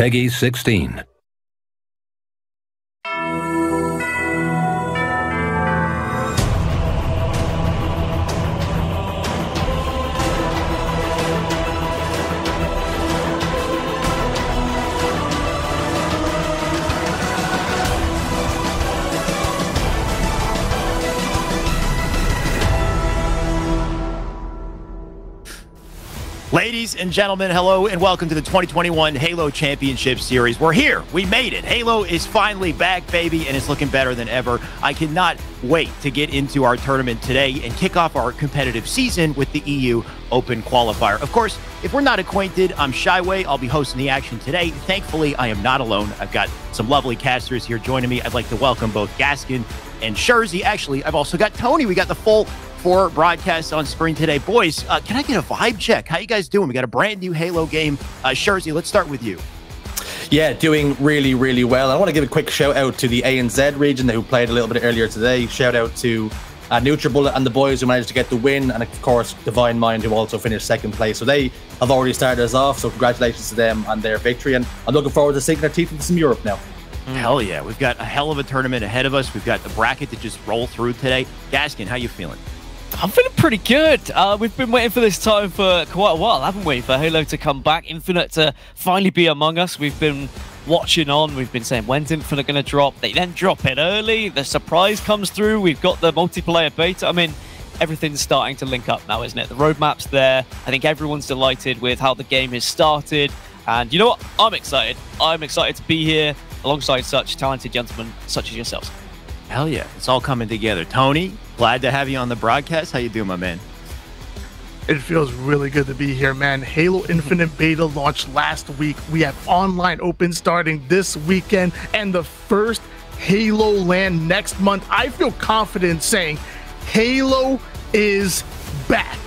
Peggy 16. Ladies and gentlemen, hello and welcome to the 2021 Halo Championship Series. We're here. We made it. Halo is finally back, baby, and it's looking better than ever. I cannot wait to get into our tournament today and kick off our competitive season with the EU Open Qualifier. Of course, if we're not acquainted, I'm Shyway. I'll be hosting the action today. Thankfully, I am not alone. I've got some lovely casters here joining me. I'd like to welcome both Gaskin and Shurzy. Actually, I've also got Tony. We got the full 4 broadcasts on screen today. Boys, can I get a vibe check? How you guys doing? We got a brand new Halo game. Shurzy, let's start with you. Yeah, doing really, really well. I want to give a quick shout out to the ANZ region who played a little bit earlier today. Shout out to NutriBullet and the boys who managed to get the win, and of course Divine Mind who also finished second place. So they have already started us off, so congratulations to them on their victory, and I'm looking forward to sinking their teeth into some Europe now. Hell yeah, we've got a hell of a tournament ahead of us. We've got the bracket to just roll through today. Gaskin, how you feeling? I'm feeling pretty good. We've been waiting for this time for quite a while, haven't we? For Halo to come back, Infinite to finally be among us. We've been watching on. We've been saying, when's Infinite going to drop? They then drop it early. The surprise comes through. We've got the multiplayer beta. I mean, everything's starting to link up now, isn't it? The roadmap's there. I think everyone's delighted with how the game has started. And you know what? I'm excited. I'm excited to be here alongside such talented gentlemen such as yourselves. Hell yeah, it's all coming together. Tony, glad to have you on the broadcast. How you doing, my man? It feels really good to be here, man. Halo Infinite Beta launched last week. We have online open starting this weekend and the first Halo LAN next month. I feel confident saying Halo is back.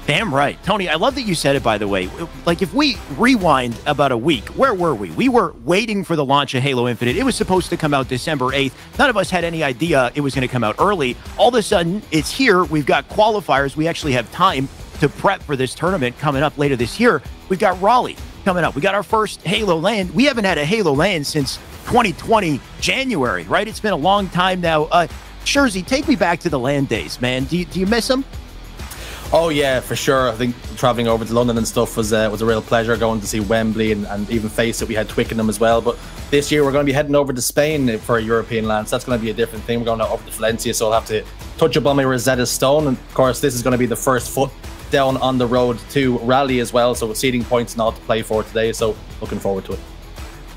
Damn right. Tony, I love that you said it, by the way. Like, if we rewind about a week, where were we? We were waiting for the launch of Halo Infinite. It was supposed to come out December 8th. None of us had any idea it was going to come out early. All of a sudden, it's here. We've got qualifiers. We actually have time to prep for this tournament coming up later this year. We've got Raleigh coming up. We got our first Halo LAN. We haven't had a Halo LAN since 2020 January, right? It's been a long time now. Shurzy, take me back to the LAN days, man. Do you miss them? Oh yeah, for sure. I think traveling over to London and stuff was a real pleasure, going to see Wembley and even face it. We had Twickenham as well. But this year we're going to be heading over to Spain for a European LAN. So that's going to be a different thing. We're going over to Valencia, so I'll have to touch up on my Rosetta Stone. And of course, this is going to be the first foot down on the road to Raleigh as well. So with seeding points and all to play for today. So looking forward to it.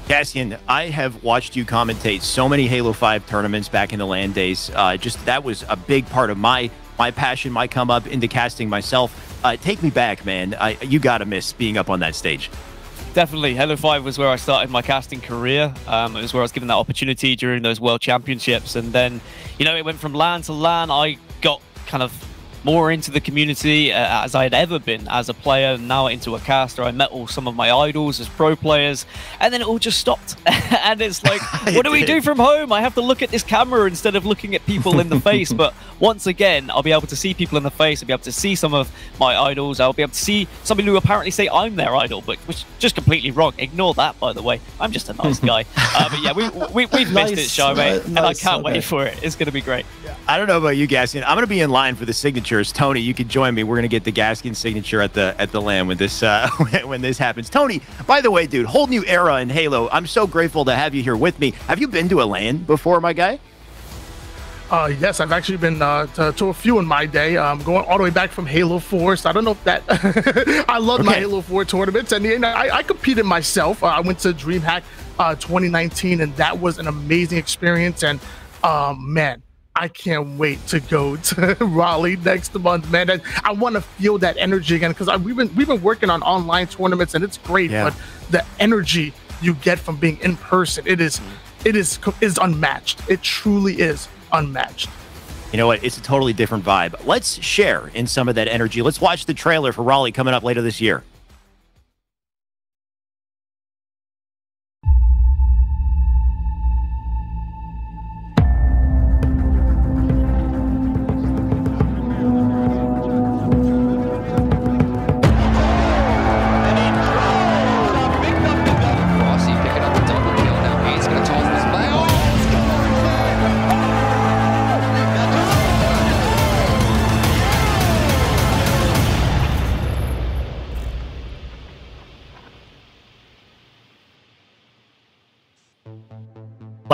Cassian, I have watched you commentate so many Halo 5 tournaments back in the LAN days. That was a big part of my passion, my come up into casting myself. Take me back, man. You gotta miss being up on that stage. Definitely. Halo 5 was where I started my casting career. It was where I was given that opportunity during those World Championships. And then, you know, it went from LAN to LAN. I got kind of more into the community as I had ever been as a player, and now into a caster. I met some of my idols as pro players, and then it all just stopped. And it's like, what do we do from home? I have to look at this camera instead of looking at people in the face. But once again, I'll be able to see people in the face. I'll be able to see some of my idols. I'll be able to see somebody who apparently say I'm their idol, but which is just completely wrong. Ignore that, by the way. I'm just a nice guy. But yeah, we've missed it, Shyway, and I can't wait for it. It's going to be great. I don't know about you, Gaskin. I'm going to be in line for the signatures. Tony, you can join me. We're going to get the Gaskin signature at the LAN when this when this happens. Tony, by the way, dude, whole new era in Halo. I'm so grateful to have you here with me. Have you been to a LAN before, my guy? Yes, I've actually been to a few in my day. Going all the way back from Halo 4. So I don't know if that... I love my Halo 4 tournaments. And you know, I competed myself. I went to DreamHack 2019, and that was an amazing experience. And man, I can't wait to go to Raleigh next month, man. And I want to feel that energy again, because we've been working on online tournaments, and it's great. Yeah. But the energy you get from being in person, it is unmatched. It truly is unmatched. You know what? It's a totally different vibe. Let's share in some of that energy. Let's watch the trailer for Raleigh coming up later this year.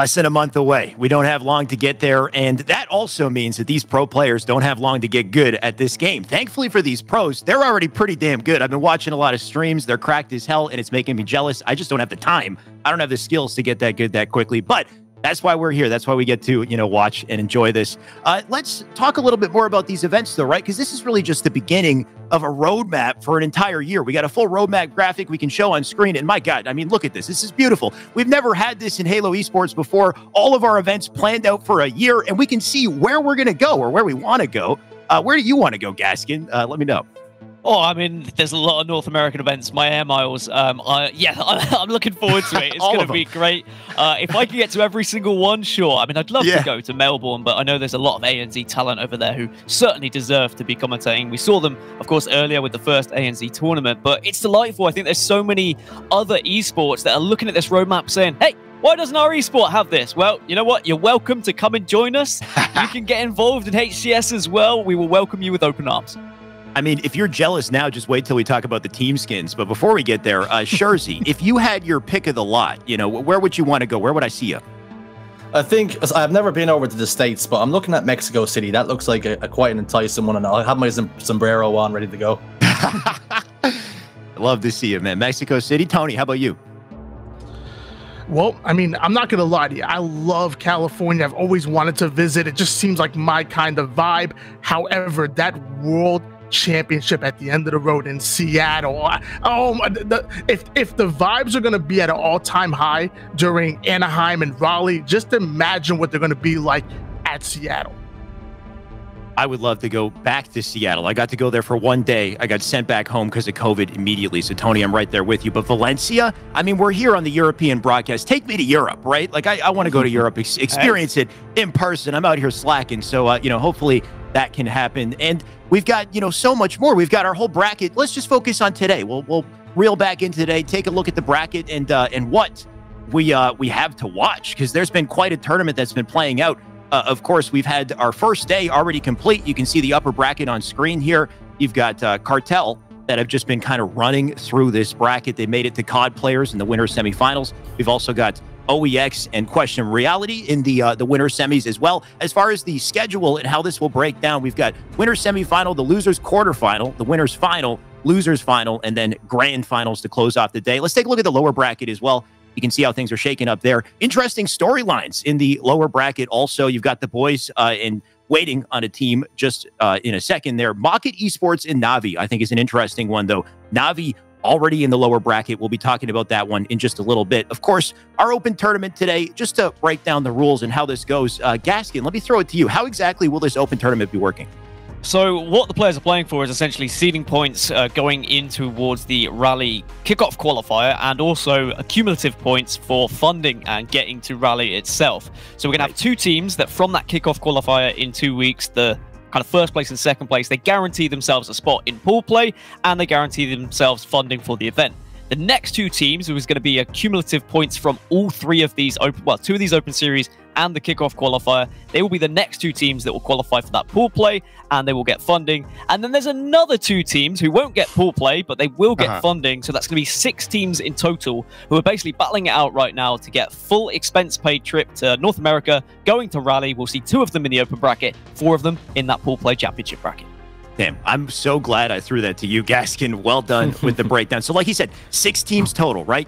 Less than a month away. We don't have long to get there, and that also means that these pro players don't have long to get good at this game. Thankfully for these pros, they're already pretty damn good. I've been watching a lot of streams. They're cracked as hell, and it's making me jealous. I just don't have the time. I don't have the skills to get that good that quickly, but that's why we're here. That's why we get to, watch and enjoy this. Let's talk a little bit more about these events, though, right? Because this is really just the beginning of a roadmap for an entire year. We got a full roadmap graphic we can show on screen. And my God, I mean, look at this. This is beautiful. We've never had this in Halo Esports before. All of our events planned out for a year, and we can see where we're going to go or where we want to go. Where do you want to go, Gaskin? Let me know. Oh, I mean, there's a lot of North American events. My air miles, I'm looking forward to it. It's going to be great. If I can get to every single one, sure. I mean, I'd love to go to Melbourne, but I know there's a lot of ANZ talent over there who certainly deserve to be commentating. We saw them, of course, earlier with the first ANZ tournament, but it's delightful. I think there's so many other esports that are looking at this roadmap saying, hey, why doesn't our esport have this? Well, you know what? You're welcome to come and join us. You can get involved in HCS as well. We will welcome you with open arms. I mean, if you're jealous now, just wait till we talk about the team skins. But before we get there, Shurzy, if you had your pick of the lot, where would you want to go? Where would I see you? I think I've never been over to the States, but I'm looking at Mexico City. That looks like a quite an enticing one, and I'll have my sombrero on ready to go. Love to see you, man. Mexico City. Tony, how about you? Well, I mean, I'm not going to lie to you. I love California. I've always wanted to visit. It just seems like my kind of vibe. However, that World Championship at the end of the road in Seattle. If the vibes are going to be at an all-time high during Anaheim and Raleigh, just imagine what they're going to be like at Seattle. I would love to go back to Seattle. I got to go there for one day. I got sent back home because of COVID immediately. So, Tony, I'm right there with you. But Valencia, I mean, we're here on the European broadcast. Take me to Europe, right? Like, I want to go to Europe, experience it in person. I'm out here slacking. So, hopefully that can happen. And we've got, so much more. We've got our whole bracket. Let's just focus on today. We'll reel back into today, take a look at the bracket and what we have to watch, because there's been quite a tournament that's been playing out. Of course, we've had our first day already complete. You can see the upper bracket on screen here. You've got Cartel that have just been kind of running through this bracket. They made it to COD players in the winter semifinals. We've also got OEX and Question Reality in the winter semis as well. As far as the schedule and how this will break down, we've got winner semifinal, the losers quarterfinal, the winners final, losers final, and then grand finals to close off the day. Let's take a look at the lower bracket as well. You can see how things are shaking up there. Interesting storylines in the lower bracket. Also, you've got the boys waiting on a team just in a second there. Mocket Esports and Navi, I think, is an interesting one, though. Navi already in the lower bracket. We'll be talking about that one in just a little bit. Of course, our open tournament today, just to break down the rules and how this goes. Gaskin, let me throw it to you. How exactly will this open tournament be working? So what the players are playing for is essentially seeding points going in towards the Rally kickoff qualifier, and also cumulative points for funding and getting to Rally itself. So we're going to have two teams that from that kickoff qualifier in 2 weeks, the kind of first place and second place, they guarantee themselves a spot in pool play, and they guarantee themselves funding for the event. The next two teams, who is going to be cumulative points from all three of these two of these open series and the kickoff qualifier, they will be the next two teams that will qualify for that pool play, and they will get funding. And then there's another two teams who won't get pool play, but they will get funding. So that's going to be 6 teams in total who are basically battling it out right now to get full expense paid trip to North America, going to Rally. We'll see 2 of them in the open bracket, 4 of them in that pool play championship bracket. Damn, I'm so glad I threw that to you, Gaskin. Well done with the breakdown. So like he said, 6 teams total, right?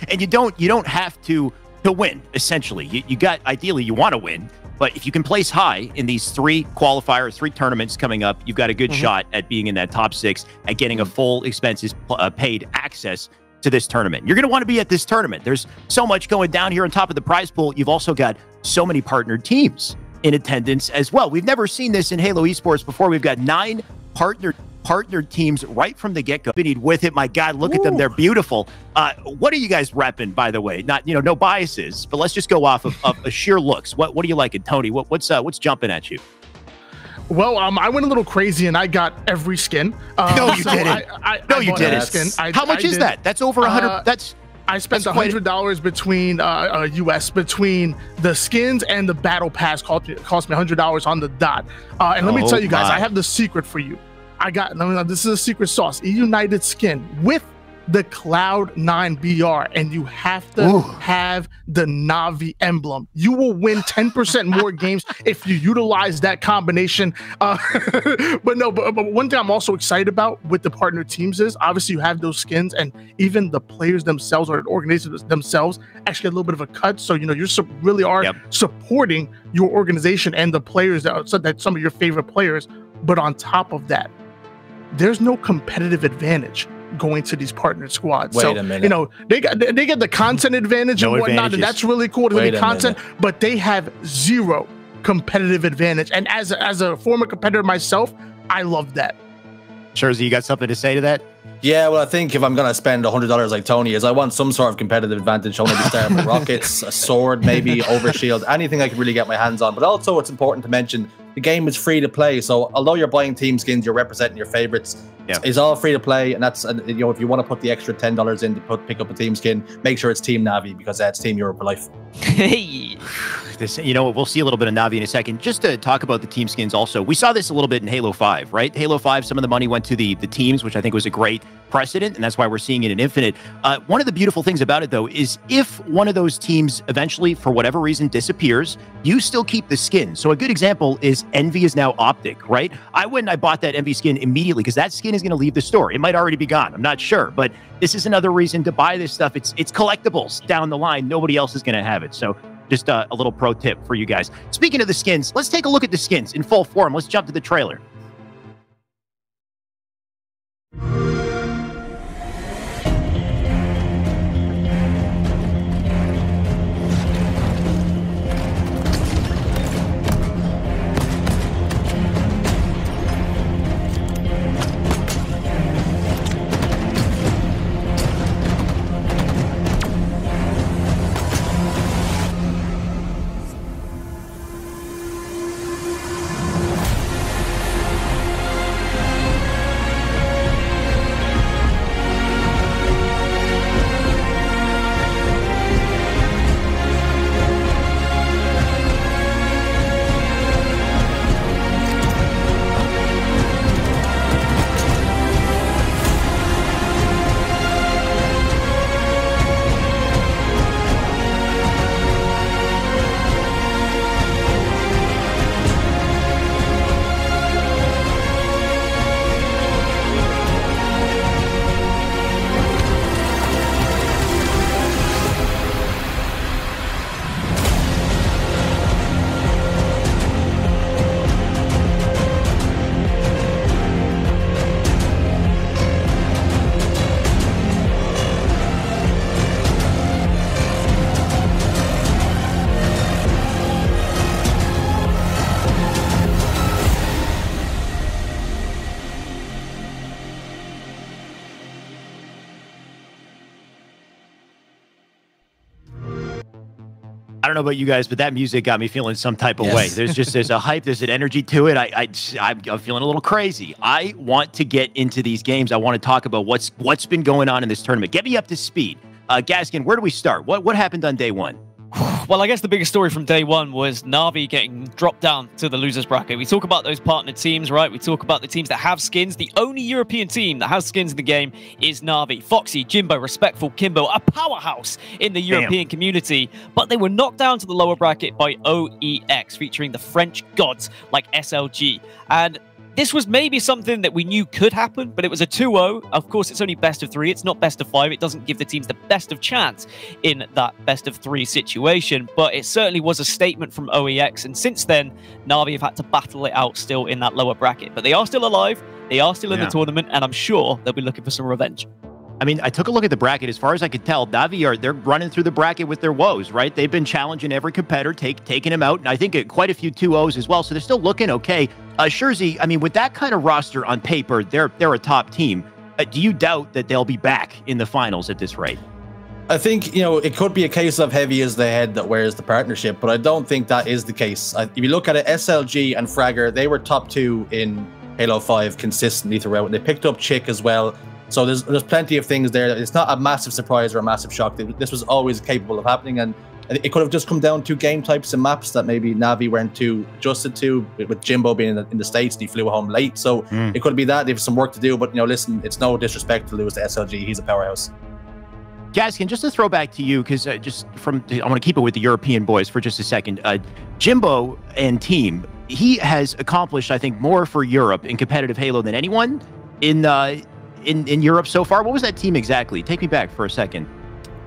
And you don't have to win, essentially. You got, ideally, you want to win. But if you can place high in these 3 qualifiers, 3 tournaments coming up, you've got a good shot at being in that top 6 and getting a full expenses paid access to this tournament. You're going to want to be at this tournament. There's so much going down here on top of the prize pool. You've also got so many partnered teams in attendance as well. We've never seen this in Halo Esports before. We've got 9 partnered teams right from the get-go. With it, my God, look at them. They're beautiful. What are you guys repping, by the way? Not, no biases, but let's just go off of sheer looks. What are you liking, Tony? What's jumping at you? Well, I went a little crazy and I got every skin. No, you didn't. No, you didn't. How much is that? That's over 100. I spent $100 between US between the skins and the battle pass. Cost me $100 on the dot. And let me tell you guys, I have the secret for you. This is a secret sauce. A United skin with the Cloud9 BR, and you have to have the Na'Vi emblem. You will win 10% more games if you utilize that combination. But one thing I'm also excited about with the partner teams is obviously you have those skins, and even the players themselves or organizations themselves actually get a little bit of a cut. So you really are supporting your organization and the players that some of your favorite players. But on top of that, there's no competitive advantage going to these partnered squads. Wait a minute. They get the content advantage and whatnot, and that's really cool to get content, but they have zero competitive advantage. And as a former competitor myself, I love that. Scherzi, you got something to say to that? Yeah, well, I think if I'm going to spend $100 like Tony is, I want some sort of competitive advantage. I want to start with rockets, a sword, maybe overshield, anything I can really get my hands on. But also it's important to mention the game is free to play. So although you're buying team skins, you're representing your favorites. It's all free to play. And that's, if you want to put the extra $10 in to pick up a team skin, make sure it's Team Na'Vi, because that's Team Europe for life. Hey. We'll see a little bit of Na'Vi in a second. Just to talk about the team skins also, we saw this a little bit in Halo 5, right? Halo 5, some of the money went to the teams, which I think was a great precedent, and that's why we're seeing it in Infinite. One of the beautiful things about it, though, is if one of those teams eventually, for whatever reason, disappears, you still keep the skin. So a good example is Envy is now Optic, right? I bought that Envy skin immediately because that skin is going to leave the store. It might already be gone. I'm not sure, but this is another reason to buy this stuff. It's collectibles down the line. Nobody else is going to have it. So just a little pro tip for you guys. Speaking of the skins, let's take a look at the skins in full form. Let's jump to the trailer. I don't know about you guys, but that music got me feeling some type of way. There's a hype, there's an energy to it. I'm feeling a little crazy. I want to get into these games. I want to talk about what's been going on in this tournament. Get me up to speed. Gaskin, where do we start? What happened on day one? Well, I guess the biggest story from day one was Na'Vi getting dropped down to the losers bracket. We talk about those partnered teams, right? We talk about the teams that have skins. The only European team that has skins in the game is Na'Vi. Foxy, Jimbo, Respectful, Kimbo, a powerhouse in the European community. But they were knocked down to the lower bracket by OEX, featuring the French gods like SLG. And this was maybe something that we knew could happen, but it was a 2-0. Of course, it's only best of 3. It's not best of 5. It doesn't give the teams the best of chance in that best of 3 situation, but it certainly was a statement from OEX. And since then, Na'Vi have had to battle it out still in that lower bracket. But they are still alive. They are still in the tournament, and I'm sure they'll be looking for some revenge. I mean, I took a look at the bracket. As far as I could tell, Na'Vi they're running through the bracket with their woes, right? They've been challenging every competitor, taking him out, and I think quite a few 2-0s as well, so they're still looking okay. Scherzi, I mean, with that kind of roster on paper, they're a top team. Do you doubt that they'll be back in the finals at this rate? I think, it could be a case of heavy is the head that wears the partnership, but I don't think that is the case. If you look at it, SLG and Fragger, they were top 2 in Halo 5 consistently throughout. They picked up Chick as well. So there's plenty of things there. It's not a massive surprise or a massive shock. This was always capable of happening. And it could have just come down to game types and maps that maybe Na'Vi weren't too adjusted to, with Jimbo being in the States and he flew home late. So it could be that they have some work to do. But, you know, listen, it's no disrespect to lose to SLG. He's a powerhouse. Gaskin, just to throw back to you, because I want to keep it with the European boys for just a second. Jimbo and team, he has accomplished, I think, more for Europe in competitive Halo than anyone in Europe so far. What was that team exactly? Take me back for a second.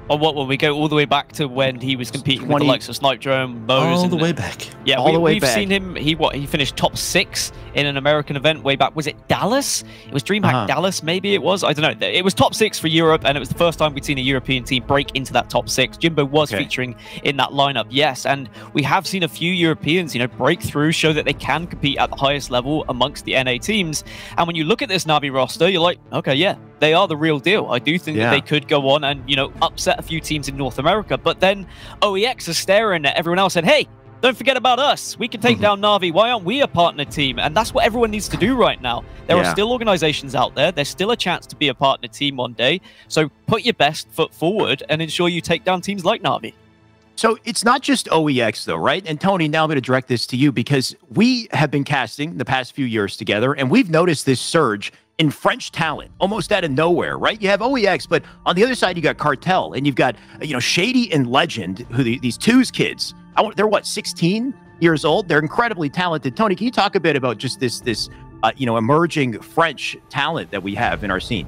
Or what? When we go all the way back to when he was competing with the likes of Snipe Drone, Moze, all the way back. Yeah, we've seen him. He finished top 6 in an American event way back. Was it Dallas? It was DreamHack Dallas, maybe it was. I don't know. It was top 6 for Europe, and it was the first time we'd seen a European team break into that top 6. Jimbo was featuring in that lineup, yes, and we have seen a few Europeans, you know, break through, show that they can compete at the highest level amongst the NA teams. And when you look at this Na'Vi roster, you're like, okay, yeah, they are the real deal. I do think that they could go on and, you know, upset a few teams in North America. But then OEX is staring at everyone else and, hey, don't forget about us. We can take down Na'Vi. Why aren't we a partner team? And that's what everyone needs to do right now. There are still organizations out there. There's still a chance to be a partner team one day. So put your best foot forward and ensure you take down teams like Na'Vi. So it's not just OEX, though, right? And Tony, now I'm going to direct this to you, because we have been casting the past few years together, and we've noticed this surge in French talent almost out of nowhere, right? You have OEX, but on the other side, you got Cartel, and you've got, you know, Shady and Legend, who these Twos kids, they're what, 16 years old? They're incredibly talented. Tony, can you talk a bit about just this you know, emerging French talent that we have in our scene?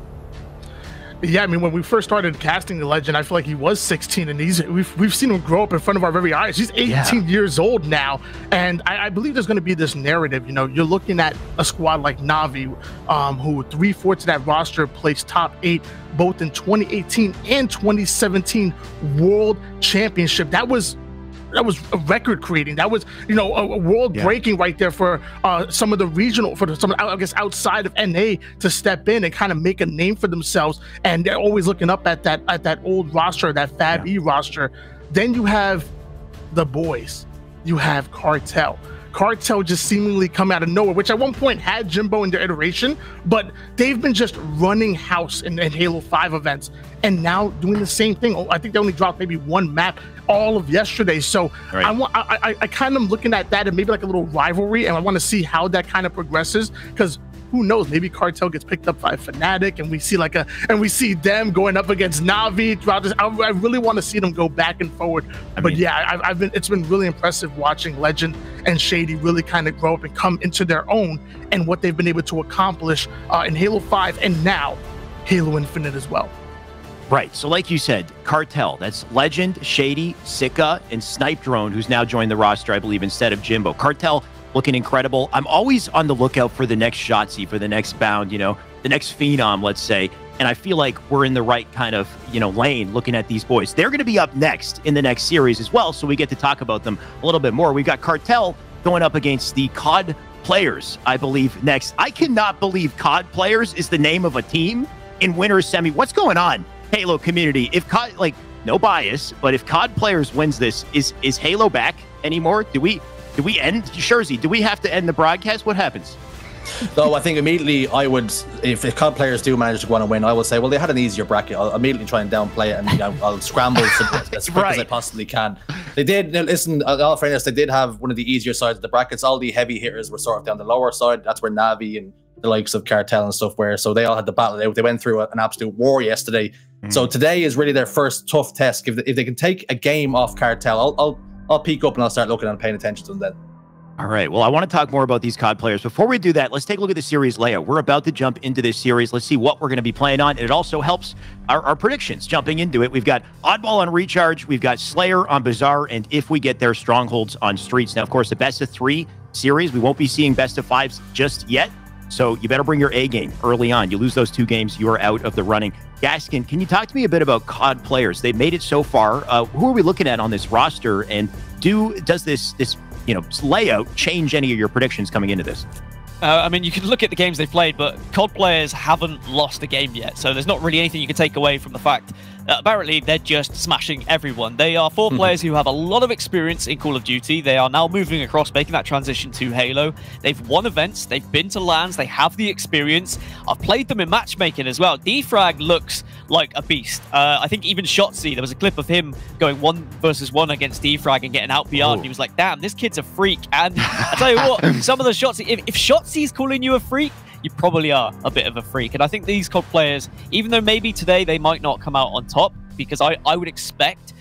Yeah, I mean, when we first started casting the Legend, I feel like he was 16, and we've seen him grow up in front of our very eyes. He's 18 years old now, and I believe there's going to be this narrative. You know, you're looking at a squad like Na'Vi, who 3/4 of that roster placed top 8 both in 2018 and 2017 World Championship. That was a record creating. That was, you know, a world breaking right there for some of the regional, for some, I guess, outside of NA to step in and kind of make a name for themselves. And they're always looking up at that old roster, that Fab E roster. Then you have the boys. You have Cartel. Cartel just seemingly come out of nowhere, which at one point had Jimbo in their iteration, but they've been just running house in Halo 5 events and now doing the same thing. I think they only dropped maybe one map all of yesterday. So I kind of looking at that and maybe like a little rivalry, and I want to see how that kind of progresses, because who knows, maybe Cartel gets picked up by Fnatic and we see them going up against Na'Vi throughout this. I really want to see them go back and forward. It's been really impressive watching Legend and Shady really kind of grow up and come into their own, and what they've been able to accomplish in Halo 5 and now Halo Infinite as well. Right. So like you said, Cartel, that's Legend, Shady, Sika, and Snipe Drone, who's now joined the roster, I believe, instead of Jimbo. Cartel looking incredible. I'm always on the lookout for the next Shotzzy, for the next Bound, you know, the next Phenom, let's say. And I feel like we're in the right kind of, you know, lane looking at these boys. They're going to be up next in the next series as well, so we get to talk about them a little bit more. We've got Cartel going up against the COD Players, I believe, next. I cannot believe COD Players is the name of a team in Winners Semi. What's going on, Halo community? If COD, like, no bias, but if COD Players wins this, is Halo back anymore? Do we end, Shurzy, do we have to end the broadcast? What happens? So I think immediately I would, if the COD players do manage to go on and win, I will say, well, they had an easier bracket. I'll immediately try and downplay it, and you know, I'll scramble as quick as I possibly can. They did, listen, in all fairness, they did have one of the easier sides of the brackets. All the heavy hitters were sort of down the lower side. That's where Na'Vi and the likes of Cartel and stuff were. So they all had the battle. They went through an absolute war yesterday. So today is really their first tough test. If they can take a game off Cartel, I'll peek up and I'll start looking and paying attention to them then. All right. Well, I want to talk more about these COD players. Before we do that, let's take a look at the series layout. We're about to jump into this series. Let's see what we're going to be playing on. And it also helps our predictions jumping into it. We've got Oddball on Recharge. We've got Slayer on Bazaar. And if we get their Strongholds on Streets. Now, of course, the best of 3 series, we won't be seeing best of 5s just yet. So you better bring your A game early on. You lose those 2 games, you are out of the running. Gaskin, can you talk to me a bit about COD players? They've made it so far. Who are we looking at on this roster? And does this layout change any of your predictions coming into this? I mean, you can look at the games they've played, but COD players haven't lost a game yet. So there's not really anything you can take away from the fact that apparently they're just smashing everyone. They are 4 players who have a lot of experience in Call of Duty. They are now moving across, making that transition to Halo. They've won events. They've been to LANs. They have the experience. I've played them in matchmaking as well. Defrag looks like a beast. I think even Shotzzy, there was a clip of him going 1 versus 1 against Defrag and getting out BR'd. And he was like, damn, this kid's a freak. And I tell you what, some of the shots, if Shotzi's calling you a freak, you probably are a bit of a freak. And I think these COD players, even though maybe today they might not come out on top, because I would expect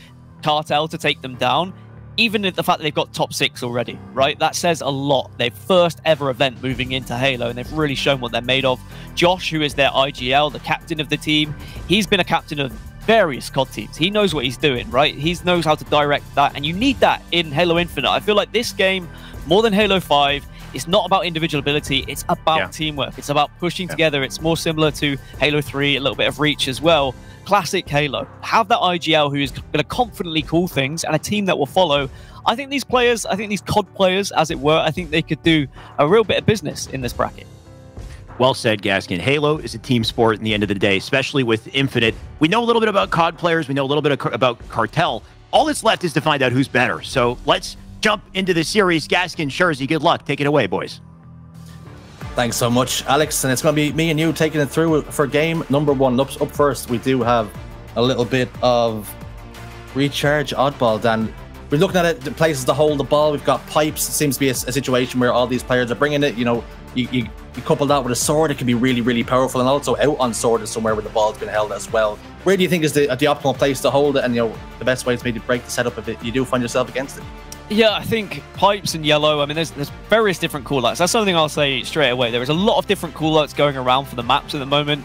Cartel to take them down, even at the fact that they've got top 6 already, right? That says a lot. Their first ever event moving into Halo, and they've really shown what they're made of. Josh, who is their IGL, the captain of the team, he's been a captain of various COD teams. He knows what he's doing, right? He knows how to direct that, and you need that in Halo Infinite. I feel like this game, more than Halo 5, it's not about individual ability, it's about teamwork. It's about pushing together. It's more similar to Halo 3, a little bit of Reach as well. Classic Halo. Have that IGL who is going to confidently call things and a team that will follow. I think these players, these COD players, as it were, I think they could do a real bit of business in this bracket. Well said, Gaskin. Halo is a team sport in the end of the day, especially with Infinite. We know a little bit about COD players. We know a little bit about Cartel. All that's left is to find out who's better. So let's jump into the series. Gaskin, Shurzy, good luck. Take it away, boys. Thanks so much, Alex. And it's going to be me and you taking it through for game number 1. Up first, we do have a little bit of recharge oddball. Dan, we're looking at it, the places to hold the ball. We've got pipes. It seems to be a situation where all these players are bringing it. You couple that with a sword, it can be really, really powerful. And also out on sword is somewhere where the ball's been held as well. Where do you think is the optimal place to hold it? And the best way to maybe break the setup if you do find yourself against it? Yeah, I think pipes and yellow, I mean, there's various different callouts. That's something I'll say straight away. There is a lot of different callouts going around for the maps at the moment.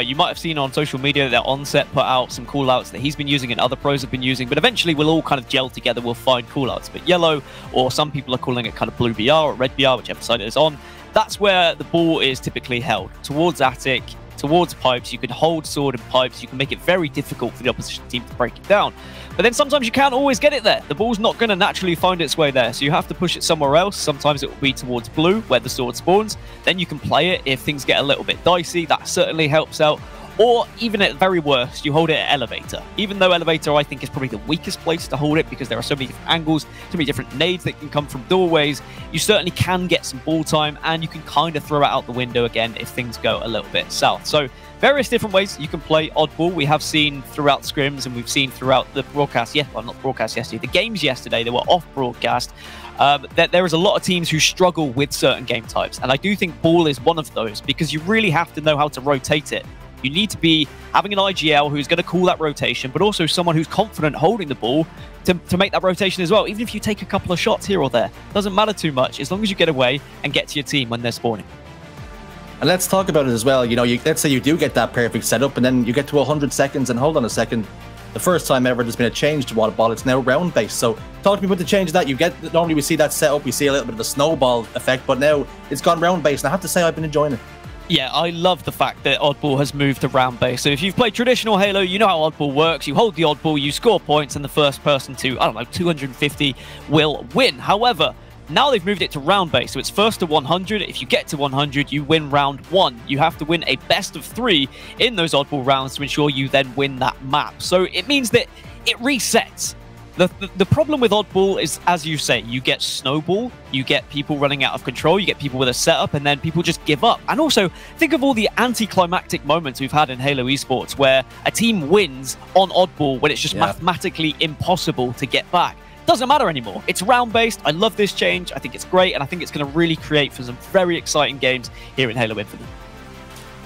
You might have seen on social media that Onset put out some callouts that he's been using and other pros have been using, but eventually we'll all kind of gel together, we'll find callouts. But yellow, or some people are calling it kind of blue BR or red BR, whichever side it is on, that's where the ball is typically held. Towards attic, towards pipes, you can hold sword and pipes, you can make it very difficult for the opposition team to break it down. But then sometimes you can't always get it there. The ball's not going to naturally find its way there, so you have to push it somewhere else. Sometimes it will be towards blue, where the sword spawns. Then you can play it if things get a little bit dicey. That certainly helps out. Or even at the very worst, you hold it at elevator. Even though elevator, I think, is probably the weakest place to hold it because there are so many different angles, so many different nades that can come from doorways. You certainly can get some ball time, and you can kind of throw it out the window again if things go a little bit south. So various different ways you can play oddball. We have seen throughout scrims, and we've seen throughout the broadcast, not broadcast yesterday, the games yesterday, they were off broadcast, that there is a lot of teams who struggle with certain game types. And I do think ball is one of those because you really have to know how to rotate it. You need to be having an IGL who's going to call that rotation, but also someone who's confident holding the ball to make that rotation as well. Even if you take a couple of shots here or there, doesn't matter too much as long as you get away and get to your team when they're spawning. And let's talk about it as well. Let's say you do get that perfect setup and then you get to 100 seconds and hold on a second. The first time ever there's been a change to water ball. It's now round based. So talk to me about the change that you get. Normally we see that setup, we see a little bit of the snowball effect, but now it's gone round based. And I have to say I've been enjoying it. Yeah, I love the fact that oddball has moved to round base. So if you've played traditional Halo, you know how oddball works. You hold the oddball, you score points, and the first person to, 250 will win. However, now they've moved it to round base. So it's first to 100. If you get to 100, you win round 1. You have to win a best of 3 in those oddball rounds to ensure you then win that map. So it means that it resets. The problem with oddball is, as you say, you get snowball, you get people running out of control, you get people with a setup, and then people just give up. And also, think of all the anticlimactic moments we've had in Halo Esports where a team wins on oddball when it's just mathematically impossible to get back. Doesn't matter anymore. It's round-based. I love this change. I think it's great, and I think it's going to really create for some very exciting games here in Halo Infinite.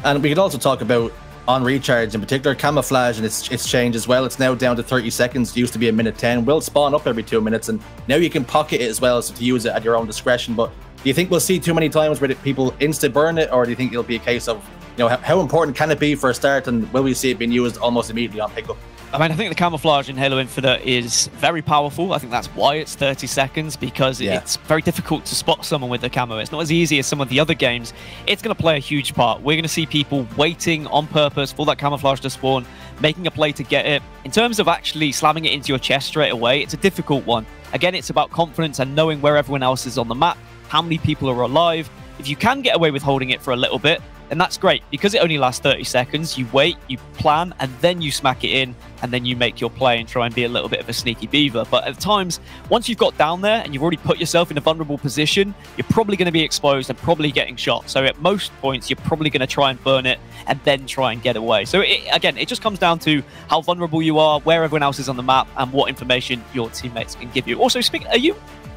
And we could also talk about on recharge in particular, camouflage and its change as well. It's now down to 30 seconds. It used to be a minute 10. Will spawn up every 2 minutes, and now you can pocket it as well, so to use it at your own discretion. But do you think we'll see too many times where people insta burn it, or do you think it'll be a case of, how important can it be for a start, and will we see it being used almost immediately on pickup? I mean, I think the camouflage in Halo Infinite is very powerful. I think that's why it's 30 seconds, because it's very difficult to spot someone with the camo. It's not as easy as some of the other games. It's going to play a huge part. We're going to see people waiting on purpose for that camouflage to spawn, making a play to get it. In terms of actually slamming it into your chest straight away, it's a difficult one. Again, it's about confidence and knowing where everyone else is on the map, how many people are alive. If you can get away with holding it for a little bit, then that's great. Because it only lasts 30 seconds, you wait, you plan, and then you smack it in, and then you make your play and try and be a little bit of a sneaky beaver. But at times, once you've got down there and you've already put yourself in a vulnerable position, you're probably going to be exposed and probably getting shot. So at most points, you're probably going to try and burn it and then try and get away. So again, it just comes down to how vulnerable you are, where everyone else is on the map, and what information your teammates can give you. Also,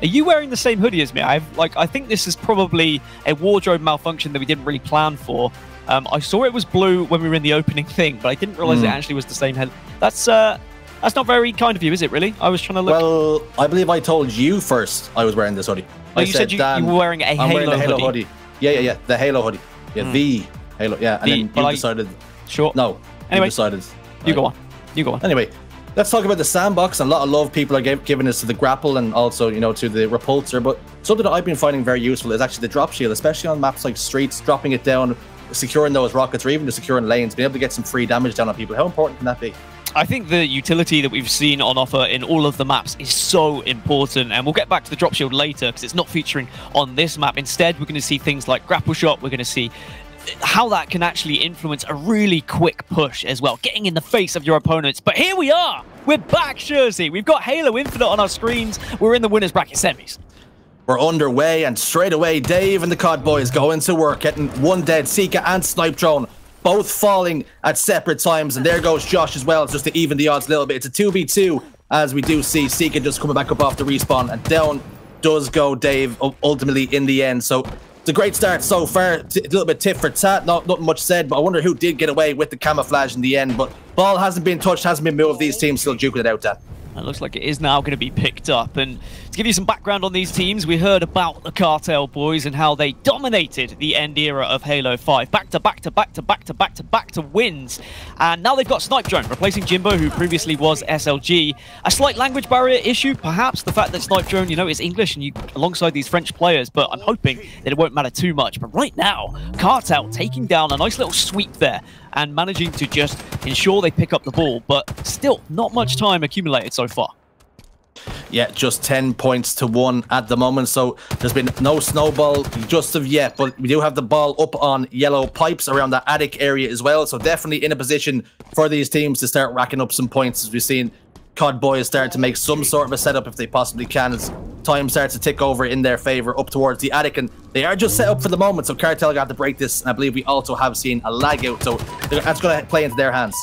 are you wearing the same hoodie as me? I think this is probably a wardrobe malfunction that we didn't really plan for. I saw it was blue when we were in the opening thing, but I didn't realize it actually was the same head. That's not very kind of you, is it, really? I was trying to look... Well, I believe I told you first I was wearing this hoodie. Oh, you said you were wearing a Halo hoodie. Yeah. The Halo hoodie. Yeah, the Halo. Yeah, and then you decided... Sure. No. Anyway, you decided... You go on. You go on. Anyway, let's talk about the sandbox. And a lot of love people are giving this to the grapple and also, to the repulsor. But something that I've been finding very useful is actually the drop shield, especially on maps like Streets, dropping it down, securing those rockets, or even just securing lanes, being able to get some free damage down on people. How important can that be? I think the utility that we've seen on offer in all of the maps is so important, and we'll get back to the drop shield later because it's not featuring on this map. Instead, we're going to see things like grapple shot. We're going to see how that can actually influence a really quick push as well, getting in the face of your opponents. But here we are. We're back, Jersey. We've got Halo Infinite on our screens. We're in the winners bracket semis. We're underway, and straight away, Dave and the COD boys going to work, getting one dead, Sika and Snipe Drone, both falling at separate times. And there goes Josh as well, just to even the odds a little bit. It's a 2v2, as we do see Sika just coming back up off the respawn, and down does go Dave ultimately in the end. So it's a great start so far. A little bit tit for tat, nothing much said, but I wonder who did get away with the camouflage in the end. But ball hasn't been touched, hasn't been moved. These teams still duking it out, Dan. It looks like it is now going to be picked up. And to give you some background on these teams, we heard about the Cartel boys and how they dominated the end era of Halo 5. Back to wins. And now they've got Snipe Drone, replacing Jimbo, who previously was SLG. A slight language barrier issue, perhaps. The fact that Snipe Drone, is English and you alongside these French players, but I'm hoping that it won't matter too much. But right now, Cartel taking down a nice little sweep there and managing to just ensure they pick up the ball, but still not much time accumulated so far. Yeah, just 10 points to 1 at the moment, so there's been no snowball just of yet, but we do have the ball up on yellow pipes around the attic area as well, so definitely in a position for these teams to start racking up some points, as we've seen COD boys start to make some sort of a setup if they possibly can, as time starts to tick over in their favor up towards the attic, and they are just set up for the moment, so Cartel got to break this, and I believe we also have seen a lag out, so that's going to play into their hands.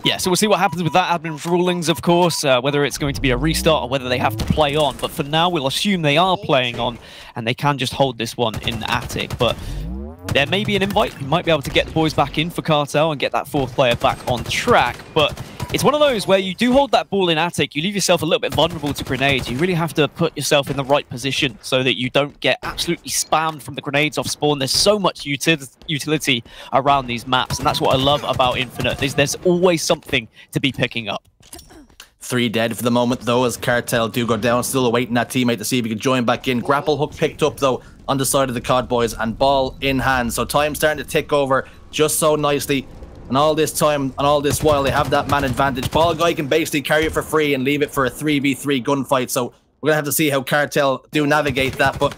Yeah, so we'll see what happens with that admin rulings, of course, whether it's going to be a restart or whether they have to play on, but for now we'll assume they are playing on, and they can just hold this one in the attic, but there may be an invite. You might be able to get the boys back in for Cartel and get that fourth player back on track, but it's one of those where you do hold that ball in attic, you leave yourself a little bit vulnerable to grenades. You really have to put yourself in the right position so that you don't get absolutely spammed from the grenades off spawn. There's so much utility around these maps, and that's what I love about Infinite. There's always something to be picking up. 3 dead for the moment, though, as Cartel do go down. Still awaiting that teammate to see if he can join back in. Grapple hook picked up, though, on the side of the COD boys, and ball in hand. So time starting to tick over just so nicely. And all this time, and all this while, they have that man advantage. Ball guy can basically carry it for free and leave it for a 3v3 gunfight. So we're going to have to see how Cartel do navigate that. But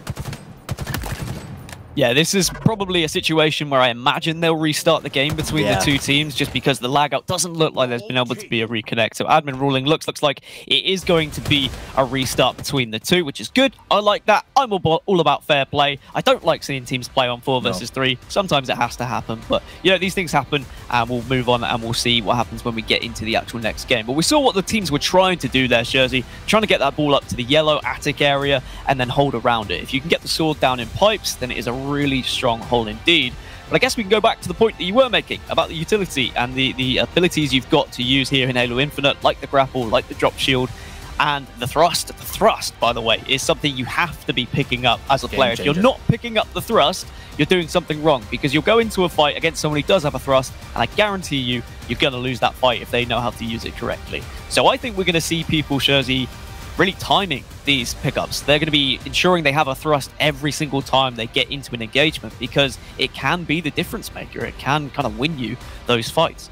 yeah, this is probably a situation where I imagine they'll restart the game between the two teams, just because the lag out doesn't look like there's been able to be a reconnect. So admin ruling looks like it is going to be a restart between the two, which is good. I like that. I'm all about fair play. I don't like seeing teams play on 4 versus 3. Sometimes it has to happen, but these things happen, and we'll move on and we'll see what happens when we get into the actual next game. But we saw what the teams were trying to do there, Jersey, trying to get that ball up to the yellow attic area and then hold around it. If you can get the sword down in pipes, then it is a really strong hold indeed. But I guess we can go back to the point that you were making about the utility and the abilities you've got to use here in Halo Infinite, like the grapple, like the drop shield, and the thrust. The thrust, by the way, is something you have to be picking up as a player. If you're not picking up the thrust, you're doing something wrong, because you'll go into a fight against someone who does have a thrust, and I guarantee you're going to lose that fight if they know how to use it correctly. So I think we're going to see people, Jersey, really timing these pickups. They're going to be ensuring they have a thrust every single time they get into an engagement, because it can be the difference maker. It can kind of win you those fights.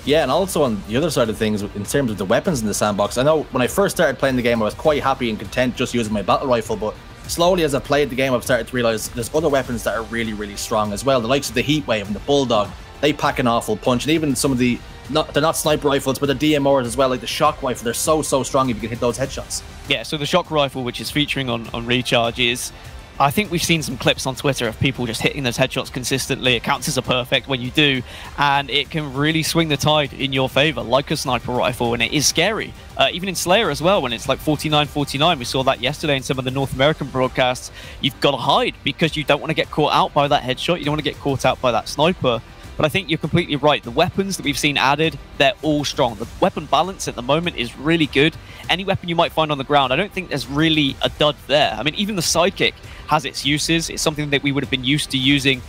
Yeah, and also on the other side of things, in terms of the weapons in the sandbox, I know when I first started playing the game, I was quite happy and content just using my battle rifle, but slowly as I played the game, I've started to realize there's other weapons that are really, really strong as well. The likes of the Heatwave and the Bulldog, they pack an awful punch, and even some of the, they're not sniper rifles, but the DMRs as well, like the Shock Rifle, they're so strong if you can hit those headshots. Yeah, so the Shock Rifle, which is featuring on Recharge, is... I think we've seen some clips on Twitter of people just hitting those headshots consistently. It counts as a perfect when you do, and it can really swing the tide in your favor, like a sniper rifle, and it is scary. Even in Slayer as well, when it's like 49-49, we saw that yesterday in some of the North American broadcasts. You've got to hide because you don't want to get caught out by that headshot. You don't want to get caught out by that sniper. But I think you're completely right. The weapons that we've seen added, they're all strong. The weapon balance at the moment is really good. Any weapon you might find on the ground, I don't think there's really a dud there. I mean, even the Sidekick has its uses. It's something that we would have been used to using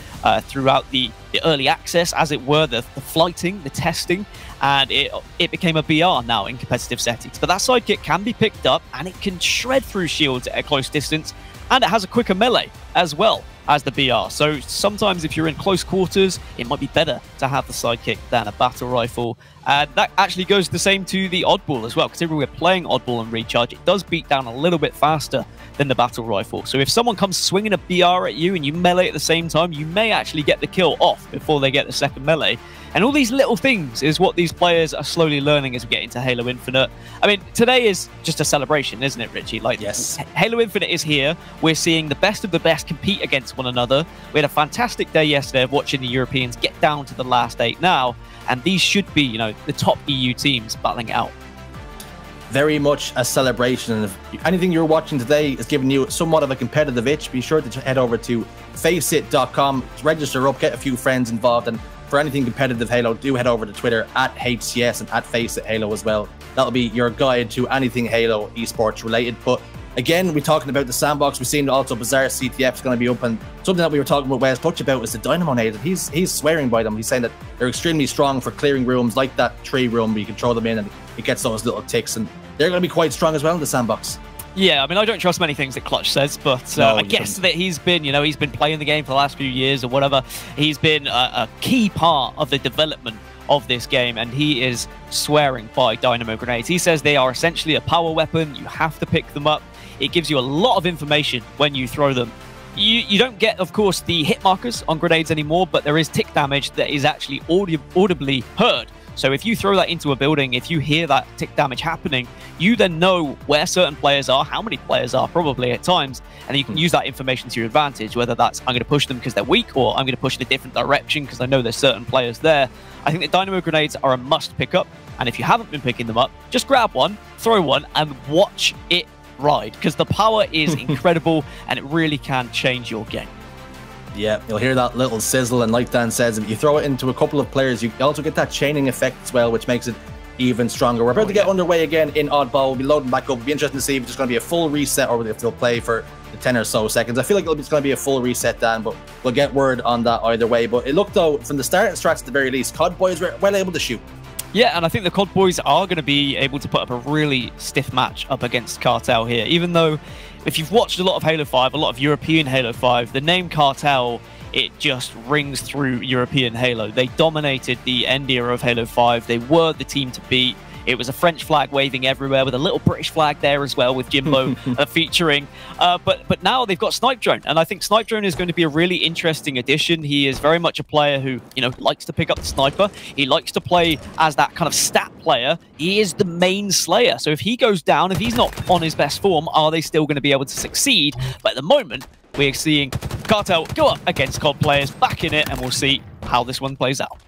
throughout the early access, as it were, the flighting, the testing, and it became a BR now in competitive settings. But that Sidekick can be picked up, and it can shred through shields at a close distance, and it has a quicker melee as well as the BR. So sometimes if you're in close quarters, it might be better to have the Sidekick than a battle rifle. And that actually goes the same to the Oddball as well, because if we're playing Oddball and Recharge, it does beat down a little bit faster than the battle rifle. So if someone comes swinging a BR at you and you melee at the same time, you may actually get the kill off before they get the second melee. And all these little things is what these players are slowly learning as we get into Halo Infinite. I mean, today is just a celebration, isn't it, Richie? Like, yes. Halo Infinite is here. We're seeing the best of the best compete against one another. We had a fantastic day yesterday of watching the Europeans get down to the last 8 now. And these should be, you know, the top EU teams battling it out. Very much a celebration. And if anything you're watching today is giving you somewhat of a competitive itch, be sure to head over to faceit.com, register up, get a few friends involved, and for anything competitive Halo, do head over to Twitter at HCS and at FaceitHalo as well. That'll be your guide to anything Halo esports related. But again, we're talking about the sandbox. We've seen also Bazaar CTF is going to be open. Something that we were talking with Wes Touch about is the Dynamo Nade. He's swearing by them. He's saying that they're extremely strong for clearing rooms like that tree room where you can throw them in and it gets those little ticks. And they're going to be quite strong as well in the sandbox. Yeah, I mean, I don't trust many things that Clutch says, but I guess that he's been, he's been playing the game for the last few years or whatever. He's been a key part of the development of this game, and he is swearing by Dynamo Grenades. He says they are essentially a power weapon. You have to pick them up. It gives you a lot of information when you throw them. You don't get, of course, the hit markers on grenades anymore, but there is tick damage that is actually audibly heard. So if you throw that into a building, if you hear that tick damage happening, you then know where certain players are, how many players are probably at times, and you can use that information to your advantage, whether that's I'm going to push them because they're weak, or I'm going to push in a different direction because I know there's certain players there. I think the Dynamo Grenades are a must pick up, and if you haven't been picking them up, just grab one, throw one, and watch it ride, because the power is incredible, and it really can change your game. Yeah, you'll hear that little sizzle, and like Dan says, if you throw it into a couple of players, you also get that chaining effect as well, which makes it even stronger. We're about to get underway again in Oddball. We'll be loading back up. It'll be interesting to see if it's going to be a full reset or if they'll play for the 10 or so seconds. I feel like it's going to be a full reset, Dan, but we'll get word on that either way. But it looked, though, from the start and strats at the very least, COD boys were well able to shoot. Yeah, and I think the COD boys are going to be able to put up a really stiff match up against Cartel here, even though if you've watched a lot of Halo 5, a lot of European Halo 5, the name Cartel, it just rings through European Halo. They dominated the end era of Halo 5. They were the team to beat. It was a French flag waving everywhere with a little British flag there as well with Jimbo featuring. But now they've got Snipe Drone, and I think Snipe Drone is going to be a really interesting addition. He is very much a player who, likes to pick up the sniper. He likes to play as that kind of stat player. He is the main slayer. So if he goes down, if he's not on his best form, are they still going to be able to succeed? But at the moment, we're seeing Cartel go up against COD players back in it, and we'll see how this one plays out.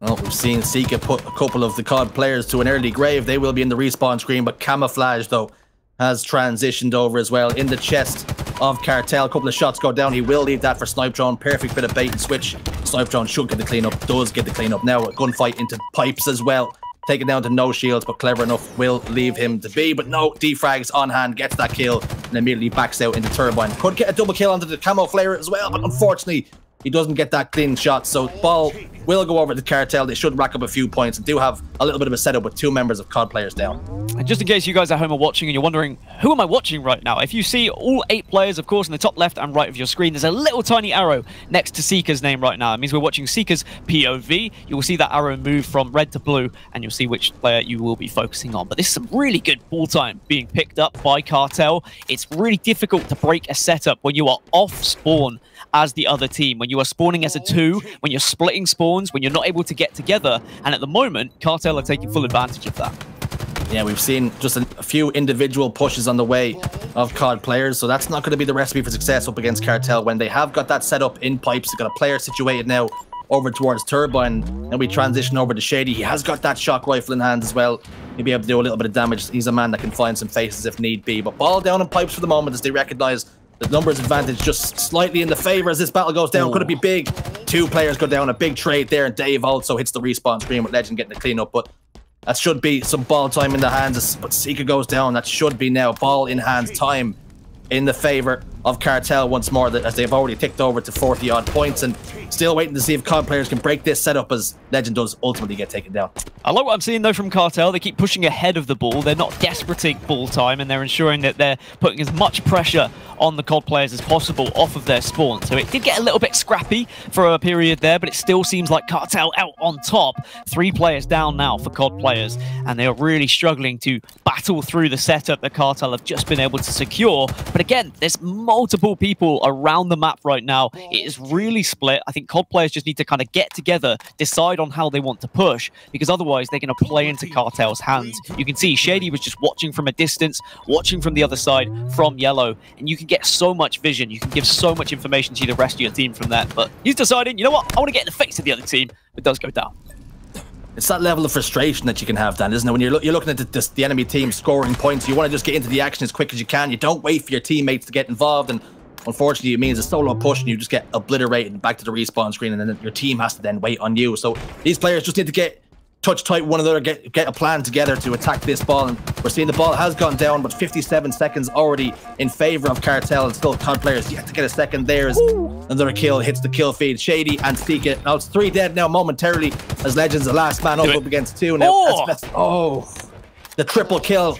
Well, we've seen Sika put a couple of the COD players to an early grave. They will be in the respawn screen, but Camouflage, though, has transitioned over as well in the chest of Cartel. A couple of shots go down. He will leave that for Snipe Drone. Perfect bit of bait and switch. Snipe Drone should get the cleanup, does get the cleanup. Now a gunfight into pipes as well. Taken down to no shields, but clever enough will leave him to be. But no, defrags on hand, gets that kill, and immediately backs out into Turbine. Could get a double kill onto the Camo Flare as well, but unfortunately, he doesn't get that clean shot. So ball will go over to Cartel. They should rack up a few points and do have a little bit of a setup with 2 members of COD players down. And just in case you guys at home are watching and you're wondering, who am I watching right now? If you see all 8 players, of course, in the top left and right of your screen, there's a little tiny arrow next to Seeker's name right now. It means we're watching Seeker's POV. You will see that arrow move from red to blue, and you'll see which player you will be focusing on. But this is some really good ball time being picked up by Cartel. It's really difficult to break a setup when you are off spawn as the other team, when you are spawning as a 2, when you're splitting spawns, when you're not able to get together. And at the moment, Cartel are taking full advantage of that. Yeah, we've seen just a few individual pushes on the way of COD players, so that's not going to be the recipe for success up against Cartel. When they have got that set up in pipes, they've got a player situated now over towards Turbine, and we transition over to Shady. He has got that shock rifle in hand as well. He'll be able to do a little bit of damage. He's a man that can find some faces if need be, but ball down in pipes for the moment as they recognize the numbers advantage just slightly in the favor as this battle goes down. Could it be big? 2 players go down, a big trade there, and Dave also hits the respawn screen with Legend getting the clean up, but that should be some ball time in the hands. But Seeker goes down. That should be now ball in hands time in the favor of Cartel once more, as they've already ticked over to 40 odd points, and still waiting to see if COD players can break this setup as Legend does ultimately get taken down. I like what I'm seeing though from Cartel. They keep pushing ahead of the ball. They're not desperating ball time, and they're ensuring that they're putting as much pressure on the COD players as possible off of their spawn. So it did get a little bit scrappy for a period there, but it still seems like Cartel out on top. 3 players down now for COD players, and they are really struggling to battle through the setup that Cartel have just been able to secure. But again, there's multiple people around the map right now. It is really split. I think COD players just need to kind of get together, decide on how they want to push, because otherwise they're going to play into Cartel's hands. You can see Shady was just watching from a distance, watching from the other side from Yellow, and you can get so much vision. You can give so much information to the rest of your team from that. But he's deciding, you know what, I want to get in the face of the other team. It does go down. It's that level of frustration that you can have, Dan, isn't it? When you're looking at the enemy team scoring points, you want to just get into the action as quick as you can. You don't wait for your teammates to get involved, and unfortunately, it means a solo push and you just get obliterated back to the respawn screen, and then your team has to then wait on you. So these players just need to get touch tight one another, get a plan together to attack this ball. And we're seeing the ball has gone down, but 57 seconds already in favor of Cartel, and still COD players yet to get a second there as another kill hits the kill feed. Shady and Seeker. Now it's 3 dead now momentarily as Legends the last man up against 2 now. The triple kill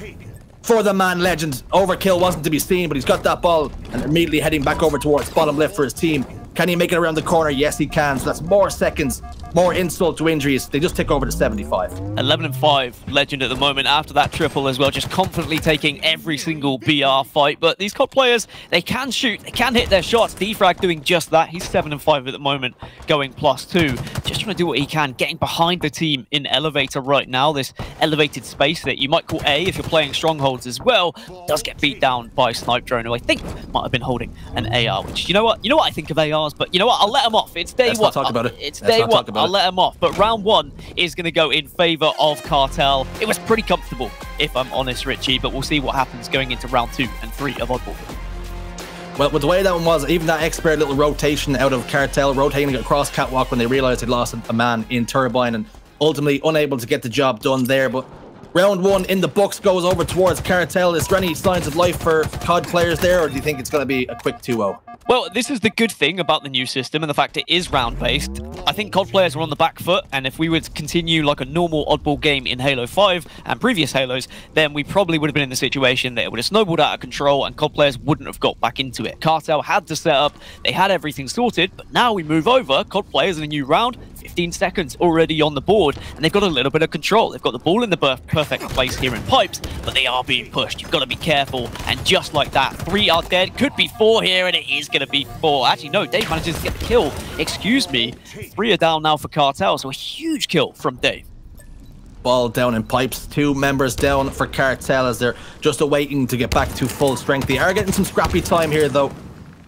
for the man Legend. Overkill wasn't to be seen, but he's got that ball and immediately heading back over towards bottom left for his team. Can he make it around the corner? Yes, he can. So that's more seconds, more insult to injuries. They just tick over to 75. 11-5 Legend at the moment after that triple as well, just confidently taking every single BR fight. But these COD players, they can shoot, they can hit their shots. Defrag doing just that. He's 7-5 at the moment, going +2. Just trying to do what he can, getting behind the team in Elevator right now. This elevated space that you might call A if you're playing Strongholds as well, does get beat down by Snipe Drone, who I think might have been holding an AR, which, you know what I think of ARs, but you know what, I'll let him off. It's day one. Let's not talk about it. It's day one. I'll let him off. But round 1 is going to go in favor of Cartel. It was pretty comfortable, if I'm honest, Richie, but we'll see what happens going into round 2 and 3 of Oddball. Well, with the way that one was, even that expert little rotation out of Cartel, rotating across Catwalk when they realized they'd lost a man in Turbine, and ultimately unable to get the job done there. But round 1 in the books goes over towards Cartel. Is there any signs of life for COD players there, or do you think it's going to be a quick 2-0? Well, this is the good thing about the new system and the fact it is round-based. I think COD players were on the back foot, and if we would continue like a normal Oddball game in Halo 5 and previous Halos, then we probably would have been in the situation that it would have snowballed out of control and COD players wouldn't have got back into it. Cartel had to set up, they had everything sorted, but now we move over, COD players in a new round, 15 seconds already on the board, and they've got a little bit of control. They've got the ball in the perfect place here in pipes, but they are being pushed. You've got to be careful, and just like that, 3 are dead, could be 4 here, and it is going to be 4. Actually, no, Dave manages to get the kill. Excuse me. 3 are down now for Cartel, so a huge kill from Dave. Ball down in pipes. 2 members down for Cartel as they're just awaiting to get back to full strength. They are getting some scrappy time here, though.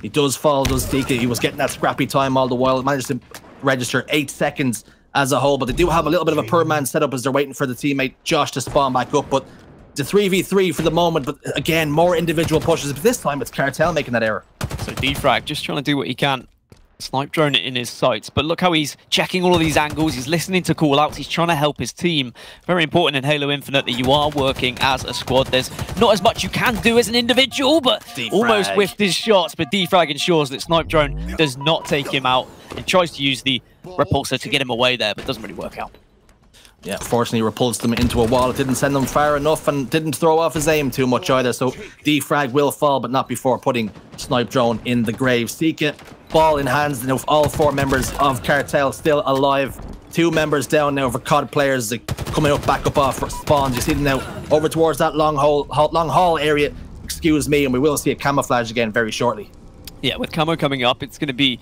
He does fall, does Seeker. He was getting that scrappy time all the while. Managed to register 8 seconds as a whole, but they do have a little bit of a per man setup as they're waiting for the teammate Josh to spawn back up. But the 3v3 for the moment, but again, more individual pushes. But this time it's Cartel making that error. So Defrag just trying to do what he can. Snipe Drone in his sights, but look how he's checking all of these angles. He's listening to call-outs. He's trying to help his team. Very important in Halo Infinite that you are working as a squad. There's not as much you can do as an individual, but Defrag almost whiffed his shots. But Defrag ensures that Snipe Drone does not take him out. and tries to use the repulsor to get him away there, but doesn't really work out. Yeah, fortunately repulsed them into a wall. It didn't send them far enough and didn't throw off his aim too much either. So defrag will fall, but not before putting Snipe Drone in the grave. Sika, ball in hands now, all 4 members of Cartel still alive. 2 members down now for COD players coming up back up off spawns. You see them now over towards that long haul area. Excuse me, and we will see a camouflage again very shortly. Yeah, with camo coming up, it's going to be,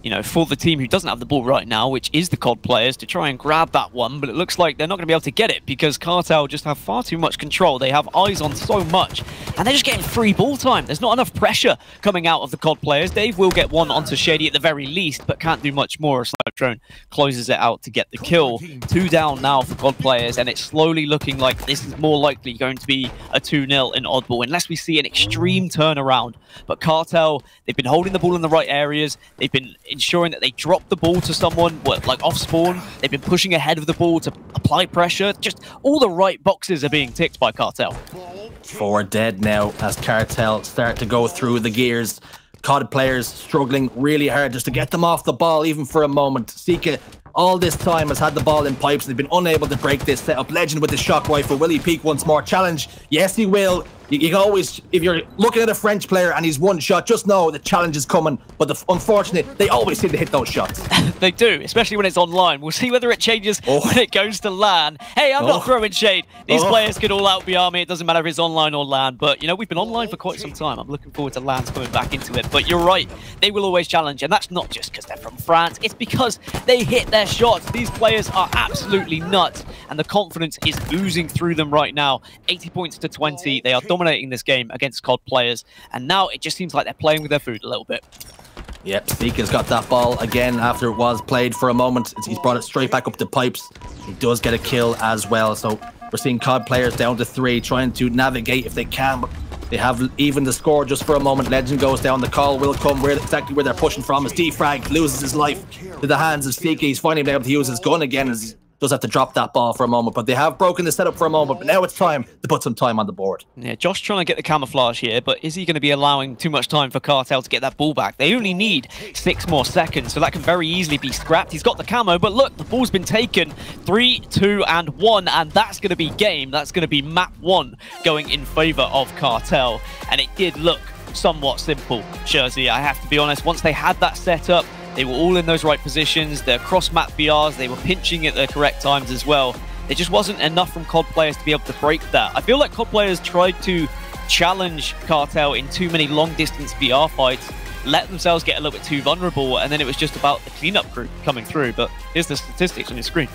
you know, for the team who doesn't have the ball right now, which is the COD players, to try and grab that one, but it looks like they're not going to be able to get it because Cartel just have far too much control. They have eyes on so much, and they're just getting free ball time. There's not enough pressure coming out of the COD players. Dave will get one onto Shady at the very least, but can't do much more. Snipe Drone closes it out to get the kill. 2 down now for COD players, and it's slowly looking like this is more likely going to be a 2-0 in Oddball, unless we see an extreme turnaround. But Cartel, they've been holding the ball in the right areas. They've been ensuring that they drop the ball to someone, like off spawn. They've been pushing ahead of the ball to apply pressure. Just all the right boxes are being ticked by Cartel. 4 dead now as Cartel start to go through the gears. COD players struggling really hard just to get them off the ball, even for a moment. Sika, all this time, has had the ball in pipes. They've been unable to break this setup. Legend with the shock rifle. Will he peek once more? Challenge. Yes, he will. You can always, if you're looking at a French player and he's one shot, just know the challenge is coming. But unfortunately, they always seem to hit those shots. They do, especially when it's online. We'll see whether it changes when it goes to LAN. Hey, I'm not throwing shade. These players could all out-BR me. It doesn't matter if it's online or LAN. But, you know, we've been online for quite some time. I'm looking forward to LANs coming back into it. But you're right. They will always challenge. And that's not just because they're from France. It's because they hit their shots. These players are absolutely nuts. And the confidence is oozing through them right now. 80 points to 20. They are dominating this game against COD players, and now it just seems like they're playing with their food a little bit. Yep, Sika's got that ball again after it was played for a moment. He's brought it straight back up the pipes. He does get a kill as well, so we're seeing COD players down to 3 trying to navigate if they can, but they have even the score just for a moment. Legend goes down, the call will come exactly where they're pushing from as defrag loses his life to the hands of Sika. He's finally been able to use his gun again as he does have to drop that ball for a moment, but they have broken the setup for a moment, but now it's time to put some time on the board. Yeah, Josh trying to get the camouflage here, but is he going to be allowing too much time for Cartel to get that ball back? They only need 6 more seconds, so that can very easily be scrapped. He's got the camo, but look, the ball's been taken. 3, 2, and 1, and that's going to be game. That's going to be map 1 going in favor of Cartel, and it did look somewhat simple, Jersey. I have to be honest, once they had that set up, they were all in those right positions. They're cross-map BRs. They were pinching at the correct times as well. There just wasn't enough from COD players to be able to break that. I feel like COD players tried to challenge Cartel in too many long-distance BR fights, let themselves get a little bit too vulnerable, and then it was just about the cleanup crew coming through. But here's the statistics on your screen.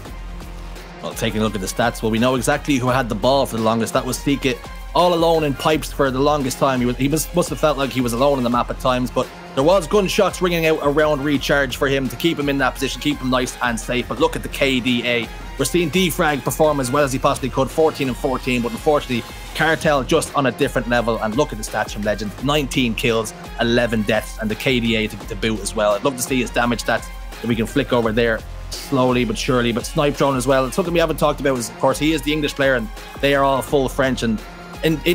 Well, taking a look at the stats, well, we know exactly who had the ball for the longest. That was Sika, all alone in pipes for the longest time. He must have felt like he was alone on the map at times, but there was gunshots ringing out around recharge for him to keep him in that position, keep him nice and safe. But look at the KDA. We're seeing defrag perform as well as he possibly could, 14 and 14, but unfortunately, Cartel just on a different level. And look at the stats from Legend, 19 kills, 11 deaths, and the KDA to boot as well. I'd love to see his damage stats that we can flick over there slowly but surely. But Snipe Drone as well. It's something we haven't talked about is, of course, he is the English player and they are all full French. And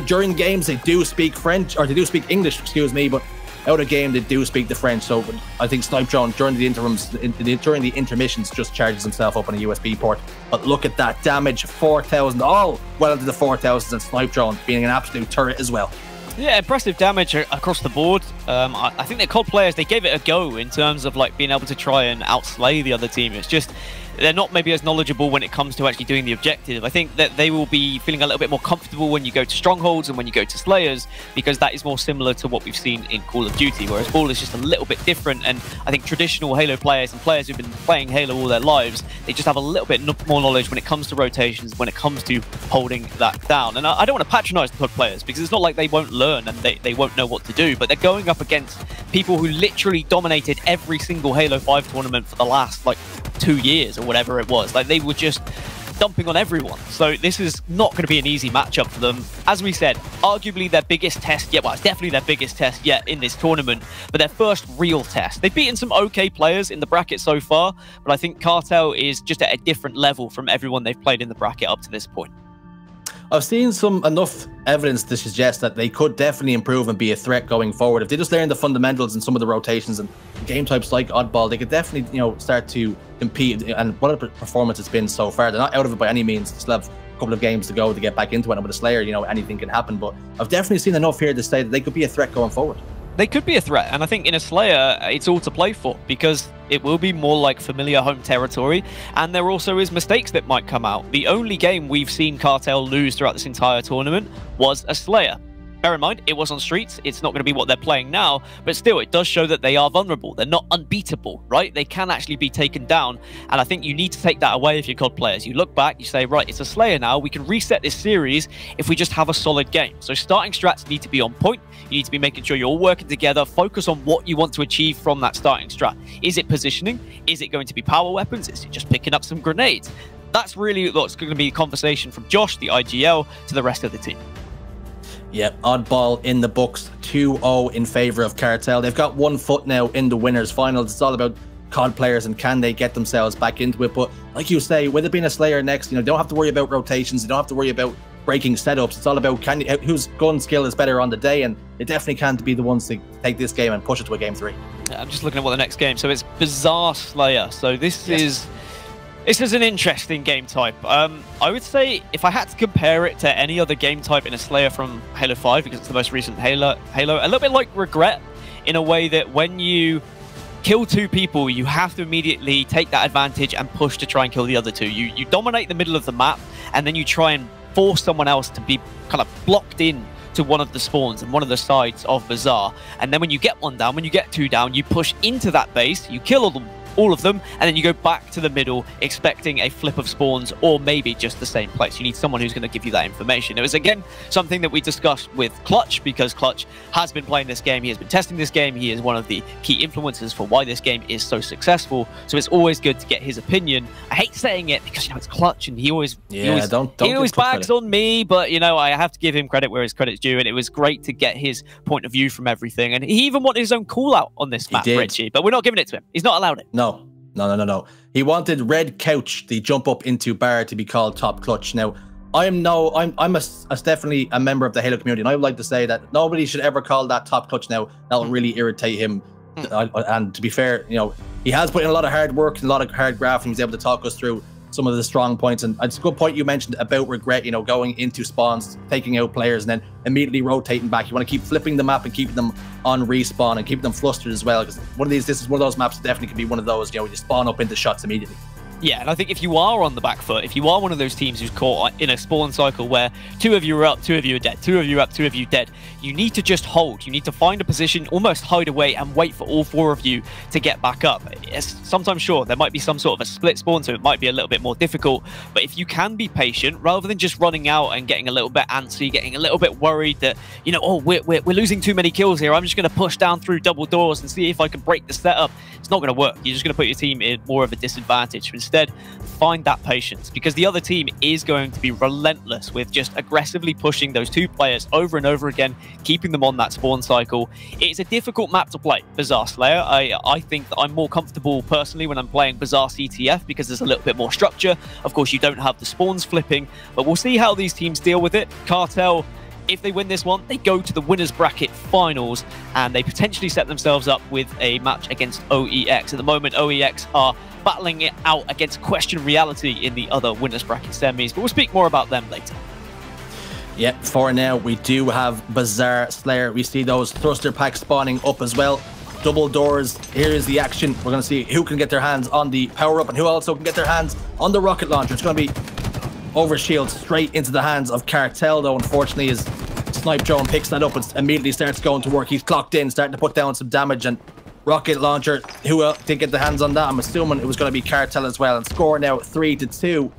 during games, they do speak French, or they do speak English, excuse me, but out of game, they do speak the French. So I think Snipe Drone during the intermissions just charges himself up on a USB port. But look at that damage, 4,000, all well into the 4,000s, and Snipe Drone being an absolute turret as well. Yeah, impressive damage across the board. I think the COD players, they gave it a go in terms of like being able to try and outslay the other team. It's just they're not maybe as knowledgeable when it comes to actually doing the objective. I think that they will be feeling a little bit more comfortable when you go to Strongholds and when you go to Slayers, because that is more similar to what we've seen in Call of Duty, whereas Ball is just a little bit different. And I think traditional Halo players and players who've been playing Halo all their lives, they just have a little bit more knowledge when it comes to rotations, when it comes to holding that down. And I don't want to patronize the COD players, because it's not like they won't learn and they won't know what to do, but they're going up against people who literally dominated every single Halo 5 tournament for the last like 2 years or whatever it was. Like, they were just dumping on everyone. So this is not going to be an easy matchup for them. As we said, arguably their biggest test yet. Well, it's definitely their biggest test yet in this tournament, but their first real test. They've beaten some okay players in the bracket so far, but I think Cartel is just at a different level from everyone they've played in the bracket up to this point. I've seen enough evidence to suggest that they could definitely improve and be a threat going forward. If they just learn the fundamentals and some of the rotations and game types like oddball, they could definitely, you know, start to compete. And what a performance it's been so far. They're not out of it by any means. They still have a couple of games to go to get back into it. And with a Slayer, you know, anything can happen. But I've definitely seen enough here to say that they could be a threat going forward. They could be a threat, and I think in a Slayer, it's all to play for, because it will be more like familiar home territory, and there also is mistakes that might come out. The only game we've seen Cartel lose throughout this entire tournament was a Slayer. Bear in mind, it was on Streets. It's not going to be what they're playing now, but still, it does show that they are vulnerable. They're not unbeatable, right? They can actually be taken down, and I think you need to take that away if you're COD players. You look back, you say, right, it's a Slayer now. We can reset this series if we just have a solid game. So starting strats need to be on point. You need to be making sure you're all working together. Focus on what you want to achieve from that starting strat. Is it positioning? Is it going to be power weapons? Is it just picking up some grenades? That's really what's going to be a conversation from Josh, the IGL, to the rest of the team. Yeah, oddball in the books, 2-0 in favor of Cartel. They've got 1 foot now in the winners finals. It's all about COD players and can they get themselves back into it. But like you say, with it being a Slayer next, you know, don't have to worry about rotations. You don't have to worry about breaking setups. It's all about whose gun skill is better on the day, and they definitely can't be the ones to take this game and push it to a game 3. I'm just looking at what the next game. So it's Bizarre Slayer. So this is an interesting game type. I would say if I had to compare it to any other game type in a Slayer from Halo 5, because it's the most recent Halo, a little bit like Regret, in a way that when you kill 2 people, you have to immediately take that advantage and push to try and kill the other 2. You dominate the middle of the map, and then you try and force someone else to be kind of blocked in to one of the spawns and one of the sides of Bizarre. And then when you get 1 down, when you get 2 down, you push into that base, you kill all of them, and then you go back to the middle expecting a flip of spawns or maybe just the same place. You need someone who's going to give you that information. It was, again, something that we discussed with Clutch, because Clutch has been playing this game. He has been testing this game. He is one of the key influencers for why this game is so successful. So it's always good to get his opinion. I hate saying it because, you know, it's Clutch and he always bags on me, but, you know, I have to give him credit where his credit's due, and it was great to get his point of view from everything. And he even wanted his own call out on this map, Richie, but we're not giving it to him. He's not allowed it. No. He wanted Red Couch, the jump up into bar, to be called Top Clutch. Now, I'm definitely a member of the Halo community, and I would like to say that nobody should ever call that Top Clutch now. That will really irritate him. And to be fair, you know, he has put in a lot of hard work and a lot of hard graft, and he was able to talk us through some of the strong points. And it's a good point you mentioned about Regret, you know, going into spawns, taking out players, and then immediately rotating back. You want to keep flipping the map and keeping them on respawn and keep them flustered as well, because this is one of those maps that definitely could be one of those, you know, you spawn up into shots immediately. Yeah, and I think if you are on the back foot, if you are one of those teams who's caught in a spawn cycle where 2 of you are up, 2 of you are dead, 2 of you are up, 2 of you dead, you need to just hold. You need to find a position, almost hide away, and wait for all 4 of you to get back up. Sometimes, sure, there might be some sort of a split spawn, so it might be a little bit more difficult, but if you can be patient, rather than just running out and getting a little bit antsy, getting a little bit worried that, you know, oh, we're losing too many kills here, I'm just going to push down through double doors and see if I can break the setup, it's not going to work. You're just going to put your team in more of a disadvantage. Instead, find that patience, because the other team is going to be relentless with just aggressively pushing those 2 players over and over again, keeping them on that spawn cycle. It's a difficult map to play, Bizarre Slayer. I think that I'm more comfortable personally when I'm playing Bizarre CTF, because there's a little bit more structure. Of course, you don't have the spawns flipping, but we'll see how these teams deal with it. Cartel, if they win this one, they go to the winners bracket finals, and they potentially set themselves up with a match against OEX. At the moment, OEX are battling it out against Question Reality in the other winners bracket semis, but we'll speak more about them later. Yeah, for now, we do have Bizarre Slayer. We see those thruster packs spawning up as well. Double doors. Here is the action. We're going to see who can get their hands on the power-up and who also can get their hands on the rocket launcher. It's going to be over shield straight into the hands of Cartel, though. Unfortunately, his snipe drone picks that up and immediately starts going to work. He's clocked in, starting to put down some damage, and rocket launcher, who did get the hands on that? I'm assuming it was going to be Cartel as well. And score now 3-2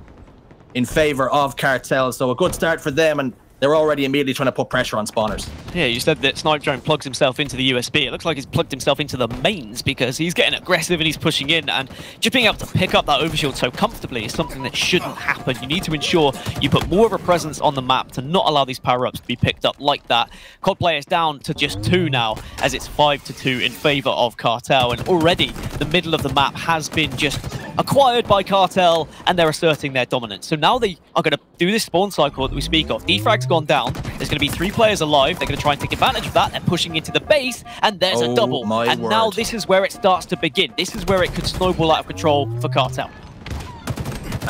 in favor of Cartel. So a good start for them, and they're already immediately trying to put pressure on spawners. Yeah, you said that Snipe Drone plugs himself into the USB. It looks like he's plugged himself into the mains, because he's getting aggressive and he's pushing in, and just being able to pick up that overshield so comfortably is something that shouldn't happen. You need to ensure you put more of a presence on the map to not allow these power-ups to be picked up like that. COD players down to just 2 now, as it's 5-2 in favor of Cartel, and already the middle of the map has been just acquired by Cartel, and they're asserting their dominance. So now they are going to do this spawn cycle that we speak of. Defrag's gone down. There's going to be 3 players alive. They're going to try and take advantage of that. They're pushing into the base, and there's a double. And now this is where it starts to begin. This is where it could snowball out of control for Cartel.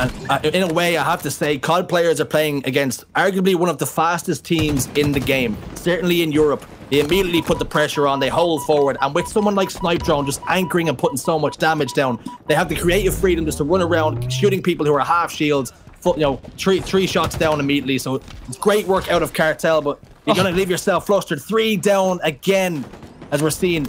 And in a way, I have to say, COD players are playing against arguably one of the fastest teams in the game. Certainly in Europe, they immediately put the pressure on, they hold forward, and with someone like Snipedrone just anchoring and putting so much damage down, they have the creative freedom just to run around, shooting people who are half shields, three shots down immediately. So it's great work out of Cartel, but you're going to leave yourself flustered. 3 down again, as we're seeing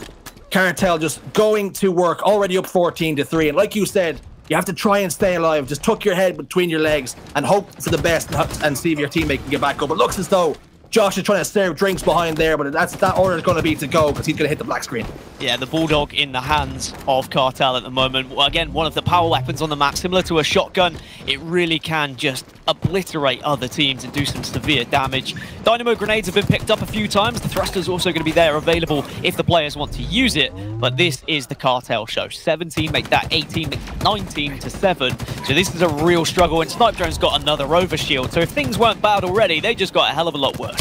Cartel just going to work, already up 14-3. And like you said, you have to try and stay alive. Just tuck your head between your legs and hope for the best and see if your teammate can get back up. It looks as though Josh is trying to serve drinks behind there, but that order is going to be to go because he's going to hit the black screen. Yeah, the Bulldog in the hands of Cartel at the moment. Again, one of the power weapons on the map, similar to a shotgun. It really can just obliterate other teams and do some severe damage. Dynamo grenades have been picked up a few times. The thruster's also going to be there available if the players want to use it. But this is the Cartel show. 17 make that 18, 19-7. So this is a real struggle, and Snipedrone's got another overshield. So if things weren't bad already, they just got a hell of a lot worse.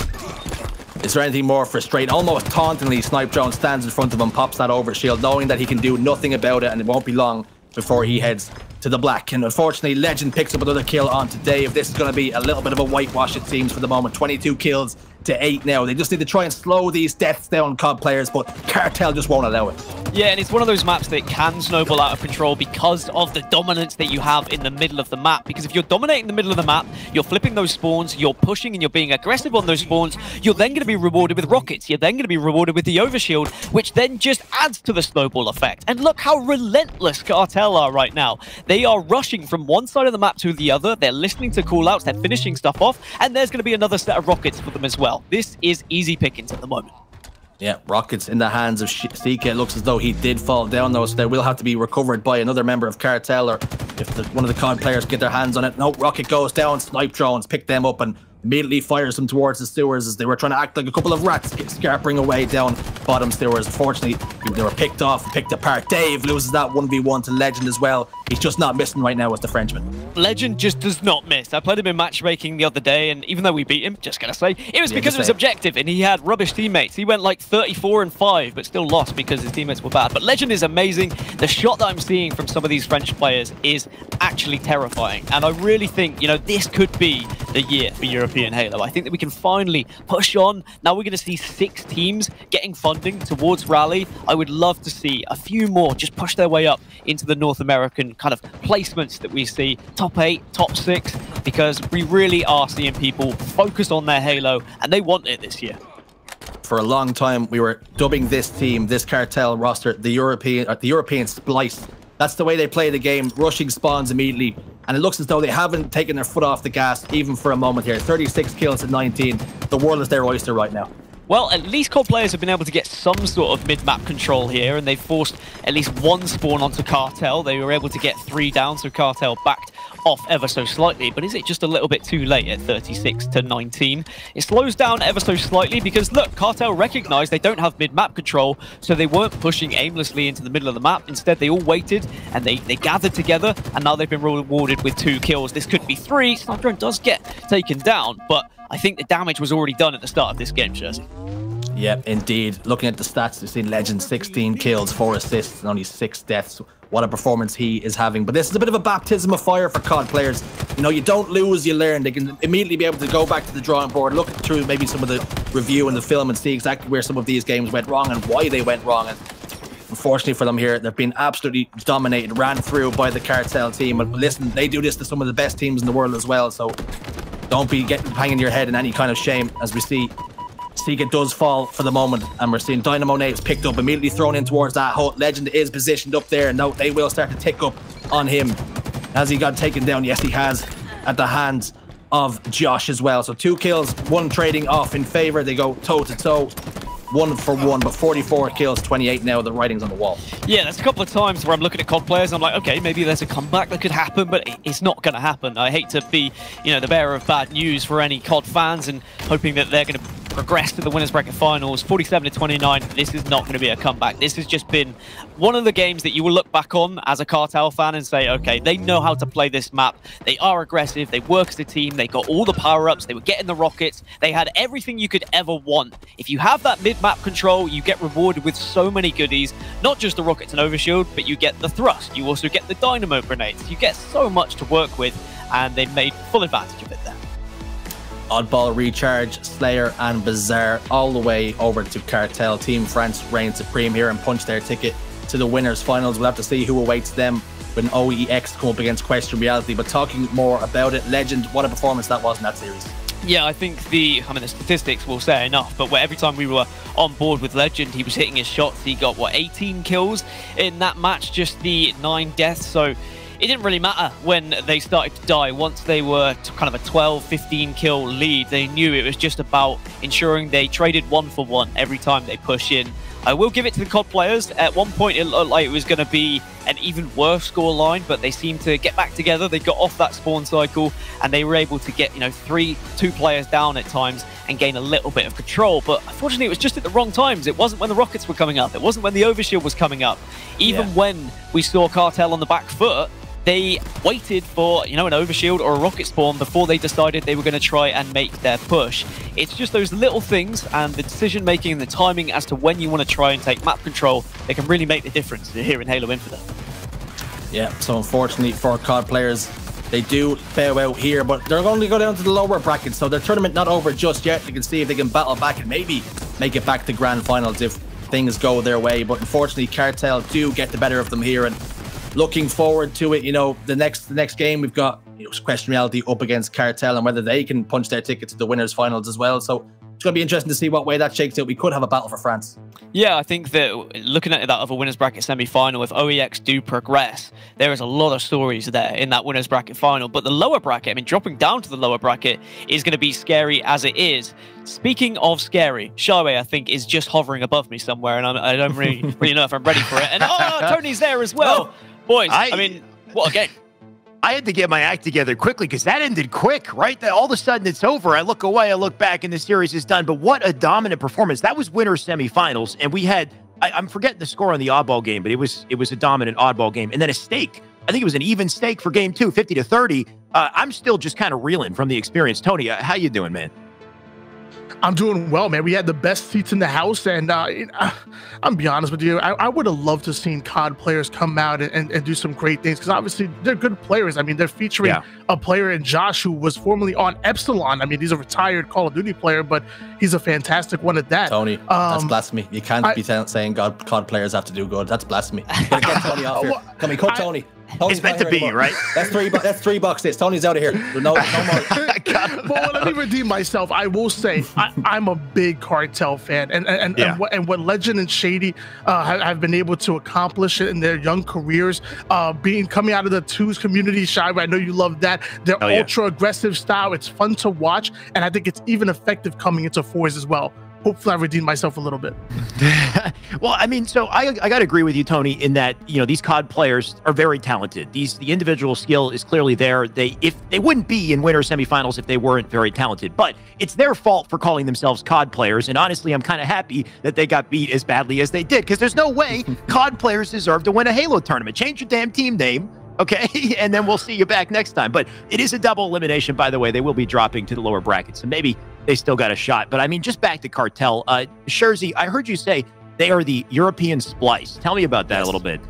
Is there anything more frustrating? Almost tauntingly, Snipedrone stands in front of him, pops that overshield, knowing that he can do nothing about it, and it won't be long before he heads to the black. And unfortunately, Legend picks up another kill on today. If this is going to be a little bit of a whitewash, it seems, for the moment. 22 kills to 8 now. They just need to try and slow these deaths down, COD players, but Cartel just won't allow it. Yeah, and it's one of those maps that can snowball out of control because of the dominance that you have in the middle of the map. Because if you're dominating the middle of the map, you're flipping those spawns, you're pushing and you're being aggressive on those spawns, you're then going to be rewarded with rockets. You're then going to be rewarded with the overshield, which then just adds to the snowball effect. And look how relentless Cartel are right now. They are rushing from one side of the map to the other. They're listening to callouts, they're finishing stuff off, and there's going to be another set of rockets for them as well. This is easy pickings at the moment. Yeah, rockets in the hands of Sika. It looks as though he did fall down, though, so they will have to be recovered by another member of Cartel, or if one of the COD players get their hands on it. No, rocket goes down, Snipedrones pick them up and immediately fires them towards the sewers as they were trying to act like a couple of rats scarpering away down bottom sewers. Unfortunately, they were picked off and picked apart. Dave loses that 1v1 to Legend as well. He's just not missing right now as the Frenchman. Legend just does not miss. I played him in matchmaking the other day, and even though we beat him, just gonna say, it was because it was objective and he had rubbish teammates. He went like 34-5, but still lost because his teammates were bad. But Legend is amazing. The shot that I'm seeing from some of these French players is actually terrifying. And I really think, this could be the year for European Halo. I think that we can finally push on. Now we're going to see 6 teams getting funding towards Rally. I would love to see a few more just push their way up into the North American kind of placements that we see. Top 8, top 6, because we really are seeing people focus on their Halo, and they want it this year. For a long time, we were dubbing this team, this Cartel roster, the European Splice. That's the way they play the game, rushing spawns immediately. And it looks as though they haven't taken their foot off the gas even for a moment here. 36 kills at 19. The world is their oyster right now. Well, at least COD players have been able to get some sort of mid-map control here, and they've forced at least 1 spawn onto Cartel. They were able to get 3 down, so Cartel backed off ever so slightly. But is it just a little bit too late at 36-19? It slows down ever so slightly because, look, Cartel recognized they don't have mid-map control, so they weren't pushing aimlessly into the middle of the map. Instead, they all waited, and they gathered together, and now they've been rewarded with 2 kills. This could be 3. Snipedrone does get taken down, but I think the damage was already done at the start of this game, Jersey. Yeah, indeed. Looking at the stats, we've seen Legend 16 kills, 4 assists, and only 6 deaths. What a performance he is having. But this is a bit of a baptism of fire for COD players. You don't lose, you learn. They can immediately be able to go back to the drawing board, look through maybe some of the review and the film and see exactly where some of these games went wrong and why they went wrong. And unfortunately for them here, they've been absolutely dominated, ran through by the Cartel team. And listen, they do this to some of the best teams in the world as well. So don't be hanging your head in any kind of shame as we see Sika does fall for the moment, and we're seeing Dynamo nades picked up, immediately thrown in towards that hut. Legend is positioned up there. Now they will start to tick up on him. Has he got taken down? Yes, he has, at the hands of Josh as well. So 2 kills, 1 trading off in favor. They go toe-to-toe, 1 for 1, but 44 kills, 28 now. The writing's on the wall. Yeah, there's a couple of times where I'm looking at COD players and I'm like, okay, maybe there's a comeback that could happen, but it's not going to happen. I hate to be, the bearer of bad news for any COD fans and hoping that they're going to progress to the winners bracket finals, 47-29. This is not going to be a comeback. This has just been one of the games that you will look back on as a Cartel fan and say, okay, they know how to play this map. They are aggressive. They work as a team. They got all the power-ups. They were getting the rockets. They had everything you could ever want. If you have that mid-map control, you get rewarded with so many goodies. Not just the rockets and overshield, but you get the thrust. You also get the dynamo grenades. You get so much to work with, and they made full advantage of it there. Oddball, Recharge, Slayer, and Bazaar all the way over to Cartel. Team France reign supreme here and punch their ticket to the winners finals. We'll have to see who awaits them when OEX come up against Question Reality. But talking more about it, Legend, what a performance that was in that series. Yeah, I think the statistics will say enough, but every time we were on board with Legend, he was hitting his shots. He got, 18 kills in that match, just the 9 deaths. So it didn't really matter when they started to die. Once they were kind of a 12, 15 kill lead, they knew it was just about ensuring they traded 1 for 1 every time they push in. I will give it to the COD players. At one point, it looked like it was going to be an even worse score line, but they seemed to get back together. They got off that spawn cycle, and they were able to get, 2 players down at times and gain a little bit of control. But unfortunately, it was just at the wrong times. It wasn't when the rockets were coming up. It wasn't when the overshield was coming up. Even when we saw Cartel on the back foot, they waited for, an overshield or a rocket spawn before they decided they were going to try and make their push. It's just those little things and the decision-making and the timing as to when you want to try and take map control that can really make the difference here in Halo Infinite. Yeah, so unfortunately for COD players, they do bow out here, but they're going to go down to the lower bracket, so their tournament not over just yet. They can see if they can battle back and maybe make it back to grand finals if things go their way. But unfortunately, Cartel do get the better of them here, and looking forward to it. The next game we've got Question Reality up against Cartel and whether they can punch their ticket to the winners finals as well. So it's going to be interesting to see what way that shakes out. We could have a battle for France. Yeah, I think that looking at that other winners bracket semi-final, if OEX do progress, there is a lot of stories there in that winners bracket final. But the lower bracket, dropping down to the lower bracket is going to be scary as it is. Speaking of scary, Shaway, I think, is just hovering above me somewhere, and I don't really know if I'm ready for it. And Tony's there as well. No. Boys, what a game. I had to get my act together quickly because that ended quick, right? All of a sudden it's over. I look away, I look back, and the series is done. But what a dominant performance. That was winners semifinals, and we had, I'm forgetting the score on the oddball game, but it was a dominant oddball game. And then a stake. I think it was an even stake for game 2, 50-30. I'm still just kind of reeling from the experience. Tony, how you doing, man? I'm doing well, man. We had the best seats in the house, and I'm be honest with you, I would have loved to have seen COD players come out and do some great things, because obviously they're good players. They're featuring a player in Josh who was formerly on Epsilon. He's a retired Call of Duty player, but he's a fantastic one at that. Tony, that's blasphemy. You can't be saying COD players have to do good. That's blasphemy. Get Tony off here. Come on, cut Tony. Tony's it's meant to be, anymore. right? That's $3. Tony's out of here. No more. Well, let me redeem myself. I will say I'm a big Cartel fan, and what Legend and Shady have been able to accomplish in their young careers, coming out of the twos community. Shai, I know you love that. Their ultra aggressive style. It's fun to watch, and I think it's even effective coming into fours as well. Hopefully I redeemed myself a little bit. Well, so I got to agree with you, Tony, in that, these COD players are very talented. The individual skill is clearly there. They wouldn't be in winter semifinals if they weren't very talented, but it's their fault for calling themselves COD players. And honestly, I'm kind of happy that they got beat as badly as they did, because there's no way COD players deserve to win a Halo tournament. Change your damn team name. Okay, and then we'll see you back next time. But it is a double elimination, by the way. They will be dropping to the lower bracket, so maybe they still got a shot. But just back to Cartel. Scherzi, I heard you say they are the European Splice. Tell me about that a little bit.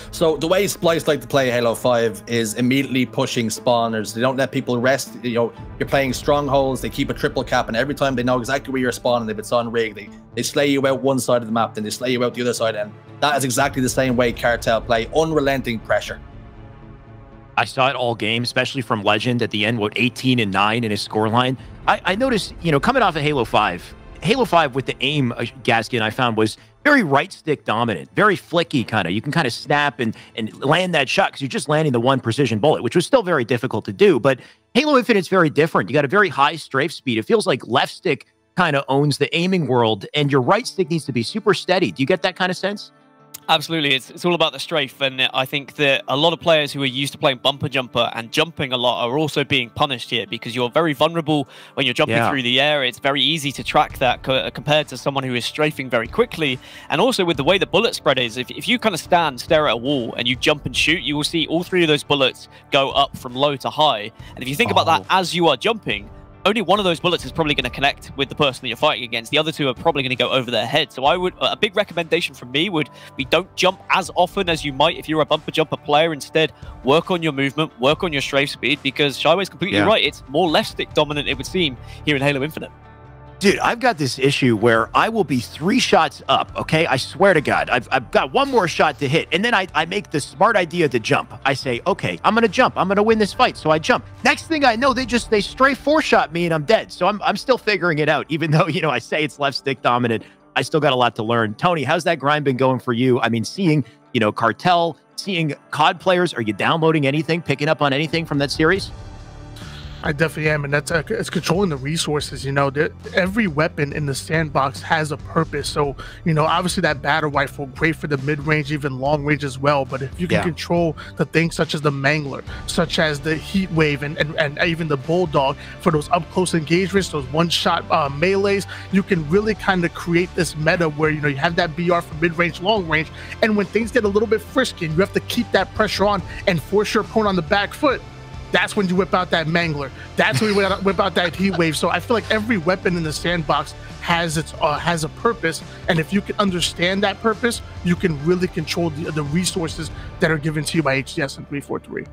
So the way Splice like to play Halo 5 is immediately pushing spawners. They don't let people rest. You're playing strongholds. They keep a triple cap, and every time they know exactly where you're spawning, if it's on rig, they slay you out one side of the map, then they slay you out the other side. And that is exactly the same way Cartel play. Unrelenting pressure. I saw it all game, especially from Legend at the end, 18-9 in his scoreline. I noticed, coming off of Halo 5 with the aim, Gaskin, I found was very right stick dominant, very flicky kind of. You can kind of snap and land that shot because you're just landing the one precision bullet, which was still very difficult to do. But Halo Infinite's very different. You got a very high strafe speed. It feels like left stick kind of owns the aiming world, and your right stick needs to be super steady. Do you get that kind of sense? Absolutely, it's all about the strafe, and I think that a lot of players who are used to playing bumper jumper and jumping a lot are also being punished here because you're very vulnerable when you're jumping through the air. It's very easy to track that compared to someone who is strafing very quickly, and also with the way the bullet spread is, if you kind of stare at a wall and you jump and shoot, you will see all three of those bullets go up from low to high, and if you think about that as you are jumping, only one of those bullets is probably going to connect with the person that you're fighting against. The other two are probably going to go over their head. So a big recommendation from me would be don't jump as often as you might if you're a bumper jumper player. Instead, work on your movement, work on your strafe speed, because Shyway's completely right. It's more left stick dominant, it would seem, here in Halo Infinite. Dude, I've got this issue where I will be 3 shots up, okay? I swear to God. I've got one more shot to hit, and then I make the smart idea to jump. I say, okay, I'm going to jump. I'm going to win this fight, so I jump. Next thing I know, they stray 4-shot me, and I'm dead. So I'm still figuring it out, even though, you know, I say it's left stick dominant. I still got a lot to learn. Tony, how's that grind been going for you? I mean, seeing, you know, Cartel, seeing COD players, are you downloading anything, picking up on anything from that series? I definitely am, and that's it's controlling the resources. You know, every weapon in the sandbox has a purpose. So, you know, obviously that battle rifle, great for the mid-range, even long range as well. But if you can control the things such as the Mangler, such as the Heat Wave, and even the Bulldog for those up-close engagements, those one-shot melees, you can really kind of create this meta where, you know, you have that BR for mid-range, long range, and when things get a little bit frisky, and you have to keep that pressure on and force your opponent on the back foot. That's when you whip out that Mangler. That's when you whip out that Heat Wave. So I feel like every weapon in the sandbox has a purpose, and if you can understand that purpose, you can really control the resources that are given to you by HCS and 343.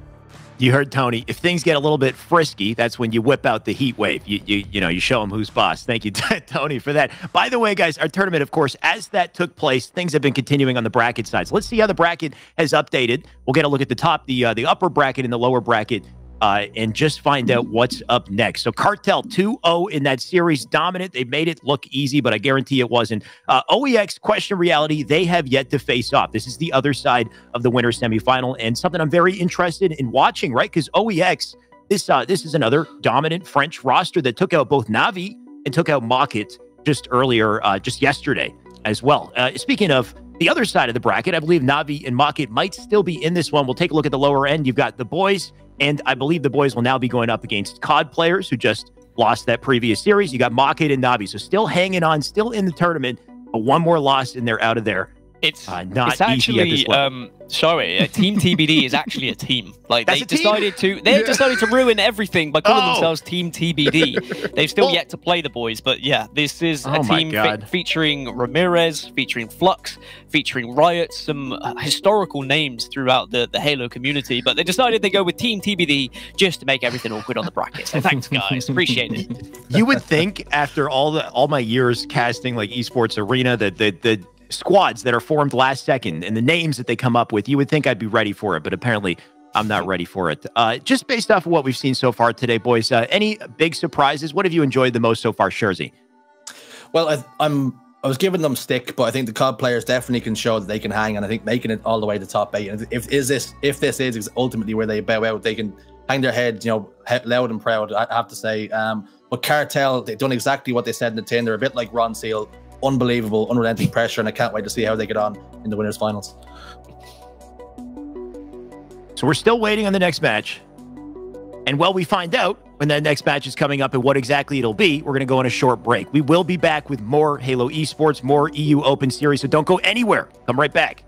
You heard Tony. If things get a little bit frisky, that's when you whip out the Heat Wave. You know, you show them who's boss. Thank you, Tony, for that. By the way, guys, our tournament, of course, as that took place, things have been continuing on the bracket side. So let's see how the bracket has updated. We'll get a look at the top, the upper bracket and the lower bracket, and just find out what's up next. So Cartel 2-0 in that series, dominant. They made it look easy, but I guarantee it wasn't. OEX, Question Reality, they have yet to face off. This is the other side of the winter semifinal, and something I'm very interested in watching, right? Because OEX, this is another dominant French roster that took out both Navi and took out Mockit just earlier, just yesterday as well. Speaking of the other side of the bracket, I believe Navi and Mockit might still be in this one. We'll take a look at the lower end. You've got the boys, and I believe the boys will now be going up against COD players who just lost that previous series. You got Mockit and Navi, so still hanging on, still in the tournament, but one more loss and they're out of there. It's not actually easy at this level. Sorry, Team TBD is actually a team. Like they decided to ruin everything by calling themselves Team TBD. They've still yet to play the boys, but yeah, this is a team featuring Ramirez, featuring Flux, featuring Riot, some historical names throughout the Halo community. But they decided they go with Team TBD just to make everything awkward on the bracket. So thanks, guys, appreciate it. You would think after all my years casting like esports arena that the squads that are formed last second and the names that they come up with, you would think I'd be ready for it, but apparently I'm not ready for it. Just based off of what we've seen so far today, boys, any big surprises? What have you enjoyed the most so far, Scherzy? Well, I was giving them stick, but I think the COD players definitely can show that they can hang, and I think making it all the way to top 8. And if this is ultimately where they bow out, they can hang their head, you know, loud and proud, I have to say. But Cartel, they've done exactly what they said in the tin. They're a bit like Ron Seal. Unbelievable, unrelenting pressure, and I can't wait to see how they get on in the winners finals. So we're still waiting on the next match, and while we find out when that next match is coming up and what exactly it'll be, we're going to go on a short break. We will be back with more Halo Esports, more EU Open Series, so don't go anywhere. Come right back.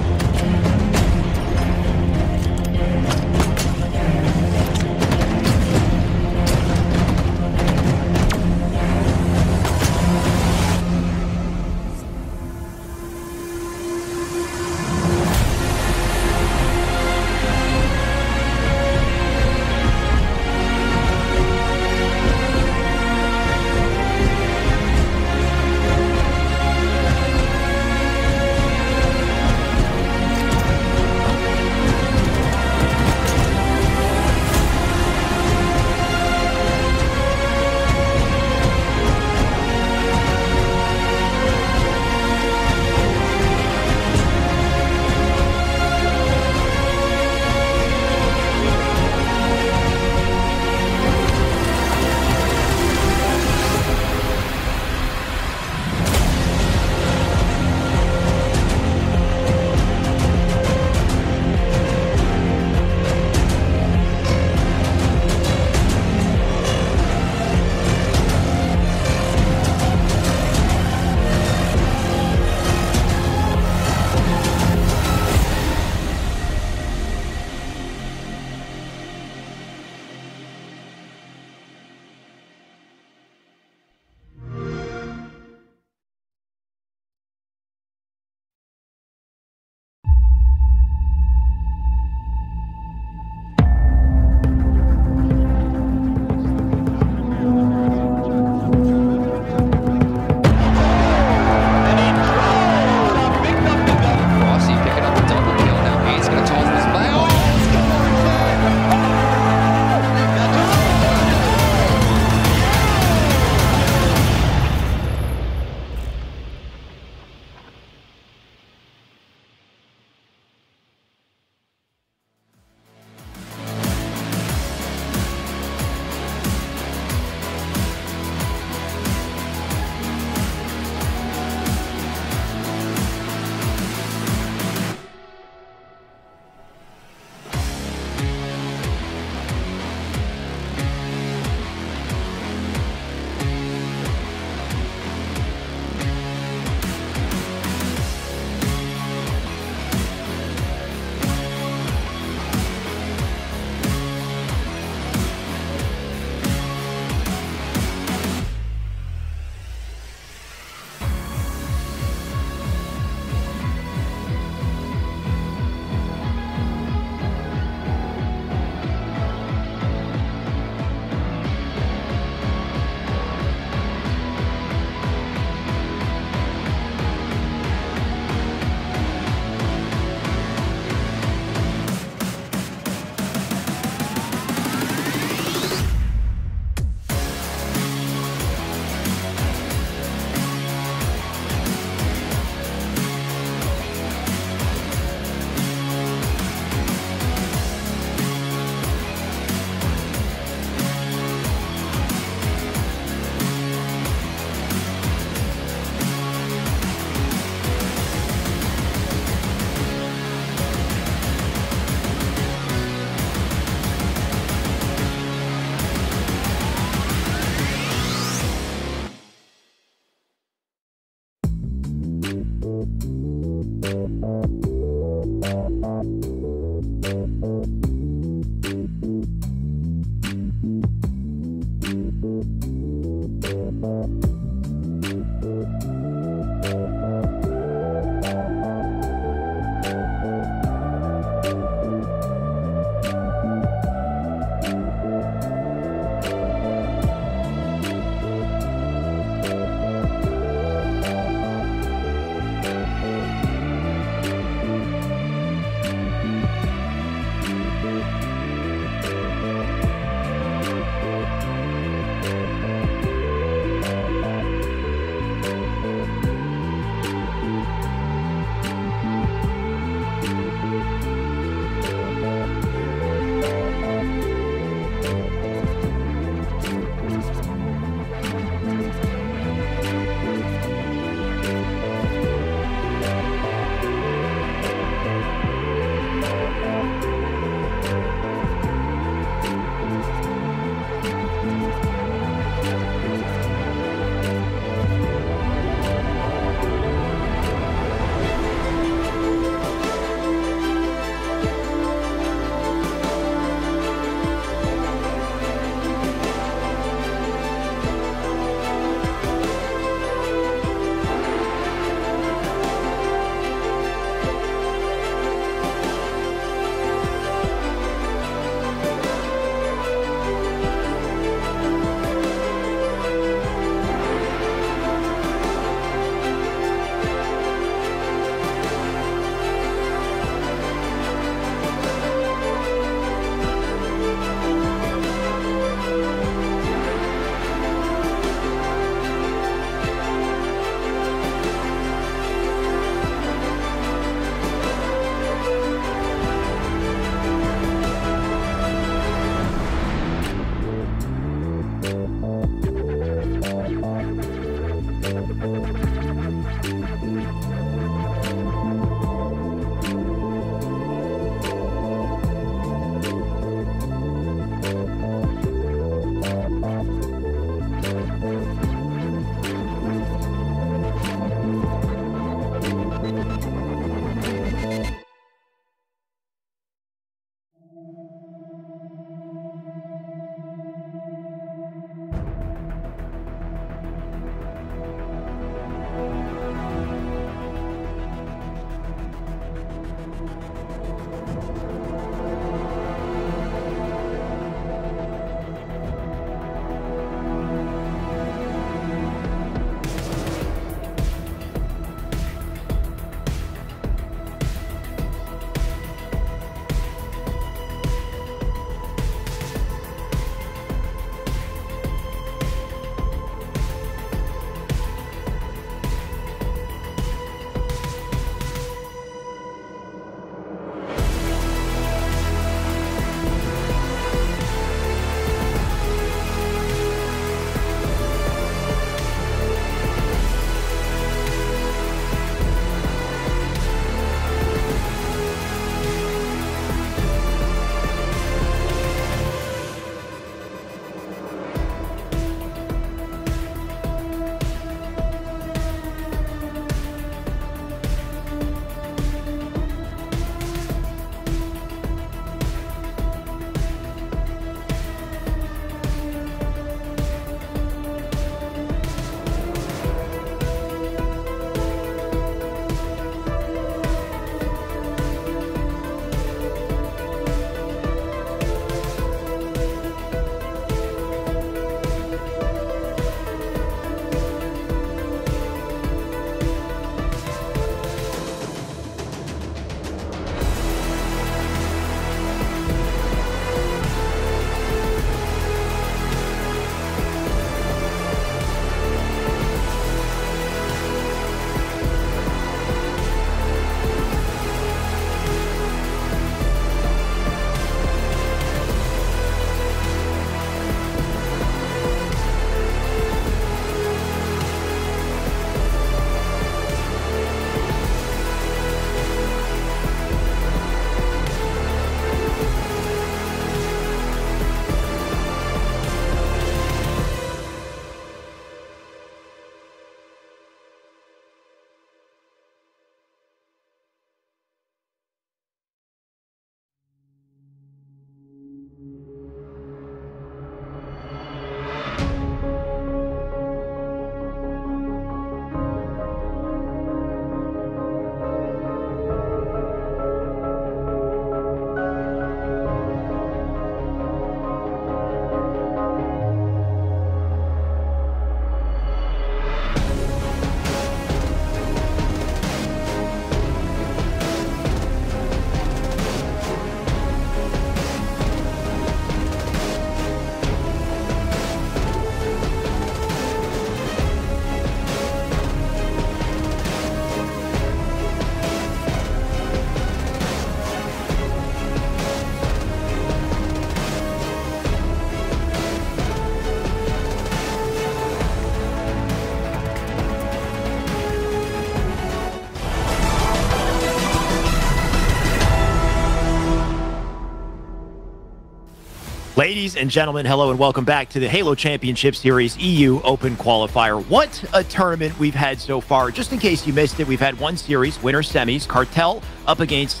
Ladies and gentlemen, hello and welcome back to the Halo Championship Series EU Open Qualifier. What a tournament we've had so far. Just in case you missed it, we've had one series, winner semis, Cartel up against...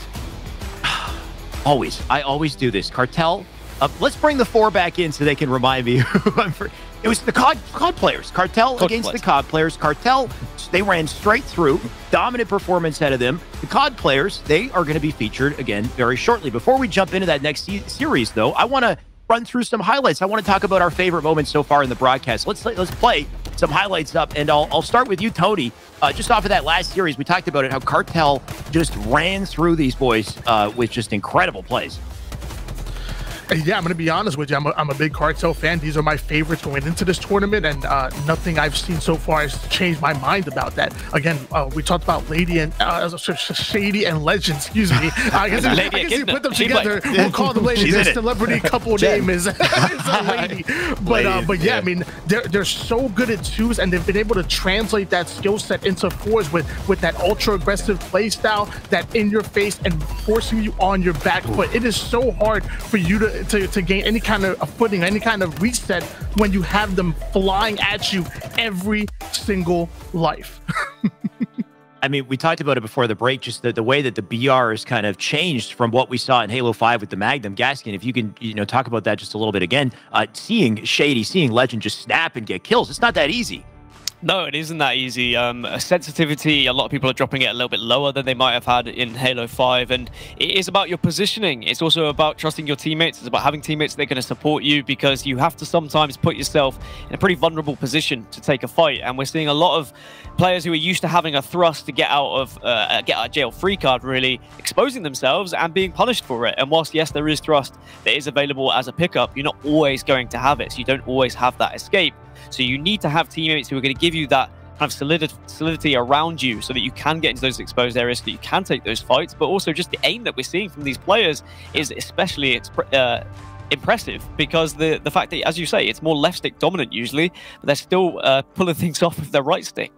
I always do this. Cartel up. Let's bring the 4 back in so they can remind me. It was the COD players. Cartel against the COD players. Cartel, they ran straight through. Dominant performance out of them. The COD players, they are going to be featured again very shortly. Before we jump into that next series, though, I want to run through some highlights. I want to talk about our favorite moments so far in the broadcast. Let's play some highlights up, and I'll start with you, Tony. Just off of that last series, we talked about it, how Cartel just ran through these boys with just incredible plays. Yeah, I'm going to be honest with you. I'm a big Cartel fan. These are my favorites going into this tournament, and nothing I've seen so far has changed my mind about that. Again, we talked about Shady and Legend, excuse me. I guess you put them together. We'll call them Lady. Their celebrity couple name is a Lady. But yeah, I mean, they're so good at 2s, and they've been able to translate that skill set into 4s with that ultra-aggressive play style, that in-your-face and forcing you on your back foot. It is so hard for you to gain any kind of a footing, any kind of reset when you have them flying at you every single life. I mean, we talked about it before the break, just the way that the BR has kind of changed from what we saw in Halo 5 with the Magnum. Gaskin, if you can, talk about that just a little bit again. Seeing Shady, seeing Legend just snap and get kills, it's not that easy. No, it isn't that easy. Sensitivity, a lot of people are dropping it a little bit lower than they might have had in Halo 5, and it is about your positioning. It's also about trusting your teammates. It's about having teammates that are going to support you, because you have to sometimes put yourself in a pretty vulnerable position to take a fight, and we're seeing a lot of players who are used to having a thrust to get out of jail free card, really exposing themselves and being punished for it. And whilst, yes, there is thrust that is available as a pickup, you're not always going to have it, so you don't always have that escape. So you need to have teammates who are going to give you that kind of solidity around you so that you can get into those exposed areas, so that you can take those fights. But also just the aim that we're seeing from these players is especially impressive, because the fact that, as you say, it's more left stick dominant usually, but they're still pulling things off with their right stick.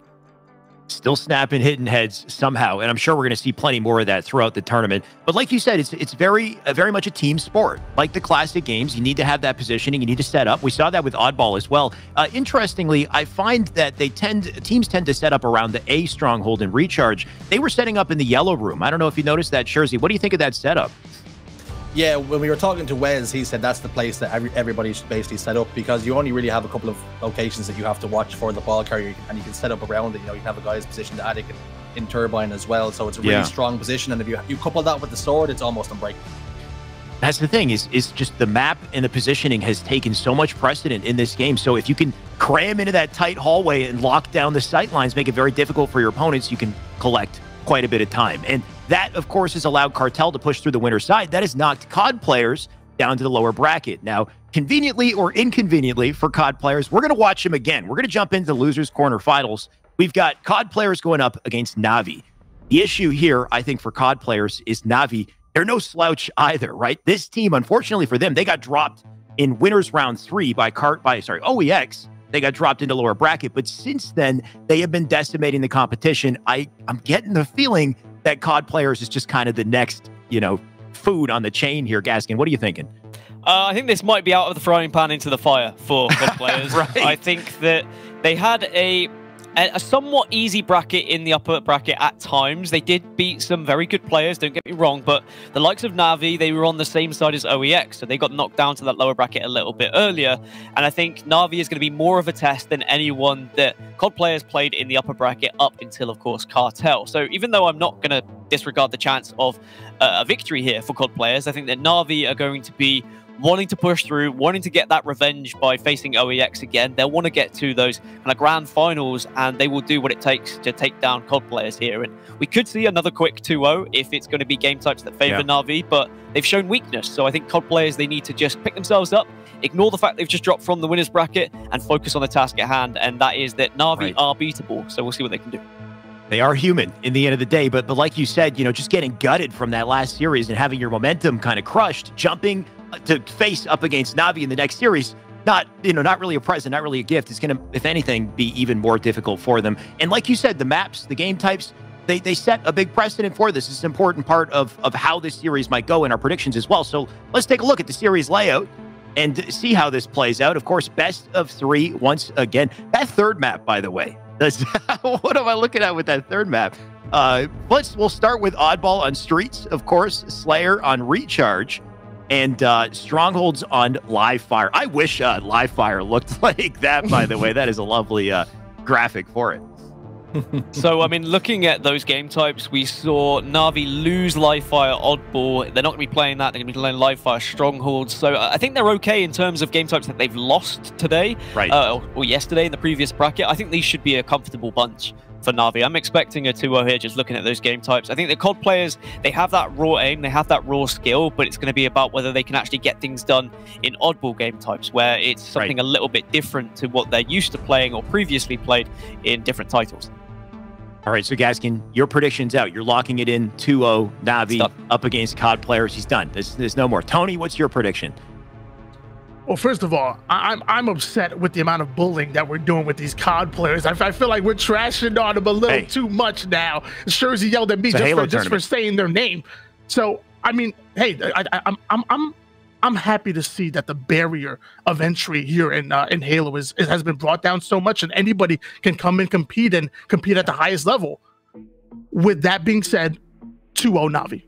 Still snapping, hitting heads somehow, and I'm sure we're going to see plenty more of that throughout the tournament. But like you said, it's very much a team sport. Like the classic games, you need to have that positioning, you need to set up. We saw that with Oddball as well. Interestingly, I find that teams tend to set up around the A stronghold and recharge. They were setting up in the yellow room. I don't know if you noticed that, Jersey. What do you think of that setup? Yeah, when we were talking to Wes, he said that's the place that everybody should basically set up, because you only really have a couple of locations that you have to watch for the ball carrier, and you can set up around it. You can have a guy's positioned attic and in Turbine as well, so it's a really strong position. And if you couple that with the sword, it's almost unbreakable. That's the thing, is just the map and the positioning has taken so much precedent in this game. So if you can cram into that tight hallway and lock down the sight lines, make it very difficult for your opponents, you can collect quite a bit of time. And that, of course, has allowed Cartel to push through the winner's side. That has knocked COD players down to the lower bracket. Now, conveniently or inconveniently for COD players, we're going to watch them again. We're going to jump into the Losers Corner Finals. We've got COD players going up against Na'Vi. The issue here, I think, for COD players is Na'Vi, they're no slouch either, right? This team, unfortunately for them, they got dropped in winners round 3 by OEX. They got dropped into lower bracket, but since then, they have been decimating the competition. I'm getting the feeling that COD players is just kind of the next, food on the chain here. Gaskin, what are you thinking? I think this might be out of the frying pan into the fire for COD players. Right. I think that they had a somewhat easy bracket in the upper bracket at times. They did beat some very good players, don't get me wrong, but the likes of Na'Vi, they were on the same side as OEX, so they got knocked down to that lower bracket a little bit earlier. And I think Na'Vi is going to be more of a test than anyone that COD players played in the upper bracket up until, of course, Cartel. So even though I'm not going to disregard the chance of a victory here for COD players, I think that Na'Vi are going to be wanting to push through, wanting to get that revenge by facing OEX again. They'll want to get to those kind of grand finals, and they will do what it takes to take down COD players here. And we could see another quick 2-0 if it's going to be game types that favor Na'Vi, but they've shown weakness. So I think COD players, they need to just pick themselves up, ignore the fact they've just dropped from the winner's bracket, and focus on the task at hand, and that is that Na'Vi are beatable. So we'll see what they can do. They are human in the end of the day, but like you said, just getting gutted from that last series and having your momentum kind of crushed, jumping to face up against Na'Vi in the next series, not really a present, not really a gift. It's going to, if anything, be even more difficult for them. And like you said, the maps, the game types, they set a big precedent for this. It's an important part of how this series might go in our predictions as well. So let's take a look at the series layout. and see how this plays out. Of course, best of 3 once again. That third map, by the way, what am I looking at with that third map? We'll start with Oddball on Streets, of course, Slayer on Recharge, and Strongholds on Live Fire. I wish Live Fire looked like that, by the way. That is a lovely graphic for it. So, I mean, looking at those game types, we saw Na'Vi lose Live Fire Oddball. They're not going to be playing that. They're going to be playing Live Fire Strongholds. So I think they're okay in terms of game types that they've lost today, right? Or yesterday in the previous bracket. I think these should be a comfortable bunch for Na'Vi. I'm expecting a 2-0 here, just looking at those game types. I think the COD players, they have that raw aim, they have that raw skill, but it's going to be about whether they can actually get things done in oddball game types, where it's something a little bit different to what they're used to playing or previously played in different titles. All right, so Gaskin, your prediction's out. You're locking it in 2-0 Na'Vi up against COD players. He's done. There's no more. Tony, what's your prediction? Well, first of all, I'm upset with the amount of bullying that we're doing with these COD players. I feel like we're trashing on them a little too much now. Shurzy yelled at me just for saying their name. So, I mean, hey, I'm happy to see that the barrier of entry here in Halo has been brought down so much, and anybody can come and compete at the highest level. With that being said, 2-0 Na'Vi.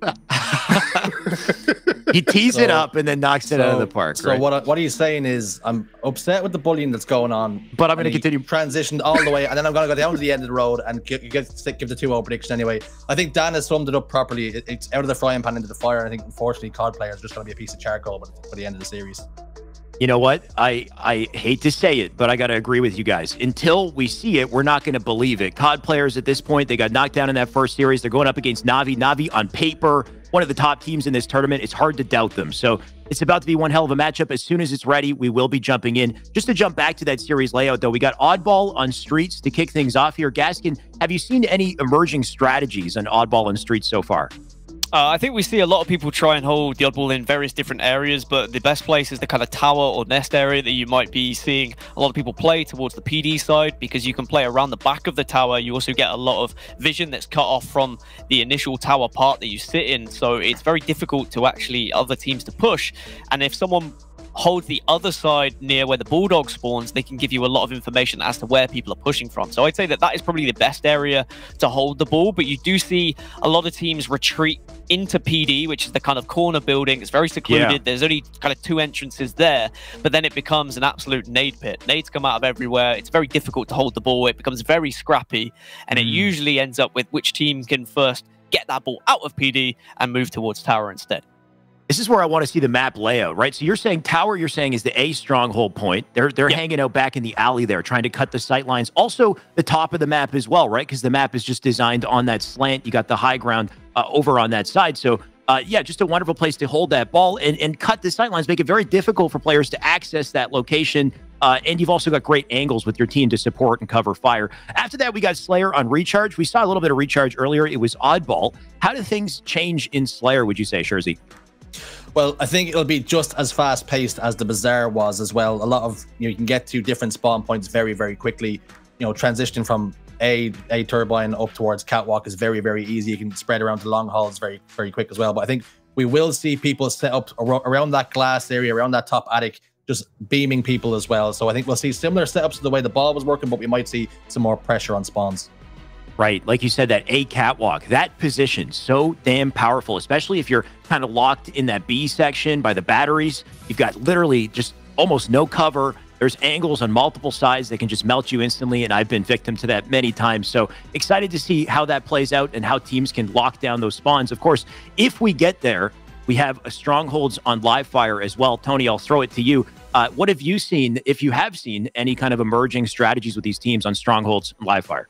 He tees it up and then knocks it out of the park. So right? what he's saying is, I'm upset with the bullying that's going on, but I'm going to continue. Transitioned all the way, and then I'm going to go down to the end of the road and give the 2-0 prediction anyway. I think Dan has summed it up properly. It's out of the frying pan into the fire. And I think, unfortunately, COD players are just going to be a piece of charcoal by the end of the series. You know what? I hate to say it, but I got to agree with you guys. Until we see it, we're not going to believe it. COD players at this point, they got knocked down in that first series. They're going up against Na'Vi. Na'Vi on paper, one of the top teams in this tournament. It's hard to doubt them. So it's about to be one hell of a matchup. As soon as it's ready, we will be jumping in. Just to jump back to that series layout, though, we got Oddball on Streets to kick things off here. Gaskin, have you seen any emerging strategies on Oddball on Streets so far? I think we see a lot of people try and hold the oddball in various different areas, but the best place is the kind of tower or nest area that you might be seeing a lot of people play towards the PD side, because you can play around the back of the tower. You also get a lot of vision that's cut off from the initial tower part that you sit in, so it's very difficult to actually other teams to push. And if someone holds the other side near where the Bulldog spawns, they can give you a lot of information as to where people are pushing from. So I'd say that is probably the best area to hold the ball, but you do see a lot of teams retreat into PD, which is the kind of corner building. It's very secluded. Yeah. There's only kind of 2 entrances there, but then it becomes an absolute nade pit. Nades come out of everywhere. It's very difficult to hold the ball. It becomes very scrappy, and it usually ends up with which team can first get that ball out of PD and move towards tower instead. This is where I want to see the map layout, right? So you're saying tower, you're saying is the A stronghold point. They're hanging out back in the alley there, trying to cut the sight lines. Also, the top of the map as well, right? Because the map is just designed on that slant. You got the high ground over on that side. So, yeah, just a wonderful place to hold that ball and cut the sight lines, make it very difficult for players to access that location. And you've also got great angles with your team to support and cover fire. After that, we got Slayer on Recharge. We saw a little bit of Recharge earlier. It was Oddball. How do things change in Slayer, would you say, Shurzy? Well, I think it'll be just as fast-paced as the Bazaar was as well. A lot of, you can get to different spawn points very, very quickly. Transitioning from A turbine up towards Catwalk is very, very easy. You can spread around the long hauls very, very quick as well. But I think we will see people set up around that glass area, around that top attic, just beaming people as well. So I think we'll see similar setups to the way the ball was working, but we might see some more pressure on spawns. Right, like you said, that A catwalk, that position, so damn powerful, especially if you're kind of locked in that B section by the batteries. You've got literally just almost no cover. There's angles on multiple sides that can just melt you instantly, and I've been victim to that many times. So excited to see how that plays out and how teams can lock down those spawns. Of course, if we get there, we have a Strongholds on live fire as well. Tony, I'll throw it to you. What have you seen, if you have seen, any kind of emerging strategies with these teams on Strongholds and live fire?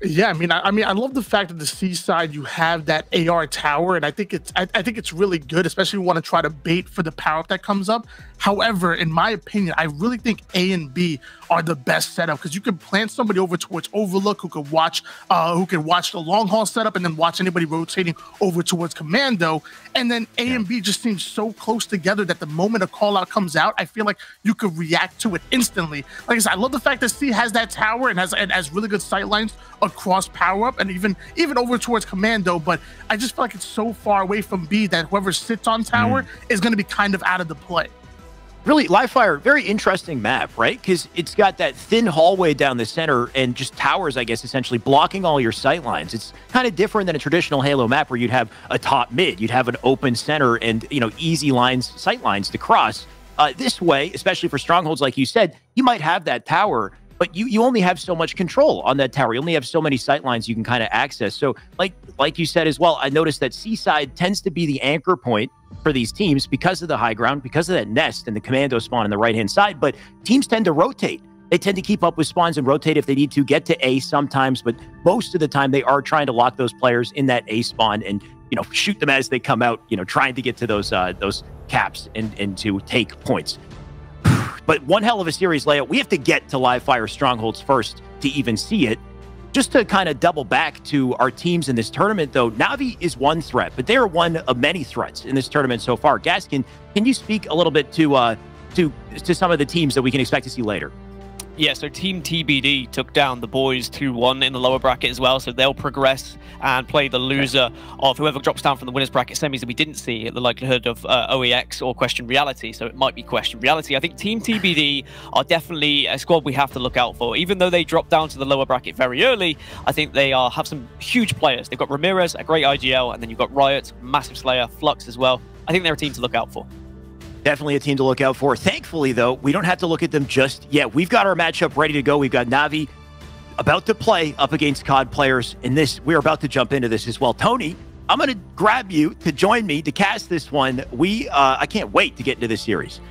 Yeah, I mean, I love the fact that the seaside you have that AR tower, and I think it's really good, especially if you want to try to bait for the power up that comes up. However, in my opinion, I really think A and B are the best setup, because you can plant somebody over towards Overlook who could watch the long haul setup and then watch anybody rotating over towards Commando, and then A and B just seem so close together that the moment a call out comes out, I feel like you could react to it instantly. Like I said, I love the fact that C has that tower and has really good sight lines across power up and even over towards Commando, but I just feel like it's so far away from B that whoever sits on tower is going to be kind of out of the play. Really, Livefire, very interesting map, right? Because it's got that thin hallway down the center and just towers, I guess, essentially blocking all your sight lines. It's kind of different than a traditional Halo map where you'd have a top mid, you'd have an open center and, you know, easy lines, sight lines to cross. This way, especially for strongholds, like you said, you might have that tower, but you only have so much control on that tower. You only have so many sight lines you can kind of access. So like you said as well, I noticed that Seaside tends to be the anchor point for these teams because of the high ground, because of that nest and the commando spawn on the right-hand side. But teams tend to rotate. They tend to keep up with spawns and rotate if they need to, get to A sometimes, but most of the time they are trying to lock those players in that A spawn and, you know, shoot them as they come out, you know, trying to get to those caps and to take points. But one hell of a series layout. We have to get to Livefire Strongholds first to even see it. Just to kind of double back to our teams in this tournament, though, Na'Vi is one threat, but they are one of many threats in this tournament so far. Gaskin, can you speak a little bit to some of the teams that we can expect to see later? Yeah, so Team TBD took down the boys 2-1 in the lower bracket as well, so they'll progress and play the loser of whoever drops down from the winners bracket semis that we didn't see, the likelihood of OEX or Question Reality, so it might be Question Reality. I think Team TBD are definitely a squad we have to look out for. Even though they dropped down to the lower bracket very early, I think they have some huge players. They've got Ramirez, a great IGL, and then you've got Riot, massive Slayer, Flux as well. I think they're a team to look out for. Definitely a team to look out for. Thankfully, though, we don't have to look at them just yet. We've got our matchup ready to go. We've got Na'Vi about to play up against COD players. And we're about to jump into this as well. Tony, I'm going to grab you to join me to cast this one. I can't wait to get into this series.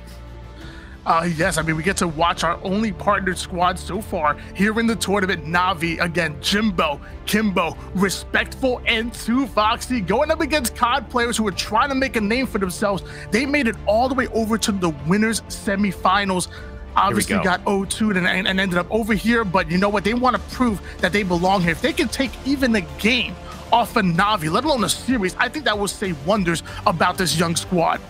Yes, I mean, we get to watch our only partnered squad so far here in the tournament. Na'Vi, again, Jimbo, Kimbo, Respectful, and 2Foxy going up against COD players who are trying to make a name for themselves. They made it all the way over to the winners semifinals. Obviously got 0-2 and ended up over here, but you know what? They want to prove that they belong here. If they can take even a game off of Na'Vi, let alone a series, I think that will say wonders about this young squad.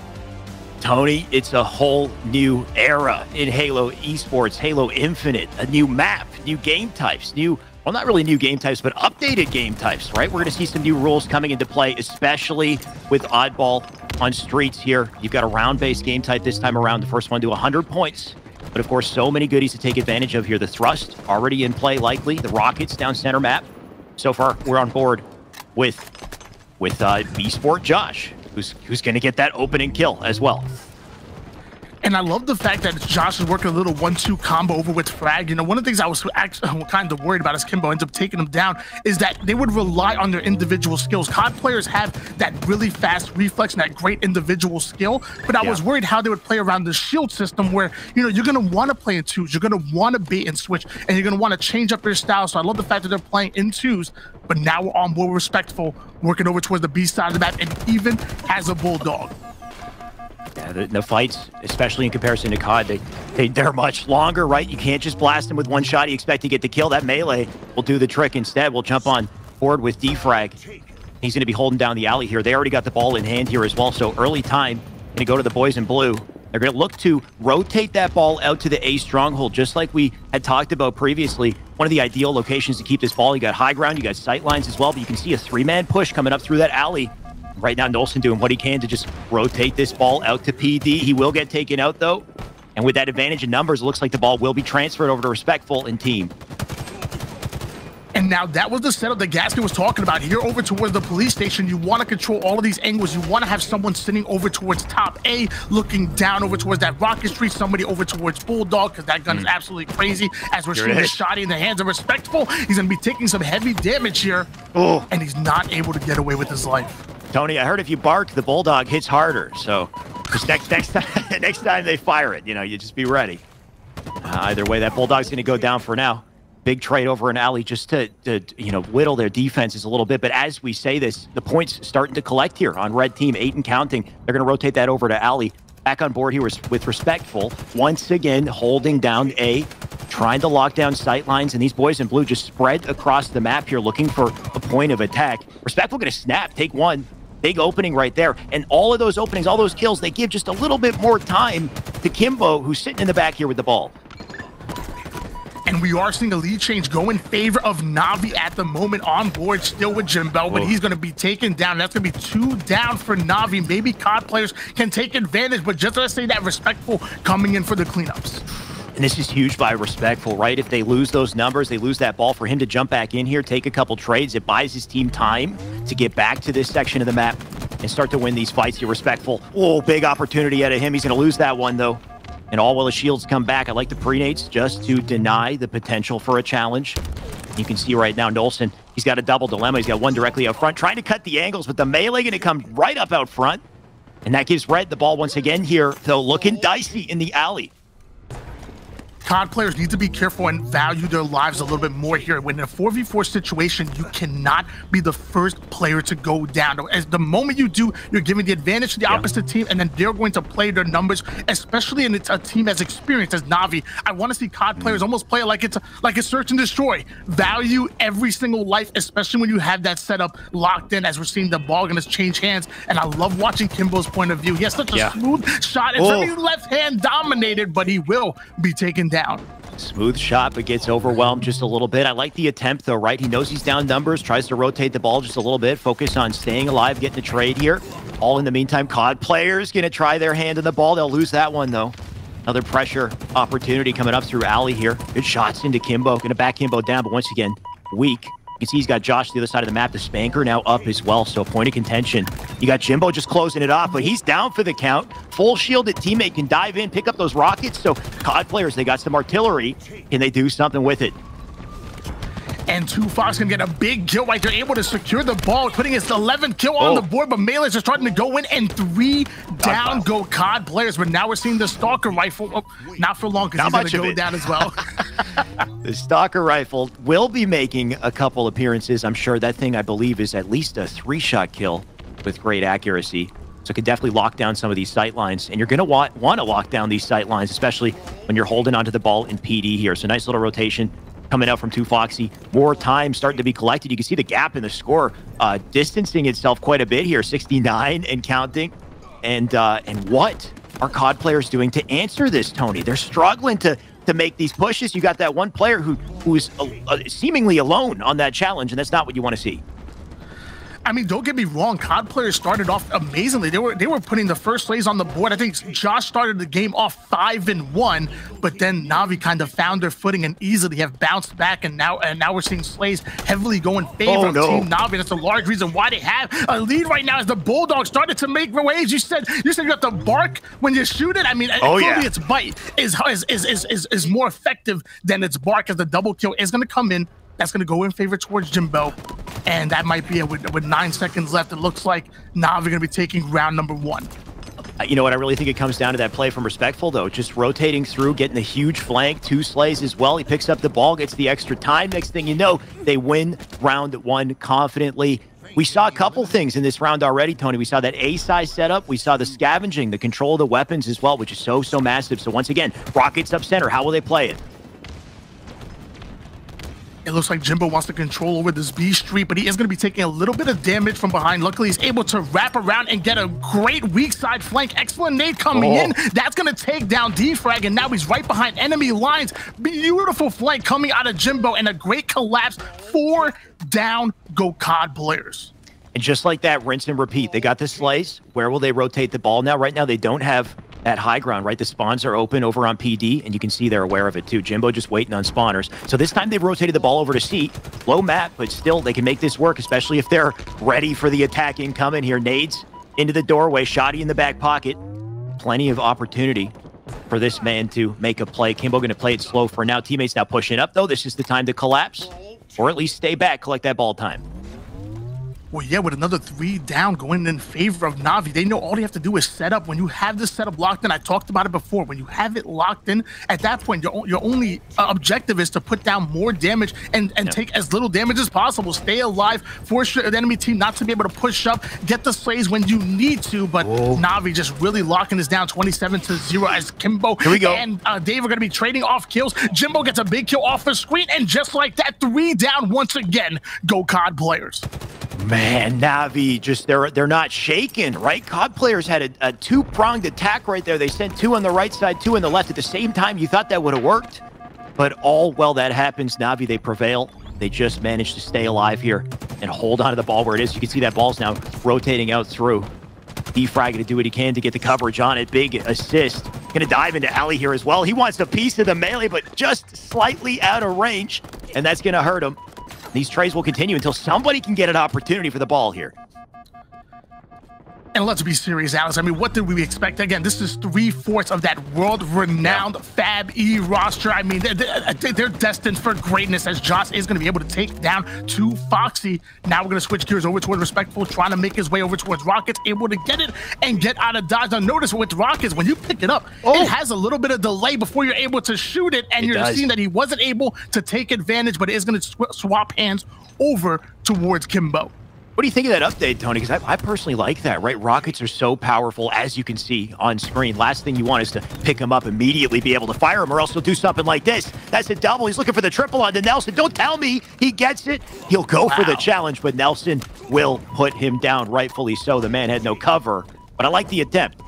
Tony, it's a whole new era in Halo esports, Halo Infinite, a new map, new game types, well, not really new game types, but updated game types, right? We're going to see some new rules coming into play, especially with Oddball on Streets here. You've got a round-based game type this time around, the first one to 100 points. But of course, so many goodies to take advantage of here. The Thrust already in play, likely. The Rockets down center map. So far, we're on board with V-Sport Josh, who's going to get that opening kill as well. And I love the fact that Josh is working a little 1-2 combo over with Frag. You know, one of the things I was actually kind of worried about as Kimbo ends up taking him down is that they would rely on their individual skills. COD players have that really fast reflex and that great individual skill, but I was worried how they would play around the shield system where, you know, you're going to want to play in twos, you're going to want to bait and switch, and you're going to want to change up your style. So I love the fact that they're playing in twos, but now we're on board Respectful, working over towards the B side of the map, and even has a Bulldog. Yeah, the fights, especially in comparison to COD, they're much longer, right? You can't just blast them with one shot. You expect to get the kill. That melee will do the trick instead. We'll jump on board with Defrag. He's going to be holding down the alley here. They already got the ball in hand here as well, so early time. Going to go to the boys in blue. They're going to look to rotate that ball out to the A stronghold, just like we had talked about previously. One of the ideal locations to keep this ball. You got high ground, you got sight lines as well, but you can see a three-man push coming up through that alley. Right now, Nolson doing what he can to just rotate this ball out to PD. He will get taken out, though. And with that advantage in numbers, it looks like the ball will be transferred over to Respectful and team. And now that was the setup that Gaskin was talking about. Here over towards the police station, you want to control all of these angles. You want to have someone sitting over towards top A, looking down over towards that Rocket Street, somebody over towards Bulldog, because that gun is absolutely crazy. As we're shooting this shotty in the hands of Respectful, he's going to be taking some heavy damage here, and he's not able to get away with his life. Tony, I heard if you bark, the Bulldog hits harder. So just next time they fire it, you know, you just be ready. Either way, that Bulldog's going to go down for now. Big trade over an alley just to you know, whittle their defenses a little bit. But as we say this, the points starting to collect here on red team, 8 and counting. They're going to rotate that over to alley. Back on board here with Respectful. Once again, holding down A, trying to lock down sight lines, and these boys in blue just spread across the map here, looking for a point of attack. Respectful going to snap, take one. Big opening right there. And all of those openings, all those kills, they give just a little bit more time to Kimbo, who's sitting in the back here with the ball. And we are seeing a lead change go in favor of Na'Vi at the moment on board, still with Jimbo, but he's going to be taken down. That's going to be 2 down for Na'Vi. Maybe COD players can take advantage, but just let's say that Respectful coming in for the cleanups. And this is huge by Respectful, right? If they lose those numbers, they lose that ball, for him to jump back in here, take a couple trades, it buys his team time to get back to this section of the map and start to win these fights here. Respectful. Oh, big opportunity out of him. He's going to lose that one, though. And all while the shields come back. I like the pre-nades just to deny the potential for a challenge. You can see right now, Nolson, he's got a double dilemma. He's got one directly up front, trying to cut the angles, but the melee going to come right up out front. And that gives Red the ball once again here, though looking dicey in the alley. COD players need to be careful and value their lives a little bit more here. When in a 4v4 situation, you cannot be the first player to go down. As the moment you do, you're giving the advantage to the opposite team, and then they're going to play their numbers, especially in a team as experienced as Na'Vi. I want to see COD players almost play it like it's search and destroy. Value every single life, especially when you have that setup locked in, as we're seeing the ball going to change hands. And I love watching Kimbo's point of view. He has such a smooth shot. It's very left hand dominated, but he will be taken down. Smooth shot, but gets overwhelmed just a little bit. I like the attempt, though, right? He knows he's down numbers, tries to rotate the ball just a little bit, focus on staying alive, getting a trade here. All in the meantime, COD players going to try their hand on the ball. They'll lose that one, though. Another pressure opportunity coming up through alley here. Good shots into Kimbo. Going to back Kimbo down, but once again, weak. You can see he's got Josh to the other side of the map. The Spanker now up as well, so point of contention. You got Jimbo just closing it off, but he's down for the count. Full shielded teammate can dive in, pick up those rockets. So COD players, they got some artillery. Can they do something with it? And 2Fox can get a big kill right there, able to secure the ball, putting his 11th kill on the board, but Melee's just starting to go in, and 3 down go COD players. But now we're seeing the Stalker rifle, not for long, because he's going to go down as well. The Stalker rifle will be making a couple appearances. I'm sure that thing, I believe, is at least a 3-shot kill with great accuracy. So it could definitely lock down some of these sight lines. And you're going to want to lock down these sight lines, especially when you're holding onto the ball in PD here. So nice little rotation coming out from 2Foxy. More time starting to be collected. You can see the gap in the score distancing itself quite a bit here. 69 and counting. And what are COD players doing to answer this, Tony? They're struggling to make these pushes. You got that one player who is seemingly alone on that challenge, and that's not what you want to see. I mean, don't get me wrong, COD players started off amazingly. They were putting the first plays on the board. I think Josh started the game off 5-1, but then Na'Vi kind of found their footing and easily have bounced back, and now we're seeing Slays heavily go in favor of Team Na'Vi. That's a large reason why they have a lead right now, as the Bulldogs started to make waves. You said you got the bark when you shoot it. I mean, clearly its bite is more effective than its bark, as the double kill is going to come in. That's going to go in favor towards Jimbo. And that might be it. With 9 seconds left, it looks like Na'Vi going to be taking round number 1. You know what? I really think it comes down to that play from Respectful, though. Just rotating through, getting the huge flank. 2 slays as well. He picks up the ball, gets the extra time. Next thing you know, they win round 1 confidently. We saw a couple things in this round already, Tony. We saw that A-size setup. We saw the scavenging, the control of the weapons as well, which is so massive. So once again, Rockets up center. How will they play it? It looks like Jimbo wants to control over this B Street, but he is going to be taking a little bit of damage from behind. Luckily, he's able to wrap around and get a great weak side flank. Excellent nade coming in. That's going to take down Defrag, and now he's right behind enemy lines. Beautiful flank coming out of Jimbo, and a great collapse. 4 down go COD players. And just like that, rinse and repeat. They got the slays. Where will they rotate the ball now? Right now, they don't have that high ground, right? The spawns are open over on PD, and you can see they're aware of it too. Jimbo just waiting on spawners. So this time they've rotated the ball over to C. Low map, but still they can make this work, especially if they're ready for the attack incoming here. Nades into the doorway, Shoddy in the back pocket. Plenty of opportunity for this man to make a play. Kimbo going to play it slow for now. Teammates now pushing up, though. This is the time to collapse, or at least stay back, collect that ball time. Well, yeah, with another 3 down going in favor of Na'Vi, they know all you have to do is set up. When you have this setup locked in, I talked about it before, when you have it locked in, at that point, your only objective is to put down more damage and take as little damage as possible. Stay alive, force the enemy team not to be able to push up, get the slays when you need to, but Na'Vi just really locking this down 27-0 as Kimbo and Dave are going to be trading off kills. Jimbo gets a big kill off the screen, and just like that, 3 down once again, go COD players. Man, Na'Vi just they're not shaken, right? COD players had a 2-pronged attack right there. They sent 2 on the right side, 2 on the left at the same time. You thought that would have worked, But all while that happens, Na'Vi, they prevail. They just managed to stay alive here and hold on to the ball where it is. You can see that ball's now rotating out through. D-Frag going to do what he can to get the coverage on it. Big assist. Going to dive into Ali here as well. He wants a piece of the melee, but just slightly out of range, and that's going to hurt him. These trays will continue until somebody can get an opportunity for the ball here. And let's be serious, Alex. I mean, what did we expect? Again, this is 3/4 of that world-renowned FAB-E roster. I mean, they're destined for greatness, as Josh is going to be able to take down 2 Foxy. Now we're going to switch gears over towards Respectful, trying to make his way over towards Rockets, able to get it and get out of dodge. Now, notice with Rockets, when you pick it up, it has a little bit of delay before you're able to shoot it, and you're seeing that he wasn't able to take advantage, but it is going to swap hands over towards Kimbo. What do you think of that update, Tony? Because I personally like that, right? Rockets are so powerful, as you can see on screen. Last thing you want is to pick him up, immediately be able to fire him, or else he'll do something like this. That's a double. He's looking for the triple onto Nelson. Don't tell me he gets it. He'll go for the challenge, but Nelson will put him down, rightfully so. The man had no cover, but I like the attempt.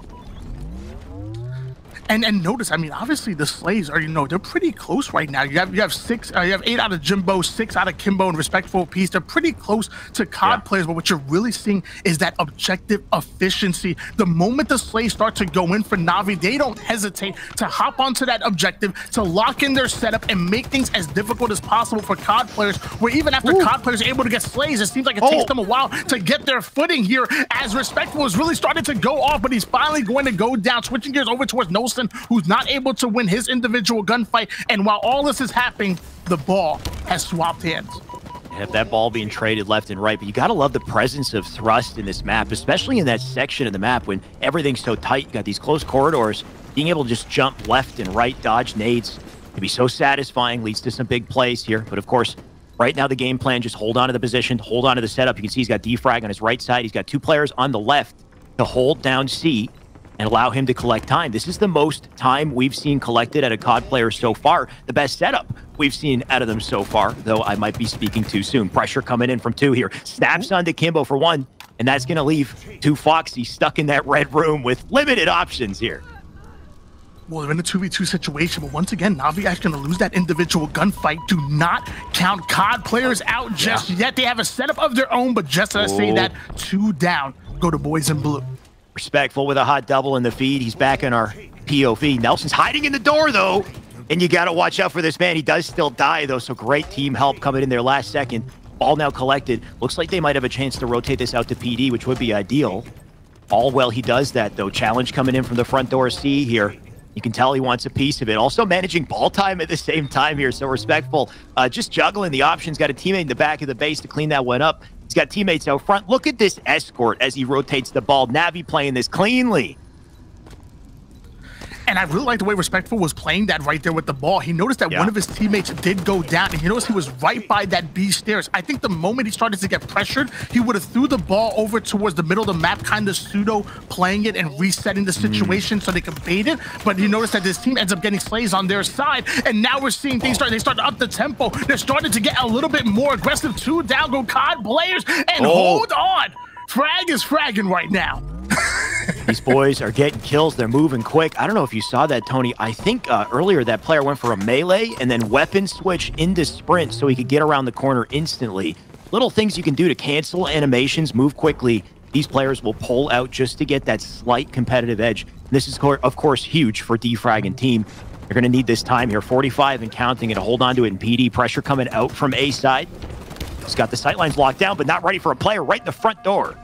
And notice, I mean, obviously the Slays are, they're pretty close right now. You have 8 out of Jimbo, 6 out of Kimbo, and Respectful piece. They're pretty close to COD players, but what you're really seeing is that objective efficiency. The moment the Slays start to go in for Na'Vi, they don't hesitate to hop onto that objective, to lock in their setup and make things as difficult as possible for COD players, where even after COD players are able to get Slays, it seems like it takes them a while to get their footing here, as Respectful is really starting to go off, but he's finally going to go down, switching gears over towards Nelson, who's not able to win his individual gunfight. And while all this is happening, the ball has swapped hands. Have that ball being traded left and right, but you got to love the presence of thrust in this map, especially in that section of the map when everything's so tight. You got these close corridors. Being able to just jump left and right, dodge nades, can be so satisfying, leads to some big plays here. But of course, right now the game plan, just hold on to the position, hold on to the setup. You can see he's got D-Frag on his right side. He's got 2 players on the left to hold down C and allow him to collect time. This is the most time we've seen collected at a COD player so far. The best setup we've seen out of them so far, though I might be speaking too soon. Pressure coming in from 2 here. Snaps onto Kimbo for 1, and that's going to leave 2 Foxy stuck in that red room with limited options here. Well, they're in a 2v2 situation, but once again, Na'Vi actually going to lose that individual gunfight. Do not count COD players out just yet. They have a setup of their own, but just as I say that, 2 down, go to Boys in Blue. Respectful with a hot double in the feed. He's back in our POV. Nelson's hiding in the door, though. And you got to watch out for this man. He does still die, though, so great team help coming in there last second. Ball now collected. Looks like they might have a chance to rotate this out to PD, which would be ideal. All well he does that, though. Challenge coming in from the front door C here. You can tell he wants a piece of it. Also managing ball time at the same time here, so Respectful. Just juggling the options. Got a teammate in the back of the base to clean that one up. He's got teammates out front. Look at this escort as he rotates the ball. Na'Vi playing this cleanly. And I really like the way Respectful was playing that right there with the ball. He noticed that one of his teammates did go down, and you notice he was right by that B stairs. I think the moment he started to get pressured, he would have threw the ball over towards the middle of the map, kind of pseudo playing it and resetting the situation so they can bait it. But you notice that this team ends up getting Slays on their side, and now we're seeing things they start to up the tempo. They're starting to get a little bit more aggressive. 2 down go COD players, and hold on, Frag is fragging right now. These boys are getting kills. They're moving quick. I don't know if you saw that, Tony. I think earlier that player went for a melee and then weapon switch into sprint so he could get around the corner instantly. Little things you can do to cancel animations, move quickly. These players will pull out just to get that slight competitive edge. And this is, of course, huge for D-Frag and team. They're going to need this time here. 45 and counting, and to hold on to it in PD. Pressure coming out from A side. He's got the sightlines locked down, but not ready for a player right in the front door.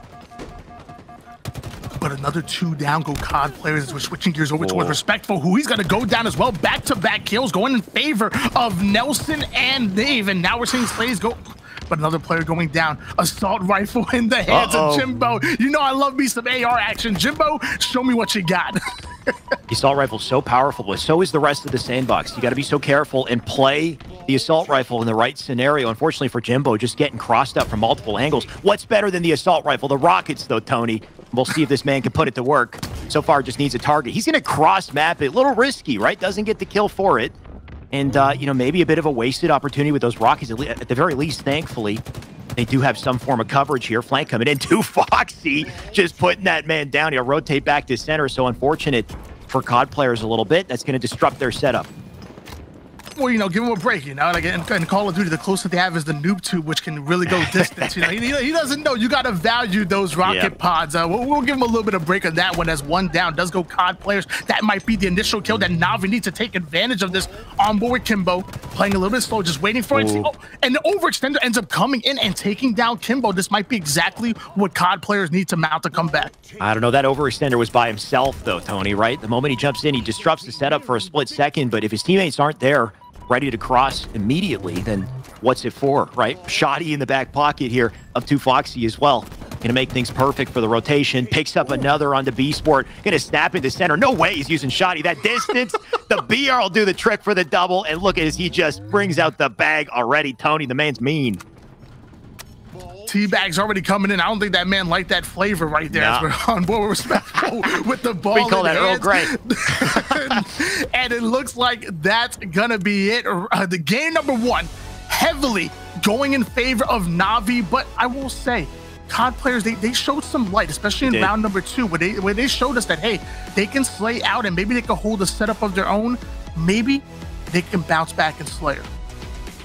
But another 2 down go COD players as we're switching gears over towards Respectful, who he's going to go down as well. Back-to-back kills going in favor of Nelson and Dave. And now we're seeing Slays go. But another player going down. Assault rifle in the hands of Jimbo. You know I love me some AR action. Jimbo, show me what you got. The assault rifle is so powerful, but so is the rest of the sandbox. You got to be so careful and play the assault rifle in the right scenario. Unfortunately for Jimbo, just getting crossed up from multiple angles. What's better than the assault rifle? The rockets, though, Tony. We'll see if this man can put it to work. So far, just needs a target. He's going to cross-map it. A little risky, right? Doesn't get the kill for it. And, you know, maybe a bit of a wasted opportunity with those rockets. At the very least, thankfully, they do have some form of coverage here. Flank coming in. 2 Foxy just putting that man down. He'll rotate back to center. So unfortunate for COD players a little bit. That's going to disrupt their setup. Well, you know, give him a break, you know. Like in Call of Duty, the closest they have is the noob tube, which can really go distance. You know, he doesn't know. You got to value those rocket pods. We'll give him a little bit of break on that one as one down. Does go COD players. That might be the initial kill that Na'Vi needs to take advantage of this on board with Kimbo. Playing a little bit slow, just waiting for it. Oh, and the overextender ends up coming in and taking down Kimbo. This might be exactly what COD players need to mount a comeback. I don't know. That overextender was by himself, though, Tony, right? The moment he jumps in, he disrupts the setup for a split second. But if his teammates aren't there, ready to cross immediately, then what's it for, right? Shoddy in the back pocket here of 2Foxy as well. Gonna make things perfect for the rotation. Picks up another on the B Sport. Gonna snap into center. No way he's using Shoddy. That distance, the BR will do the trick for the double. And look as he just brings out the bag already. Tony, the man's mean. Teabag's already coming in. I don't think that man liked that flavor right there. Nah. As we're on board respectful with the ball. We call that Earl Grey. And it looks like that's gonna be it. The game number one, heavily going in favor of Na'Vi, but I will say, COD players, they showed some light, especially in round number 2, where they showed us that, hey, they can slay out and maybe they can hold a setup of their own. Maybe they can bounce back in Slayer.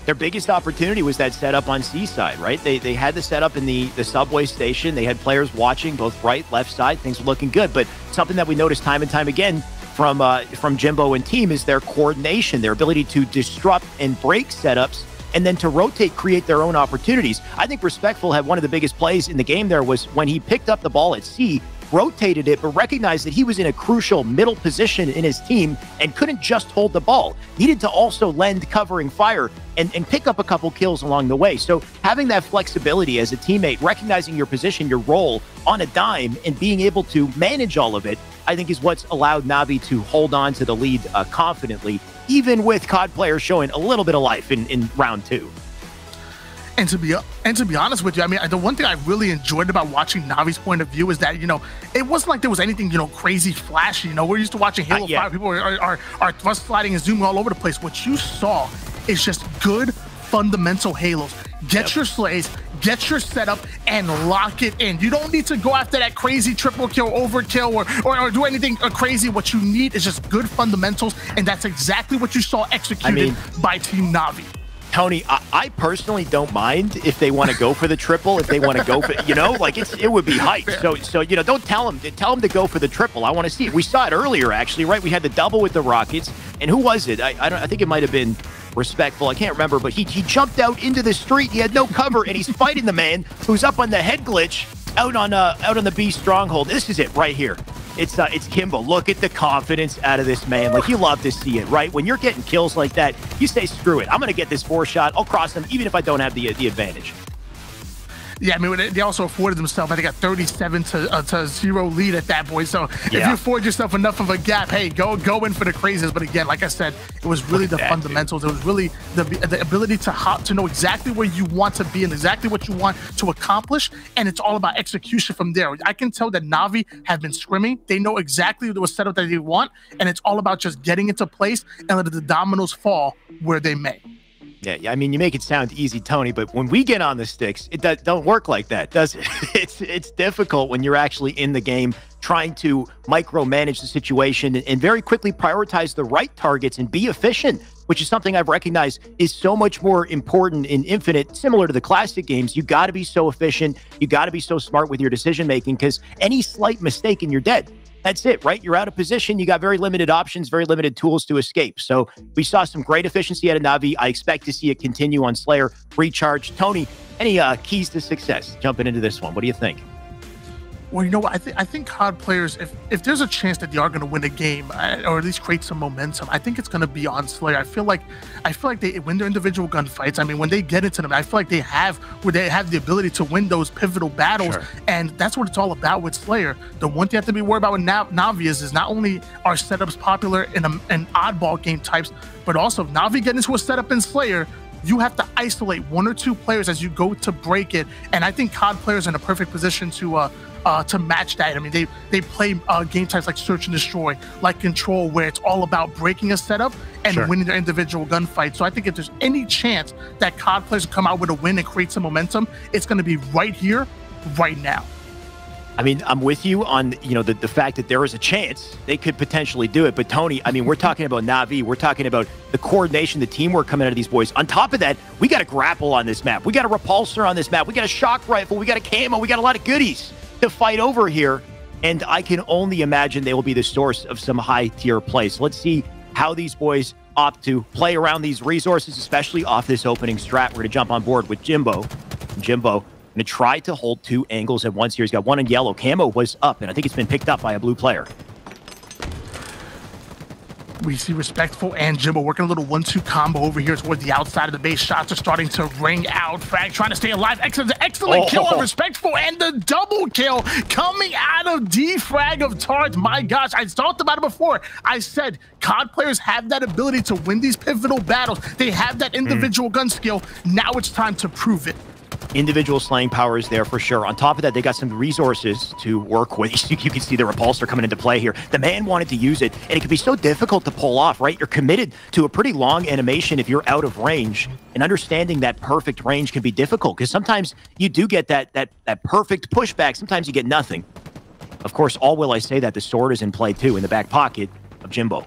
Their biggest opportunity was that setup on Seaside, right? They had the setup in the subway station. They had players watching both right, left side. Things were looking good. But something that we noticed time and time again from Jimbo and team is their coordination, their ability to disrupt and break setups, and then to rotate, create their own opportunities. I think Respectful had one of the biggest plays in the game there was when he picked up the ball at C, rotated it, but recognized that he was in a crucial middle position in his team and couldn't just hold the ball. Needed to also lend covering fire and pick up a couple kills along the way. So having that flexibility as a teammate, recognizing your position, your role on a dime, and being able to manage all of it, I think is what's allowed Na'Vi to hold on to the lead confidently, even with COD players showing a little bit of life in round 2. And to be honest with you, I mean, the one thing I really enjoyed about watching Na'Vi's point of view is that, you know, it wasn't like there was anything, you know, crazy flashy. You know, we're used to watching Halo 5. People are thrust sliding and zooming all over the place. What you saw is just good fundamental Halos. Get your slays, get your setup, and lock it in. You don't need to go after that crazy triple kill, overkill, or do anything crazy. What you need is just good fundamentals, and that's exactly what you saw executed by Team Na'Vi. Tony, I personally don't mind if they want to go for the triple, if they want to go for, you know, like it would be hype. So you know, don't tell them to go for the triple. I want to see it. We saw it earlier, actually, right? We had the double with the Rockets, and who was it? I think it might have been Respectful. I can't remember, but he jumped out into the street. He had no cover, and he's fighting the man who's up on the head glitch out on the B stronghold. This is it right here. It's Kimbo. Look at the confidence out of this man. Like, you love to see it, right? When you're getting kills like that, you say, screw it. I'm going to get this 4-shot. I'll cross him, even if I don't have the advantage. Yeah, I mean, they also afforded themselves, I think, a 37-0 lead at that point. So if you afford yourself enough of a gap, hey, go in for the crazies. But again, like I said, it was really the fundamentals. It was really the ability to know exactly where you want to be and exactly what you want to accomplish. And it's all about execution from there. I can tell that Na'Vi have been scrimming. They know exactly the setup that they want. And it's all about just getting into place and letting the dominoes fall where they may. Yeah, I mean, you make it sound easy, Tony, but when we get on the sticks, it don't work like that, does it? It's difficult when you're actually in the game trying to micromanage the situation and very quickly prioritize the right targets and be efficient, which is something I've recognized is so much more important in Infinite, similar to the classic games. You got to be so efficient. You got to be so smart with your decision-making, because any slight mistake and you're dead. That's it, right? You're out of position. You got very limited options, very limited tools to escape. So we saw some great efficiency out of Na'Vi. I expect to see it continue on Slayer. Recharge. Tony, any keys to success jumping into this one? What do you think? Well, you know what? I think COD players, if there's a chance that they are going to win a game or at least create some momentum, I think it's going to be on Slayer. I feel like they win their individual gunfights. I mean, when they get into them, I feel like they have the ability to win those pivotal battles, and that's what it's all about with Slayer. The one thing you have to be worried about with Na'Vi is not only are setups popular in oddball game types, but also if Na'Vi get into a setup in Slayer, you have to isolate 1 or 2 players as you go to break it. And I think COD players are in a perfect position to match that. I mean, they play game types like Search and Destroy, like Control, where it's all about breaking a setup and winning their individual gunfight. So I think if there's any chance that COD players come out with a win and create some momentum, it's going to be right here, right now. I mean, I'm with you on, the fact that there is a chance they could potentially do it. But Tony, I mean, we're talking about Na'Vi. We're talking about the coordination, the teamwork coming out of these boys. On top of that, we got a grapple on this map. We got a repulsor on this map. We got a shock rifle. We got a camo. We got a lot of goodies to fight over here. And I can only imagine they will be the source of some high-tier play. So let's see how these boys opt to play around these resources, especially off this opening strat. We're going to jump on board with Jimbo. Jimbo going to try to hold 2 angles at once here. He's got one in yellow. Camo was up, and I think it's been picked up by a blue player. We see Respectful and Jimbo working a little 1-2 combo over here towards the outside of the base. Shots are starting to ring out. Frag trying to stay alive. Excellent kill on Respectful, and the double kill coming out of Defrag of Tart. My gosh, I talked about it before. I said COD players have that ability to win these pivotal battles. They have that individual gun skill. Now it's time to prove it. Individual slaying power is there for sure. On top of that, they got some resources to work with. You can see the repulsor coming into play here. The man wanted to use it, and it can be so difficult to pull off, right? You're committed to a pretty long animation if you're out of range, and understanding that perfect range can be difficult because sometimes you do get that perfect pushback. Sometimes you get nothing. Of course, all will I say that the sword is in play too in the back pocket of Jimbo.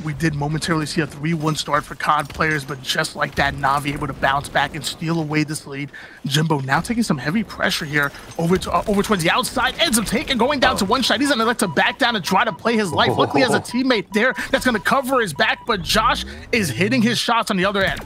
We did momentarily see a 3-1 start for COD players, but just like that, Na'Vi able to bounce back and steal away this lead. Jimbo now taking some heavy pressure here over towards the outside, ends up going down to one shot. He's gonna let to back down and try to play his life. Luckily, has a teammate there that's gonna cover his back, but Josh is hitting his shots on the other end.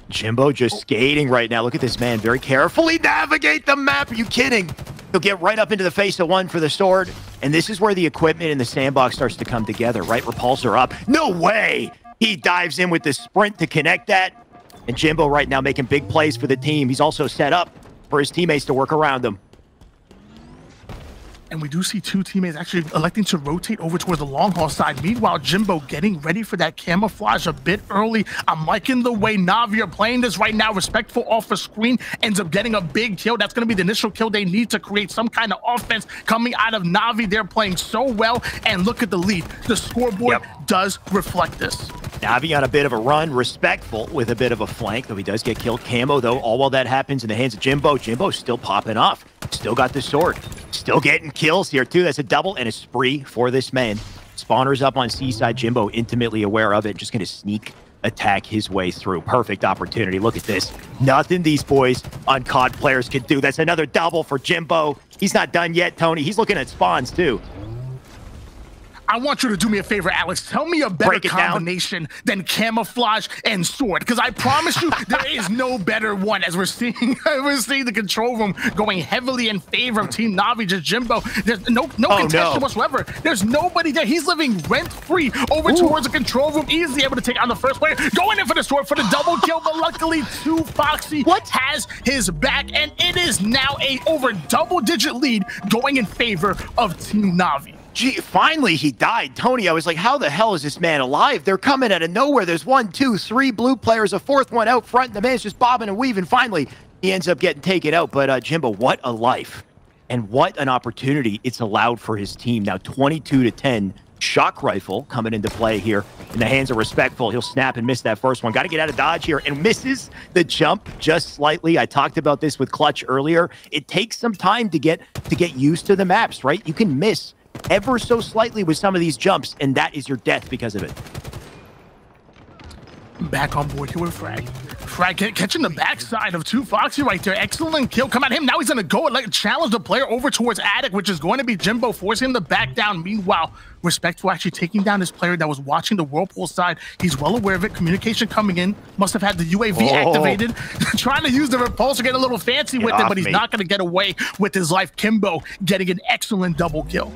Jimbo just skating right now. Look at this man very carefully navigate the map. Are you kidding? He'll get right up into the face of one for the sword. And this is where the equipment in the sandbox starts to come together, right? Repulsor up. No way! He dives in with the sprint to connect that. And Jimbo right now making big plays for the team. He's also set up for his teammates to work around him. And we do see 2 teammates actually electing to rotate over toward the long haul side. Meanwhile, Jimbo getting ready for that camouflage a bit early. I'm liking the way Na'Vi are playing this right now. Respectful off the screen ends up getting a big kill. That's going to be the initial kill they need to create some kind of offense coming out of Na'Vi. They're playing so well. And look at the lead. The scoreboard does reflect this. Na'Vi on a bit of a run. Respectful with a bit of a flank, though he does get killed. Camo, though, all while that happens in the hands of Jimbo. Jimbo's still popping off. Still got the sword. Still getting kills here, too. That's a double and a spree for this man. Spawner's up on Seaside. Jimbo intimately aware of it. Just going to sneak attack his way through. Perfect opportunity. Look at this. Nothing these boys on COD players can do. That's another double for Jimbo. He's not done yet, Tony. He's looking at spawns, too. I want you to do me a favor, Alex. Tell me a better combination than camouflage and sword, because I promise you there is no better one. As we're seeing the control room going heavily in favor of Team Na'Vi. Just Jimbo. There's no contention whatsoever. There's nobody there. He's living rent-free over towards the control room, easily able to take on the first player. Going in for the sword for the double kill, but luckily 2 Foxy has his back, and it is now a over double-digit lead going in favor of Team Na'Vi. Gee, finally he died. Tony, I was like, how the hell is this man alive? They're coming out of nowhere. There's 1, 2, 3 blue players, a 4th one out front, and the man's just bobbing and weaving. Finally, he ends up getting taken out. But Jimbo, what a life. And what an opportunity it's allowed for his team. Now 22-10. Shock rifle coming into play here in the hands of Respectful. He'll snap and miss that first one. Got to get out of dodge here, and misses the jump just slightly. I talked about this with Clutch earlier. It takes some time to get used to the maps, right? You can miss ever so slightly with some of these jumps, and that is your death because of it. Back on board here with Frag. Frag catching the backside of 2 Foxy right there. Excellent kill. Come at him. Now he's going to go and challenge the player over towards Attic, which is going to be Jimbo, forcing him to back down. Meanwhile, Respectful actually taking down this player that was watching the Whirlpool side. He's well aware of it. Communication coming in. Must have had the UAV activated. Trying to use the repulsor, get a little fancy with it, but he's not going to get away with his life. Kimbo getting an excellent double kill.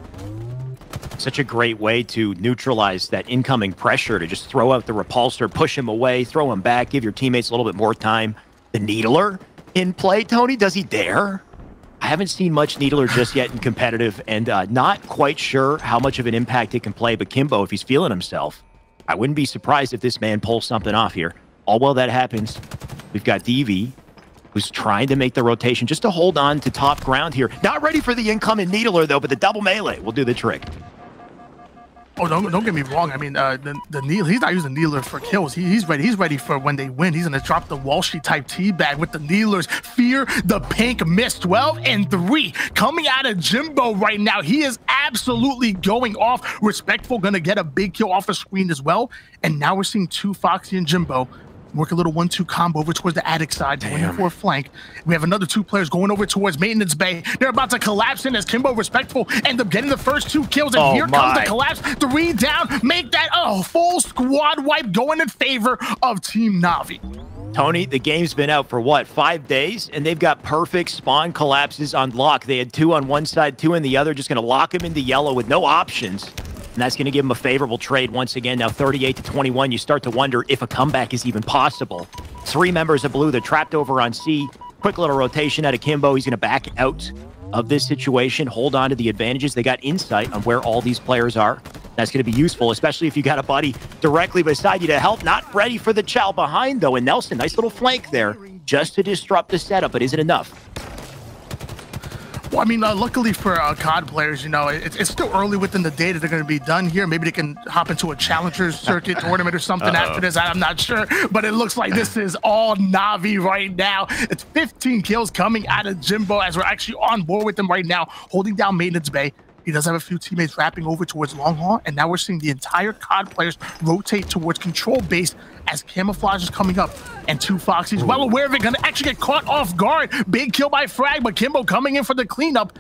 Such a great way to neutralize that incoming pressure, to just throw out the repulsor, push him away, throw him back, give your teammates a little bit more time. The Needler in play, Tony, does he dare? I haven't seen much Needler just yet in competitive, and not quite sure how much of an impact it can play, but Kimbo, if he's feeling himself, I wouldn't be surprised if this man pulls something off here. All while that happens, we've got DV, who's trying to make the rotation just to hold on to top ground here. Not ready for the incoming Needler, though, but the double melee will do the trick. Oh, don't get me wrong. I mean, the kneel, he's not using kneeler for kills. He's ready. He's ready for when they win. He's gonna drop the Walshy type teabag with the kneelers. Fear the pink mist. 12-3 coming out of Jimbo right now. He is absolutely going off. Respectful gonna get a big kill off the screen as well. And now we're seeing two Foxy and Jimbo work a little 1-2 combo over towards the attic side, waiting for a flank. We have another two players going over towards Maintenance Bay. They're about to collapse in as Kimbo Respectful end up getting the first two kills. And here comes the collapse. 3 down. Make that a full squad wipe going in favor of Team Na'Vi. Tony, the game's been out for what, 5 days? And they've got perfect spawn collapses on lock. They had 2 on one side, 2 on the other, just going to lock them into yellow with no options. And that's going to give them a favorable trade once again. Now 38-21. You start to wonder if a comeback is even possible. 3 members of blue, they're trapped over on C. Quick little rotation out of Kimbo. He's going to back out of this situation, hold on to the advantages. They got insight on where all these players are. That's going to be useful, especially if you got a buddy directly beside you to help. Not ready for the chow behind, though. And Nelson, nice little flank there just to disrupt the setup. But is it enough? Well, I mean, luckily for COD players, you know, it's still early within the day that they're going to be done here. Maybe they can hop into a Challengers Circuit tournament or something after this. I'm not sure, but it looks like this is all Na'Vi right now. It's 15 kills coming out of Jimbo as we're actually on board with them right now, holding down Maintenance Bay. He does have a few teammates wrapping over towards Long Haul, and now we're seeing the entire COD players rotate towards Control Base as Camouflage is coming up. And 2 Foxys, well aware of it, gonna actually get caught off guard. Big kill by Frag, but Kimbo coming in for the cleanup.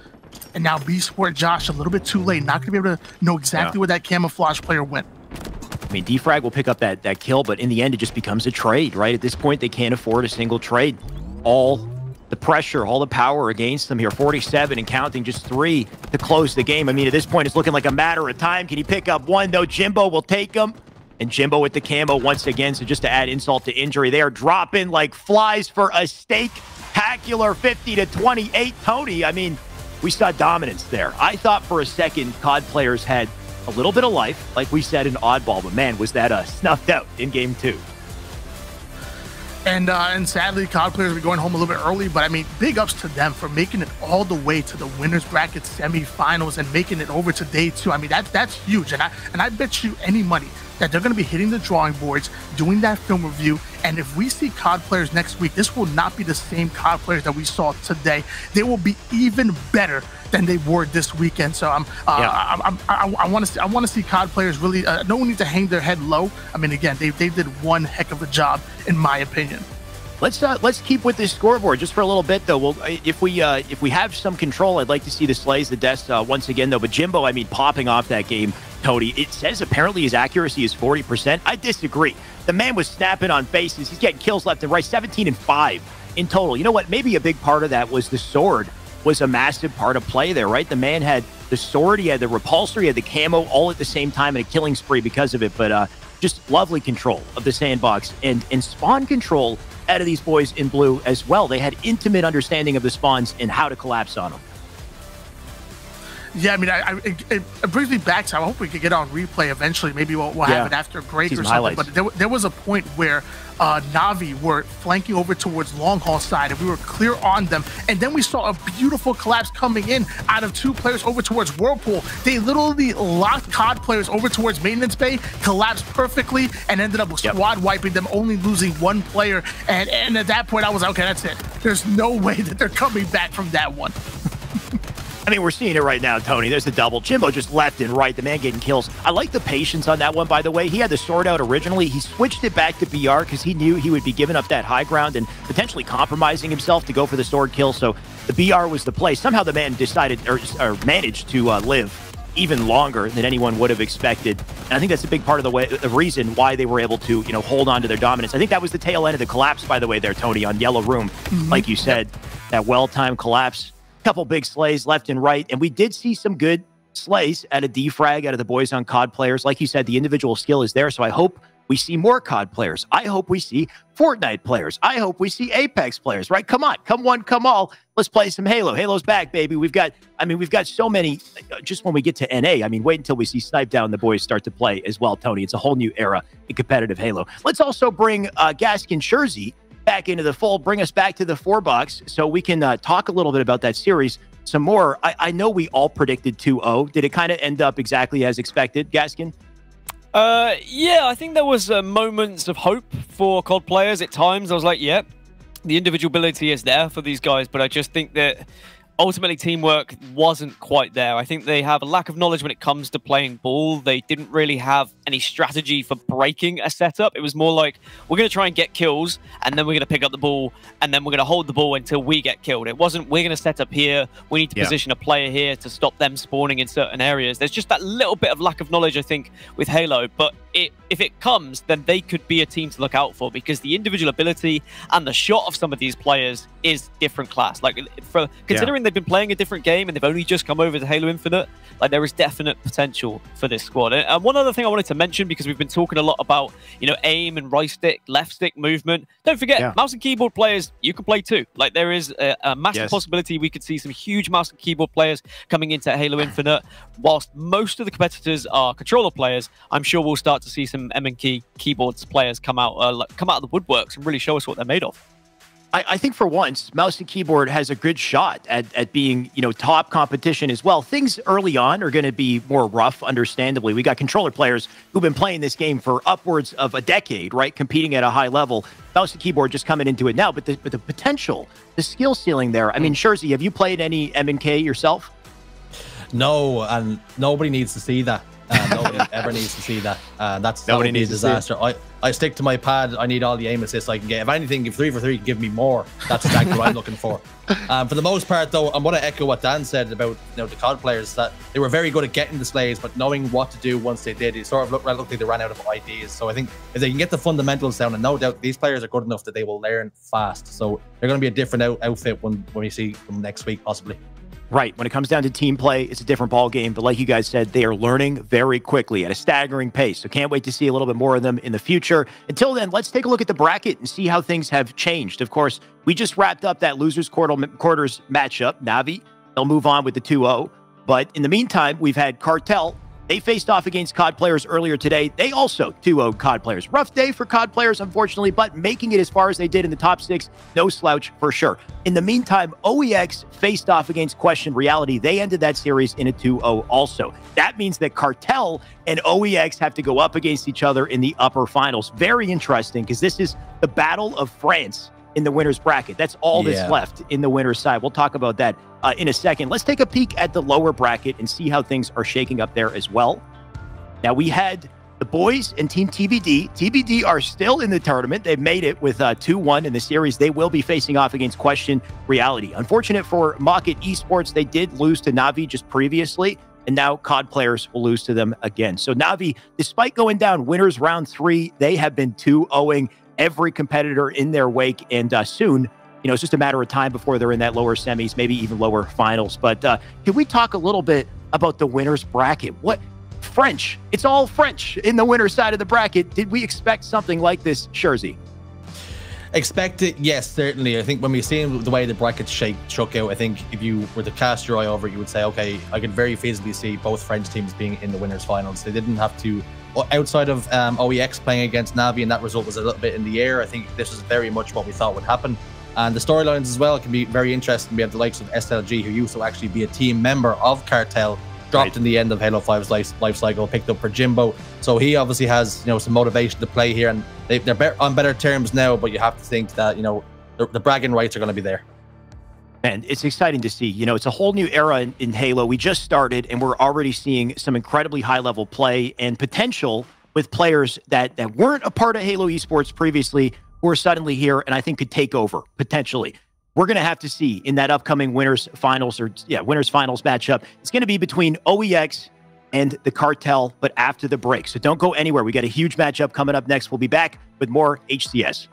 And now B-Sport Josh, a little bit too late, not gonna be able to know exactly where that Camouflage player went. I mean, Defrag will pick up that kill, but in the end, it just becomes a trade, right? At this point, they can't afford a single trade. All the pressure, all the power against them here. 47 and counting, just 3 to close the game. I mean, at this point, it's looking like a matter of time. Can he pick up one, though? Jimbo will take him. And Jimbo with the camo once again. So just to add insult to injury, they are dropping like flies for a spectacular 50-28. Tony, I mean, we saw dominance there. I thought for a second COD players had a little bit of life, like we said in Oddball, but man, was that snuffed out in Game 2. And sadly, COD players will be going home a little bit early, but I mean, big ups to them for making it all the way to the winners bracket semifinals and making it over to day 2. I mean, that's huge, and I bet you any money that they're going to be hitting the drawing boards, doing that film review. And if we see COD players next week, this will not be the same COD players that we saw today. They will be even better than they were this weekend. So I want to see COD players really. No one needs to hang their head low. I mean, again, they did one heck of a job, in my opinion. Let's keep with this scoreboard just for a little bit, though. Well, if we have some control, I'd like to see the Slays the Deaths once again, though. But Jimbo, I mean, popping off that game, Tony. It says apparently his accuracy is 40%. I disagree. The man was snapping on faces. He's getting kills left and right. 17 and 5 in total. You know what? Maybe a big part of that was the sword was a massive part of play there, right? The man had the sword, he had the repulsor, he had the camo all at the same time and a killing spree because of it. But just lovely control of the sandbox and spawn control out of these boys in blue as well. They had intimate understanding of the spawns and how to collapse on them. Yeah, I mean, it brings me back to, I hope we could get on replay eventually. Maybe we'll have it after a break or something. Highlights. But there was a point where Na'Vi were flanking over towards Long Haul side, and we were clear on them. And then we saw a beautiful collapse coming in out of 2 players over towards Whirlpool. They literally locked COD players over towards Maintenance Bay, collapsed perfectly, and ended up squad wiping them, only losing 1 player. And at that point, I was like, okay, that's it. There's no way that they're coming back from that one. I mean, we're seeing it right now, Tony. There's the double. Jimbo just left and right. The man getting kills. I like the patience on that one, by the way. He had the sword out originally. He switched it back to BR because he knew he would be giving up that high ground and potentially compromising himself to go for the sword kill. So the BR was the play. Somehow the man decided or managed to live even longer than anyone would have expected. And I think that's a big part of the reason why they were able to, hold on to their dominance. I think that was the tail end of the collapse, by the way, there, Tony, on Yellow Room. Like you said, that well-timed collapse. Couple big slays left and right, and we did see some good slays out of Defrag, out of the boys on COD players. Like you said, the individual skill is there, so I hope we see more COD players. I hope we see Fortnite players. I hope we see Apex players, right? Come on, come one, come all. Let's play some Halo. Halo's back, baby. We've got so many, just when we get to NA, I mean, wait until we see Snipe Down and the boys start to play as well, Tony. It's a whole new era in competitive Halo. Let's also bring Gaskin Scherzi back into the fold, bring us back to the 4 box so we can talk a little bit about that series some more. I know we all predicted 2-0. Did it kind of end up exactly as expected, Gaskin? Yeah, I think there was moments of hope for COD players at times. I was like, yeah, the individual ability is there for these guys, but I just think that ultimately teamwork wasn't quite there. I think they have a lack of knowledge when it comes to playing ball. They didn't really have any strategy for breaking a setup. It was more like, we're going to try and get kills, and then we're going to pick up the ball, and then we're going to hold the ball until we get killed. It wasn't, we're going to set up here, we need to position a player here to stop them spawning in certain areas. There's just that little bit of lack of knowledge, I think, with Halo. But if it comes, then they could be a team to look out for, because the individual ability and the shot of some of these players is different class. Like, for considering they've been playing a different game and they've only just come over to Halo Infinite, like, there is definite potential for this squad. And one other thing I wanted to mention, because we've been talking a lot about, you know, aim and right stick, left stick movement. Don't forget, mouse and keyboard players, you can play too. Like, there is a massive possibility we could see some huge mouse and keyboard players coming into Halo Infinite. Whilst most of the competitors are controller players, I'm sure we'll start to see some M&K keyboards players come out of the woodworks and really show us what they're made of. I think for once, mouse and keyboard has a good shot at being, you know, top competition as well. Things early on are going to be more rough, understandably. We got controller players who've been playing this game for upwards of a decade, right? Competing at a high level. Mouse and keyboard just coming into it now, but the potential, the skill ceiling there. I mean, Scherzy, have you played any M&K yourself? No, and nobody needs to see that. Nobody ever needs to see that. That would be a disaster. I stick to my pad. I need all the aim assists I can get. If anything, if 3 for 3 can give me more, that's exactly what I'm looking for. For the most part, though, I'm going to echo what Dan said about, you know, the COD players, that they were very good at getting displays, but knowing what to do once they did, it sort of looked like they ran out of ideas. So I think if they can get the fundamentals down, and no doubt these players are good enough that they will learn fast. So they're going to be a different outfit when we see them next week, possibly. Right. When it comes down to team play, it's a different ball game. But like you guys said, they are learning very quickly at a staggering pace. So can't wait to see a little bit more of them in the future. Until then, let's take a look at the bracket and see how things have changed. Of course, we just wrapped up that losers quarters matchup. Na'Vi, they'll move on with the 2-0. But in the meantime, we've had Cartel. They faced off against COD players earlier today. They also 2-0'd COD players. Rough day for COD players, unfortunately, but making it as far as they did in the top 6, no slouch for sure. In the meantime, OEX faced off against Question Reality. They ended that series in a 2-0 also. That means that Cartel and OEX have to go up against each other in the upper finals. Very interesting, because this is the Battle of France in the winner's bracket. That's all that's left in the winner's side. We'll talk about that in a second. Let's take a peek at the lower bracket and see how things are shaking up there as well. Now, we had the boys and Team TBD. TBD are still in the tournament. They've made it with 2-1 in the series. They will be facing off against Question Reality. Unfortunate for Mocket Esports, they did lose to Na'Vi just previously, and now COD players will lose to them again. So Na'Vi, despite going down winners round 3, they have been 2-0ing every competitor in their wake, and soon, you know, it's just a matter of time before they're in that lower semis, maybe even lower finals. But can we talk a little bit about the winner's bracket? What French? It's all French in the winner's side of the bracket. Did we expect something like this, Scherzy? Expect it, yes, certainly. I think when we see the way the brackets shook out, I think if you were to cast your eye over it, you would say, okay, I could very feasibly see both French teams being in the winners finals. They didn't have to, outside of OEX playing against Na'Vi, and that result was a little bit in the air. I think this is very much what we thought would happen. And the storylines as well can be very interesting. We have the likes of SLG, who used to actually be a team member of Cartel, dropped in the end of Halo 5's life cycle, picked up for Jimbo. So he obviously has, you know, some motivation to play here, and they're on better terms now, but you have to think that, you know, the bragging rights are going to be there. And it's exciting to see. You know, it's a whole new era in Halo. We just started, and we're already seeing some incredibly high-level play and potential with players that weren't a part of Halo Esports previously, who are suddenly here and I think could take over, potentially. We're going to have to see in that upcoming winners finals matchup. It's going to be between OEX and the Cartel, but after the break. So don't go anywhere. We got a huge matchup coming up next. We'll be back with more HCS.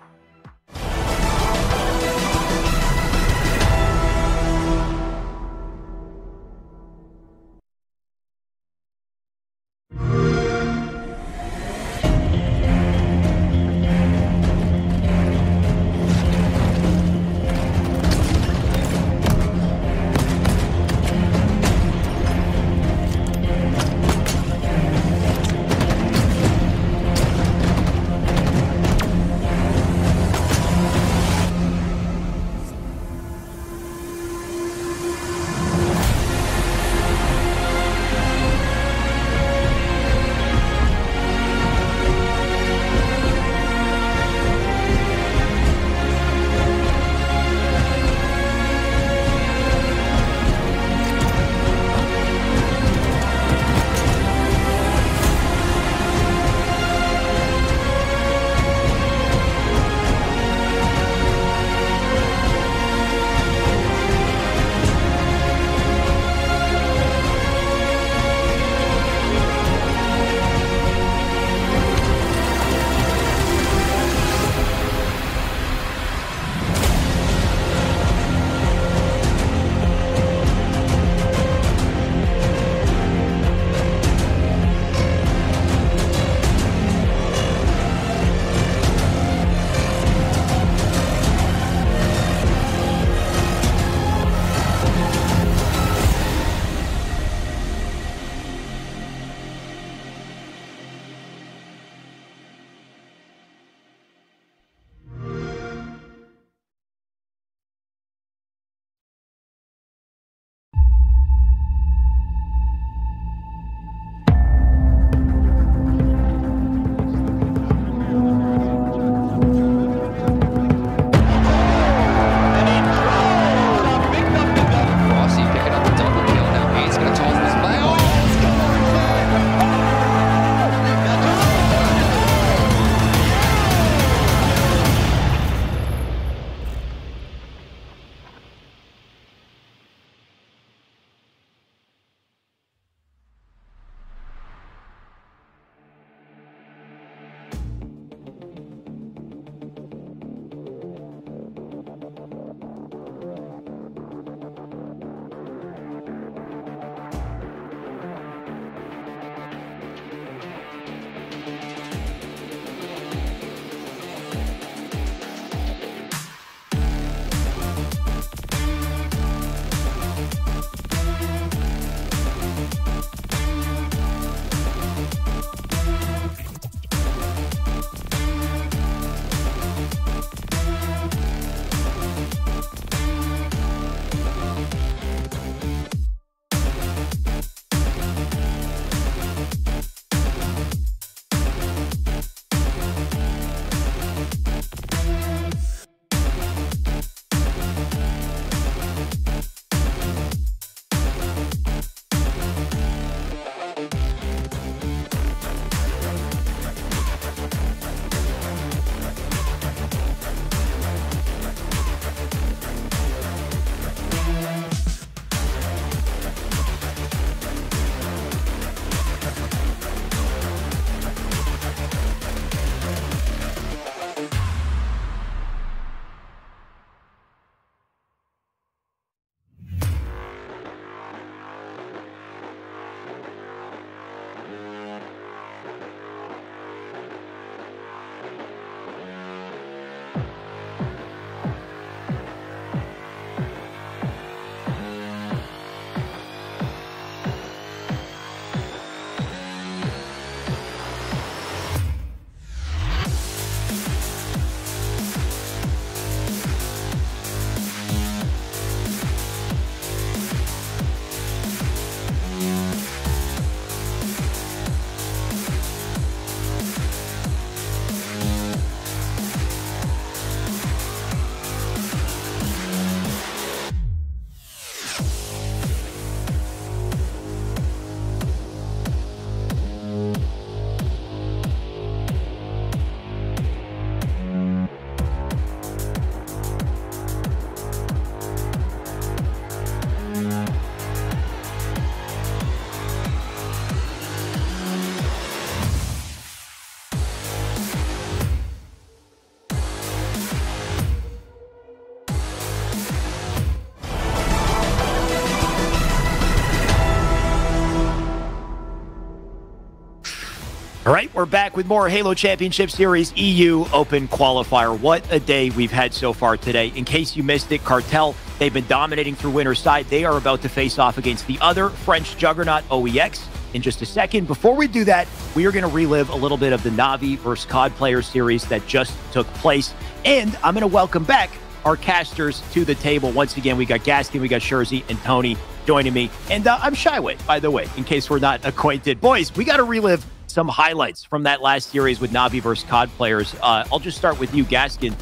All right, we're back with more Halo Championship Series EU Open Qualifier. What a day we've had so far today. In case you missed it, Cartel, they've been dominating through winner's side. They are about to face off against the other French juggernaut, OEX, in just a second. Before we do that, we are going to relive a little bit of the Na'Vi versus COD Player Series that just took place. And I'm going to welcome back our casters to the table. Once again, we got Gaskin, we got Shurzy, and Tony joining me. And I'm Shyway, by the way, in case we're not acquainted. Boys, we got to relive some highlights from that last series with Na'Vi versus COD players. I'll just start with you, Gaskin.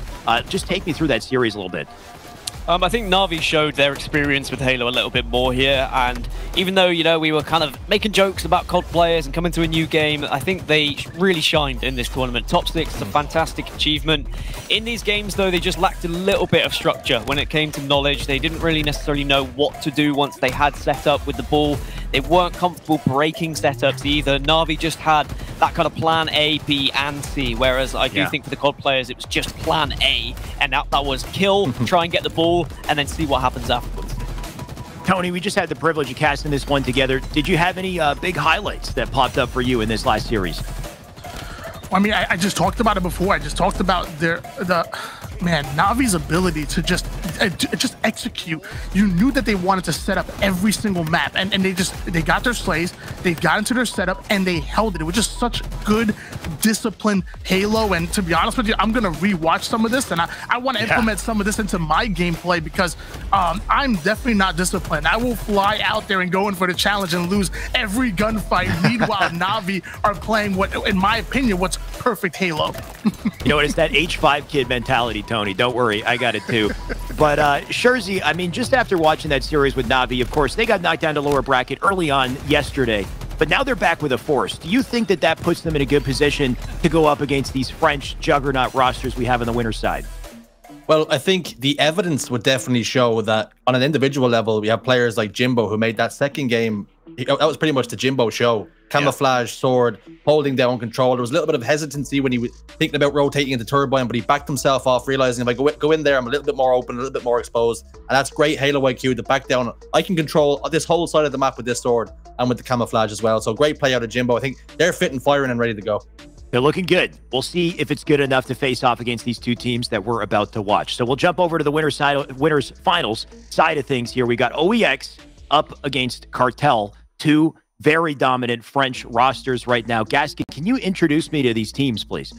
Just take me through that series a little bit. I think Na'Vi showed their experience with Halo a little bit more here, and even though, you know, we were kind of making jokes about COD players and coming to a new game, I think they really shined in this tournament. Top 6 is a fantastic achievement. In these games, though, they just lacked a little bit of structure. When it came to knowledge, they didn't really necessarily know what to do once they had set up with the ball. They weren't comfortable breaking setups either. Na'Vi just had that kind of plan A, B, and C, whereas I do think for the COD players, it was just plan A, and that was kill, try and get the ball, and then see what happens afterwards. Tony, we just had the privilege of casting this one together. Did you have any big highlights that popped up for you in this last series? I mean, I just talked about it before. I just talked about Na'Vi's ability to just execute. You knew that they wanted to set up every single map, and they got their slays, they got into their setup, and they held it. It was just such good, disciplined Halo. And to be honest with you, I'm gonna rewatch some of this, and I want to implement some of this into my gameplay because I'm definitely not disciplined. I will fly out there and go in for the challenge and lose every gunfight. Meanwhile, Na'Vi are playing what, in my opinion, what's perfect Halo. You know what? It's that H5 kid mentality, Tony. Don't worry, I got it too. But Shurzy, I mean, just after watching that series with Na'Vi, of course, they got knocked down to lower bracket early on yesterday, but now they're back with a force. Do you think that that puts them in a good position to go up against these French juggernaut rosters we have on the winner's side? Well, I think the evidence would definitely show that on an individual level, we have players like Jimbo who made that second game. That was pretty much the Jimbo show. Camouflage, sword, holding down control. There was a little bit of hesitancy when he was thinking about rotating into Turbine, but he backed himself off, realizing if I go in there, I'm a little bit more open, a little bit more exposed. And that's great Halo IQ to back down. I can control this whole side of the map with this sword and with the camouflage as well. So great play out of Jimbo. I think they're fit and firing and ready to go. They're looking good. We'll see if it's good enough to face off against these two teams that we're about to watch. So we'll jump over to the winners finals side of things here. We got OEX up against Cartel, two very dominant French rosters right now. Gaskin, can you introduce me to these teams, please?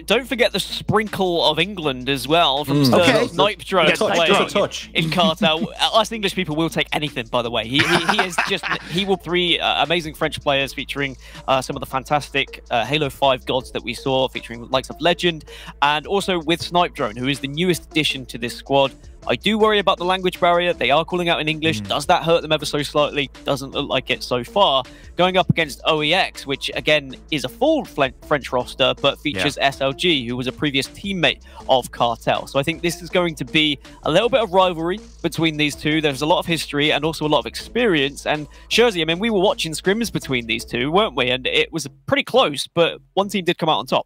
Don't forget the sprinkle of England as well from Snipe Drone playing in Cartel. Us English people will take anything, by the way. He will three amazing French players featuring some of the fantastic Halo 5 gods that we saw, featuring the likes of Legend, and also with Snipe Drone, who is the newest addition to this squad. I do worry about the language barrier. They are calling out in English. Does that hurt them ever so slightly? Doesn't look like it so far. Going up against OEX, which again is a full French roster, but features SLG, who was a previous teammate of Cartel. So I think this is going to be a little bit of rivalry between these two. There's a lot of history and also a lot of experience. And Shurzy, I mean, we were watching scrims between these two, weren't we? And it was pretty close, but one team did come out on top.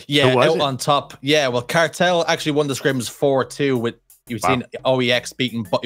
Yeah, out on top. Yeah, well, Cartel actually won the scrims 4-2 with you've seen OEX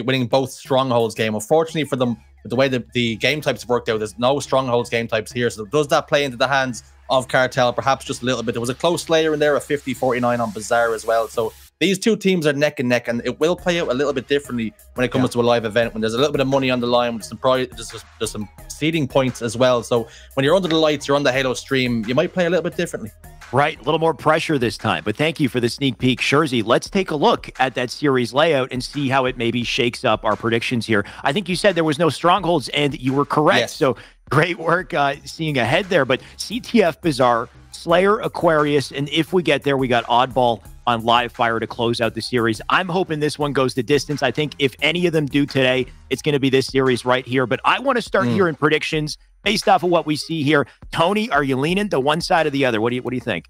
winning both Strongholds game. Unfortunately for them, with the way the game types worked out, there's no Strongholds game types here. So does that play into the hands of Cartel? Perhaps just a little bit. There was a close Slayer in there, a 50-49 on Bazaar as well. So these two teams are neck and neck, and it will play out a little bit differently when it comes to a live event, when there's a little bit of money on the line, with there's some seeding points as well. So when you're under the lights, you're on the Halo stream, you might play a little bit differently. Right, a little more pressure this time. But thank you for the sneak peek, Shurzy. Let's take a look at that series layout and see how it maybe shakes up our predictions here. I think you said there was no Strongholds, and you were correct. Yes. So great work seeing ahead there. But CTF, Bazaar, Slayer, Aquarius, and if we get there, we got Oddball on live fire to close out the series. I'm hoping this one goes the distance. I think if any of them do today, it's going to be this series right here. But I want to start hearing predictions based off of what we see here. Tony, are you leaning to one side or the other? What do you think?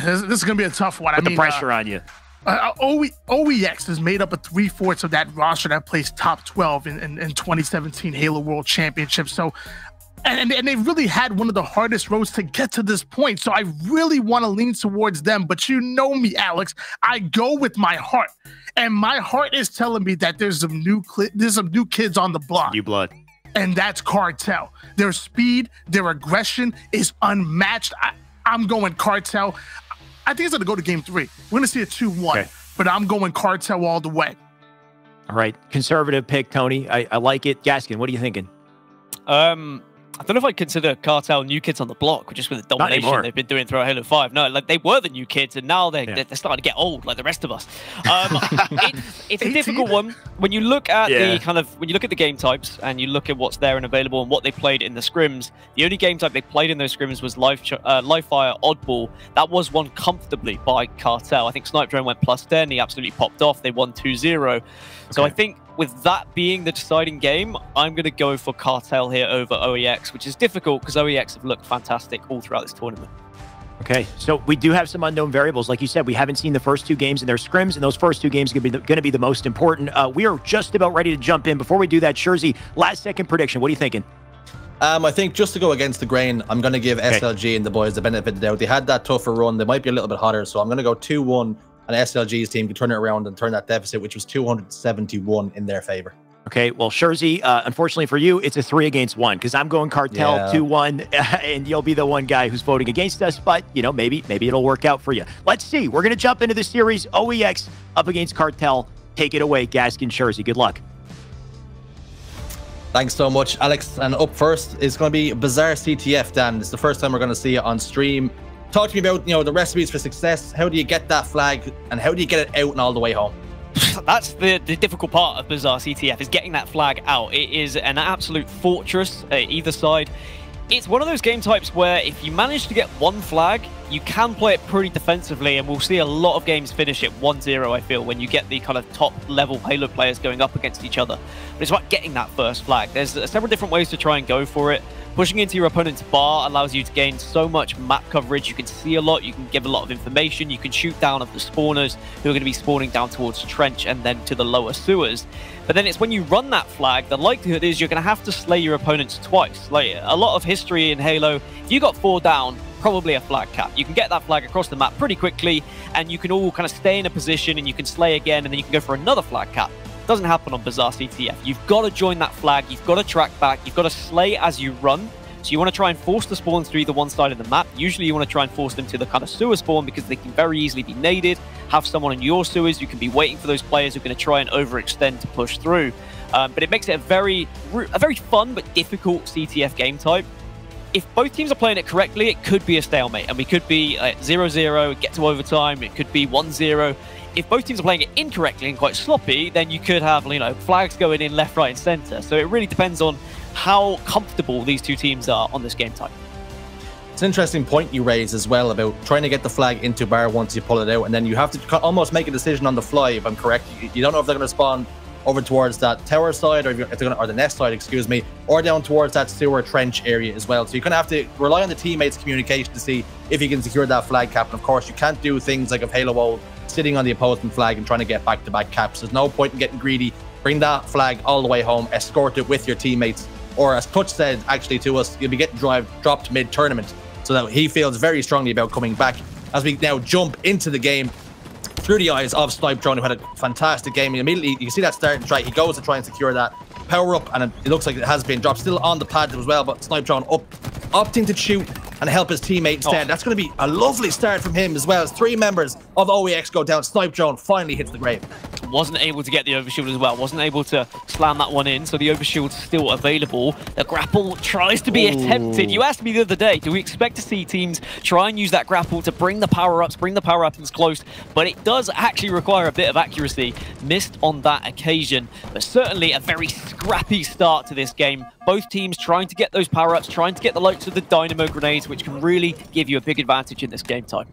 This is going to be a tough one. Put the pressure on you. OEX is made up of 3/4 of that roster that placed top 12 in 2017 Halo World Championship. So, and they really had one of the hardest roads to get to this point. So I really want to lean towards them. But you know me, Alex. I go with my heart, and my heart is telling me that there's some new kids on the block. New blood. and that's Cartel. Their speed, their aggression is unmatched. I'm going Cartel. I think it's going to go to game 3. We're going to see a 2-1, but I'm going Cartel all the way. All right. Conservative pick, Tony. I like it. Gaskin, what are you thinking? I don't know if I'd consider Cartel new kids on the block, just with the domination they've been doing throughout Halo 5. No, like they were the new kids, and now they're starting to get old, like the rest of us. It's a difficult one when you look at the game types and you look at what's there and available and what they played in the scrims. The only game type they played in those scrims was Live Fire Oddball. That was won comfortably by Cartel. I think Snipe Drone went +10. He absolutely popped off. They won 2-0. So I think, with that being the deciding game, I'm going to go for Cartel here over OEX, which is difficult because OEX have looked fantastic all throughout this tournament. Okay, so we do have some unknown variables. Like you said, we haven't seen the first 2 games in their scrims, and those first 2 games are going to be the most important. We are just about ready to jump in. Before we do that, Shurzy, last-second prediction. What are you thinking? I think just to go against the grain, I'm going to give SLG and the boys the benefit of the doubt. They had that tougher run. They might be a little bit hotter, so I'm going to go 2-1. And SLG's team could turn it around and turn that deficit, which was 271, in their favor. Okay, well, Shurzy, unfortunately for you, it's a 3-against-1 because I'm going Cartel 2-1, and you'll be the one guy who's voting against us. But you know, maybe it'll work out for you. Let's see. We're gonna jump into the series. OEX up against Cartel. Take it away, Gaskin, Shurzy. Good luck. Thanks so much, Alex. And up first is going to be Bizarre CTF. Dan, it's the first time we're going to see it on stream. Talk to me about, the recipes for success. How do you get that flag, and how do you get it out and all the way home? That's the difficult part of Bizarre CTF, is getting that flag out. It is an absolute fortress either side. It's one of those game types where if you manage to get one flag, you can play it pretty defensively, and we'll see a lot of games finish at 1-0, I feel, when you get the kind of top-level Halo players going up against each other. But it's about getting that first flag. There's several different ways to try and go for it. Pushing into your opponent's bar allows you to gain so much map coverage. You can see a lot, you can give a lot of information, you can shoot down at the spawners who are going to be spawning down towards Trench and then to the lower sewers. But then it's when you run that flag, the likelihood is you're going to have to slay your opponents twice. Like a lot of history in Halo, if you got 4 down, probably a flag cap. You can get that flag across the map pretty quickly, and you can all kind of stay in a position, and you can slay again, and then you can go for another flag cap. Doesn't happen on Bizarre CTF. You've got to join that flag, you've got to track back, you've got to slay as you run. So you want to try and force the spawns to either one side of the map. Usually you want to try and force them to the kind of sewer spawn because they can very easily be naded. Have someone in your sewers, you can be waiting for those players who are going to try and overextend to push through. But it makes it a very fun but difficult CTF game type. If both teams are playing it correctly, it could be a stalemate, and we could be at 0-0, get to overtime, it could be 1-0. If both teams are playing it incorrectly and quite sloppy, then you could have, flags going in left, right, and center. So it really depends on how comfortable these two teams are on this game type. It's an interesting point you raise as well about trying to get the flag into bar once you pull it out, and then you have to almost make a decision on the fly, if I'm correct. You don't know if they're going to spawn over towards that tower side, or the nest side, excuse me, or down towards that sewer trench area as well. So you're going to have to rely on the teammates' communication to see if you can secure that flag cap. And of course, you can't do things like of Halo old, sitting on the opposing flag and trying to get back-to-back caps. There's no point in getting greedy. Bring that flag all the way home, escort it with your teammates, or as Clutch said actually to us, you'll be getting dropped mid-tournament. So that he feels very strongly about coming back. As we now jump into the game, through the eyes of Snipe Drone, who had a fantastic game. Immediately, you can see that starting strike. He goes to try and secure that power up, and it looks like it has been dropped. Still on the pad as well, but Snipe Drone opting to shoot and help his teammates down. That's going to be a lovely start from him as well, as 3 members of OEX go down. Snipe Drone finally hits the grave. Wasn't able to get the overshield as well. Wasn't able to slam that one in, so the overshield's still available. The grapple tries to be attempted. You asked me the other day, do we expect to see teams try and use that grapple to bring the power-ups close? But it does actually require a bit of accuracy. Missed on that occasion, but certainly a very scrappy start to this game. Both teams trying to get those power-ups, trying to get the likes of the dynamo grenades, which can really give you a big advantage in this game time.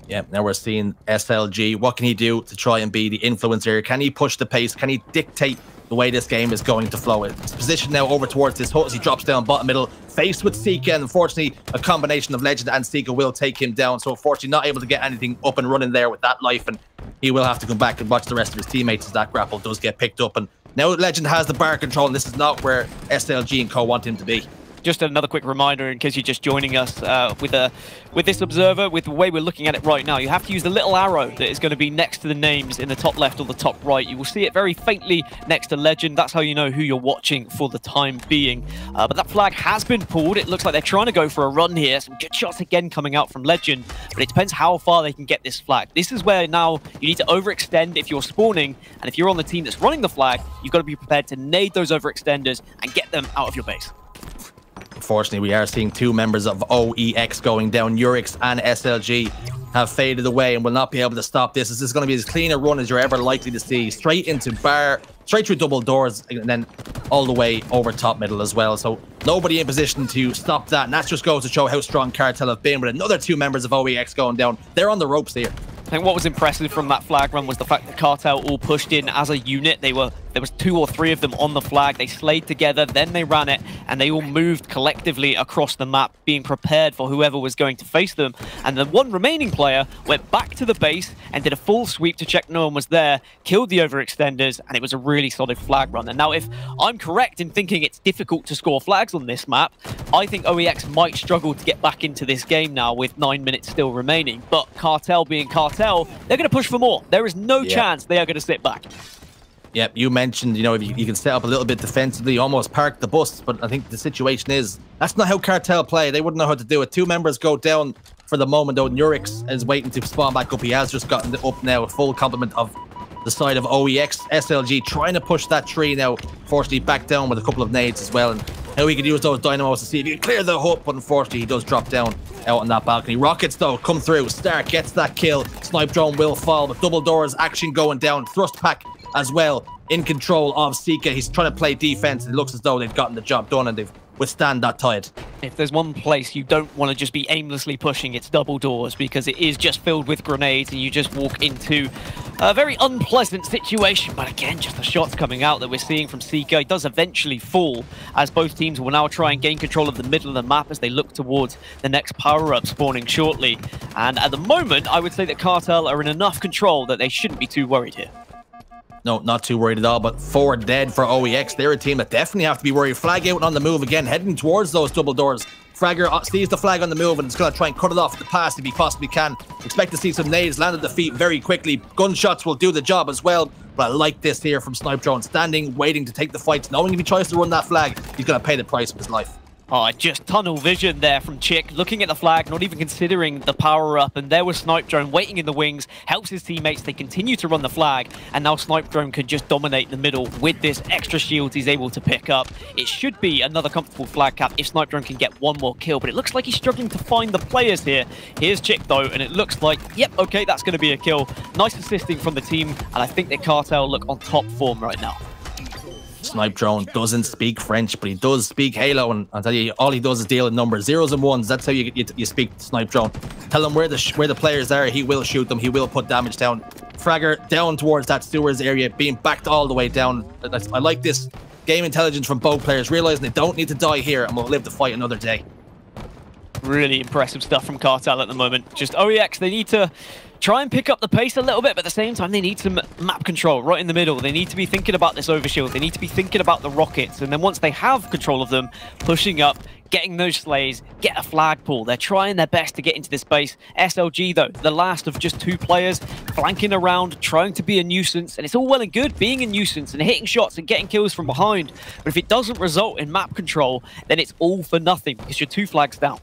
Yeah, now we're seeing SLG. What can he do to try and be the influencer? Can he push the pace? Can he dictate the way this game is going to flow? It's positioned now over towards this hut as he drops down bottom middle, faced with Sika, and unfortunately a combination of Legend and Sika will take him down. So unfortunately not able to get anything up and running there with that life, and he will have to come back and watch the rest of his teammates as that grapple does get picked up. And now Legend has the bar control, and this is not where SLG and co want him to be. just another quick reminder in case you're just joining us with this observer, with the way we're looking at it right now. You have to use the little arrow that is going to be next to the names in the top left or the top right. You will see it very faintly next to Legend. That's how you know who you're watching for the time being. But that flag has been pulled. It looks like they're trying to go for a run here. Some good shots again coming out from Legend, but it depends how far they can get this flag. This is where now you need to overextend if you're spawning, and if you're on the team that's running the flag, you've got to be prepared to nade those overextenders and get them out of your base. Unfortunately, we are seeing two members of OEX going down. Urix and SLG have faded away and will not be able to stop this. This is going to be as clean a run as you're ever likely to see. Straight into bar, straight through double doors, and then all the way over top middle as well. So nobody in position to stop that. And that just goes to show how strong Cartel have been, with another two members of OEX going down. They're on the ropes here. I think what was impressive from that flag run was the fact that Cartel all pushed in as a unit. There was 2 or 3 of them on the flag. They slayed together, then they ran it, and they all moved collectively across the map, being prepared for whoever was going to face them. And the one remaining player went back to the base and did a full sweep to check no one was there, killed the overextenders, and it was a really solid flag run. And now, if I'm correct in thinking it's difficult to score flags on this map, I think OEX might struggle to get back into this game now with 9 minutes still remaining. But Cartel being Cartel, they're going to push for more. There is no chance they are going to sit back. Yep, you mentioned, you know, if you can set up a little bit defensively, almost park the bus, but I think the situation is, that's not how Cartel play. They wouldn't know how to do it. 2 members go down for the moment, though. Nurix is waiting to spawn back up. He has just gotten up now, a full complement of the side of OEX. SLG trying to push that tree now, fortunately back down with a couple of nades as well, and how he could use those dynamos to see if he can clear the hook, but unfortunately he does drop down out on that balcony. Rockets though come through. Stark gets that kill. Snipe drone will fall, but double doors action going down. Thrust pack as well in control of Sika. He's trying to play defense. It looks as though they've gotten the job done and they've withstand that tide. If there's one place you don't want to just be aimlessly pushing, it's double doors, because it is just filled with grenades and you just walk into a very unpleasant situation. But again, just the shots coming out that we're seeing from Sika, it does eventually fall, as both teams will now try and gain control of the middle of the map as they look towards the next power-up spawning shortly. And at the moment, I would say that Cartel are in enough control that they shouldn't be too worried here. No, not too worried at all, but 4 dead for OEX. They're a team that definitely have to be worried. Flag out on the move again, heading towards those double doors. Fragger sees the flag on the move and is going to try and cut it off the pass if he possibly can. Expect to see some nades land at the feet very quickly. Gunshots will do the job as well, but I like this here from Snipe Drone. Standing, waiting to take the fight, knowing if he tries to run that flag, he's going to pay the price of his life. Oh, just tunnel vision there from Chick, looking at the flag, not even considering the power-up, and there was Snipe Drone waiting in the wings, helps his teammates, they continue to run the flag, and now Snipe Drone can just dominate the middle with this extra shield he's able to pick up. It should be another comfortable flag cap if Snipe Drone can get one more kill, but it looks like he's struggling to find the players here. Here's Chick though, and it looks like, yep, okay, that's going to be a kill. Nice assisting from the team, and I think that Cartel look on top form right now. Snipe Drone doesn't speak French, but he does speak Halo, and I'll tell you, all he does is deal in numbers, 0s and 1s. That's how you speak Snipe Drone. Tell him where the players are, he will shoot them, he will put damage down. Fragger down towards that sewers area, being backed all the way down. I like this game intelligence from both players, realizing they don't need to die here and will live to fight another day. Really impressive stuff from Cartel at the moment. Just OEX, they need to try and pick up the pace a little bit, but at the same time, they need some map control right in the middle. They need to be thinking about this overshield. They need to be thinking about the rockets. And then once they have control of them, pushing up, getting those slays, get a flag pull. They're trying their best to get into this base. SLG, though, the last of just 2 players, flanking around, trying to be a nuisance. And it's all well and good being a nuisance and hitting shots and getting kills from behind. But if it doesn't result in map control, then it's all for nothing because you're 2 flags down.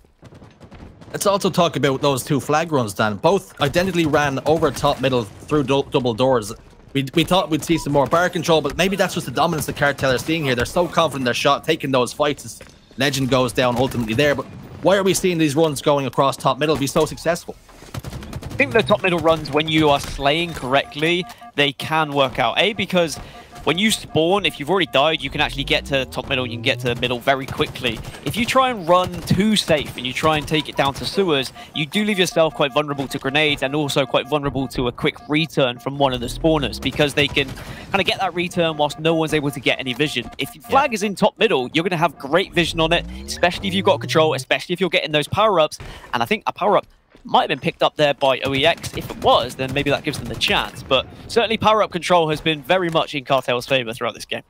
Let's also talk about those 2 flag runs, Dan. Both identically ran over top middle through double doors. We thought we'd see some more bar control, but maybe that's just the dominance the Cartel are seeing here. They're so confident in their shot, taking those fights as Legend goes down ultimately there. But why are we seeing these runs going across top middle be so successful? I think the top middle runs, when you are slaying correctly, they can work out. Because when you spawn, if you've already died, you can actually get to top middle, you can get to middle very quickly. If you try and run too safe and you try and take it down to sewers, you do leave yourself quite vulnerable to grenades and also quite vulnerable to a quick return from one of the spawners, because they can kind of get that return whilst no one's able to get any vision. If your flag is in top middle, you're going to have great vision on it, especially if you've got control, especially if you're getting those power-ups. And I think a power-up might have been picked up there by OEX. If it was, then maybe that gives them the chance. But certainly power-up control has been very much in Cartel's favor throughout this game.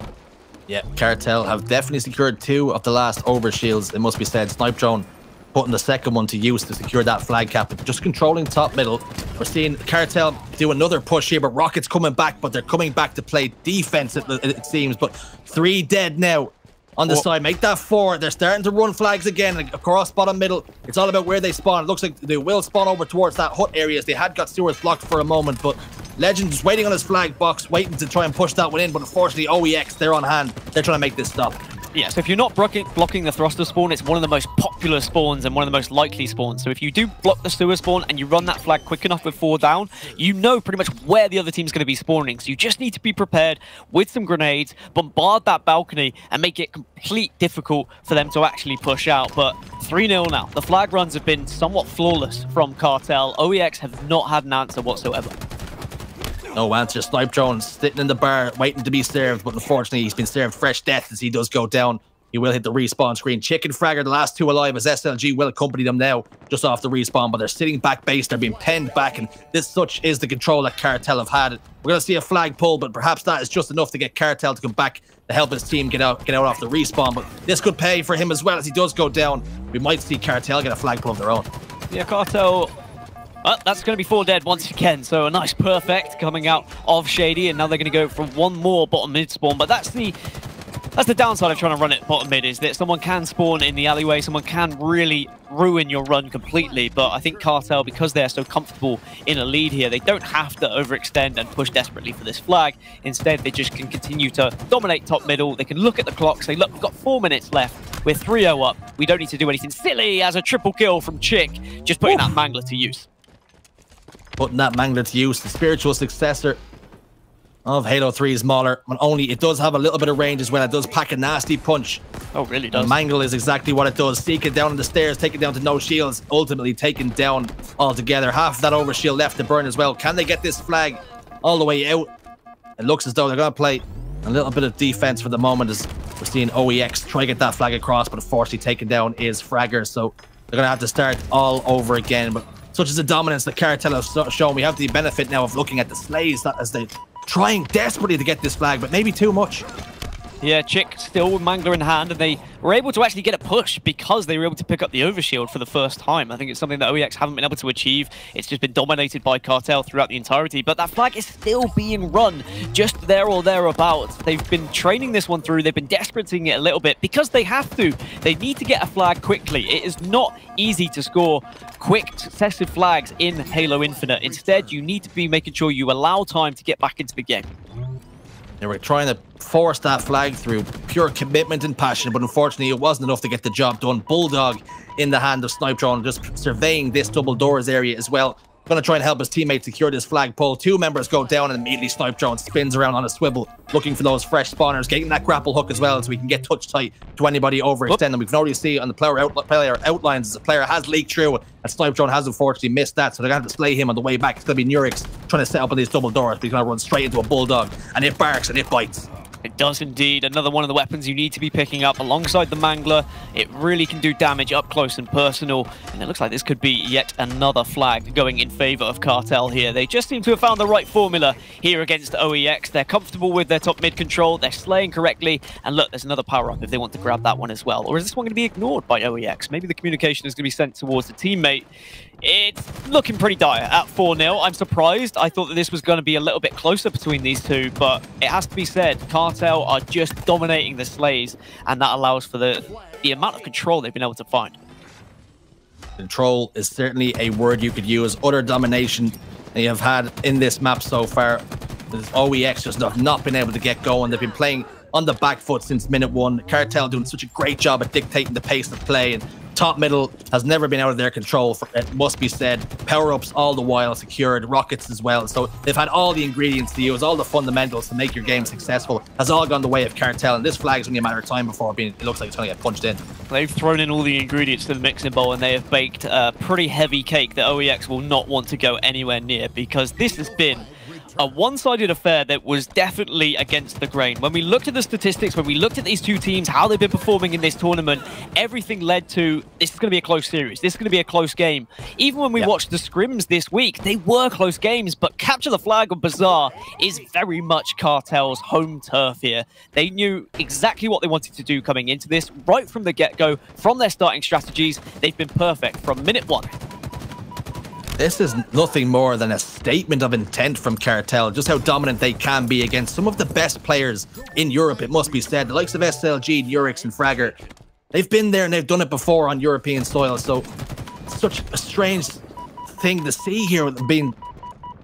Yeah, Cartel have definitely secured 2 of the last overshields, it must be said. Snipe Drone putting the second one to use to secure that flag cap, but just controlling top middle. We're seeing Cartel do another push here, but Rockets coming back, but they're coming back to play defense, it seems. But 3 dead now on the side. Make that 4. They're starting to run flags again across bottom middle. It's all about where they spawn. It looks like they will spawn over towards that hut areas. They had got sewers blocked for a moment, but Legend is waiting on his flag box, waiting to try and push that one in, but unfortunately OEX, they're on hand. They're trying to make this stop. Yeah, so if you're not blocking the thruster spawn, it's one of the most popular spawns and one of the most likely spawns. So if you do block the sewer spawn and you run that flag quick enough with 4 down, you know pretty much where the other team's going to be spawning. So you just need to be prepared with some grenades, bombard that balcony, and make it complete difficult for them to actually push out. But 3-0 now. The flag runs have been somewhat flawless from Cartel. OEX have not had an answer whatsoever. No answer. Snipe Drone sitting in the bar, waiting to be served, but unfortunately he's been served fresh death as he does go down. He will hit the respawn screen. Chicken Fragger, the last 2 alive, as SLG will accompany them now, just off the respawn, but they're sitting back base, they're being penned back, and this such is the control that Cartel have had. We're going to see a flag pull, but perhaps that is just enough to get Cartel to come back to help his team get out off the respawn, but this could pay for him as well as he does go down. We might see Cartel get a flag pull of their own. Yeah, Cartel... that's going to be 4 dead once again, so a nice perfect coming out of Shady, and now they're going to go for 1 more bottom mid spawn, but that's the downside of trying to run it bottom mid, is that someone can spawn in the alleyway, someone can really ruin your run completely, but I think Cartel, because they're so comfortable in a lead here, they don't have to overextend and push desperately for this flag. Instead, they just can continue to dominate top middle. They can look at the clock, say, look, we've got 4 minutes left, we're 3-0 up, we don't need to do anything silly, as a triple kill from Chick, just putting that Mangler to use. Putting that Mangler to use, the spiritual successor of Halo 3's Mauler. But only it does have a little bit of range as well. It does pack a nasty punch. Oh, really does. And Mangle is exactly what it does. Seek it down on the stairs, take it down to no shields, ultimately taken down altogether. Half of that overshield left to burn as well. Can they get this flag all the way out? It looks as though they're going to play a little bit of defense for the moment, as we're seeing OEX try to get that flag across, but unfortunately taken down is Fragger. So they're going to have to start all over again. But such as the dominance that Cartel have shown, we have the benefit now of looking at the Slays as they trying desperately to get this flag, but maybe too much. Yeah, Chick still with Mangler in hand, and they were able to actually get a push because they were able to pick up the overshield for the first time. I think it's something that OEX haven't been able to achieve. It's just been dominated by Cartel throughout the entirety, but that flag is still being run just there or thereabouts. They've been training this one through. They've been desperately it a little bit because they have to. They need to get a flag quickly. It is not easy to score quick, successive flags in Halo Infinite. Instead, you need to be making sure you allow time to get back into the game. They were trying to force that flag through pure commitment and passion, but unfortunately it wasn't enough to get the job done. Bulldog in the hand of Snipe Drone, just surveying this double doors area as well. Going to try and help his teammate secure this flag pull. 2 members go down, and immediately Snipe Drone spins around on a swivel, looking for those fresh spawners, getting that grapple hook as well, so we can get touch tight to anybody overextending. We can already see on the player outlines as the player has leaked through, and Snipe Drone has unfortunately missed that, so they're going to have to slay him on the way back. It's going to be Nurix trying to set up on these double doors, but he's going to run straight into a Bulldog, and it barks and it bites. It does indeed. Another one of the weapons you need to be picking up alongside the Mangler. It really can do damage up close and personal. And it looks like this could be yet another flag going in favor of Cartel here. They just seem to have found the right formula here against OEX. They're comfortable with their top mid control. They're slaying correctly. And look, there's another power up if they want to grab that one as well. Or is this one going to be ignored by OEX? Maybe the communication is going to be sent towards the teammate. It's looking pretty dire at 4-0. I'm surprised. I thought that this was going to be a little bit closer between these two, but it has to be said, Cartel are just dominating the Slays, and that allows for the amount of control they've been able to find. Control is certainly a word you could use. Utter domination they have had in this map so far. OEX just have not been able to get going. They've been playing on the back foot since minute 1. Cartel doing such a great job at dictating the pace of play, and top middle has never been out of their control, it must be said. Power-ups all the while secured, rockets as well. So they've had all the ingredients to use, all the fundamentals to make your game successful. Has all gone the way of Cartel, and this flag is only a matter of time before it looks like it's going to get punched in. They've thrown in all the ingredients to the mixing bowl, and they have baked a pretty heavy cake that OEX will not want to go anywhere near, because this has been a one-sided affair that was definitely against the grain. When we looked at the statistics, when we looked at these two teams, how they've been performing in this tournament, everything led to this is going to be a close series. This is going to be a close game. Even when we watched the scrims this week, they were close games, but Capture the Flag on Bazaar is very much Kartel's home turf here. They knew exactly what they wanted to do coming into this. Right from the get-go, from their starting strategies, they've been perfect from minute one. This is nothing more than a statement of intent from Kartel, just how dominant they can be against some of the best players in Europe, it must be said. The likes of SLG, Nurix and Fragger. They've been there and they've done it before on European soil, so it's such a strange thing to see here with them being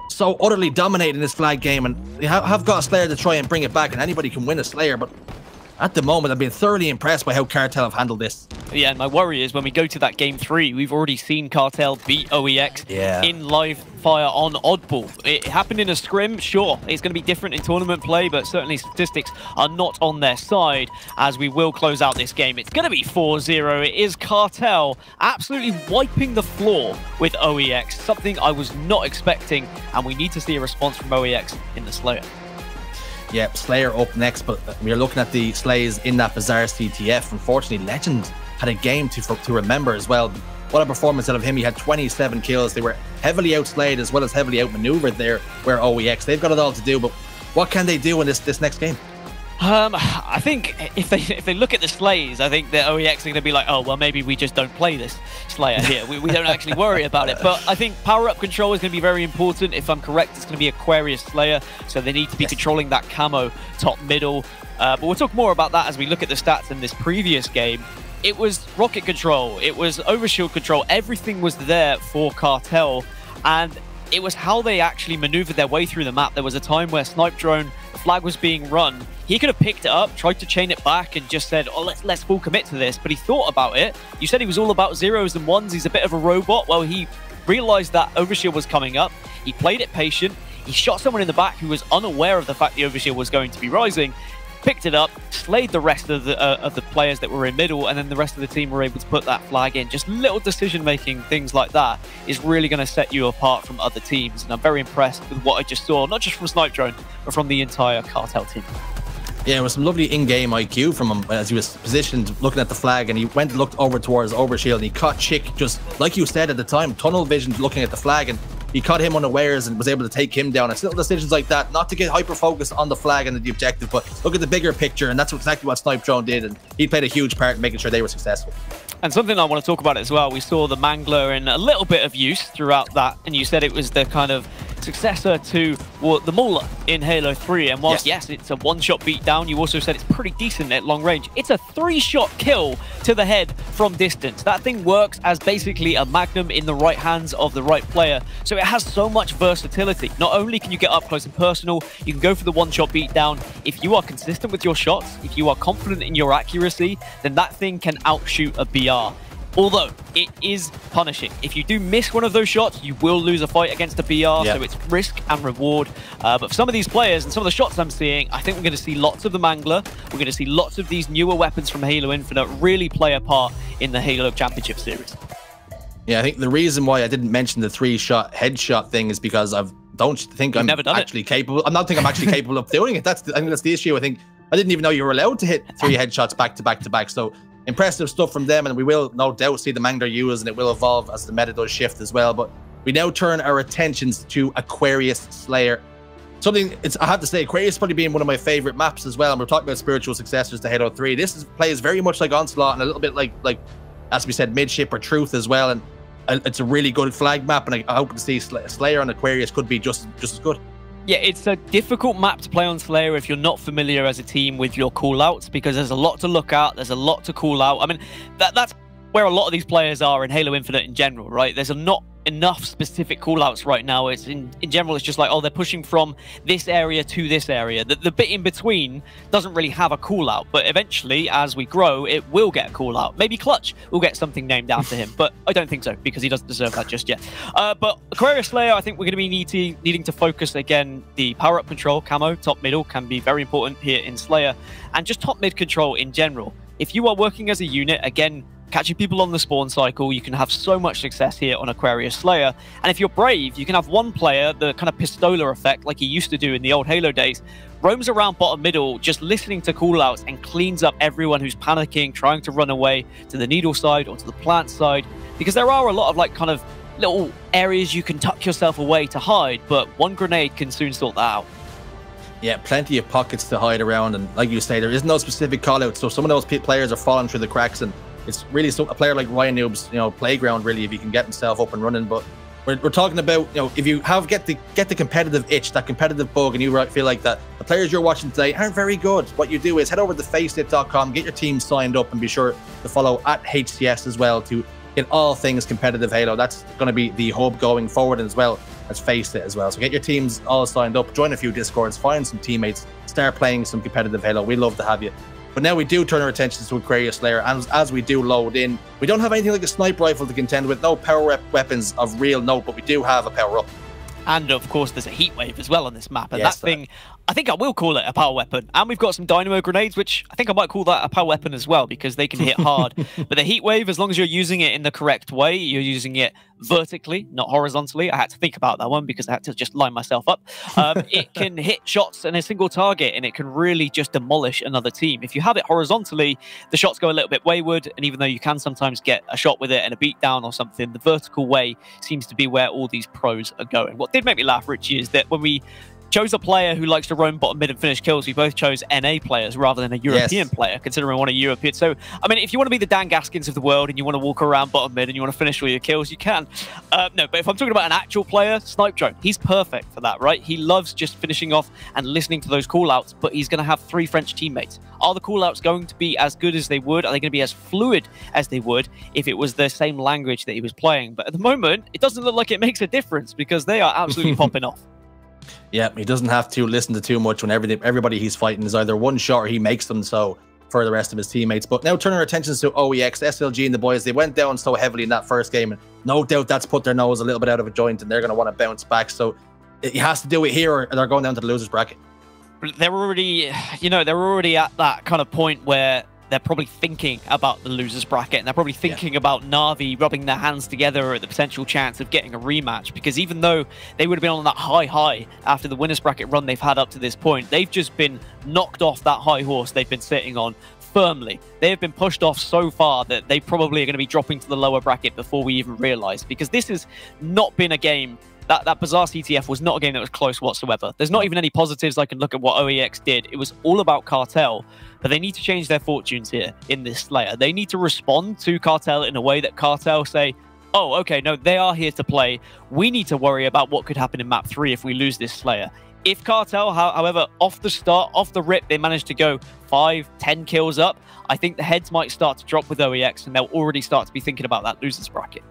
so utterly dominating this flag game, and they have got a Slayer to try and bring it back, and anybody can win a Slayer, but at the moment, I've been thoroughly impressed by how Kartel have handled this. Yeah, and my worry is when we go to that game 3, we've already seen Kartel beat OEX in live fire on Oddball. It happened in a scrim, sure. It's going to be different in tournament play, but certainly statistics are not on their side as we will close out this game. It's going to be 4-0. It is Kartel absolutely wiping the floor with OEX, something I was not expecting, and we need to see a response from OEX in the Slayer. Yeah, Slayer up next, but we're looking at the Slays in that Bazaar CTF. Unfortunately, Legend had a game to remember as well. What a performance out of him. He had 27 kills. They were heavily outslayed as well as heavily outmaneuvered there, where OEX. They've got it all to do, but what can they do in this next game? I think if they look at the Slays, I think the OEX are going to be like, oh, well, maybe we just don't play this Slayer here. We don't actually worry about it. But I think power-up control is going to be very important. If I'm correct, it's going to be Aquarius Slayer, so they need to be controlling that camo top middle. But we'll talk more about that as we look at the stats in this previous game. It was rocket control. It was overshield control. Everything was there for Kartel, and it was how they actually maneuvered their way through the map. There was a time where Snipe Drone, the flag was being run. He could have picked it up, tried to chain it back, and just said, oh, let's full commit to this. But he thought about it. You said he was all about zeros and ones. He's a bit of a robot. Well, he realized that overshield was coming up. He played it patient. He shot someone in the back who was unaware of the fact the overshield was going to be rising. Picked it up, slayed the rest of the players that were in middle, and then the rest of the team were able to put that flag in. Just little decision-making, things like that, is really going to set you apart from other teams. And I'm very impressed with what I just saw, not just from Snipe Drone, but from the entire Kartel team. Yeah, it was some lovely in-game IQ from him as he was positioned looking at the flag, and he went and looked over towards Overshield, and he caught Chick, just like you said at the time, tunnel vision looking at the flag, and he caught him unawares and was able to take him down. It's little decisions like that, not to get hyper-focused on the flag and the objective, but look at the bigger picture, and that's exactly what Snipe Drone did, and he played a huge part in making sure they were successful. And something I want to talk about as well, we saw the Mangler in a little bit of use throughout that, and you said it was the kind of successor to the Mauler in Halo 3, and whilst yes, it's a one-shot beatdown, you also said it's pretty decent at long range. It's a 3-shot kill to the head from distance. That thing works as basically a Magnum in the right hands of the right player, so it has so much versatility. Not only can you get up close and personal, you can go for the one-shot beatdown. If you are consistent with your shots, if you are confident in your accuracy, then that thing can outshoot a BR. Although, it is punishing. If you do miss one of those shots, you will lose a fight against a BR, so it's risk and reward. But for some of these players and some of the shots I'm seeing, I think we're going to see lots of the Mangler. We're going to see lots of these newer weapons from Halo Infinite really play a part in the Halo Championship Series. Yeah, I think the reason why I didn't mention the 3-shot headshot thing is because I don't think I'm actually capable. I don't think I'm actually capable of doing it. I think that's the issue. I think I didn't even know you were allowed to hit 3 headshots back to back to back. So impressive stuff from them, and we will no doubt see the Mangler use, and it will evolve as the meta does shift as well. But we now turn our attentions to Aquarius Slayer. I have to say, Aquarius probably being one of my favorite maps as well, and we're talking about spiritual successors to Halo 3. This plays very much like Onslaught and a little bit like as we said, Midship or Truth as well, and it's a really good flag map, and I hope to see Slayer on Aquarius could be just as good. Yeah, it's a difficult map to play on Slayer if you're not familiar as a team with your callouts, because there's a lot to look at, there's a lot to call out. I mean, that's where a lot of these players are in Halo Infinite in general, right? There's not enough specific callouts right now. It's in general, it's just like, oh, they're pushing from this area to this area. The bit in between doesn't really have a callout, but eventually, as we grow, it will get a callout. Maybe Clutch will get something named after him, but I don't think so, because he doesn't deserve that just yet. But Aquarius Slayer, I think we're going to be needing to focus again. The power-up control, camo, top middle, can be very important here in Slayer, and just top mid control in general. If you are working as a unit, again, catching people on the spawn cycle. You can have so much success here on Aquarius Slayer. And if you're brave, you can have one player, the kind of Pistola effect, like he used to do in the old Halo days, roams around bottom middle, just listening to callouts and cleans up everyone who's panicking, trying to run away to the needle side or to the plant side. Because there are a lot of like kind of little areas you can tuck yourself away to hide, but one grenade can soon sort that out. Yeah, plenty of pockets to hide around, and like you say, there is no specific call out, so some of those players are falling through the cracks, and it's really a player like Ryan Noob's, playground really, if he can get himself up and running. But we're talking about, if you get the competitive itch, that competitive bug, and you feel like that the players you're watching today aren't very good, what you do is head over to faceit.com, get your team signed up, and be sure to follow @HCS as well to get all things competitive Halo. That's going to be the hub going forward as well as Faceit as well. So get your teams all signed up, join a few Discords, find some teammates, start playing some competitive Halo. We'd love to have you. But now we do turn our attention to Aquarius Slayer, and as we do load in, we don't have anything like a sniper rifle to contend with, no power weapons of real note, but we do have a power up. And of course, there's a heat wave as well on this map. And yes, that thing, I think I will call it a power weapon. And we've got some dynamo grenades, which I think I might call that a power weapon as well, because they can hit hard. But the heat wave, as long as you're using it in the correct way, you're using it vertically, not horizontally. I had to think about that one because I had to just line myself up. It can hit shots in a single target, and it can really just demolish another team. If you have it horizontally, the shots go a little bit wayward, and even though you can sometimes get a shot with it and a beat down or something, the vertical way seems to be where all these pros are going. What did make me laugh, Richie, is that when we chose a player who likes to roam bottom mid and finish kills, we both chose NA players rather than a European player, considering one a European. So, I mean, if you want to be the Dan Gaskins of the world and you want to walk around bottom mid and you want to finish all your kills, you can. No, but if I'm talking about an actual player, Snipedrone, he's perfect for that, right? He loves just finishing off and listening to those callouts, but he's going to have 3 French teammates. Are the callouts going to be as good as they would? Are they going to be as fluid as they would if it was the same language that he was playing? But at the moment, it doesn't look like it makes a difference because they are absolutely popping off. Yeah, he doesn't have to listen to too much when everybody he's fighting is either one shot or he makes them so for the rest of his teammates. But now turning our attentions to OEX, SLG and the boys, they went down so heavily in that first game, and no doubt that's put their nose a little bit out of a joint, and they're going to want to bounce back. So he has to do it here, or they're going down to the losers bracket. They're already, they're already at that kind of point where they're probably thinking about the losers bracket, and they're probably thinking about Na'Vi rubbing their hands together at the potential chance of getting a rematch, because even though they would have been on that high after the winners bracket run they've had up to this point, they've just been knocked off that high horse they've been sitting on firmly. They have been pushed off so far that they probably are going to be dropping to the lower bracket before we even realize, because this has not been a game. That Bazaar CTF was not a game that was close whatsoever. There's not even any positives I can look at what OEX did. It was all about Cartel, but they need to change their fortunes here in this Slayer. They need to respond to Cartel in a way that Cartel say, oh, okay, no, they are here to play. We need to worry about what could happen in map 3 if we lose this Slayer. If Cartel, however, off the start, off the rip, they manage to go 5-10 kills up, I think the heads might start to drop with OEX, and they'll already start to be thinking about that losers bracket.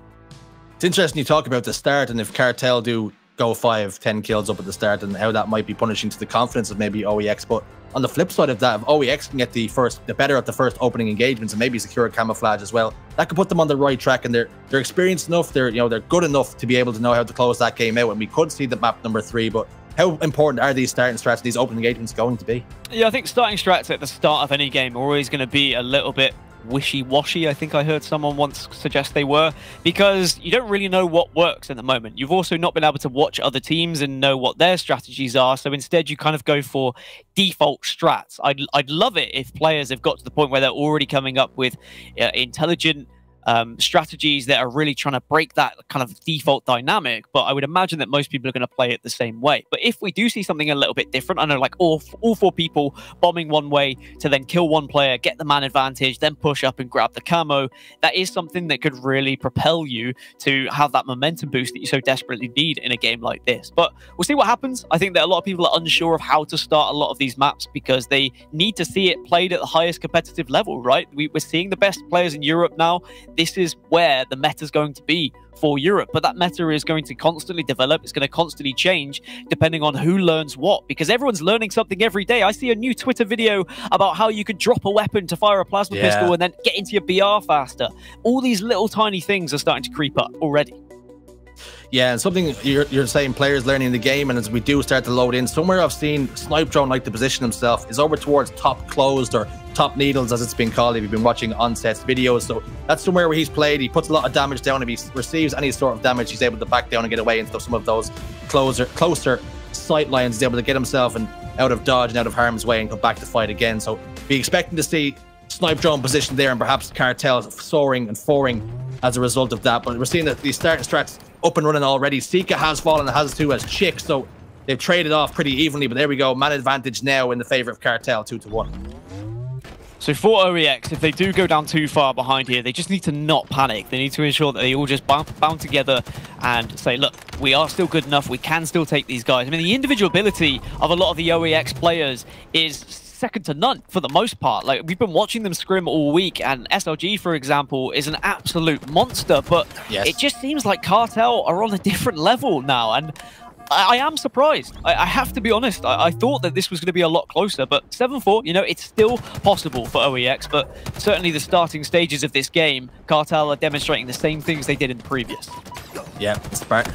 It's interesting you talk about the start, and if Cartel do go 5-10 kills up at the start, and how that might be punishing to the confidence of maybe OEX. But on the flip side of that, if OEX can get the better at the first opening engagements and maybe secure camouflage as well, that could put them on the right track, and they're experienced enough, they're good enough to be able to know how to close that game out, and we could see the map number 3. But how important are these starting strats, these opening engagements going to be? Yeah, I think starting strats at the start of any game are always going to be a little bit wishy-washy. I think I heard someone once suggest they were, because you don't really know what works at the moment. You've also not been able to watch other teams and know what their strategies are, so instead you kind of go for default strats. I'd love it if players have got to the point where they're already coming up with intelligent strategies that are really trying to break that kind of default dynamic, but I would imagine that most people are going to play it the same way. But if we do see something a little bit different, I know, like all 4 people bombing one way to then kill one player, get the man advantage, then push up and grab the camo, that is something that could really propel you to have that momentum boost that you so desperately need in a game like this. But we'll see what happens. I think that a lot of people are unsure of how to start a lot of these maps because they need to see it played at the highest competitive level, right? We're seeing the best players in Europe now. This is where the meta is going to be for Europe, but that meta is going to constantly develop. It's going to constantly change depending on who learns what, because everyone's learning something every day. I see a new Twitter video about how you could drop a weapon to fire a plasma pistol and then get into your BR faster. All these little tiny things are starting to creep up already. Yeah, and something you're saying, players learning the game, and as we do start to load in, somewhere I've seen Snipe Drone like to position himself is over towards top closed or top needles, as it's been called if you've been watching Onset's videos. So that's somewhere where he's played. He puts a lot of damage down. If he receives any sort of damage, he's able to back down and get away into some of those closer sight lines. He's able to get himself out of dodge and out of harm's way and come back to fight again. So be expecting to see Snipe Drone positioned there, and perhaps Cartel soaring and foring as a result of that. But we're seeing that these starting strats up and running already. Sika has fallen, and has too as Chick, so they've traded off pretty evenly. But there we go, man advantage now in the favor of Cartel, 2-1. So for OEX, if they do go down too far behind here, they just need to not panic. They need to ensure that they all just bound together and say, look, we are still good enough. We can still take these guys. I mean, the individual ability of a lot of the OEX players is second to none for the most part. Like, we've been watching them scrim all week, and SLG, for example, is an absolute monster, but it just seems like Cartel are on a different level now, and I am surprised. I have to be honest. I thought that this was going to be a lot closer, but 7-4, you know, it's still possible for OEX, but certainly the starting stages of this game, Cartel are demonstrating the same things they did in the previous. Yeah,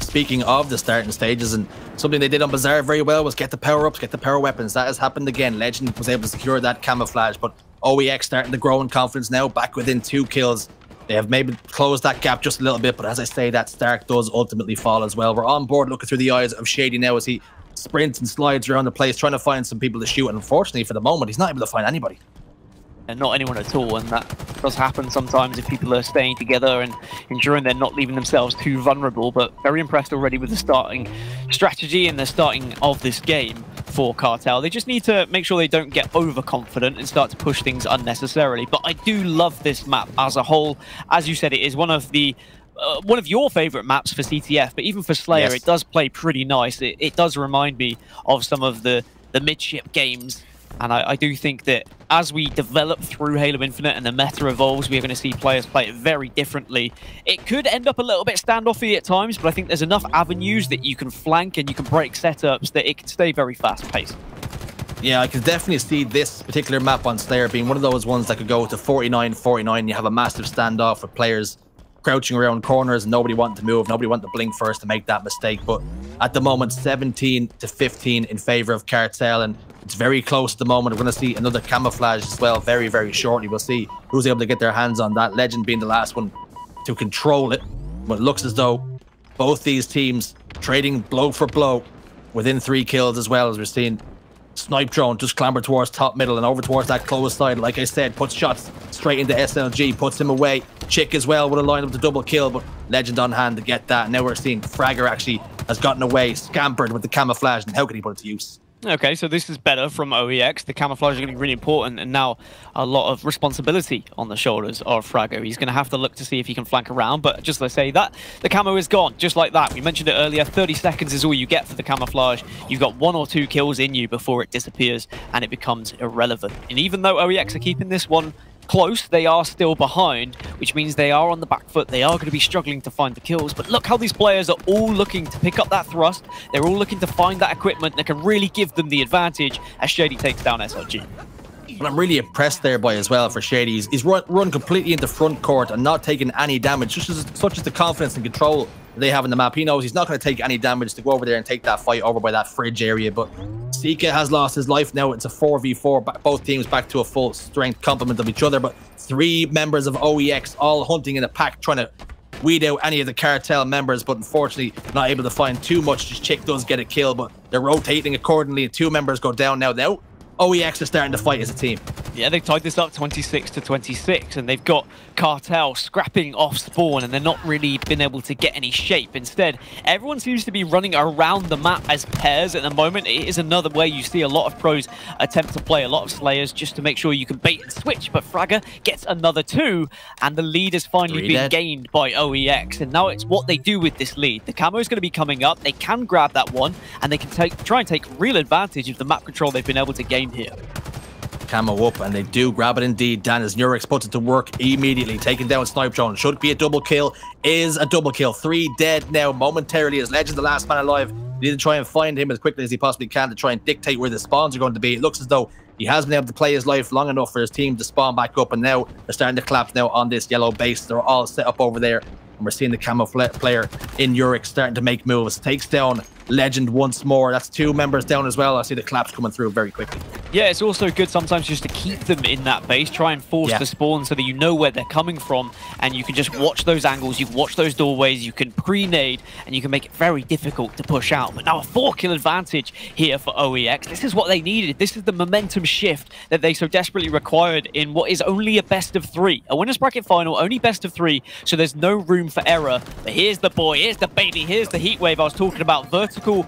speaking of the starting stages, and something they did on Bazaar very well was get the power-ups, get the power weapons. That has happened again. Legend was able to secure that camouflage, but OEX starting to grow in confidence now, back within 2 kills. They have maybe closed that gap just a little bit, but as I say, that Stark does ultimately fall as well. We're on board looking through the eyes of Shady now as he sprints and slides around the place, trying to find some people to shoot, and unfortunately for the moment, he's not able to find anybody. And not anyone at all, and that does happen sometimes if people are staying together and ensuring they're not leaving themselves too vulnerable. But very impressed already with the starting strategy and the starting of this game for Cartel. They just need to make sure they don't get overconfident and start to push things unnecessarily. But I do love this map as a whole. As you said, it is one of your favorite maps for CTF, but even for Slayer, it does play pretty nice. It does remind me of some of the midship games. And I do think that as we develop through Halo Infinite and the meta evolves, we're going to see players play it very differently. It could end up a little bit standoffy at times, but I think there's enough avenues that you can flank and you can break setups that it can stay very fast-paced. Yeah, I can definitely see this particular map on Slayer being one of those ones that could go to 49-49. You have a massive standoff with players crouching around corners and nobody wanting to move, nobody wanting to blink first to make that mistake. But at the moment, 17-15 in favor of Cartel, and it's very close at the moment. We're going to see another camouflage as well very, very shortly. We'll see who's able to get their hands on that. Legend being the last one to control it. But it looks as though both these teams trading blow for blow within 3 kills, as well as we're seeing Snipe Drone just clamber towards top middle and over towards that closed side. Like I said, puts shots straight into SLG, puts him away. Chick as well would have lined up the double kill, but Legend on hand to get that. Now we're seeing Fragger actually has gotten away, scampered with the camouflage, and how can he put it to use? Okay, so this is better from OEX. The camouflage is going to be really important, and now a lot of responsibility on the shoulders of Fragger. He's going to have to look to see if he can flank around, but just as I say, that the camo is gone, just like that. We mentioned it earlier, 30 seconds is all you get for the camouflage. You've got 1 or 2 kills in you before it disappears, and it becomes irrelevant. And even though OEX are keeping this one close, they are still behind, which means they are on the back foot. They are going to be struggling to find the kills, but look how these players are all looking to pick up that thrust. They're all looking to find that equipment that can really give them the advantage as Shady takes down SLG. What I'm really impressed there by as well for Shady is he's run completely into front court and not taking any damage, such as the confidence and control they have in the map. He knows he's not going to take any damage to go over there and take that fight over by that fridge area, but Sika has lost his life now. It's a 4v4, both teams back to a full strength complement of each other, but 3 members of OEX all hunting in a pack, trying to weed out any of the Cartel members, but unfortunately not able to find too much. Just Chick does get a kill, but they're rotating accordingly, and 2 members go down now. OEX are starting to fight as a team. Yeah, they've tied this up 26-26, and they've got Cartel scrapping off spawn, and they're not really been able to get any shape. Instead, everyone seems to be running around the map as pairs at the moment. It is another way you see a lot of pros attempt to play, a lot of Slayers, just to make sure you can bait and switch. But Fragger gets another 2, and the lead has finally been gained by OEX. And now it's what they do with this lead. The camo is going to be coming up. They can grab that one, and they can try and take real advantage of the map control they've been able to gain here. Camo up, and they do grab it indeed. Dan, as Nurex puts it to work immediately, taking down Snipe Drone. Should be a double kill, is a double kill. 3 dead now momentarily as Legend, the last man alive. They need to try and find him as quickly as he possibly can to try and dictate where the spawns are going to be. It looks as though he has been able to play his life long enough for his team to spawn back up, and now they're starting to collapse now on this yellow base. They're all set up over there And we're seeing the camo player in Yorick starting to make moves. Takes down Legend once more. That's 2 members down as well. I see the claps coming through very quickly. Yeah, it's also good sometimes just to keep them in that base, try and force the spawn so that you know where they're coming from, and you can just watch those angles, you can watch those doorways, you can pre-nade, and you can make it very difficult to push out. But now a 4-kill advantage here for OEX. This is what they needed. This is the momentum shift that they so desperately required in what is only a best of 3. A winners bracket final, only best of 3, so there's no room for error. But here's the boy, here's the baby, here's the heat wave I was talking about. Vertical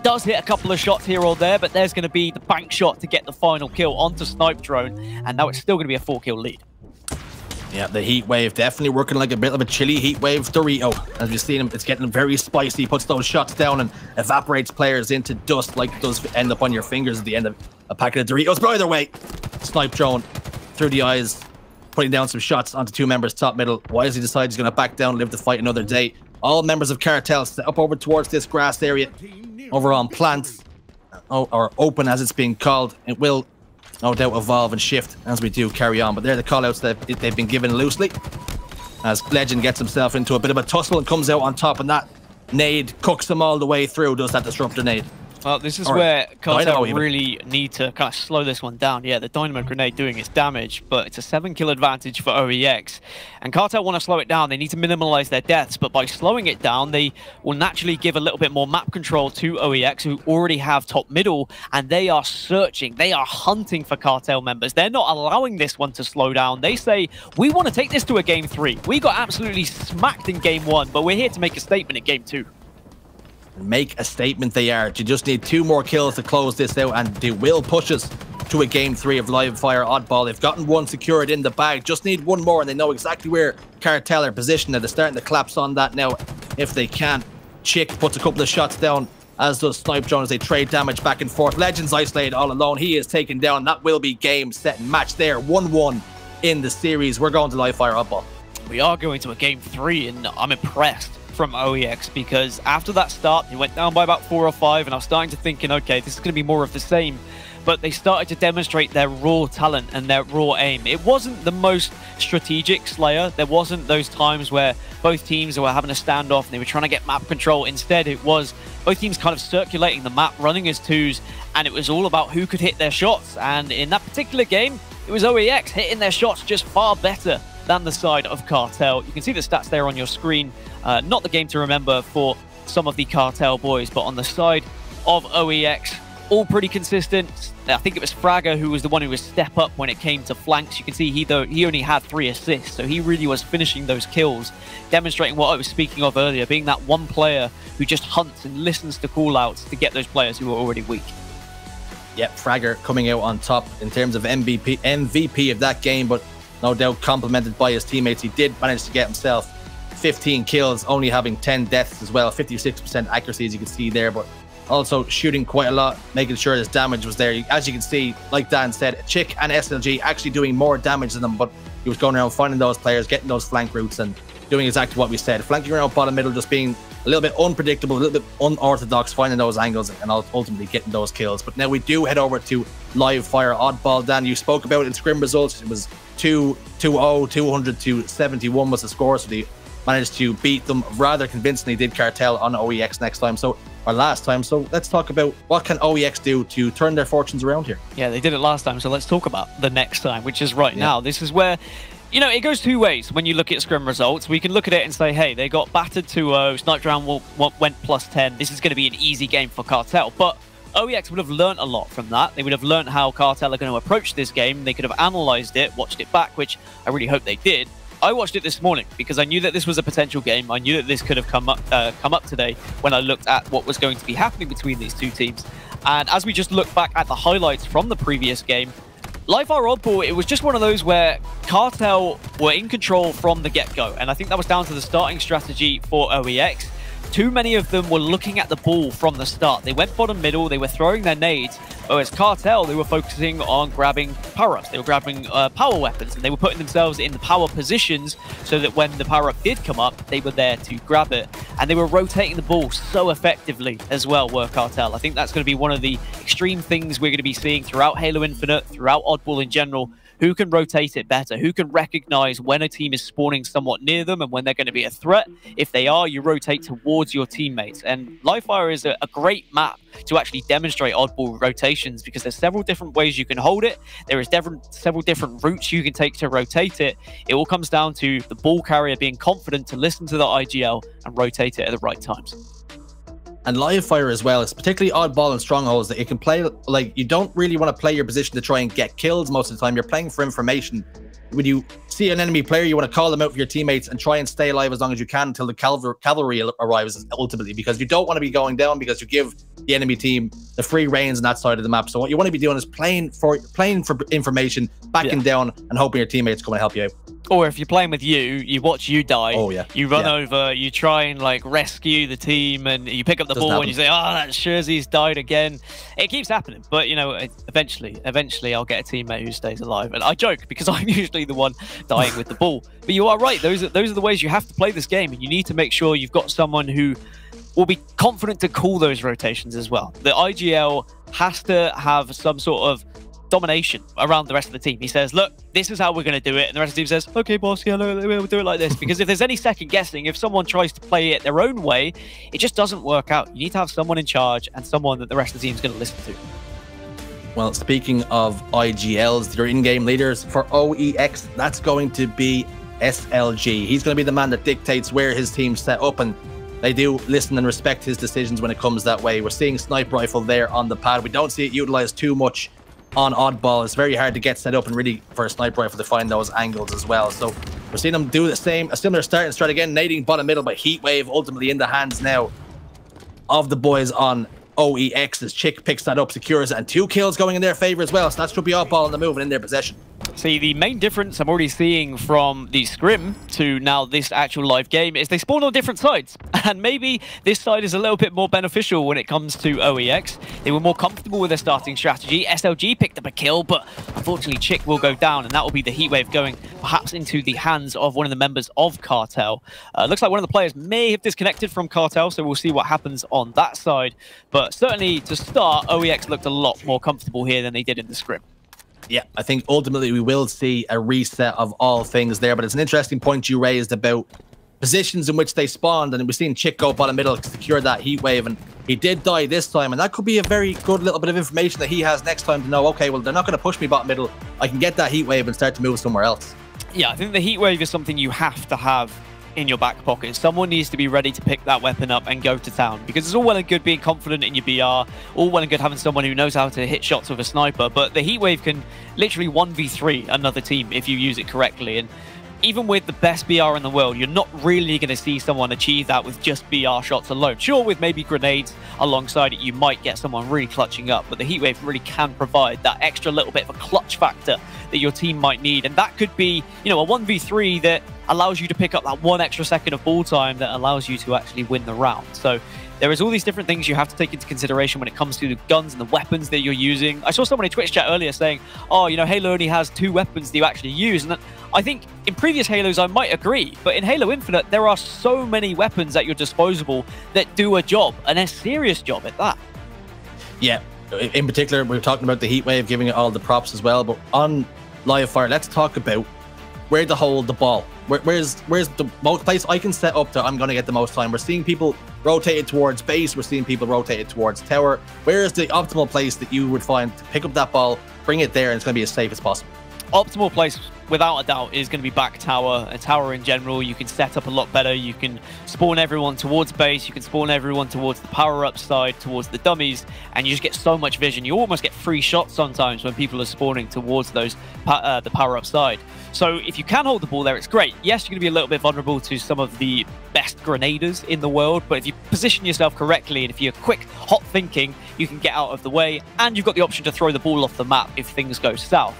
does hit a couple of shots here or there, but there's going to be the bank shot to get the final kill onto Snipe Drone, and now it's still going to be a 4-kill lead. Yeah, the heat wave definitely working like a bit of a chilly heat wave Dorito. As you've seen him, it's getting very spicy, puts those shots down and evaporates players into dust like it does end up on your fingers at the end of a packet of Doritos. But either way, Snipe Drone through the eyes, putting down some shots onto 2 members top middle. Wisely decides he's going to back down, live to fight another day. All members of Cartel set up over towards this grass area, over on plants, or open as it's being called. It will no doubt evolve and shift as we do carry on, but they're the callouts that they've been given loosely. As Legend gets himself into a bit of a tussle and comes out on top, and that nade cooks him all the way through, does that disruptor nade. Well, this is where Cartel really need to kind of slow this one down. Yeah, the Dynamo Grenade doing its damage, but it's a 7-kill advantage for OEX. And Cartel want to slow it down. They need to minimize their deaths, but by slowing it down, they will naturally give a little bit more map control to OEX, who already have top middle, and they are searching. They are hunting for Cartel members. They're not allowing this one to slow down. They say, we want to take this to a game 3. We got absolutely smacked in game 1, but we're here to make a statement in game 2. Make a statement they are. You just need 2 more kills to close this out, and they will push us to a game 3 of Live Fire Oddball. They've gotten 1 secured in the bag, just need 1 more, and they know exactly where Cartel are positioned, and they're starting to collapse on that now if they can. Chick puts a couple of shots down, as does Snipe Drone, as they trade damage back and forth. Legends isolated all alone. He is taken down. That will be game, set, and match there. 1-1 in the series. We're going to Live Fire Oddball. We are going to a game 3, and I'm impressed from OEX, because after that start, they went down by about 4 or 5, and I was starting to thinking, okay, this is going to be more of the same. But they started to demonstrate their raw talent and their raw aim. It wasn't the most strategic Slayer. There wasn't those times where both teams were having a standoff and they were trying to get map control. Instead, it was both teams kind of circulating the map, running as 2s, and it was all about who could hit their shots. And in that particular game, it was OEX hitting their shots just far better than the side of Cartel. You can see the stats there on your screen. Not the game to remember for some of the Cartel boys, but on the side of OEX, all pretty consistent. I think it was Fragger who was the one who was step up when it came to flanks. You can see he only had 3 assists, so he really was finishing those kills, demonstrating what I was speaking of earlier, being that one player who just hunts and listens to callouts to get those players who are already weak. Yep, Fragger coming out on top in terms of MVP of that game, but no doubt complimented by his teammates. He did manage to get himself 15 kills, only having 10 deaths as well, 56% accuracy as you can see there, but also shooting quite a lot, making sure his damage was there. As you can see, like Dan said, Chick and SLG actually doing more damage than them, but he was going around finding those players, getting those flank routes, and doing exactly what we said. Flanking around bottom middle, just being a little bit unpredictable, a little bit unorthodox, finding those angles and ultimately getting those kills. But now we do head over to Live Fire Oddball. Dan, you spoke about in scrim results. It was 2-0, 200-71 was the score, so they managed to beat them rather convincingly. Did Cartel on OEX next time, or last time. So let's talk about what can OEX do to turn their fortunes around here. Yeah, they did it last time, so let's talk about the next time, which is right now. This is where, you know, it goes 2 ways when you look at scrim results. We can look at it and say, hey, they got battered 2-0, Snipe Drone went +10. This is going to be an easy game for Cartel, but OEX would have learned a lot from that. They would have learned how Cartel are going to approach this game. They could have analyzed it, watched it back, which I really hope they did. I watched it this morning because I knew that this was a potential game. I knew that this could have come up today when I looked at what was going to be happening between these 2 teams. And as we just look back at the highlights from the previous game, Live Fire Oddball, it was just one of those where Cartel were in control from the get-go. And I think that was down to the starting strategy for OEX. Too many of them were looking at the ball from the start. They went bottom middle, they were throwing their nades, whereas Cartel, they were focusing on grabbing power-ups. They were grabbing power weapons, and they were putting themselves in the power positions so that when the power-up did come up, they were there to grab it. And they were rotating the ball so effectively as well, were Cartel. I think that's going to be one of the extreme things we're going to be seeing throughout Halo Infinite, throughout Oddball in general, who can rotate it better, who can recognize when a team is spawning somewhat near them and when they're going to be a threat. If they are, you rotate towards your teammates. And Livefire is a great map to actually demonstrate oddball rotations, because there's several different ways you can hold it. There is several different routes you can take to rotate it. It all comes down to the ball carrier being confident to listen to the IGL and rotate it at the right times. And Livefire as well, it's particularly oddball and strongholds that it can play, like, you don't really want to play your position to try and get kills most of the time. You're playing for information. When you see an enemy player, you want to call them out for your teammates and try and stay alive as long as you can until the cavalry arrives ultimately, because you don't want to be going down, because you give the enemy team the free reins on that side of the map. So what you want to be doing is playing for information, backing down and hoping your teammates come and help you out. Or if you're playing with you watch you die. Oh, yeah. You run over, you try and like rescue the team, and you pick up the ball and you say, oh, that Scherzy's died again. It keeps happening. But, you know, eventually I'll get a teammate who stays alive. And I joke because I'm usually the one dying with the ball. But you are right. Those are the ways you have to play this game. And you need to make sure you've got someone who will be confident to call those rotations as well. The IGL has to have some sort of domination around the rest of the team. He says, look, this is how we're going to do it. And the rest of the team says, okay, boss, yeah, no, we'll do it like this. Because if there's any second guessing, if someone tries to play it their own way, it just doesn't work out. You need to have someone in charge and someone that the rest of the team is going to listen to. Well, speaking of IGLs, your in-game leaders for OEX, that's going to be SLG. He's going to be the man that dictates where his team's set up, and they do listen and respect his decisions when it comes that way. We're seeing Sniper Rifle there on the pad. We don't see it utilized too much on oddball. It's very hard to get set up and really for a Sniper Rifle to find those angles as well. So we're seeing them do a similar start and start again, nading bottom middle, but Heatwave ultimately in the hands now of the boys on OEX as Chick picks that up, secures it, and 2 kills going in their favor as well. So that should be oddball on the move and in their possession. See, the main difference I'm already seeing from the scrim to now this actual live game is they spawn on different sides. And maybe this side is a little bit more beneficial when it comes to OEX. They were more comfortable with their starting strategy. SLG picked up a kill, but unfortunately Chick will go down, and that will be the Heatwave going perhaps into the hands of one of the members of Cartel. Looks like one of the players may have disconnected from Cartel, so we'll see what happens on that side. But certainly to start, OEX looked a lot more comfortable here than they did in the scrim. Yeah, I think ultimately we will see a reset of all things there, but it's an interesting point you raised about positions in which they spawned, and we've seen Chick go bottom middle to secure that Heatwave, and he did die this time, and that could be a very good little bit of information that he has next time to know, okay, well, they're not going to push me bottom middle. I can get that Heatwave and start to move somewhere else. Yeah, I think the Heatwave is something you have to have in your back pocket. Someone needs to be ready to pick that weapon up and go to town, because it's all well and good being confident in your BR, all well and good having someone who knows how to hit shots with a sniper, but the Heatwave can literally 1v3 another team if you use it correctly. And even with the best BR in the world, you're not really going to see someone achieve that with just BR shots alone. Sure, with maybe grenades alongside it, you might get someone really clutching up, but the Heatwave really can provide that extra little bit of a clutch factor that your team might need. And that could be, you know, a 1v3 that allows you to pick up that 1 extra second of ball time that allows you to actually win the round. So there is all these different things you have to take into consideration when it comes to the guns and the weapons that you're using. I saw someone in Twitch chat earlier saying, oh, you know, Halo only has 2 weapons that you actually use. And I think in previous Halos, I might agree. But in Halo Infinite, there are so many weapons at your disposal that do a job, and a serious job at that. Yeah, in particular, we were talking about the Heatwave, giving it all the props as well. But on Livefire, let's talk about where to hold the ball. Where's the most place I can set up to I'm going to get the most time? We're seeing people rotated towards base. We're seeing people rotated towards tower. Where is the optimal place that you would find to pick up that ball, bring it there, and it's going to be as safe as possible? Optimal place, without a doubt, is going to be back tower. A tower in general, you can set up a lot better. You can spawn everyone towards base. You can spawn everyone towards the power-up side, towards the dummies, and you just get so much vision. You almost get free shots sometimes when people are spawning towards those the power-up side. So if you can hold the ball there, it's great. Yes, you're going to be a little bit vulnerable to some of the best grenaders in the world, but if you position yourself correctly and if you're quick, hot thinking, you can get out of the way, and you've got the option to throw the ball off the map if things go south.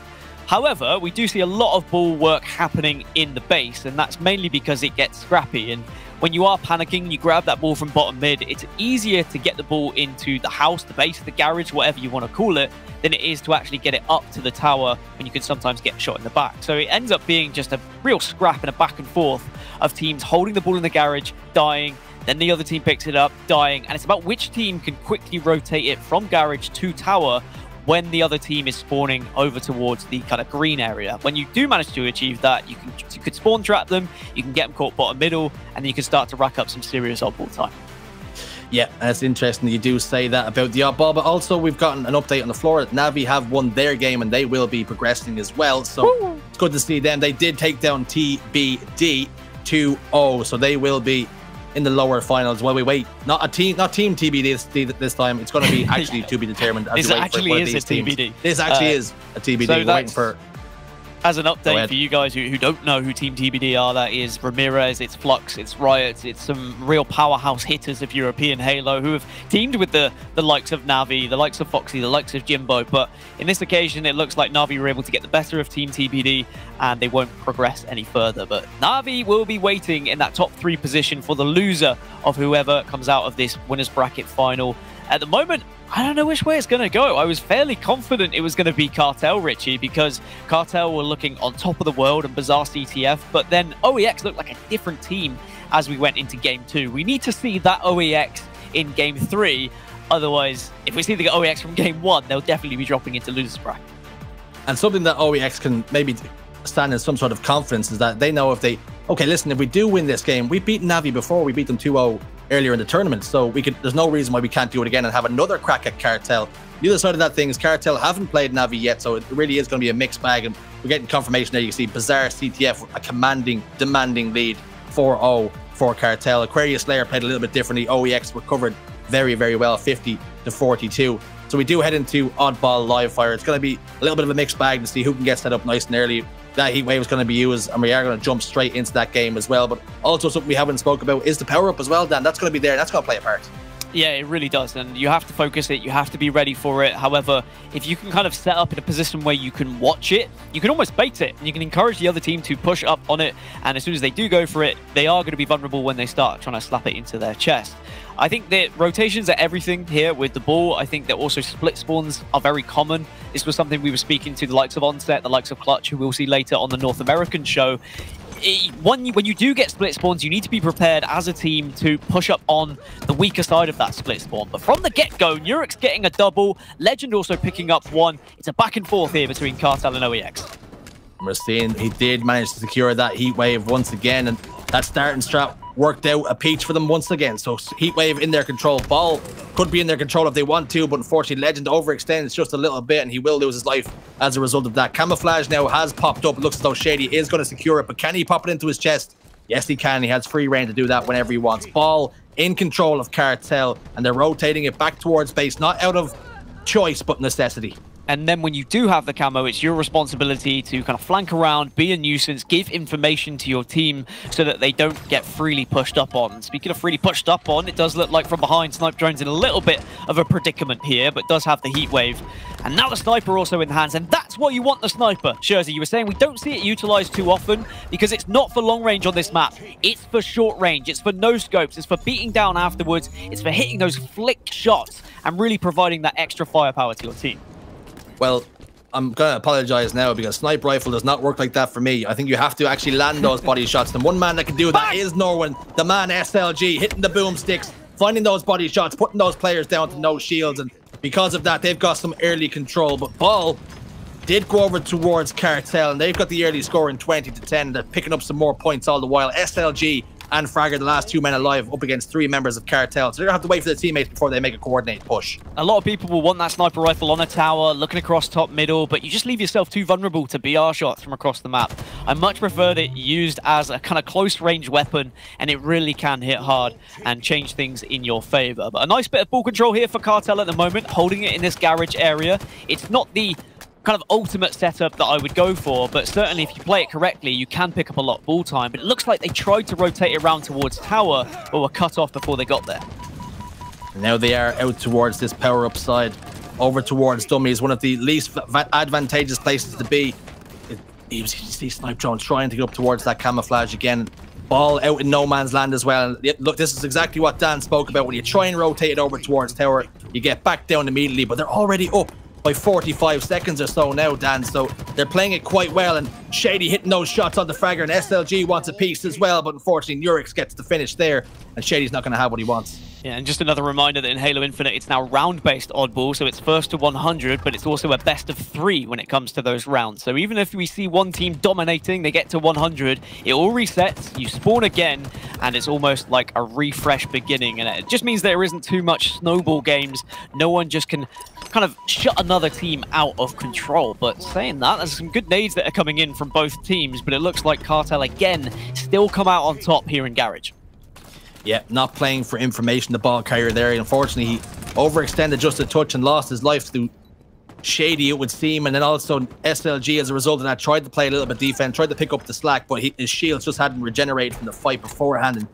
However, we do see a lot of ball work happening in the base, and that's mainly because it gets scrappy. And when you are panicking, you grab that ball from bottom mid, it's easier to get the ball into the house, the base, the garage, whatever you want to call it, than it is to actually get it up to the tower when you can sometimes get shot in the back. So it ends up being just a real scrap and a back and forth of teams holding the ball in the garage, dying, then the other team picks it up, dying, and it's about which team can quickly rotate it from garage to tower when the other team is spawning over towards the kind of green area. When you do manage to achieve that, you could spawn trap them, you can get them caught bottom middle, and then you can start to rack up some serious oddball time. Yeah, that's interesting you do say that about the oddball, but also we've gotten an update on the floor. Navi have won their game and they will be progressing as well, so it's good to see them. They did take down TBD 2-0, so they will be in the lower finals while we wait. Not team TBD this time. It's going to be actually to be determined. As This actually is a TBD. This actually is a TBD. So We're waiting for... As an update for you guys who don't know who Team TBD are, that is Ramirez, it's Flux, it's Riot, it's some real powerhouse hitters of European Halo who have teamed with the likes of Navi, the likes of Foxy, the likes of Jimbo. But in this occasion, it looks like Navi were able to get the better of Team TBD and they won't progress any further. But Navi will be waiting in that top 3 position for the loser of whoever comes out of this winners bracket final. At the moment, I don't know which way it's going to go. I was fairly confident it was going to be Cartel, Richie, because Cartel were looking on top of the world and Bizarre CTF, but then OEX looked like a different team as we went into Game 2. We need to see that OEX in Game 3. Otherwise, if we see the OEX from Game 1, they'll definitely be dropping into losers bracket. And something that OEX can maybe stand in some sort of confidence is that they know if they... Okay, listen, if we do win this game, we've beaten Navi before, we beat them 2-0 earlier in the tournament, so there's no reason why we can't do it again and have another crack at Cartel. The other side of that thing is Cartel haven't played Navi yet, so it really is going to be a mixed bag, and we're getting confirmation there. You can see Bizarre CTF with a commanding, demanding lead, 4-0 for Cartel. Aquarius Slayer played a little bit differently. OEX recovered very, very well, 50-42. So we do head into Oddball Live Fire. It's going to be a little bit of a mixed bag to see who can get set up nice and early. That heat wave is going to be used, and we are going to jump straight into that game as well. But also something we haven't spoke about is the power up as well, Dan. That's going to be there. That's going to play a part. Yeah, it really does, and you have to focus it, you have to be ready for it. However, if you can kind of set up in a position where you can watch it, you can almost bait it, and you can encourage the other team to push up on it, and as soon as they do go for it, they are going to be vulnerable when they start trying to slap it into their chest. I think that rotations are everything here with the ball. I think that also split spawns are very common. This was something we were speaking to the likes of Onset, the likes of Clutch, who we'll see later on the North American show. When you do get split spawns, you need to be prepared as a team to push up on the weaker side of that split spawn. But from the get-go, Nurix getting a double, Legend also picking up one. It's a back and forth here between Cartel and OEX. We're seeing he did manage to secure that heat wave once again, and that starting strat worked out a peach for them once again. So heat wave in their control. Ball could be in their control if they want to, but unfortunately Legend overextends just a little bit and he will lose his life as a result of that. Camouflage now has popped up. It looks as though Shady is going to secure it, but can he pop it into his chest? Yes, he can. He has free reign to do that whenever he wants. Ball in control of Cartel, and they're rotating it back towards base, not out of choice, but necessity. And then when you do have the camo, it's your responsibility to kind of flank around, be a nuisance, give information to your team so that they don't get freely pushed up on. Speaking of freely pushed up on, it does look like from behind, Snipe Drone's in a little bit of a predicament here, but does have the heat wave. And now the sniper also in the hands, and that's what you want the sniper. Jersey, you were saying we don't see it utilized too often because it's not for long range on this map. It's for short range, it's for no scopes, it's for beating down afterwards, it's for hitting those flick shots and really providing that extra firepower to your team. Well, I'm going to apologize now because sniper rifle does not work like that for me. I think you have to actually land those body shots. The one man that can do that is Norwin, the man SLG, hitting the boomsticks, finding those body shots, putting those players down to no shields. And because of that, they've got some early control. But Ball did go over towards Cartel, and they've got the early score in 20-10. They're picking up some more points all the while. SLG and Fragger, the last 2 men alive, up against 3 members of Cartel. So they're going to have to wait for their teammates before they make a coordinated push. A lot of people will want that sniper rifle on a tower, looking across top middle, but you just leave yourself too vulnerable to BR shots from across the map. I much preferred it used as a kind of close range weapon, and it really can hit hard and change things in your favor. But a nice bit of ball control here for Cartel at the moment, holding it in this garage area. It's not the kind of ultimate setup that I would go for, but certainly if you play it correctly, you can pick up a lot of ball time. But it looks like they tried to rotate it around towards tower, but were cut off before they got there. Now they are out towards this power-up side, over towards Dummies, one of the least advantageous places to be. You see Snipe Drone trying to get up towards that camouflage again. Ball out in no man's land as well. Look, this is exactly what Dan spoke about. When you try and rotate it over towards tower, you get back down immediately, but they're already up by 45 seconds or so now, Dan, so they're playing it quite well, and Shady hitting those shots on the Fragger, and SLG wants a piece as well, but unfortunately Nurix gets the finish there, and Shady's not going to have what he wants. Yeah, and just another reminder that in Halo Infinite, it's now round-based oddball, so it's first to 100, but it's also a best of 3 when it comes to those rounds. So even if we see one team dominating, they get to 100, it all resets, you spawn again, and it's almost like a refresh beginning. And it just means there isn't too much snowball games. No one just can kind of shut another team out of control. But saying that, there's some good nades that are coming in from both teams, but it looks like Cartel again still come out on top here in Garage. Yeah, not playing for information, the ball carrier there. Unfortunately, he overextended just a touch and lost his life to Shady, it would seem. And then also SLG, as a result of that, tried to play a little bit defense, tried to pick up the slack, but his shields just hadn't regenerated from the fight beforehand. And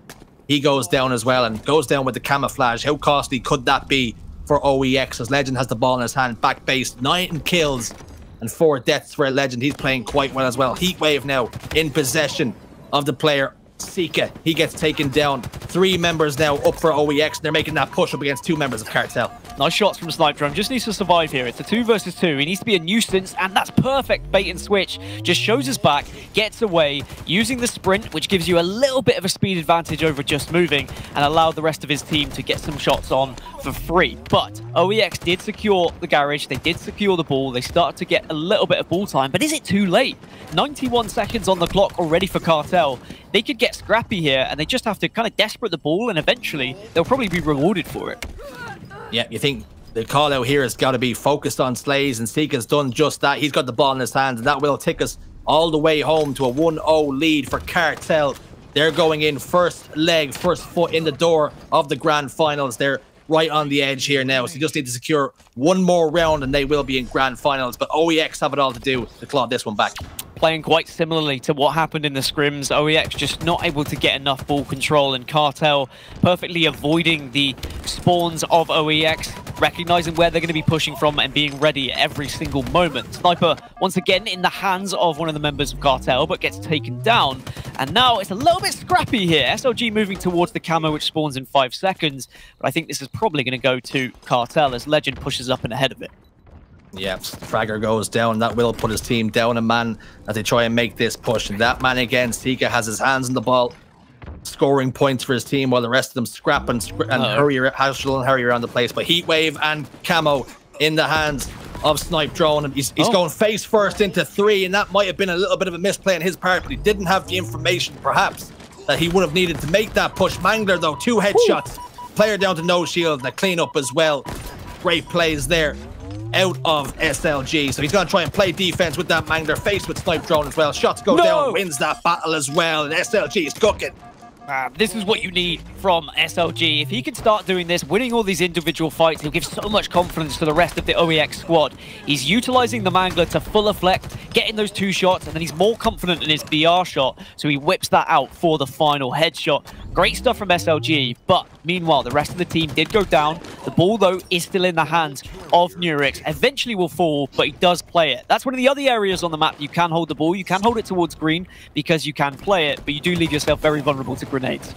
he goes down as well, and goes down with the camouflage. How costly could that be for OEX, as Legend has the ball in his hand, back base, 9 kills and 4 deaths for Legend. He's playing quite well as well. Heatwave now in possession of the player. Sika, he gets taken down. 3 members now up for OEX, and they're making that push up against 2 members of Cartel. Nice shots from Snipe Drone. Just needs to survive here. It's a 2 versus 2. He needs to be a nuisance, and that's perfect. Bait and switch. Just shows his back, gets away, using the sprint, which gives you a little bit of a speed advantage over just moving, and allowed the rest of his team to get some shots on for free. But OEX did secure the garage. They did secure the ball. They started to get a little bit of ball time, but is it too late? 91 seconds on the clock already for Cartel. They could get scrappy here, and they just have to kind of desperate the ball, and eventually they'll probably be rewarded for it. Yeah, you think the call out here has got to be focused on Slays, and Sika's done just that. He's got the ball in his hands, and that will take us all the way home to a 1-0 lead for Cartel. They're going in first leg, first foot in the door of the grand finals. They're right on the edge here now, so you just need to secure one more round and they will be in grand finals. But OEX have it all to do to claw this one back. Playing quite similarly to what happened in the scrims. OEX just not able to get enough ball control, and Cartel perfectly avoiding the spawns of OEX, recognizing where they're going to be pushing from and being ready every single moment. Sniper once again in the hands of one of the members of Cartel, but gets taken down. And now it's a little bit scrappy here. SLG moving towards the camo, which spawns in 5 seconds. But I think this is probably going to go to Cartel as Legend pushes up and ahead of it. Yeah, Fragger goes down. That will put his team down a man as they try and make this push. And that man again, Sika, has his hands on the ball, scoring points for his team while the rest of them scrap and hurry around the place. But Heatwave and Camo in the hands of Snipe Drone. And he's going face first into 3, and that might have been a little bit of a misplay on his part, but he didn't have the information, perhaps, that he would have needed to make that push. Mangler, though, 2 headshots. Player down to no shield. The cleanup as well. Great plays there out of SLG. So he's going to try and play defense with that Mangler, faced with Snipe Drone as well. Shots go down, wins that battle as well, and SLG is cooking. This is what you need from SLG. If he can start doing this, winning all these individual fights, he'll give so much confidence to the rest of the OEX squad. He's utilizing the Mangler to full effect, getting those 2 shots, and then he's more confident in his BR shot, so he whips that out for the final headshot. Great stuff from SLG, but meanwhile, the rest of the team did go down. The ball, though, is still in the hands of Nurix. Eventually will fall, but he does play it. That's one of the other areas on the map you can hold the ball. You can hold it towards green because you can play it, but you do leave yourself very vulnerable to grenades.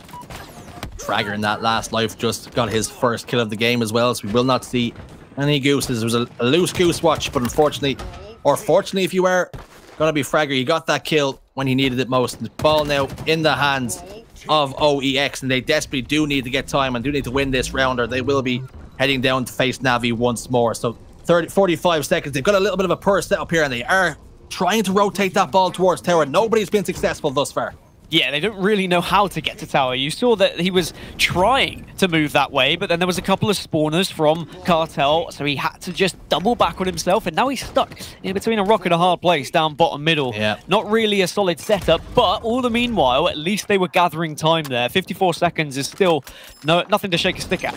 Fragger in that last life just got his first kill of the game as well, so we will not see any gooses. There was a loose goose watch, but unfortunately, or fortunately if you are going to be Fragger, you got that kill when he needed it most. The ball now in the hands of OEX, and they desperately do need to get time and do need to win this round, or they will be heading down to face Navi once more. So 45 seconds. They've got a little bit of a poor setup here, and they are trying to rotate that ball towards tower. Nobody's been successful thus far. Yeah, they don't really know how to get to tower. You saw that he was trying to move that way, but then there was a couple of spawners from Cartel, so he had to just double back on himself, and now he's stuck in between a rock and a hard place down bottom middle. Yeah. Not really a solid setup, but all the meanwhile, at least they were gathering time there. 54 seconds is still nothing to shake a stick at.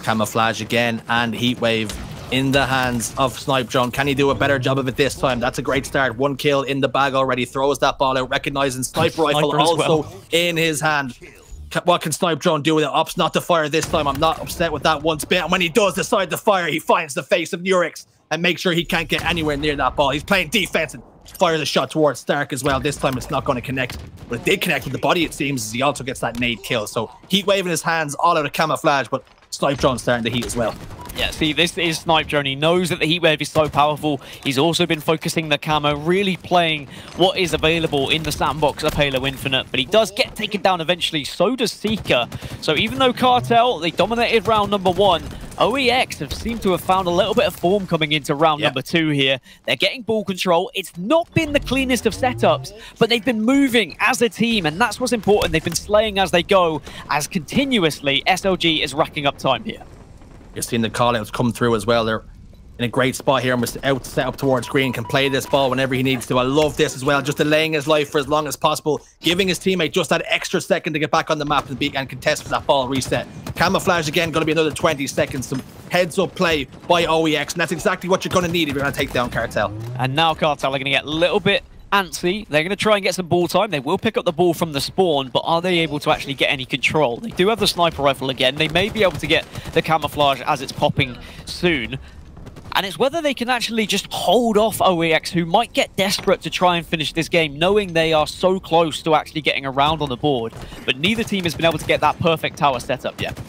Camouflage again, and Heatwave in the hands of Snipe Drone. Can he do a better job of it this time? That's a great start. 1 kill in the bag already. Throws that ball out, recognizing Sniper Rifle also in his hand. What can Snipe Drone do with it? Opts not to fire this time. I'm not upset with that one bit. And when he does decide to fire, he finds the face of Nurix and makes sure he can't get anywhere near that ball. He's playing defense and fires a shot towards Stark as well. This time it's not going to connect, but it did connect with the body, it seems, as he also gets that nade kill. So Heatwave in his hands, all out of camouflage, but Snipe Drone starting to heat as well. Yeah, see, this is Snipe Drone. He knows that the heat wave is so powerful. He's also been focusing the camo, really playing what is available in the sandbox of Halo Infinite. But he does get taken down eventually. So does Seeker. So even though Cartel, they dominated round number 1, OEX have seemed to have found a little bit of form coming into round number 2 here. They're getting ball control. It's not been the cleanest of setups, but they've been moving as a team, and that's what's important. They've been slaying as they go, as continuously SLG is racking up time here. You're seeing the call-outs come through as well. They're in a great spot here. Out set up towards green, can play this ball whenever he needs to. I love this as well, just delaying his life for as long as possible, giving his teammate just that extra second to get back on the map and contest for that ball reset. Camouflage again, going to be another 20 seconds. Some heads-up play by OEX, and that's exactly what you're going to need if you're going to take down Cartel. And now Cartel are going to get a little bit antsy. They're going to try and get some ball time. They will pick up the ball from the spawn, but are they able to actually get any control? They do have the sniper rifle again. They may be able to get the camouflage as it's popping soon. And it's whether they can actually just hold off OEX, who might get desperate to try and finish this game, knowing they are so close to actually getting around on the board. But neither team has been able to get that perfect tower set up yet.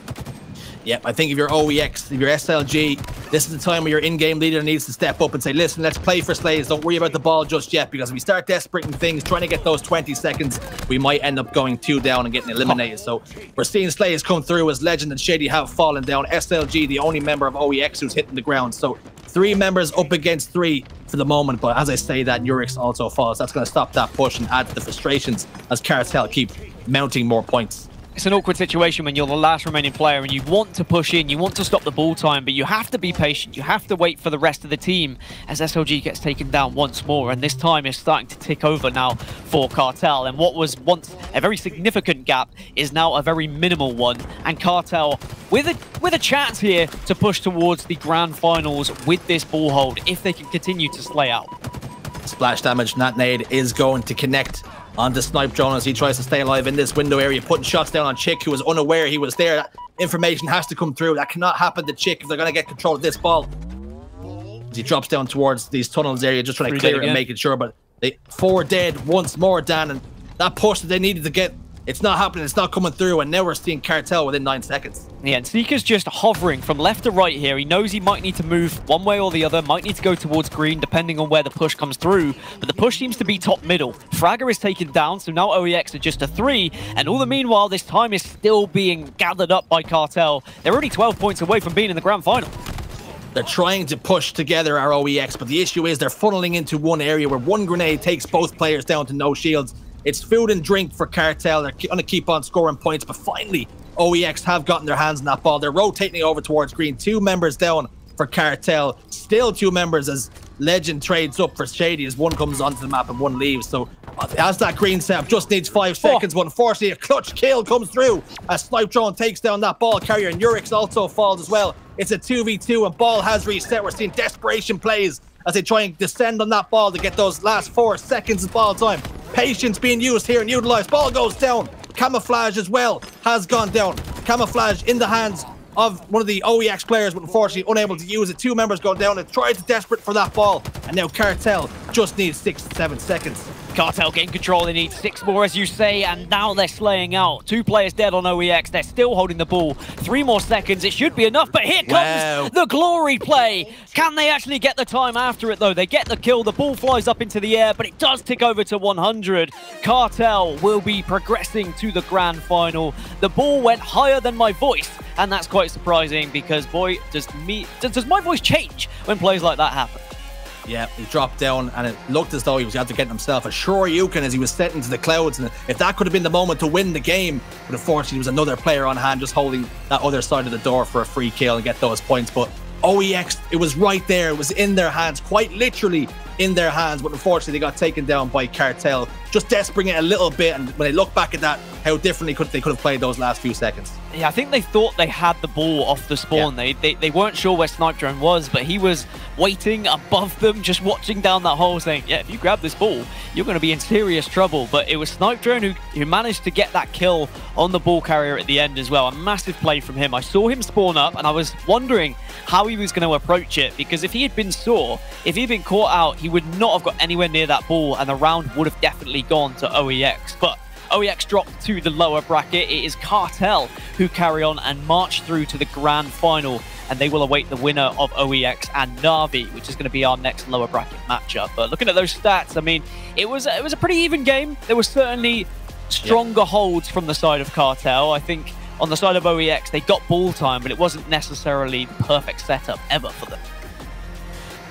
Yep, I think if you're OEX, if you're SLG, this is the time where your in-game leader needs to step up and say, listen, let's play for Slays. Don't worry about the ball just yet, because if we start desperating things, trying to get those 20 seconds, we might end up going 2 down and getting eliminated. So we're seeing Slays come through as Legend and Shady have fallen down. SLG, the only member of OEX who's hitting the ground. So 3 members up against 3 for the moment. But as I say that, Urix also falls. That's going to stop that push and add to the frustrations as Cartel keep mounting more points. It's an awkward situation when you're the last remaining player and you want to push in, you want to stop the ball time, but you have to be patient. You have to wait for the rest of the team as SLG gets taken down once more. And this time is starting to tick over now for Cartel. And what was once a very significant gap is now a very minimal one. And Cartel with a chance here to push towards the grand finals with this ball hold if they can continue to slay out. Splash damage, that nade is going to connect onto Snipe Drone as he tries to stay alive in this window area, putting shots down on Chick, who was unaware he was there. That information has to come through. That cannot happen to Chick if they're going to get control of this ball. As he drops down towards these tunnels area, just trying to clear it and making sure, but they 4 dead once more, Dan, and that push that they needed to get, it's not happening, it's not coming through, and now we're seeing Cartel within 9 seconds. Yeah, and Seeker's just hovering from left to right here. He knows he might need to move one way or the other, might need to go towards green, depending on where the push comes through. But the push seems to be top middle. Fragger is taken down, so now OEX are just a 3. And all the meanwhile, this time is still being gathered up by Cartel. They're only 12 points away from being in the grand final. They're trying to push together our OEX, but the issue is they're funneling into one area where one grenade takes both players down to no shields. It's food and drink for Cartel. They're going to keep on scoring points, but finally, OEX have gotten their hands on that ball. They're rotating over towards green. 2 members down for Cartel. Still 2 members as Legend trades up for Shady as one comes onto the map and one leaves. So as that green setup just needs 5 seconds, but unfortunately a clutch kill comes through as Snipe Drone takes down that ball carrier, and Urix also falls as well. It's a 2v2 and ball has reset. We're seeing desperation plays as they try and descend on that ball to get those last 4 seconds of ball time. Patience being used here and utilized. Ball goes down. Camouflage as well has gone down. Camouflage in the hands of one of the OEX players, but unfortunately unable to use it. 2 members go down and tried to desperate for that ball. And now Cartel just needs 6-7 seconds. Cartel getting control. They need 6 more, as you say, and now they're slaying out. 2 players dead on OEX. They're still holding the ball. 3 more seconds. It should be enough, but here comes the glory play. Can they actually get the time after it, though? They get the kill. The ball flies up into the air, but it does tick over to 100. Cartel will be progressing to the grand final. The ball went higher than my voice, and that's quite surprising because, boy, does my voice change when plays like that happen. Yeah, he dropped down and it looked as though he was after getting himself a Shoryuken as he was set into the clouds, and if that could have been the moment to win the game, but unfortunately there was another player on hand just holding that other side of the door for a free kill and get those points. But OEX, it was right there, it was in their hands, quite literally in their hands, but unfortunately they got taken down by Cartel, just desperating it a little bit. And when they look back at that, how differently they could have played those last few seconds. Yeah, I think they thought they had the ball off the spawn. Yeah. They weren't sure where Snipe Drone was, but he was waiting above them, just watching down that hole, saying, yeah, if you grab this ball, you're going to be in serious trouble. But it was Snipe Drone who managed to get that kill on the ball carrier at the end as well. A massive play from him. I saw him spawn up, and I was wondering how he was going to approach it, because if he had been saw, if he had been caught out, he would not have got anywhere near that ball, and the round would have definitely gone to OEX. But OEX dropped to the lower bracket. It is Cartel who carry on and march through to the grand final. and they will await the winner of OEX and Na'Vi, which is going to be our next lower bracket matchup. But looking at those stats, I mean, it was a pretty even game. There were certainly stronger holds from the side of Cartel. I think on the side of OEX, they got ball time, but it wasn't necessarily the perfect setup ever for them.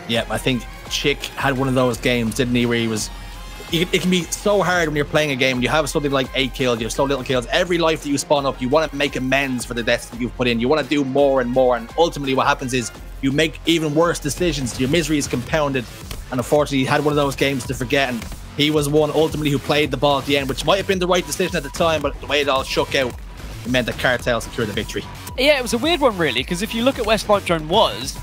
Yeah, I think Chick had one of those games, didn't he, where he was... It can be so hard when you're playing a game, when you have something like 8 kills, you have so little kills. Every life that you spawn up, you want to make amends for the deaths that you've put in. You want to do more and more, and ultimately what happens is you make even worse decisions. Your misery is compounded, and unfortunately he had one of those games to forget, and he was one ultimately who played the ball at the end, which might have been the right decision at the time, but the way it all shook out, it meant that Cartel secured the victory. Yeah, it was a weird one, really, because if you look at where Snipedrone was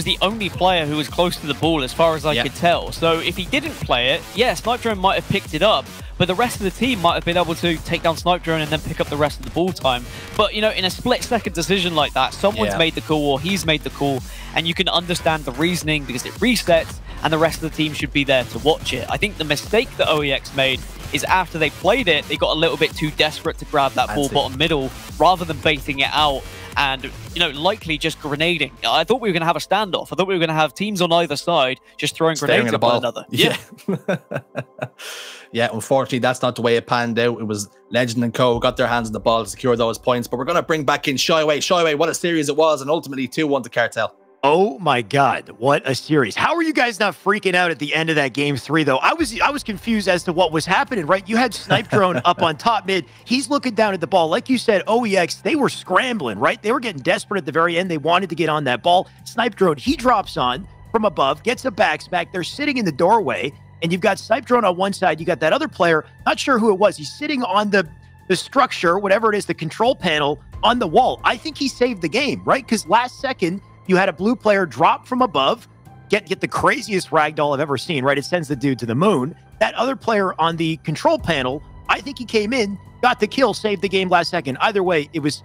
the only player who was close to the ball as far as I could tell. So if he didn't play it, yeah, Snipedrone might have picked it up, but the rest of the team might have been able to take down Snipedrone and then pick up the rest of the ball time. But, you know, in a split-second decision like that, someone's made the call or he's made the call, and you can understand the reasoning because it resets, and the rest of the team should be there to watch it. I think the mistake that OEX made is after they played it, they got a little bit too desperate to grab that ball bottom middle rather than baiting it out and, you know, likely just grenading. I thought we were going to have a standoff. I thought we were going to have teams on either side just throwing grenades at one another. Yeah. Yeah, unfortunately, that's not the way it panned out. It was Legend and Co. who got their hands on the ball to secure those points. But we're going to bring back in Shyway. Shyway, what a series it was, and ultimately 2-1 to Cartel. Oh my God, what a series. How are you guys not freaking out at the end of that game 3, though? I was confused as to what was happening, right? You had Snipedrone up on top mid. He's looking down at the ball. Like you said, OEX, they were scrambling, right? They were getting desperate at the very end. They wanted to get on that ball. Snipedrone, he drops on from above, gets a backsmack. They're sitting in the doorway, and you've got Snipedrone on one side. You got that other player, not sure who it was. He's sitting on the structure, whatever it is, the control panel on the wall. I think he saved the game, right? Because last second, you had a blue player drop from above, get the craziest ragdoll I've ever seen, right? It sends the dude to the moon. That other player on the control panel, I think he came in, got the kill, saved the game last second. Either way, it was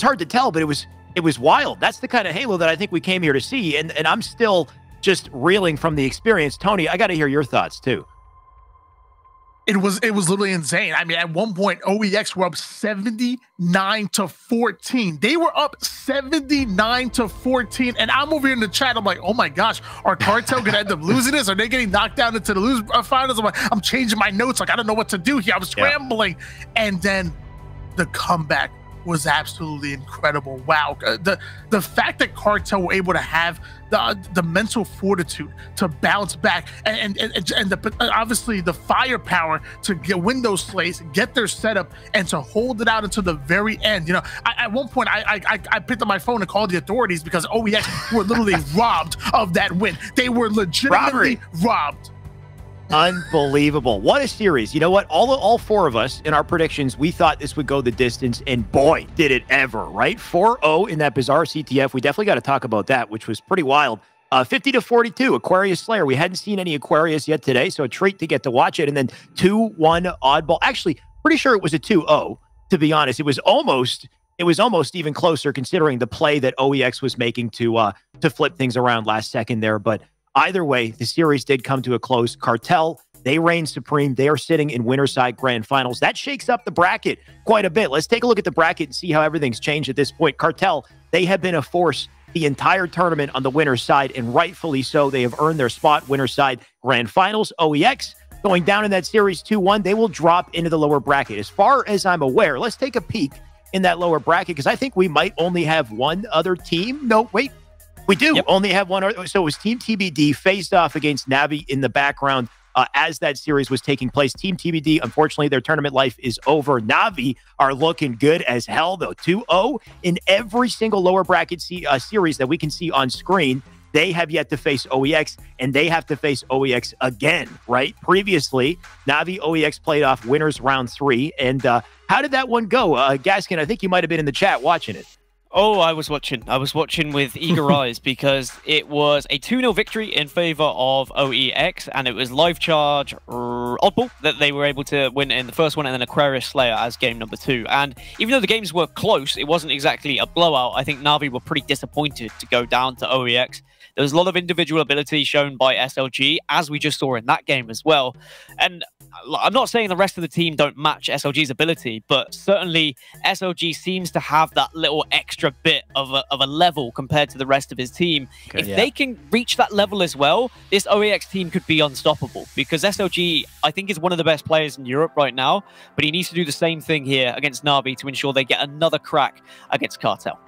hard to tell, but it was wild. That's the kind of Halo that I think we came here to see, and I'm still just reeling from the experience. Tony, I got to hear your thoughts too. It was literally insane. I mean, at one point, OEX were up 79-14. They were up 79-14, and I'm over here in the chat. I'm like, oh my gosh, are Cartel gonna end up losing this? Are they getting knocked down into the finals? I'm like, I'm changing my notes. Like, I don't know what to do here. I was scrambling, and then the comeback was absolutely incredible. Wow, the fact that Cartel were able to have the mental fortitude to bounce back and obviously the firepower to win those slays, get their setup, and to hold it out until the very end. You know, at one point I picked up my phone and called the authorities because OEX were literally robbed of that win. They were legitimately robbed. Unbelievable. What a series. You know what? All 4 of us in our predictions, we thought this would go the distance, and boy, did it ever, right? 4-0 in that bizarre CTF. We definitely got to talk about that, which was pretty wild. 50-42, Aquarius Slayer. We hadn't seen any Aquarius yet today, so a treat to get to watch it. And then 2-1 Oddball. Actually, pretty sure it was a 2-0, to be honest. It was almost even closer considering the play that OEX was making to flip things around last second there, but either way, the series did come to a close. Cartel, they reign supreme. They are sitting in Winterside Grand Finals. That shakes up the bracket quite a bit. Let's take a look at the bracket and see how everything's changed at this point. Cartel, they have been a force the entire tournament on the winner's side, and rightfully so. They have earned their spot, Winterside Grand Finals. OEX, going down in that series 2-1, they will drop into the lower bracket. As far as I'm aware, let's take a peek in that lower bracket, because I think we might only have one other team. No, wait. We do only have one. So it was Team TBD faced off against Na'Vi in the background as that series was taking place. Team TBD, unfortunately, their tournament life is over. Na'Vi are looking good as hell, though. 2-0 in every single lower bracket series that we can see on screen. They have yet to face OEX, and they have to face OEX again, right? Previously, Na'Vi OEX played off winners round 3. And how did that one go? Gaskin, I think you might have been in the chat watching it. Oh, I was watching with eager eyes because it was a 2-0 victory in favor of OEX, and it was Live Charge Oddball that they were able to win in the first one, and then Aquarius Slayer as game number 2. And even though the games were close, it wasn't exactly a blowout. I think Na'Vi were pretty disappointed to go down to OEX. There was a lot of individual ability shown by SLG, as we just saw in that game as well. And I'm not saying the rest of the team don't match SLG's ability, but certainly SLG seems to have that little extra bit of a level compared to the rest of his team. If they can reach that level as well, this OEX team could be unstoppable, because SLG, I think, is one of the best players in Europe right now, but he needs to do the same thing here against Na'Vi to ensure they get another crack against Cartel.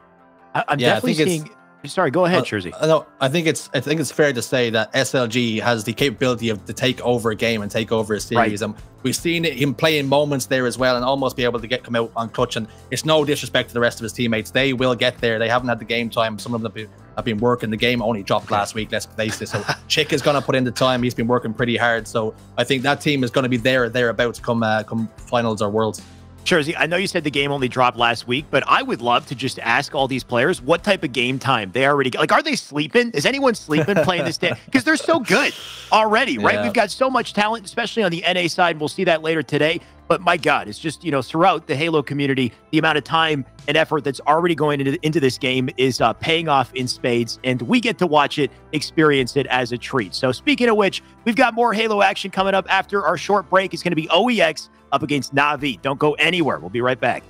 I'm definitely seeing... Sorry, go ahead, Jersey. No, I think it's fair to say that SLG has the capability to take over a game and take over a series. And we've seen him play in moments there as well, and almost be able to come out on clutch. And it's no disrespect to the rest of his teammates; they will get there. They haven't had the game time. Some of them have been working. The game only dropped last week. Let's face it. So Chick is going to put in the time. He's been working pretty hard. So I think that team is going to be there or thereabouts come finals or worlds. Jersey, I know you said the game only dropped last week, but I would love to just ask all these players what type of game time they already get. Like, are they sleeping? Is anyone sleeping playing this day? Because they're so good already, right? We've got so much talent, especially on the NA side. We'll see that later today. But my God, it's just, throughout the Halo community, the amount of time and effort that's already going into this game is paying off in spades. And we get to watch it, experience it as a treat. So speaking of which, we've got more Halo action coming up after our short break. It's going to be OEX up against Na'Vi. Don't go anywhere. We'll be right back.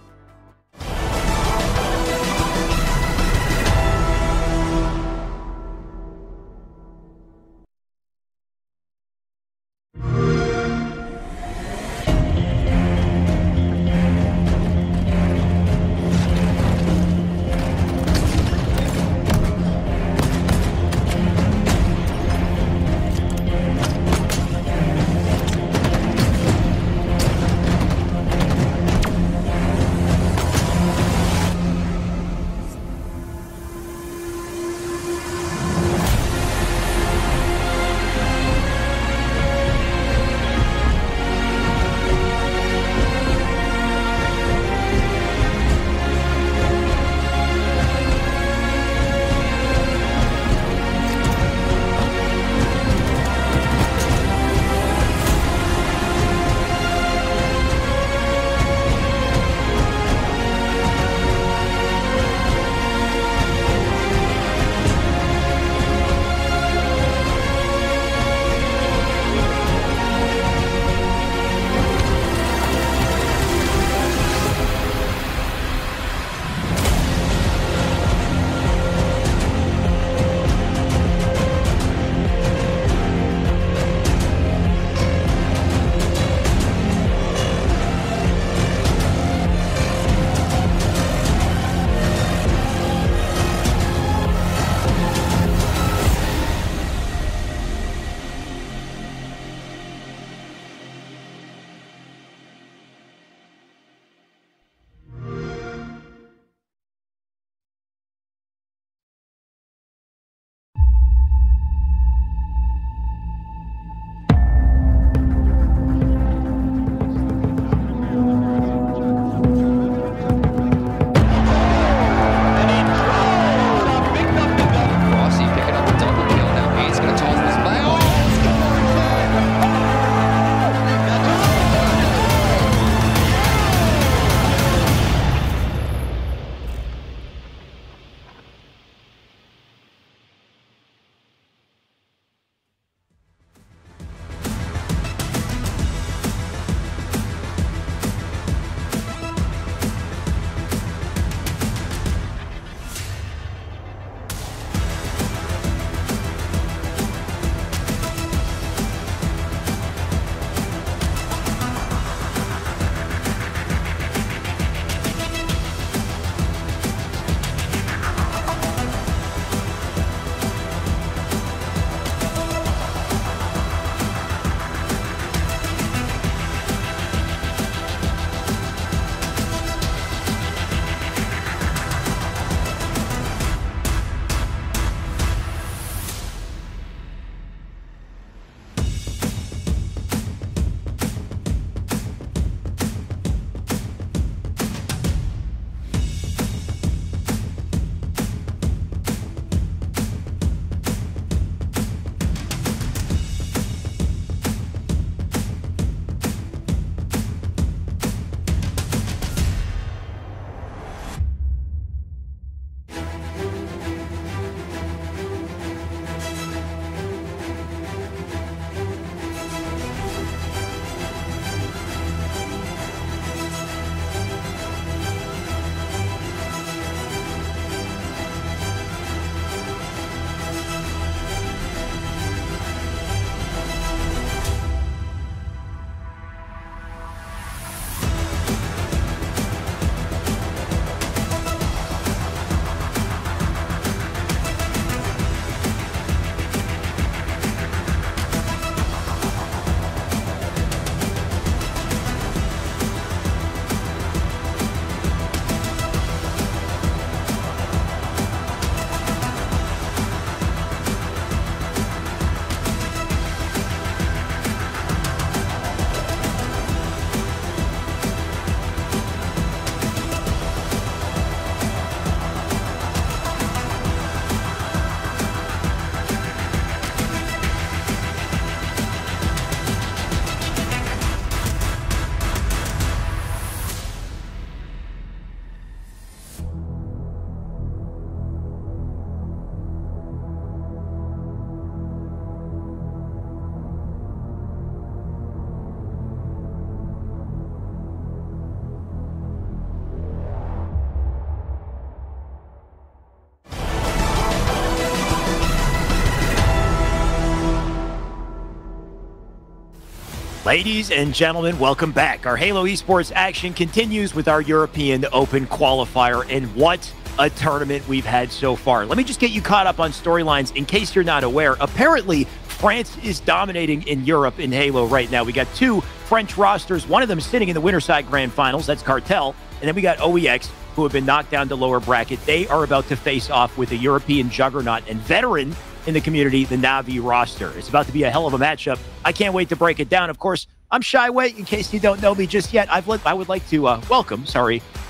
Ladies and gentlemen, welcome back. Our Halo Esports action continues with our European Open qualifier, and what a tournament we've had so far. Let me just get you caught up on storylines in case you're not aware. Apparently, France is dominating in Europe in Halo right now. We got two French rosters, one of them sitting in the Winterside Grand Finals, that's Cartel, and then we got OEX, who have been knocked down to lower bracket. They are about to face off with a European juggernaut and veteran in the community, the Na'Vi roster. It's about to be a hell of a matchup. I can't wait to break it down. Of course, I'm Shyway. In case you don't know me just yet, I would like to welcome,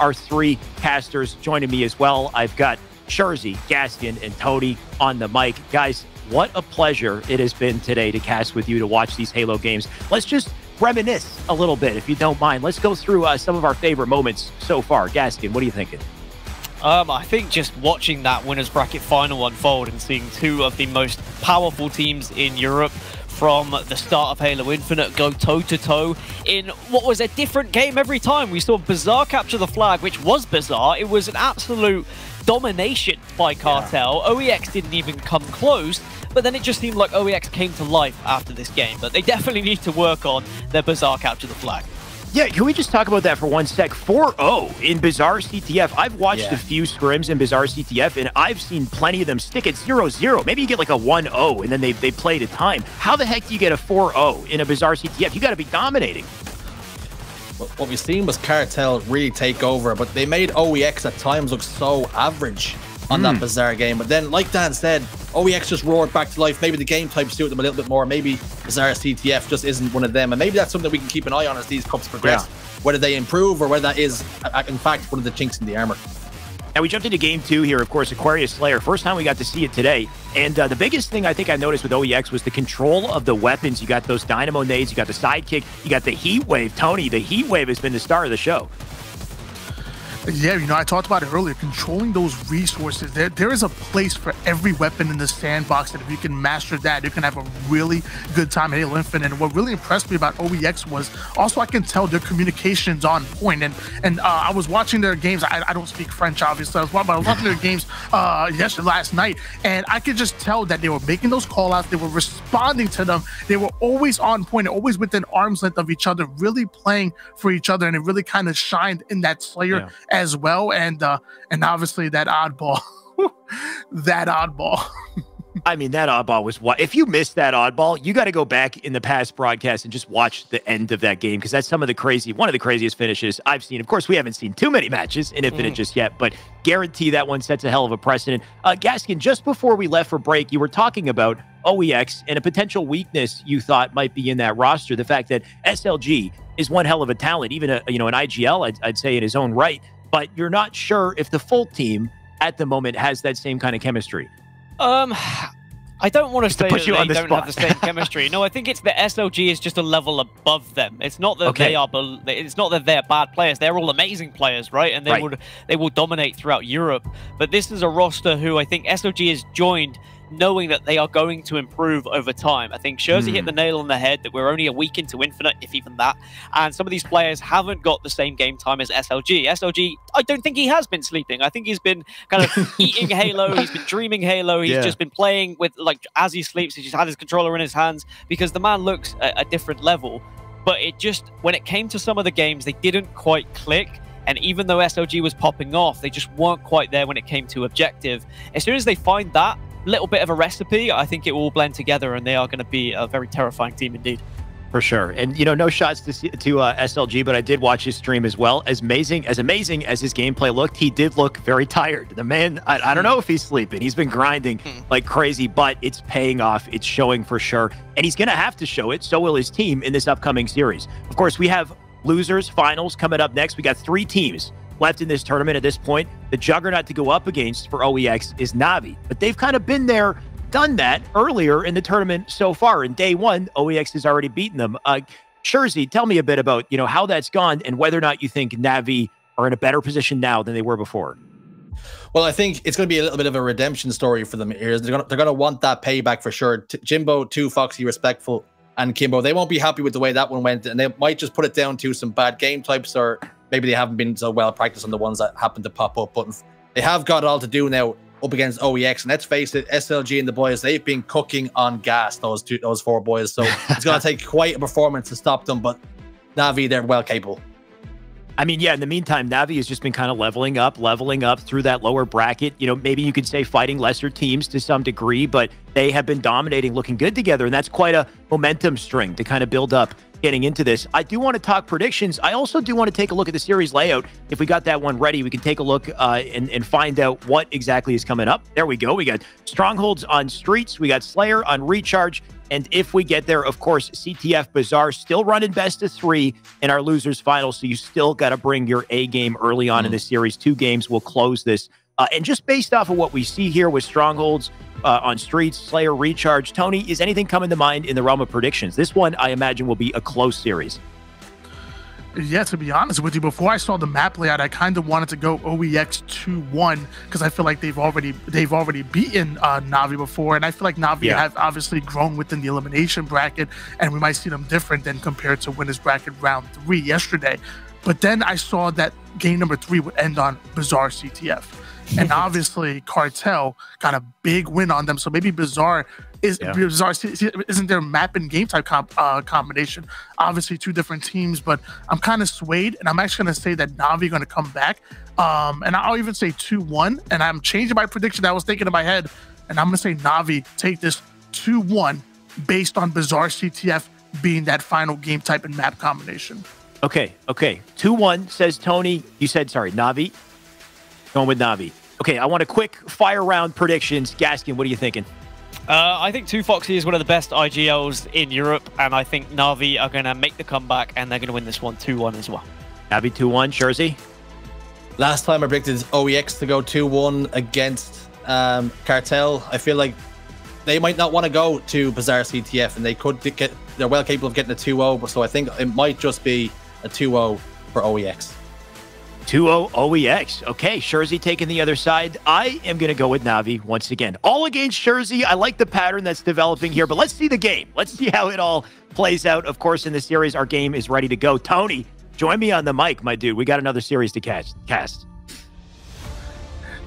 our three casters joining me as well. I've got Shurzy, Gaskin, and Tony on the mic. Guys, what a pleasure it has been today to cast with you, to watch these Halo games. Let's just reminisce a little bit, if you don't mind. Let's go through some of our favorite moments so far. Gaskin, what are you thinking? I think just watching that winners bracket final unfold and seeing two of the most powerful teams in Europe from the start of Halo Infinite go toe-to-toe in what was a different game every time. We saw Bizarre capture the flag, which was bizarre. It was an absolute domination by Cartel. Yeah. OEX didn't even come close, but then it just seemed like OEX came to life after this game. But they definitely need to work on their Bizarre capture the flag. Yeah, can we just talk about that for one sec? 4-0 in Bizarre CTF. I've watched a few scrims in Bizarre CTF, and I've seen plenty of them stick at 0-0. Maybe you get like a 1-0, and then they played a time. How the heck do you get a 4-0 in a Bizarre CTF? You got to be dominating. What we've seen was Cartel really take over, but they made OEX at times look so average on that Bizarre game. But then, like Dan said, OEX just roared back to life. Maybe the game types suit them a little bit more. Maybe Bizarre CTF just isn't one of them. And maybe that's something we can keep an eye on as these cups progress. Yeah. Whether they improve or whether that is, in fact, one of the chinks in the armor. Now, we jumped into game two here, of course, Aquarius Slayer. First time we got to see it today. And the biggest thing I think I noticed with OEX was the control of the weapons. You got those Dynamo nades, you got the sidekick, you got the Heat Wave. Tony, the Heat Wave has been the star of the show. Yeah, you know, I talked about it earlier, controlling those resources. There is a place for every weapon in the sandbox, and if you can master that, you can have a really good time at Halo Infinite. And what really impressed me about OEX was also I can tell their communication's on point. And I was watching their games. I don't speak French, obviously. I was watching their games last night, and I could just tell that they were making those call-outs. They were responding to them. They were always on point, always within arm's length of each other, really playing for each other, and it really kind of shined in that Slayer as well, and obviously that oddball. That oddball. I mean, that oddball was what? If you missed that oddball, you got to go back in the past broadcast and just watch the end of that game, because that's one of the craziest finishes I've seen. Of course, we haven't seen too many matches in Infinite just yet, but guarantee that one sets a hell of a precedent. Gaskin, just before we left for break, you were talking about OEX and a potential weakness you thought might be in that roster. The fact that SLG is one hell of a talent, even an IGL, I'd say in his own right. But you're not sure if the full team at the moment has that same kind of chemistry. I don't want to say that they don't have the same chemistry. No, I think it's the SLG is just a level above them. It's not that it's not that they're bad players. They're all amazing players, right? And they will dominate throughout Europe. But this is a roster who I think SLG has joined knowing that they are going to improve over time. I think Shurzy hit the nail on the head that we're only a week into Infinite, if even that, and some of these players haven't got the same game time as SLG. SLG, I don't think he has been sleeping. I think he's been kind of eating Halo, he's been dreaming Halo, he's just been playing with, like, as he sleeps, he's just had his controller in his hands, because the man looks at a different level. But it just, when it came to some of the games, they didn't quite click. And even though SLG was popping off, they just weren't quite there when it came to objective. As soon as they find that little bit of a recipe, I think it will blend together, and they are going to be a very terrifying team indeed. For sure. And, you know, no shots to SLG, but I did watch his stream as well. As amazing as his gameplay looked, he did look very tired. The man, I don't know if he's sleeping. He's been grinding like crazy, but it's paying off. It's showing for sure. And he's going to have to show it. So will his team in this upcoming series. Of course, we have losers, finals coming up next. We got 3 teams left in this tournament at this point. The juggernaut to go up against for OEX is Na'Vi, but they've kind of been there, done that earlier in the tournament so far. In day one, OEX has already beaten them. Shurzy, tell me a bit about, you know, how that's gone and whether or not you think Na'Vi are in a better position now than they were before. Well, I think it's going to be a little bit of a redemption story for them here. They're going to want that payback for sure. Jimbo, 2 Foxy, Respectful, and Kimbo, they won't be happy with the way that one went, and they might just put it down to some bad game types, or maybe they haven't been so well practiced on the ones that happen to pop up. But they have got it all to do now. up against OEX. And let's face it, SLG and the boys, they've been cooking on gas, those 4 boys. So it's going to take quite a performance to stop them. But Na'Vi, they're well capable. I mean, yeah, in the meantime, Na'Vi has just been kind of leveling up through that lower bracket. You know, maybe you could say fighting lesser teams to some degree, but they have been dominating, looking good together. And that's quite a momentum string to kind of build up getting into this. I do want to talk predictions. I also do want to take a look at the series layout. If we got that one ready, we can take a look and find out what exactly is coming up. There we go. We got Strongholds on Streets. We got Slayer on Recharge. And if we get there, of course, CTF Bazaar still running best of 3 in our losers final. So you still got to bring your A game early on in this series. 2 games will close this. And just based off of what we see here with Strongholds on Streets, Slayer, Recharge, Tony, is anything coming to mind in the realm of predictions? This one, I imagine, will be a close series. Yeah, to be honest with you, before I saw the map layout, I kind of wanted to go OEX 2-1 because I feel like they've already beaten Na'Vi before, and I feel like Na'Vi have obviously grown within the elimination bracket, and we might see them different than compared to winners bracket round 3 yesterday. But then I saw that game number 3 would end on Bazaar CTF. And obviously, Cartel got a big win on them. So maybe Bazaar isn't their map and game type combination. Obviously, 2 different teams, but I'm kind of swayed. And I'm actually going to say that Na'Vi going to come back. And I'll even say 2-1. And I'm changing my prediction that I was thinking in my head. And I'm going to say Na'Vi take this 2-1 based on Bazaar CTF being that final game type and map combination. Okay. 2-1 says Tony. You said, sorry, Na'Vi. Going with Na'Vi. Okay, I want a quick fire round predictions. Gaskin, what are you thinking? I think 2Foxy is one of the best IGLs in Europe, and I think Na'Vi are going to make the comeback, and they're going to win this one 2-1 as well. Na'Vi 2-1. Jersey? Last time I predicted OEX to go 2-1 against Cartel. I feel like they might not want to go to Bazaar CTF, and they're well capable of getting a 2-0, but so I think it might just be a 2-0 for OEX. 2-0 OEX. Okay, Shurzy taking the other side. I am going to go with Na'Vi once again. All against Shurzy. I like the pattern that's developing here, but let's see the game. Let's see how it all plays out. Of course, in the series, our game is ready to go. Tony, join me on the mic, my dude. We got another series to cast.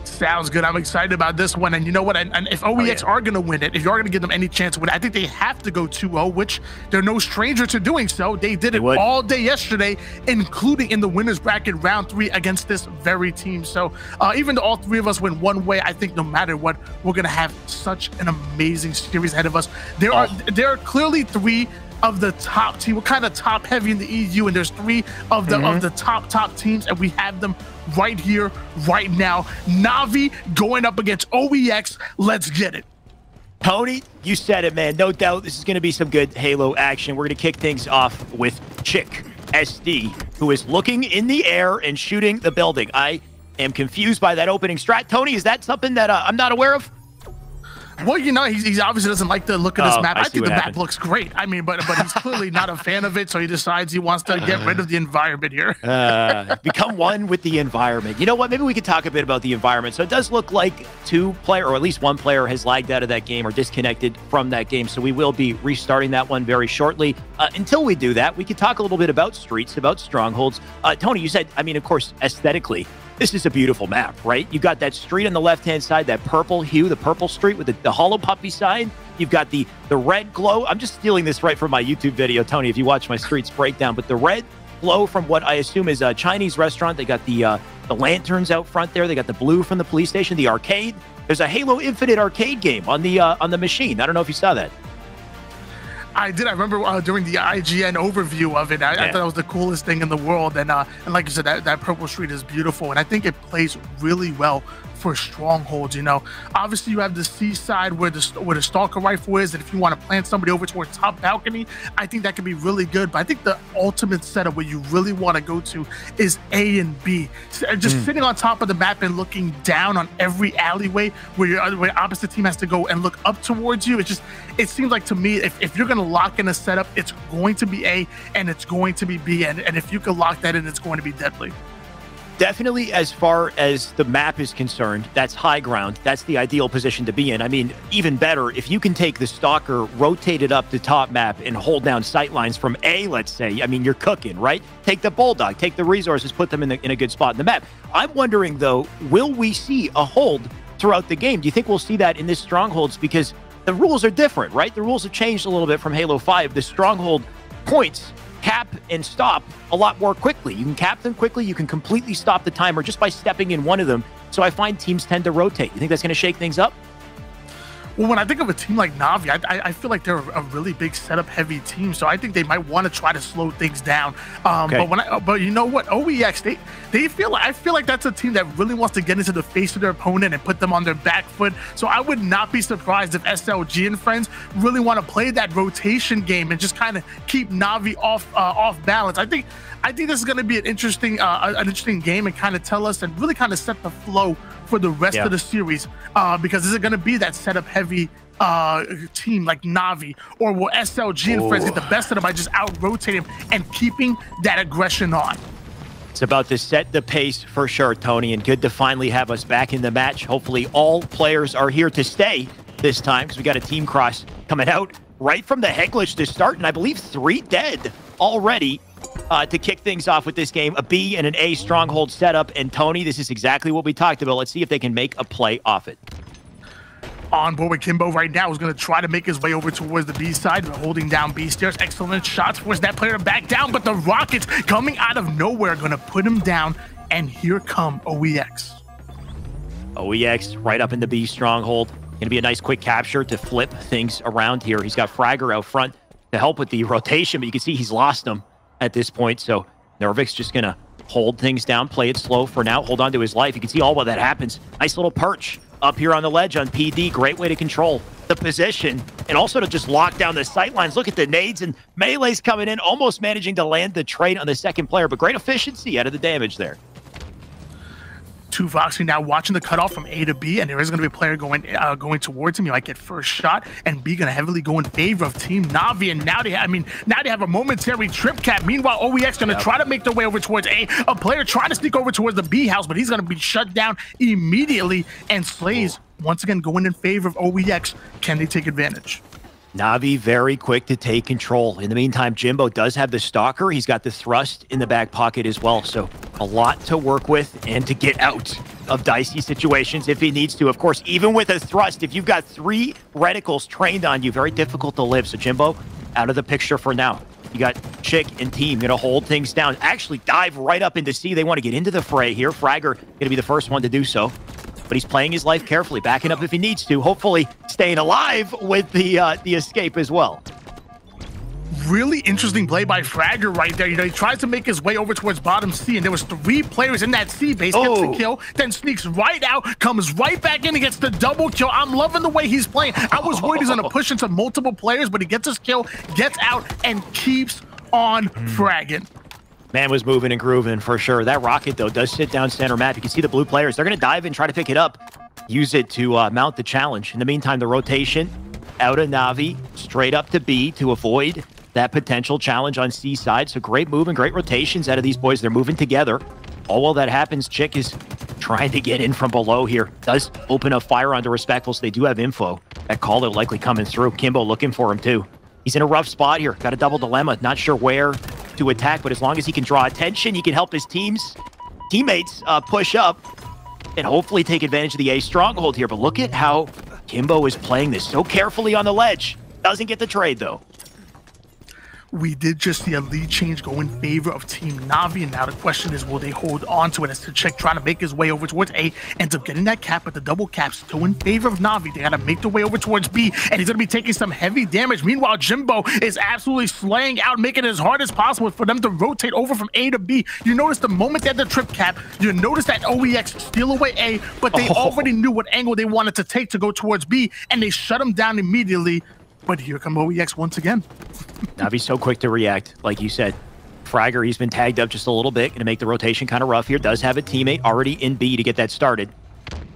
Sounds good. I'm excited about this one. And you know what? And if OEX are going to win it, if you're going to give them any chance to win it, I think they have to go 2-0, which they're no stranger to doing so. They did it all day yesterday, including in the winners bracket round 3 against this very team. So even though all 3 of us went one way, I think no matter what, we're going to have such an amazing series ahead of us. There are clearly 3 of the top team. We're kind of top heavy in the EU, and there's 3 of the top teams, and we have them right here, right now. Na'Vi going up against OEX. Let's get it. Tony, you said it, man. No doubt this is going to be some good Halo action. We're going to kick things off with Chick SD, who is looking in the air and shooting the building. I am confused by that opening strat. Tony, is that something that I'm not aware of? Well, you know, he obviously doesn't like the look of this map. I think the map looks great. I mean, but he's clearly not a fan of it, so he decides he wants to get rid of the environment here. Become one with the environment. You know what? Maybe we could talk a bit about the environment. So it does look like 2 player, or at least 1 player, has lagged out of that game or disconnected from that game. So we will be restarting that one very shortly. Until we do that, we could talk a little bit about Streets, about Strongholds. Tony, you said, I mean, of course, aesthetically, this is a beautiful map, right? You got that street on the left-hand side, that purple hue, the purple street with the hollow puppy sign. You've got the red glow. I'm just stealing this right from my YouTube video, Tony, if you watch my Streets breakdown. But the red glow from what I assume is a Chinese restaurant. They got the lanterns out front there. They got the blue from the police station, the arcade. There's a Halo Infinite arcade game on the machine. I don't know if you saw that. I did. I remember during the IGN overview of it, I thought that was the coolest thing in the world. And like you said, that purple street is beautiful. And I think it plays really well for Strongholds. You know, obviously you have the seaside where the Stalker rifle is, and if you want to plant somebody over towards top balcony, I think that could be really good. But I think the ultimate setup where you really want to go to is A and B. Just sitting on top of the map and looking down on every alleyway where opposite team has to go and look up towards you. It seems like to me, if you're going to lock in a setup, it's going to be A and it's going to be B. And if you can lock that in, it's going to be deadly. Definitely, as far as the map is concerned, that's high ground. That's the ideal position to be in. I mean, even better, if you can take the Stalker, rotate it up the top map, and hold down sight lines from A, let's say, I mean, you're cooking, right? Take the Bulldog, take the resources, put them in a good spot in the map. I'm wondering, though, will we see a hold throughout the game. Do you think we'll see that in this Strongholds? Because the rules are different, right? The rules have changed a little bit from Halo 5. The Stronghold points cap and stop a lot more quickly. You can cap them quickly. You can completely stop the timer just by stepping in one of them. So I find teams tend to rotate. You think that's going to shake things up? Well, when I think of a team like Na'Vi, I feel like they're a really big setup-heavy team, so I think they might want to try to slow things down. Okay. But you know what, OEX, I feel like that's a team that really wants to get into the face of their opponent and put them on their back foot. So I would not be surprised if SLG and friends really want to play that rotation game and just kind of keep Na'Vi off balance. I think this is going to be an interesting game and kind of tell us and really kind of set the flow for the rest of the series, because this is going to be that setup-heavy team like Na'Vi, or will SLG and friends get the best of them by just out-rotating and keeping that aggression on? It's about to set the pace for sure, Tony, and good to finally have us back in the match. Hopefully all players are here to stay this time, because we got a team cross coming out right from the head glitch to start, and I believe 3 dead already. To kick things off with this game, a B and an A Stronghold setup. And Tony, this is exactly what we talked about. Let's see if they can make a play off it. On board with Kimbo right now is going to try to make his way over towards the B side, holding down B stairs. Excellent shots, force that player to back down, but the Rockets coming out of nowhere are going to put him down. And here come OEX. OEX right up in the B Stronghold. Going to be a nice quick capture to flip things around here. He's got Fragger out front to help with the rotation, but you can see he's lost them at this point. So Nervic's just going to hold things down, play it slow for now, hold on to his life. You can see all while that happens. Nice little perch up here on the ledge on PD. Great way to control the position and also to just lock down the sightlines. Look at the nades and melees coming in, almost managing to land the trade on the second player, but great efficiency out of the damage there. Tufoxy now watching the cutoff from A to B, and there is going to be a player going towards him. You might get first shot, and B going to heavily go in favor of Team Na'Vi. And now they have a momentary trip cap. Meanwhile, OEX going to try to make their way over towards A. A player trying to sneak over towards the B house, but he's going to be shut down immediately. And Slays once again going in favor of OEX. Can they take advantage? Na'Vi very quick to take control. In the meantime, Jimbo does have the Stalker. He's got the Thrust in the back pocket as well. So a lot to work with and to get out of dicey situations if he needs to. Of course, even with a Thrust, if you've got 3 reticles trained on you, very difficult to live. So Jimbo out of the picture for now. You got Chick and team going to hold things down. Actually dive right up into C. They want to get into the fray here. Fragger going to be the first one to do so. But he's playing his life carefully, backing up if he needs to, hopefully staying alive with the escape as well. Really interesting play by Fragger right there. You know, he tries to make his way over towards bottom C, and there was 3 players in that C base, gets the kill, then sneaks right out, comes right back in and gets the double kill. I'm loving the way he's playing. I was worried he's going to push into multiple players, but he gets his kill, gets out, and keeps on fragging. Man was moving and grooving for sure. That rocket, though, does sit down center map. You can see the blue players. They're going to dive in, try to pick it up, use it to mount the challenge. In the meantime, the rotation out of Na'Vi, straight up to B to avoid that potential challenge on C side. So great move and great rotations out of these boys. They're moving together. All while that happens, Chick is trying to get in from below here. Does open up fire onto Respectful, so they do have info. That caller likely coming through. Kimbo looking for him, too. He's in a rough spot here. Got a double dilemma. Not sure where to attack, but as long as he can draw attention, he can help his teammates push up and hopefully take advantage of the A Stronghold here. But look at how Kimbo is playing this so carefully on the ledge. Doesn't get the trade, though. We did just see a lead change go in favor of Team Na'Vi, and now the question is, will they hold on to it? As Chick trying to make his way over towards A, ends up getting that cap, but the double cap still in favor of Na'Vi. They got to make their way over towards B, and he's going to be taking some heavy damage. Meanwhile, Jimbo is absolutely slaying out, making it as hard as possible for them to rotate over from A to B. You notice the moment they had the trip cap, you notice that OEX steal away A, but they already knew what angle they wanted to take to go towards B, and they shut him down immediately. But here come OEX once again. Na'Vi's so quick to react, like you said. Fragger, he's been tagged up just a little bit, gonna make the rotation kind of rough here. Does have a teammate already in B to get that started.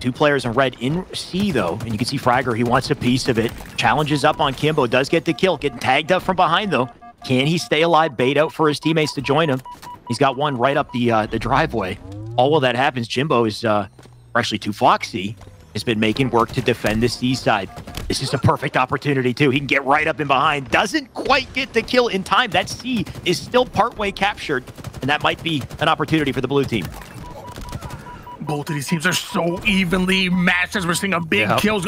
2 players in red in C, though, and you can see Fragger, he wants a piece of it. Challenges up on Kimbo, does get the kill. Getting tagged up from behind, though. Can he stay alive? Bait out for his teammates to join him. He's got one right up the driveway. All while that happens, Jimbo is actually Tufoxy has been making work to defend the C side. This is a perfect opportunity, too. He can get right up in behind. Doesn't quite get the kill in time. That C is still partway captured, and that might be an opportunity for the blue team. Both of these teams are so evenly matched as we're seeing a big kills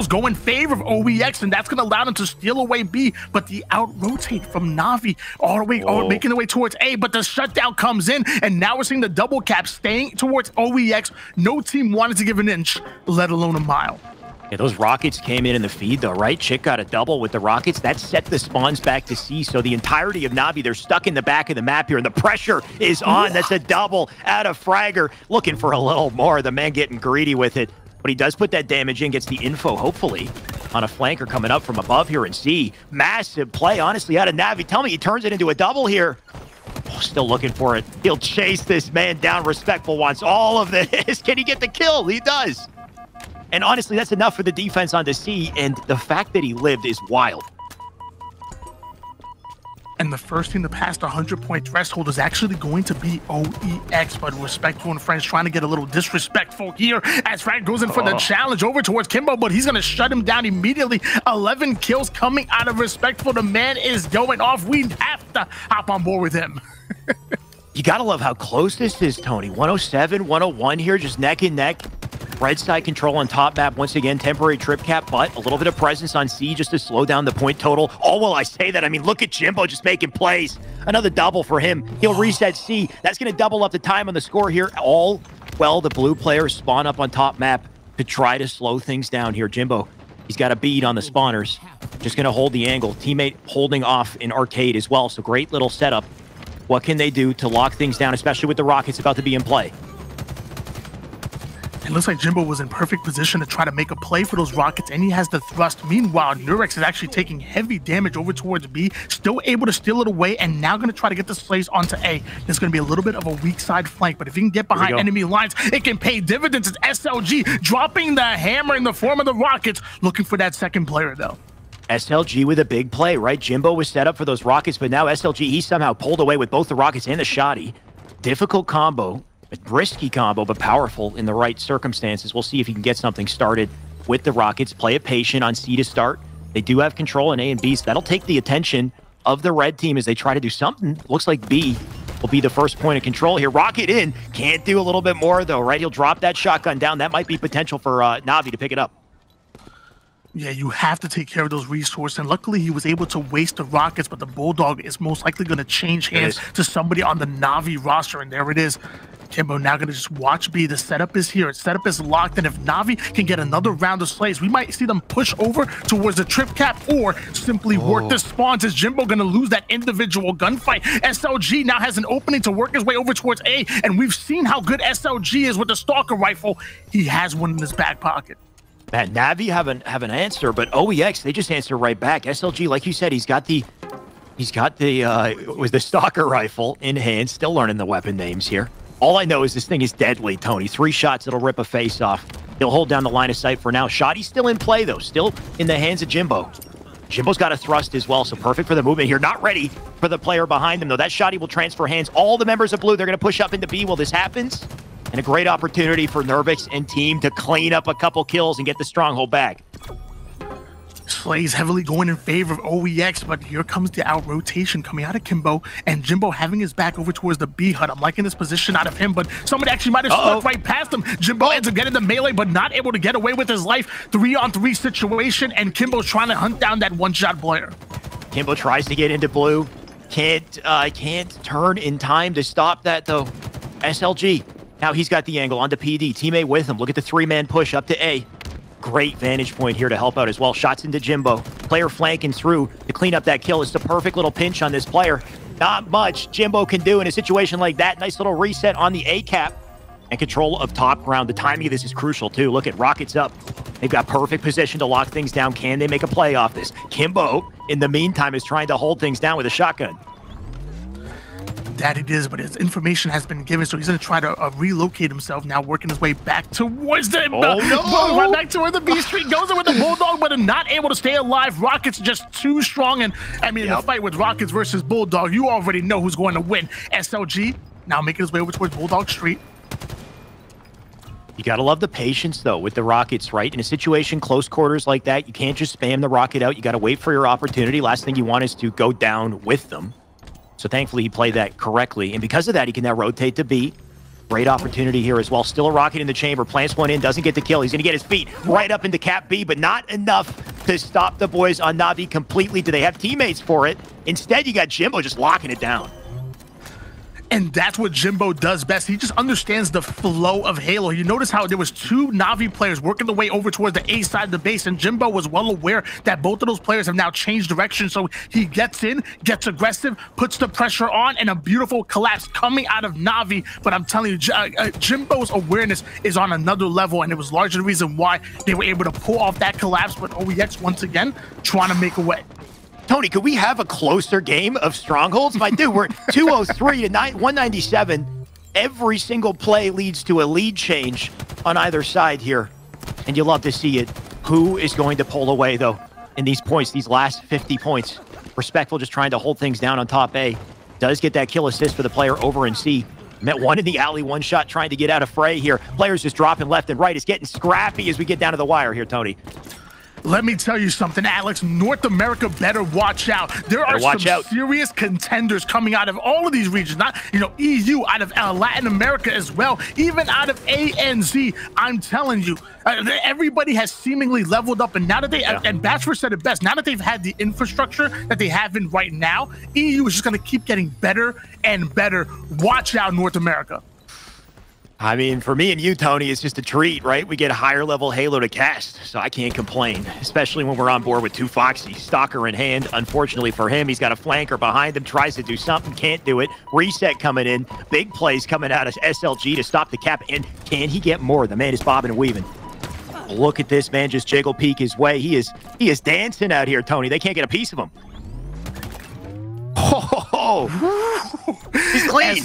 go in favor of OEX, and that's going to allow them to steal away B, but the out-rotate from Na'Vi all the way, making their way towards A, but the shutdown comes in, and now we're seeing the double cap staying towards OEX. No team wanted to give an inch, let alone a mile. Yeah, those rockets came in the feed, though, right? Chick got a double with the rockets. That set the spawns back to C, so the entirety of Na'Vi, they're stuck in the back of the map here, and the pressure is on. That's a double out of Fragger, looking for a little more. The man getting greedy with it, but he does put that damage in, gets the info, hopefully, on a flanker coming up from above here in C. Massive play, honestly, out of Na'Vi. Tell me he turns it into a double here. Oh, still looking for it. He'll chase this man down. Respectful wants all of this. Can he get the kill? He does. And honestly, that's enough for the defense on the C, and the fact that he lived is wild. And the first team to pass the 100-point threshold is actually going to be OEX, but Respectful and Friends trying to get a little disrespectful here as Frank goes in for the challenge over towards Kimbo, but he's going to shut him down immediately. 11 kills coming out of Respectful. The man is going off. We have to hop on board with him. You got to love how close this is, Tony. 107, 101 here, just neck and neck. Red side control on top map. Once again, temporary trip cap, but a little bit of presence on C just to slow down the point total. Oh, well, I say that. I mean, look at Jimbo just making plays. Another double for him. He'll reset C. That's going to double up the time on the score here. All well, the blue players spawn up on top map to try to slow things down here. Jimbo, he's got a bead on the spawners. Just going to hold the angle. Teammate holding off in Arcade as well. So great little setup. What can they do to lock things down, especially with the rockets about to be in play? It looks like Jimbo was in perfect position to try to make a play for those rockets, and he has the thrust. Meanwhile, Nurex is actually taking heavy damage over towards B, still able to steal it away, and now going to try to get this place onto A. There's going to be a little bit of a weak side flank, but if he can get behind enemy lines, it can pay dividends. It's SLG dropping the hammer in the form of the rockets, looking for that second player, though. SLG with a big play, right? Jimbo was set up for those rockets, but now SLG, he somehow pulled away with both the rockets and the shoddy. Difficult combo. A risky combo, but powerful in the right circumstances. We'll see if he can get something started with the rockets. Play it patient on C to start. They do have control in A and B, so that'll take the attention of the red team as they try to do something. Looks like B will be the first point of control here. Rocket in. Can't do a little bit more, though, right? He'll drop that shotgun down. That might be potential for Na'Vi to pick it up. Yeah, you have to take care of those resources, and luckily he was able to waste the rockets, but the Bulldog is most likely going to change hands to somebody on the Na'Vi roster, and there it is. Kimbo now going to just watch B. The setup is here. Setup is locked, and if Na'Vi can get another round of slays, we might see them push over towards the trip cap or simply work the spawns. Is Jimbo going to lose that individual gunfight? SLG now has an opening to work his way over towards A, and we've seen how good SLG is with the Stalker rifle. He has one in his back pocket. Man, Na'Vi have an answer, but OEX, they just answer right back. SLG, like you said, he's got the Stalker rifle in hand. Still learning the weapon names here. All I know is this thing is deadly, Tony. 3 shots, it'll rip a face off. He'll hold down the line of sight for now. Shoddy's still in play, though. Still in the hands of Jimbo. Jimbo's got a thrust as well, so perfect for the movement here. Not ready for the player behind him, though. That Shoddy will transfer hands. All the members of Blue, they're going to push up into B while this happens. And a great opportunity for Nervix and team to clean up a couple kills and get the stronghold back. Slays heavily going in favor of OEX, but here comes the out-rotation coming out of Kimbo, and Jimbo having his back over towards the B hut. I'm liking this position out of him, but somebody actually might have slipped right past him. Jimbo ends up getting the melee, but not able to get away with his life. 3-on-3 situation, and Kimbo's trying to hunt down that one-shot player. Kimbo tries to get into Blue. Can't turn in time to stop that, though. SLG. Now he's got the angle onto PD. Teammate with him. Look at the 3-man push up to A. Great vantage point here to help out as well. Shots into Jimbo. Player flanking through to clean up that kill. It's the perfect little pinch on this player. Not much Jimbo can do in a situation like that. Nice little reset on the A cap. And control of top ground. The timing of this is crucial too. Look at rockets up. They've got perfect position to lock things down. Can they make a play off this? Kimbo, in the meantime, is trying to hold things down with a shotgun. That it is, but his information has been given, so he's going to try to relocate himself now, working his way back towards the right back to where the B Street goes in with the Bulldog, but not able to stay alive. Rockets just too strong, and I mean, in a fight with Rockets versus Bulldog, you already know who's going to win. SLG now making his way over towards Bulldog Street. You got to love the patience, though, with the Rockets, right? In a situation, close quarters like that, you can't just spam the rocket out. You got to wait for your opportunity. Last thing you want is to go down with them. So thankfully, he played that correctly. And because of that, he can now rotate to B. Great opportunity here as well. Still a rocket in the chamber. Plants one in, doesn't get the kill. He's going to get his feet right up into Cap B, but not enough to stop the boys on Na'Vi completely. Do they have teammates for it? Instead, you got Jimbo just locking it down. And that's what Jimbo does best. He just understands the flow of Halo. You notice how there was 2 Na'Vi players working their way over towards the A side of the base, and Jimbo was well aware that both of those players have now changed direction. So he gets in, gets aggressive, puts the pressure on, and a beautiful collapse coming out of Na'Vi. But I'm telling you, Jimbo's awareness is on another level, and it was largely the reason why they were able to pull off that collapse. But OEX, once again, trying to make a way. Tony, could we have a closer game of Strongholds? My dude, we're 203 to 197. Every single play leads to a lead change on either side here, and you love to see it. Who is going to pull away, though, in these points, these last 50 points? Respectful just trying to hold things down on top A. Does get that kill assist for the player over in C. Met one in the alley, one shot trying to get out of fray here. Players just dropping left and right. It's getting scrappy as we get down to the wire here, Tony. Let me tell you something, Alex. North America better watch out. There are some serious contenders coming out of all of these regions. Not, EU, out of Latin America as well, even out of ANZ. I'm telling you, everybody has seemingly leveled up. And now that they, and Bachelor said it best, now that they've had the infrastructure that they have in right now, EU is just going to keep getting better and better. Watch out, North America. I mean, for me and you, Tony, it's just a treat, right? We get a higher level Halo to cast, so I can't complain, especially when we're on board with 2 Foxy. Stalker in hand. Unfortunately for him, he's got a flanker behind him, tries to do something, can't do it. Reset coming in. Big plays coming out of SLG to stop the Cap, and can he get more? The man is bobbing and weaving. Look at this man just jiggle peek his way. He is dancing out here, Tony. They can't get a piece of him. Oh, he's clean.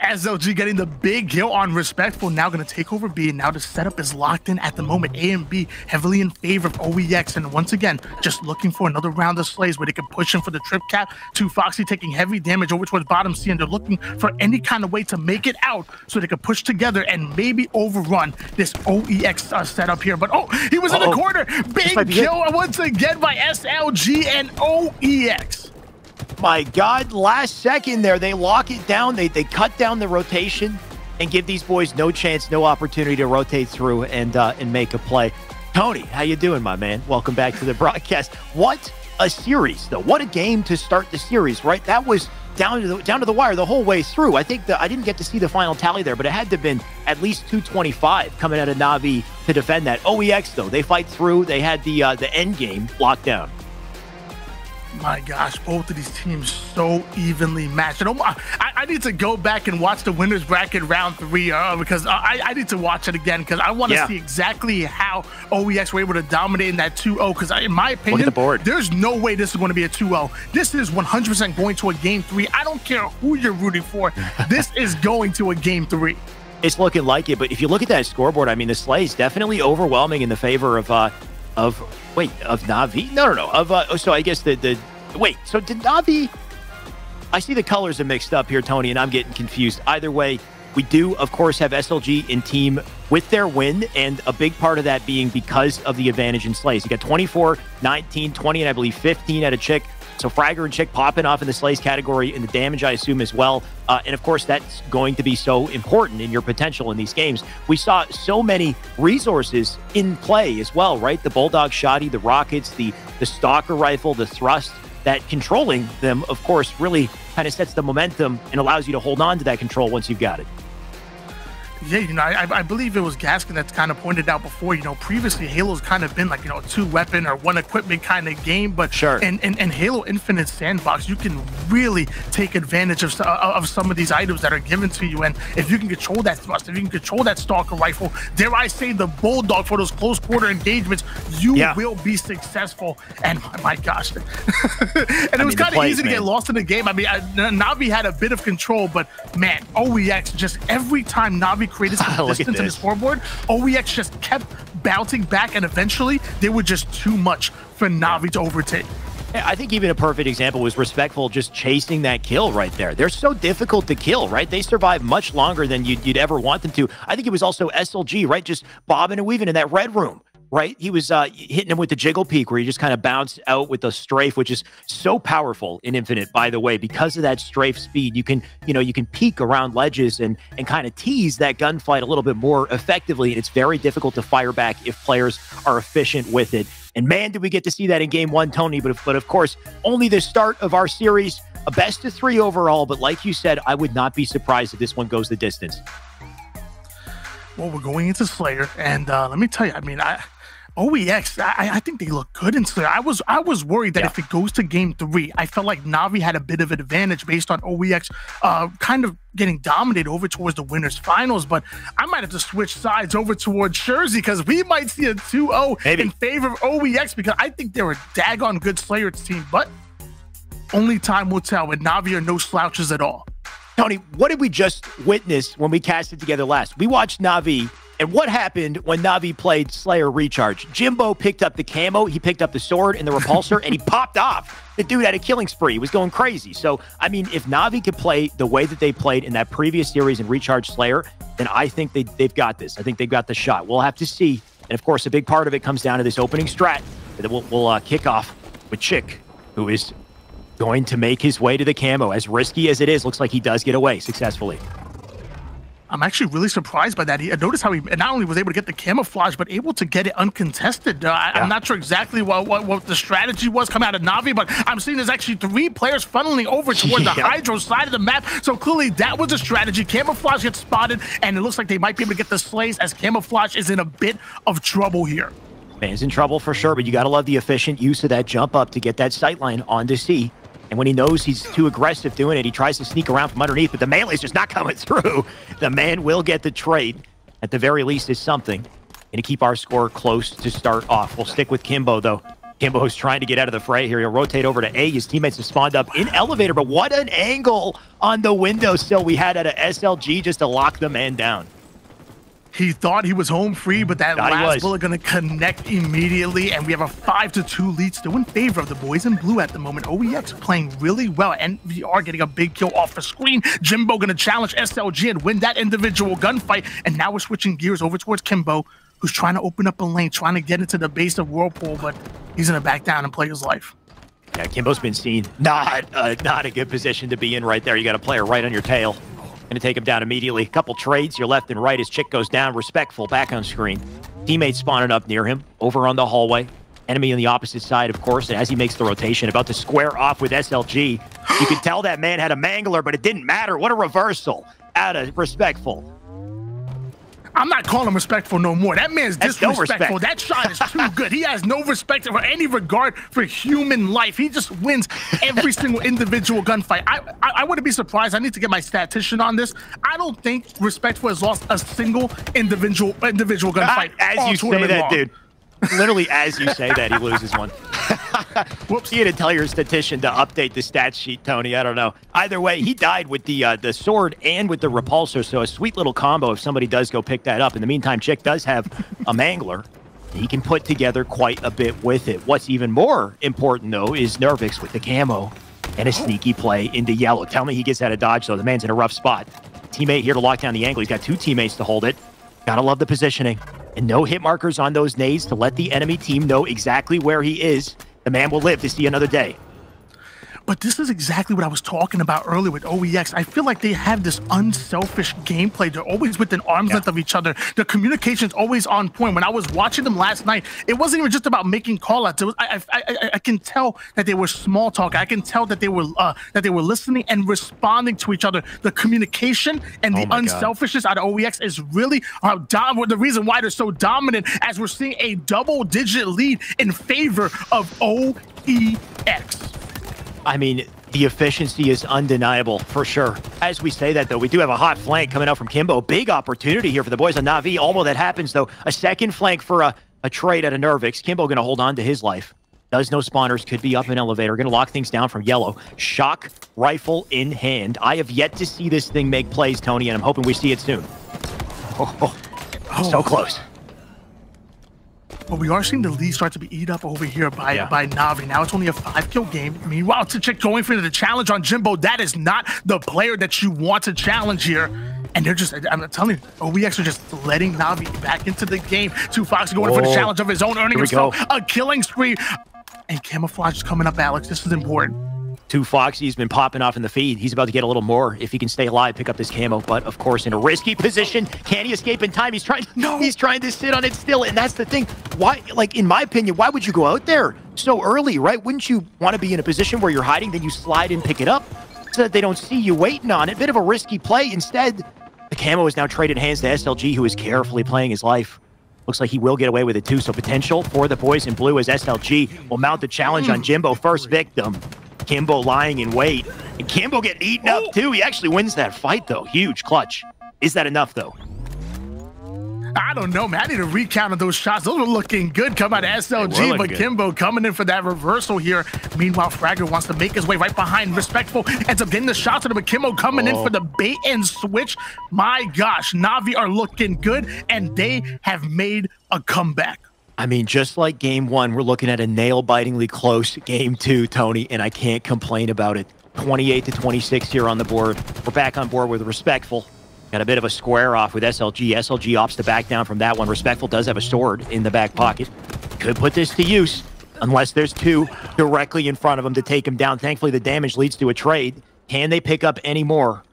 SLG getting the big kill on Respectful, now going to take over B, and now the setup is locked in at the moment. A and B heavily in favor of OEX, and once again, just looking for another round of slays where they can push him for the trip cap. 2 Foxy taking heavy damage over towards bottom C, and they're looking for any kind of way to make it out so they can push together and maybe overrun this OEX setup here. But he was in the corner. Big kill once again by SLG and OEX. My God, last second there, they lock it down. They cut down the rotation and give these boys no chance, no opportunity to rotate through and make a play. Tony, how you doing, my man? Welcome back to the broadcast. What a series, though. What a game to start the series, right? That was down to the wire the whole way through. I think I didn't get to see the final tally there, but it had to have been at least 225 coming out of Na'Vi to defend that. OEX, though, they fight through. They had the end game locked down. My gosh, both of these teams so evenly matched. And I need to go back and watch the winners bracket round 3 because I need to watch it again because I want to see exactly how OEX were able to dominate in that 2-0. Because in my opinion, look at the board. There's no way this is going to be a 2-0. This is 100% going to a game 3. I don't care who you're rooting for. This is going to a game 3. It's looking like it, but if you look at that scoreboard, I mean, the slay is definitely overwhelming in the favor of Na'Vi? No. So I guess so did Na'Vi? I see the colors are mixed up here, Tony, and I'm getting confused. Either way, we do, of course, have SLG in team with their win, and a big part of that being because of the advantage in slays. You got 24, 19, 20, and I believe 15 out of Chick. So Fragger and Chick popping off in the slays category, and the damage, I assume, as well. And, of course, that's going to be so important in your potential in these games. We saw so many resources in play as well, right? The Bulldog Shoddy, the Rockets, the Stalker Rifle, the Thrust, that controlling them, of course, really kind of sets the momentum and allows you to hold on to that control once you've got it. Yeah, I believe it was Gaskin that's kind of pointed out before, previously Halo's kind of been like, a 2-weapon or 1-equipment kind of game, but sure. in Halo Infinite Sandbox, you can really take advantage of some of these items that are given to you, and if you can control that thrust, if you can control that Stalker Rifle, dare I say the Bulldog for those close quarter engagements, you will be successful, and my gosh. And it was kind of easy to get lost in the game. I mean, Na'Vi had a bit of control, but man, OEX, just every time Na'Vi created some distance in the scoreboard, OEX just kept bouncing back, and eventually they were just too much for Na'Vi to overtake. I think even a perfect example was Respectful just chasing that kill right there. They're so difficult to kill, right? They survive much longer than you'd ever want them to. I think it was also SLG, right? Just bobbing and weaving in that red room. right? He was hitting him with the jiggle peek where he just kind of bounced out with the strafe, which is so powerful in Infinite, by the way. Because of that strafe speed, you can peek around ledges and kind of tease that gunfight a little bit more effectively, and it's very difficult to fire back if players are efficient with it. And man, did we get to see that in Game 1, Tony, but of course, only the start of our series, a best of 3 overall, but like you said, I would not be surprised if this one goes the distance. Well, we're going into Slayer, and let me tell you, I mean, OEX, I think they look good in Slayer. I was worried that if it goes to Game 3, I felt like Na'Vi had a bit of an advantage based on OEX kind of getting dominated over towards the winners finals, but I might have to switch sides over towards Jersey because we might see a 2-0 in favor of OEX because I think they're a daggone good Slayer team, but only time will tell, and Na'Vi are no slouches at all. Tony, what did we just witness when we casted together last? We watched Na'Vi, and what happened when Na'Vi played Slayer Recharge? Jimbo picked up the camo, he picked up the sword and the repulsor, and he popped off. The dude had a killing spree. He was going crazy. So, I mean, if Na'Vi could play the way that they played in that previous series in Recharge Slayer, then I think they've got this. I think they've got the shot. We'll have to see. And, of course, a big part of it comes down to this opening strat that we'll kick off with Chick, who is going to make his way to the camo. As risky as it is, looks like he does get away successfully. I'm actually really surprised by that. Notice how he not only was able to get the camouflage, but able to get it uncontested. I'm not sure exactly what the strategy was coming out of Na'Vi, but I'm seeing there's actually 3 players funneling over toward the Hydro side of the map. So clearly that was a strategy. Camouflage gets spotted, and it looks like they might be able to get the slays as Camouflage is in a bit of trouble here. Man's in trouble for sure, but you got to love the efficient use of that jump up to get that sightline onto C. And when he knows he's too aggressive doing it, he tries to sneak around from underneath, but the melee's just not coming through. The man will get the trade. At the very least, is something. And to keep our score close to start off. We'll stick with Kimbo, though. Kimbo's trying to get out of the fray here. He'll rotate over to A. His teammates have spawned up in elevator, but what an angle on the windowsill we had at a SLG just to lock the man down. He thought he was home free, but that last bullet going to connect immediately, and we have a 5-2 lead still in favor of the boys in blue at the moment. OEX playing really well, and we are getting a big kill off the screen. Jimbo going to challenge SLG and win that individual gunfight, and now we're switching gears over towards Kimbo, who's trying to open up a lane, trying to get into the base of Whirlpool, but he's going to back down and play his life. Yeah, Kimbo's been seen not a good position to be in right there. You got a player right on your tail. Going to take him down immediately. Couple trades, your left and right as Chick goes down. Respectful back on screen. Teammates spawning up near him. Over on the hallway. Enemy on the opposite side, of course. And as he makes the rotation, about to square off with SLG. You can tell that man had a mangler, but it didn't matter. What a reversal. Out of Respectful. I'm not calling him respectful no more. That man's disrespectful. That shot is too good. He has no respect for any regard for human life. He just wins every single individual gunfight. I wouldn't be surprised. I need to get my statistician on this. I don't think Respectful has lost a single individual gunfight. As you say that, dude. Literally, as you say that, he loses one. Whoops. You had to tell your statistician to update the stat sheet, Tony. I don't know. Either way, he died with the sword and with the repulsor, so a sweet little combo if somebody does go pick that up. In the meantime, Chick does have a mangler. He can put together quite a bit with it. What's even more important, though, is Nervix with the camo and a sneaky play into yellow. Tell me he gets out of dodge, though. The man's in a rough spot. Teammate here to lock down the angle. He's got 2 teammates to hold it. Gotta love the positioning. And no hit markers on those nades to let the enemy team know exactly where he is. The man will live to see another day. But this is exactly what I was talking about earlier with OEX. I feel like they have this unselfish gameplay. They're always within arm's length of each other. The communication's always on point. When I was watching them last night, it wasn't even just about making call-outs. It was, I can tell that they were small talk. I can tell that they were listening and responding to each other. The communication and the unselfishness out of OEX is really the reason why they're so dominant, as we're seeing a double-digit lead in favor of OEX. I mean, the efficiency is undeniable, for sure. As we say that, though, we do have a hot flank coming out from Kimbo. Big opportunity here for the boys on Na'Vi. Although that happens, though, a second flank for a trade out of Nervix. Kimbo going to hold on to his life. Does know spawners, could be up in elevator. Going to lock things down from yellow. Shock rifle in hand. I have yet to see this thing make plays, Tony, and I'm hoping we see it soon. So close. But we are seeing the lead start to be eat up over here by Na'Vi. Now it's only a 5-kill game. Meanwhile, Chick going for the challenge on Jimbo. That is not the player that you want to challenge here. And they're just, I'm telling you, OEX are just letting Na'Vi back into the game. 2Foxy going for the challenge of his own, earning himself a killing spree. And Camouflage is coming up, Alex. This is important. 2Foxy's been popping off in the feed. He's about to get a little more if he can stay alive, pick up this camo. But of course, in a risky position, can he escape in time? He's trying. No, he's trying to sit on it still, and that's the thing. Why? Like in my opinion, why would you go out there so early? Right? Wouldn't you want to be in a position where you're hiding, then you slide and pick it up so that they don't see you waiting on it? Bit of a risky play. Instead, the camo is now traded hands to SLG, who is carefully playing his life. Looks like he will get away with it too. So potential for the boys in blue as SLG will mount the challenge on Jimbo, first victim. Kimbo lying in wait. And Kimbo getting eaten up too. He actually wins that fight though. Huge clutch. Is that enough though? I don't know, man. I need a recount of those shots. Those were looking good coming out of SLG, but good. Kimbo coming in for that reversal here. Meanwhile, Fragger wants to make his way right behind Respectful. Ends up getting the shots at him, but Kimbo coming in for the bait and switch. My gosh, Na'Vi are looking good, and they have made a comeback. I mean, just like game one, we're looking at a nail-bitingly close game two, Tony, and I can't complain about it. 28-26 here on the board. We're back on board with Respectful. Got a bit of a square off with SLG. SLG opts to back down from that one. Respectful does have a sword in the back pocket. Could put this to use, unless there's two directly in front of him to take him down. Thankfully, the damage leads to a trade. Can they pick up any more?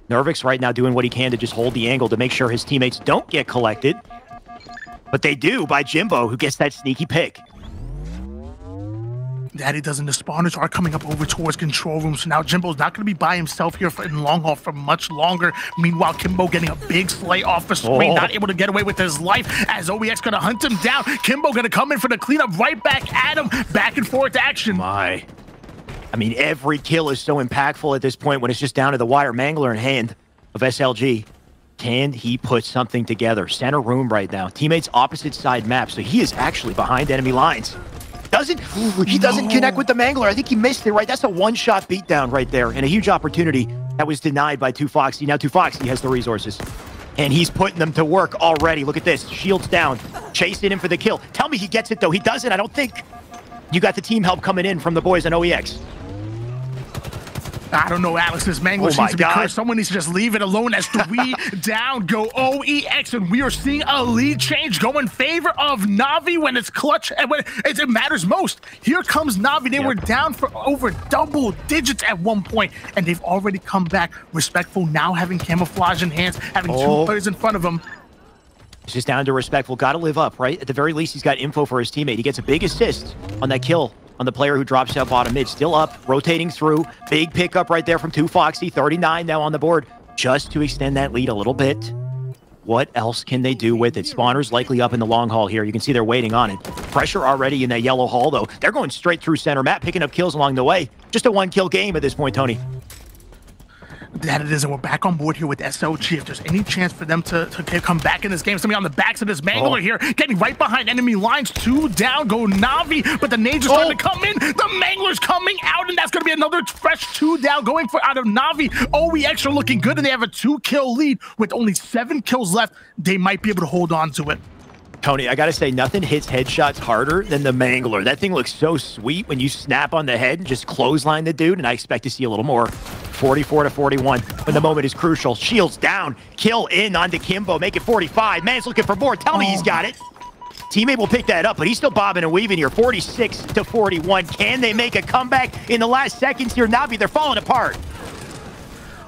Nervix right now doing what he can to just hold the angle to make sure his teammates don't get collected. But they do by Jimbo, who gets that sneaky pick. Daddy doesn't. The spawners are coming up over towards control room. So now Jimbo's not going to be by himself here in long haul for much longer. Meanwhile, Kimbo getting a big slay off the screen, not able to get away with his life as OEX going to hunt him down. Kimbo going to come in for the cleanup right back at him. Back and forth action. My. I mean, every kill is so impactful at this point when it's just down to the wire. Mangler in hand of SLG. Can he put something together? Center room right now. Teammates opposite side map, so he is actually behind enemy lines. He doesn't connect with the Mangler. I think he missed it, right? That's a one-shot beatdown right there, and a huge opportunity that was denied by 2Foxy. Now 2Foxy has the resources, and he's putting them to work already. Look at this. Shields down. Chasing him for the kill. Tell me he gets it, though. He doesn't, I don't think. You got the team help coming in from the boys on OEX. I don't know, Alex. This Mangler seems to be cursed. Someone needs to just leave it alone as 3 down go OEX, and we are seeing a lead change go in favor of Na'Vi when it's clutch and when it matters most. Here comes Na'Vi. They were down for over double digits at one point, and they've already come back. Respectful now having camouflage in hands, having 2 players in front of him. It's just down to Respectful. Got to live up, right? At the very least, he's got info for his teammate. He gets a big assist on that kill on the player who drops out bottom mid. Still up, rotating through. Big pickup right there from 2Foxy. 39 now on the board, just to extend that lead a little bit. What else can they do with it? Spawners likely up in the long haul here. You can see they're waiting on it. Pressure already in that yellow hall, though. They're going straight through center map, picking up kills along the way. Just a 1-kill game at this point, Tony. That it is, and we're back on board here with SLG. If there's any chance for them to come back in this game, somebody on the backs of this Mangler here, getting right behind enemy lines. 2 down go Na'Vi, but the nades are starting to come in. The Mangler's coming out, and that's going to be another fresh 2 down going for out of Na'Vi. OEX are looking good, and they have a 2-kill lead with only 7 kills left. They might be able to hold on to it. Tony, I gotta say, nothing hits headshots harder than the Mangler. That thing looks so sweet when you snap on the head and just clothesline the dude, and I expect to see a little more. 44-41, when the moment is crucial. Shields down, kill in onto Kimbo, make it 45. Man's looking for more. Tell me he's got it. Teammate will pick that up, but he's still bobbing and weaving here. 46-41. Can they make a comeback in the last seconds here? Na'Vi, they're falling apart.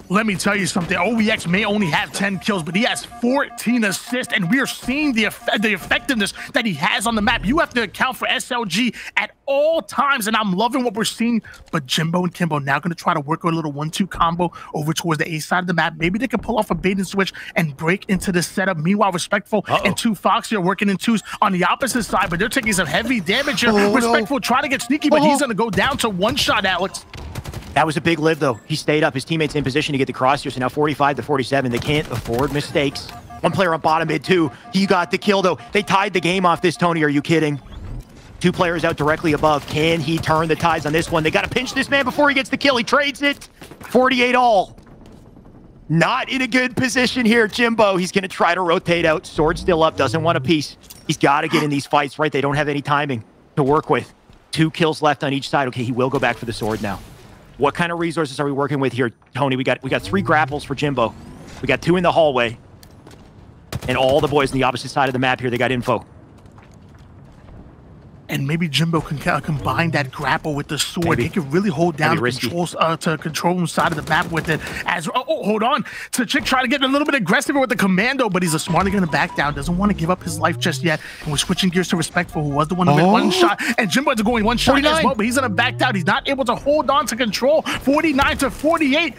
Let me tell you something. OEX may only have 10 kills, but he has 14 assists, and we are seeing the effectiveness that he has on the map. You have to account for SLG at all times, and I'm loving what we're seeing. But Jimbo and Kimbo now going to try to work a little 1-2 combo over towards the A side of the map. Maybe they can pull off a bait and switch and break into the setup. Meanwhile, Respectful and 2Foxy are working in twos on the opposite side, but they're taking some heavy damage here. Respectful trying to get sneaky, but he's going to go down to 1 shot, Alex. That was a big live, though. He stayed up. His teammates in position to get the cross here, so now 45-47. They can't afford mistakes. 1 player on bottom mid, too. He got the kill, though. They tied the game off this, Tony. Are you kidding? 2 players out directly above. Can he turn the tides on this one? They got to pinch this man before he gets the kill. He trades it. 48 all. Not in a good position here, Jimbo. He's going to try to rotate out. Sword still up. Doesn't want a piece. He's got to get in these fights, right? They don't have any timing to work with. 2 kills left on each side. Okay, he will go back for the sword now. What kind of resources are we working with here, Tony? We got 3 grapples for Jimbo. We got 2 in the hallway. And all the boys on the opposite side of the map here, they got info. And maybe Jimbo can combine that grapple with the sword. Maybe. He can really hold down Maybe to control side of the map with it. As hold on, Chick trying to get a little bit aggressive with the commando, but he's smartly going to back down. Doesn't want to give up his life just yet. And we're switching gears to Respectful, who was the one who went one shot. And Jimbo's going one shot 49. as well, but he's going to back down. He's not able to hold on to control. 49 to 48.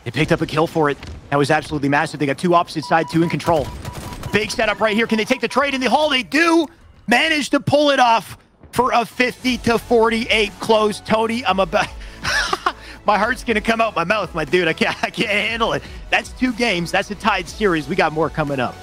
They picked up a kill for it. That was absolutely massive. They got 2 opposite side, 2 in control. Big setup right here. Can they take the trade in the hall? They do. Manage to pull it off for a 50 to 48 close. Tony, I'm about my heart's gonna come out my mouth, my dude. I can't handle it. That's 2 games. That's a tied series. We got more coming up.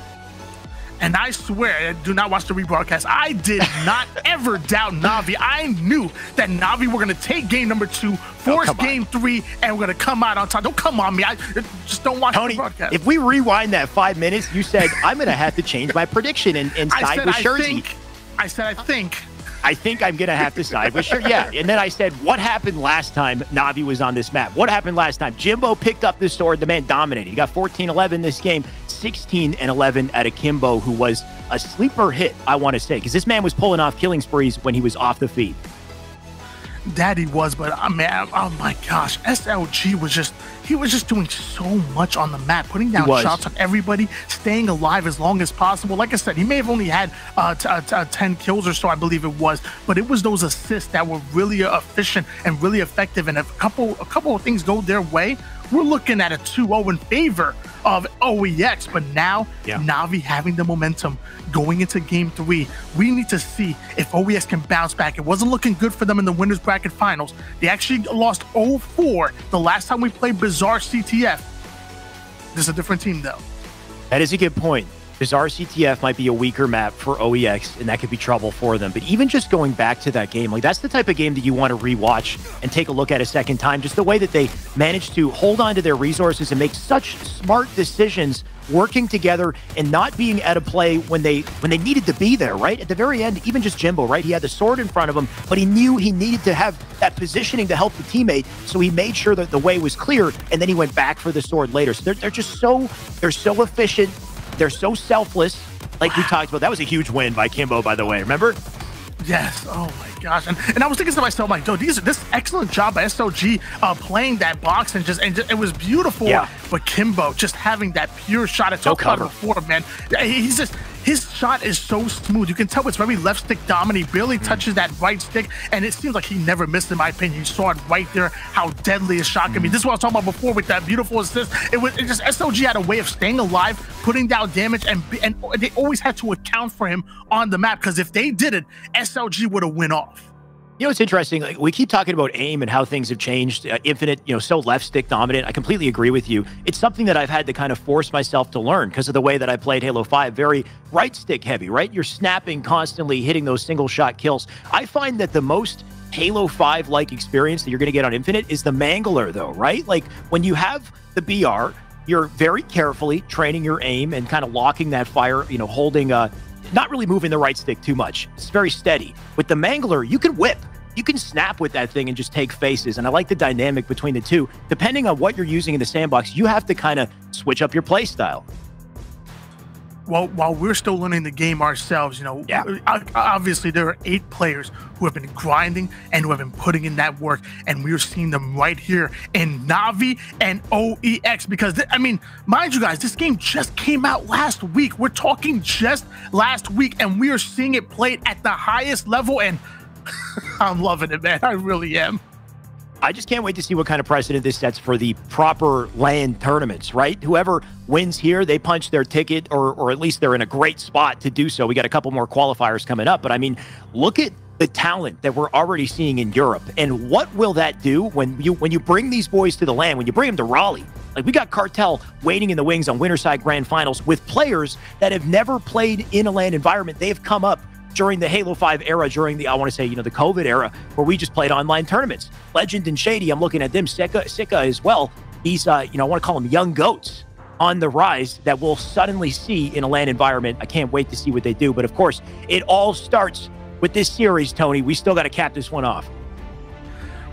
And I swear, do not watch the rebroadcast. I did not ever doubt Na'Vi. I knew that Na'Vi were going to take game number 2, force game 3, and we're going to come out on top. Don't come on me. I just don't watch Tony, the broadcast. if we rewind that 5 minutes, you said, I'm going to have to change my prediction and side with Jersey. I said, I think I'm going to have to side with Jersey. Yeah, and then I said, what happened last time Na'Vi was on this map? What happened last time? Jimbo picked up this sword. The man dominated. He got 14-11 this game. 16-11 at Akimbo, who was a sleeper hit, I want to say, because this man was pulling off killing sprees when he was off the feed. Daddy was, but man, oh my gosh, SLG was just doing so much on the map, putting down shots on everybody, staying alive as long as possible. Like I said, he may have only had 10 kills or so, I believe it was, but it was those assists that were really efficient and really effective. And if a couple of things go their way, we're looking at a 2-0 in favor of OEX. But now, Na'Vi having the momentum going into game 3, we need to see if OEX can bounce back. It wasn't looking good for them in the winners bracket finals. They actually lost 0-4 the last time we played Bizarre CTF. This is a different team, though. That is a good point. Bizarre CTF might be a weaker map for OEX, and that could be trouble for them. But even just going back to that game, like that's the type of game that you want to rewatch and take a look at a second time. Just the way that they managed to hold on to their resources and make such smart decisions, working together and not being out of play when they needed to be there, right? At the very end, even just Jimbo, right? He had the sword in front of him, but he knew he needed to have that positioning to help the teammate, so he made sure that the way was clear, and then he went back for the sword later. So they're just so efficient. They're so selfless, like we talked about. That was a huge win by Kimbo, by the way. Remember? Yes. Oh my gosh. And I was thinking to myself, like, yo, this excellent job by SLG playing that box and it was beautiful. Yeah. But Kimbo just having that pure shot. I talked about it before, man. His shot is so smooth. You can tell it's very left stick dominant. He barely touches that right stick, and it seems like he never missed, in my opinion. You saw it right there, how deadly his shot can be. This is what I was talking about before with that beautiful assist. It just SLG had a way of staying alive, putting down damage, and they always had to account for him on the map, because if they didn't, SLG would have went off. You know, it's interesting. Like, we keep talking about aim and how things have changed. Infinite, so left stick dominant. I completely agree with you. It's something that I've had to kind of force myself to learn because of the way that I played Halo 5. Very right stick heavy, right? You're snapping constantly, hitting those single shot kills. I find that the most Halo 5-like experience that you're going to get on Infinite is the Mangler, though, right? Like, when you have the BR, you're very carefully training your aim and kind of locking that fire, holding not really moving the right stick too much. It's very steady. With the Mangler, you can whip. You can snap with that thing and just take faces. And I like the dynamic between the two. Depending on what you're using in the sandbox, you have to kind of switch up your play style. Well, while we're still learning the game ourselves, obviously there are 8 players who have been grinding and who have been putting in that work, and we're seeing them right here in Na'Vi and OEX. Because, mind you guys, this game just came out last week. We're talking just last week, and we are seeing it played at the highest level, and I'm loving it, man. I really am. I just can't wait to see what kind of precedent this sets for the proper LAN tournaments, right? Whoever wins here, they punch their ticket, or at least they're in a great spot to do so. We got a couple more qualifiers coming up, but look at the talent that we're already seeing in Europe. And what will that do when you bring these boys to the LAN, when you bring them to Raleigh? Like, we got Cartel waiting in the wings on Winterside Grand Finals with players that have never played in a LAN environment. They have come up during the Halo 5 era, during the, I want to say, the COVID era, where we just played online tournaments. Legend and Shady, I'm looking at them. Sika as well. These, I want to call them young goats on the rise that we'll suddenly see in a LAN environment. I can't wait to see what they do. But of course, it all starts with this series, Tony. We still got to cap this one off.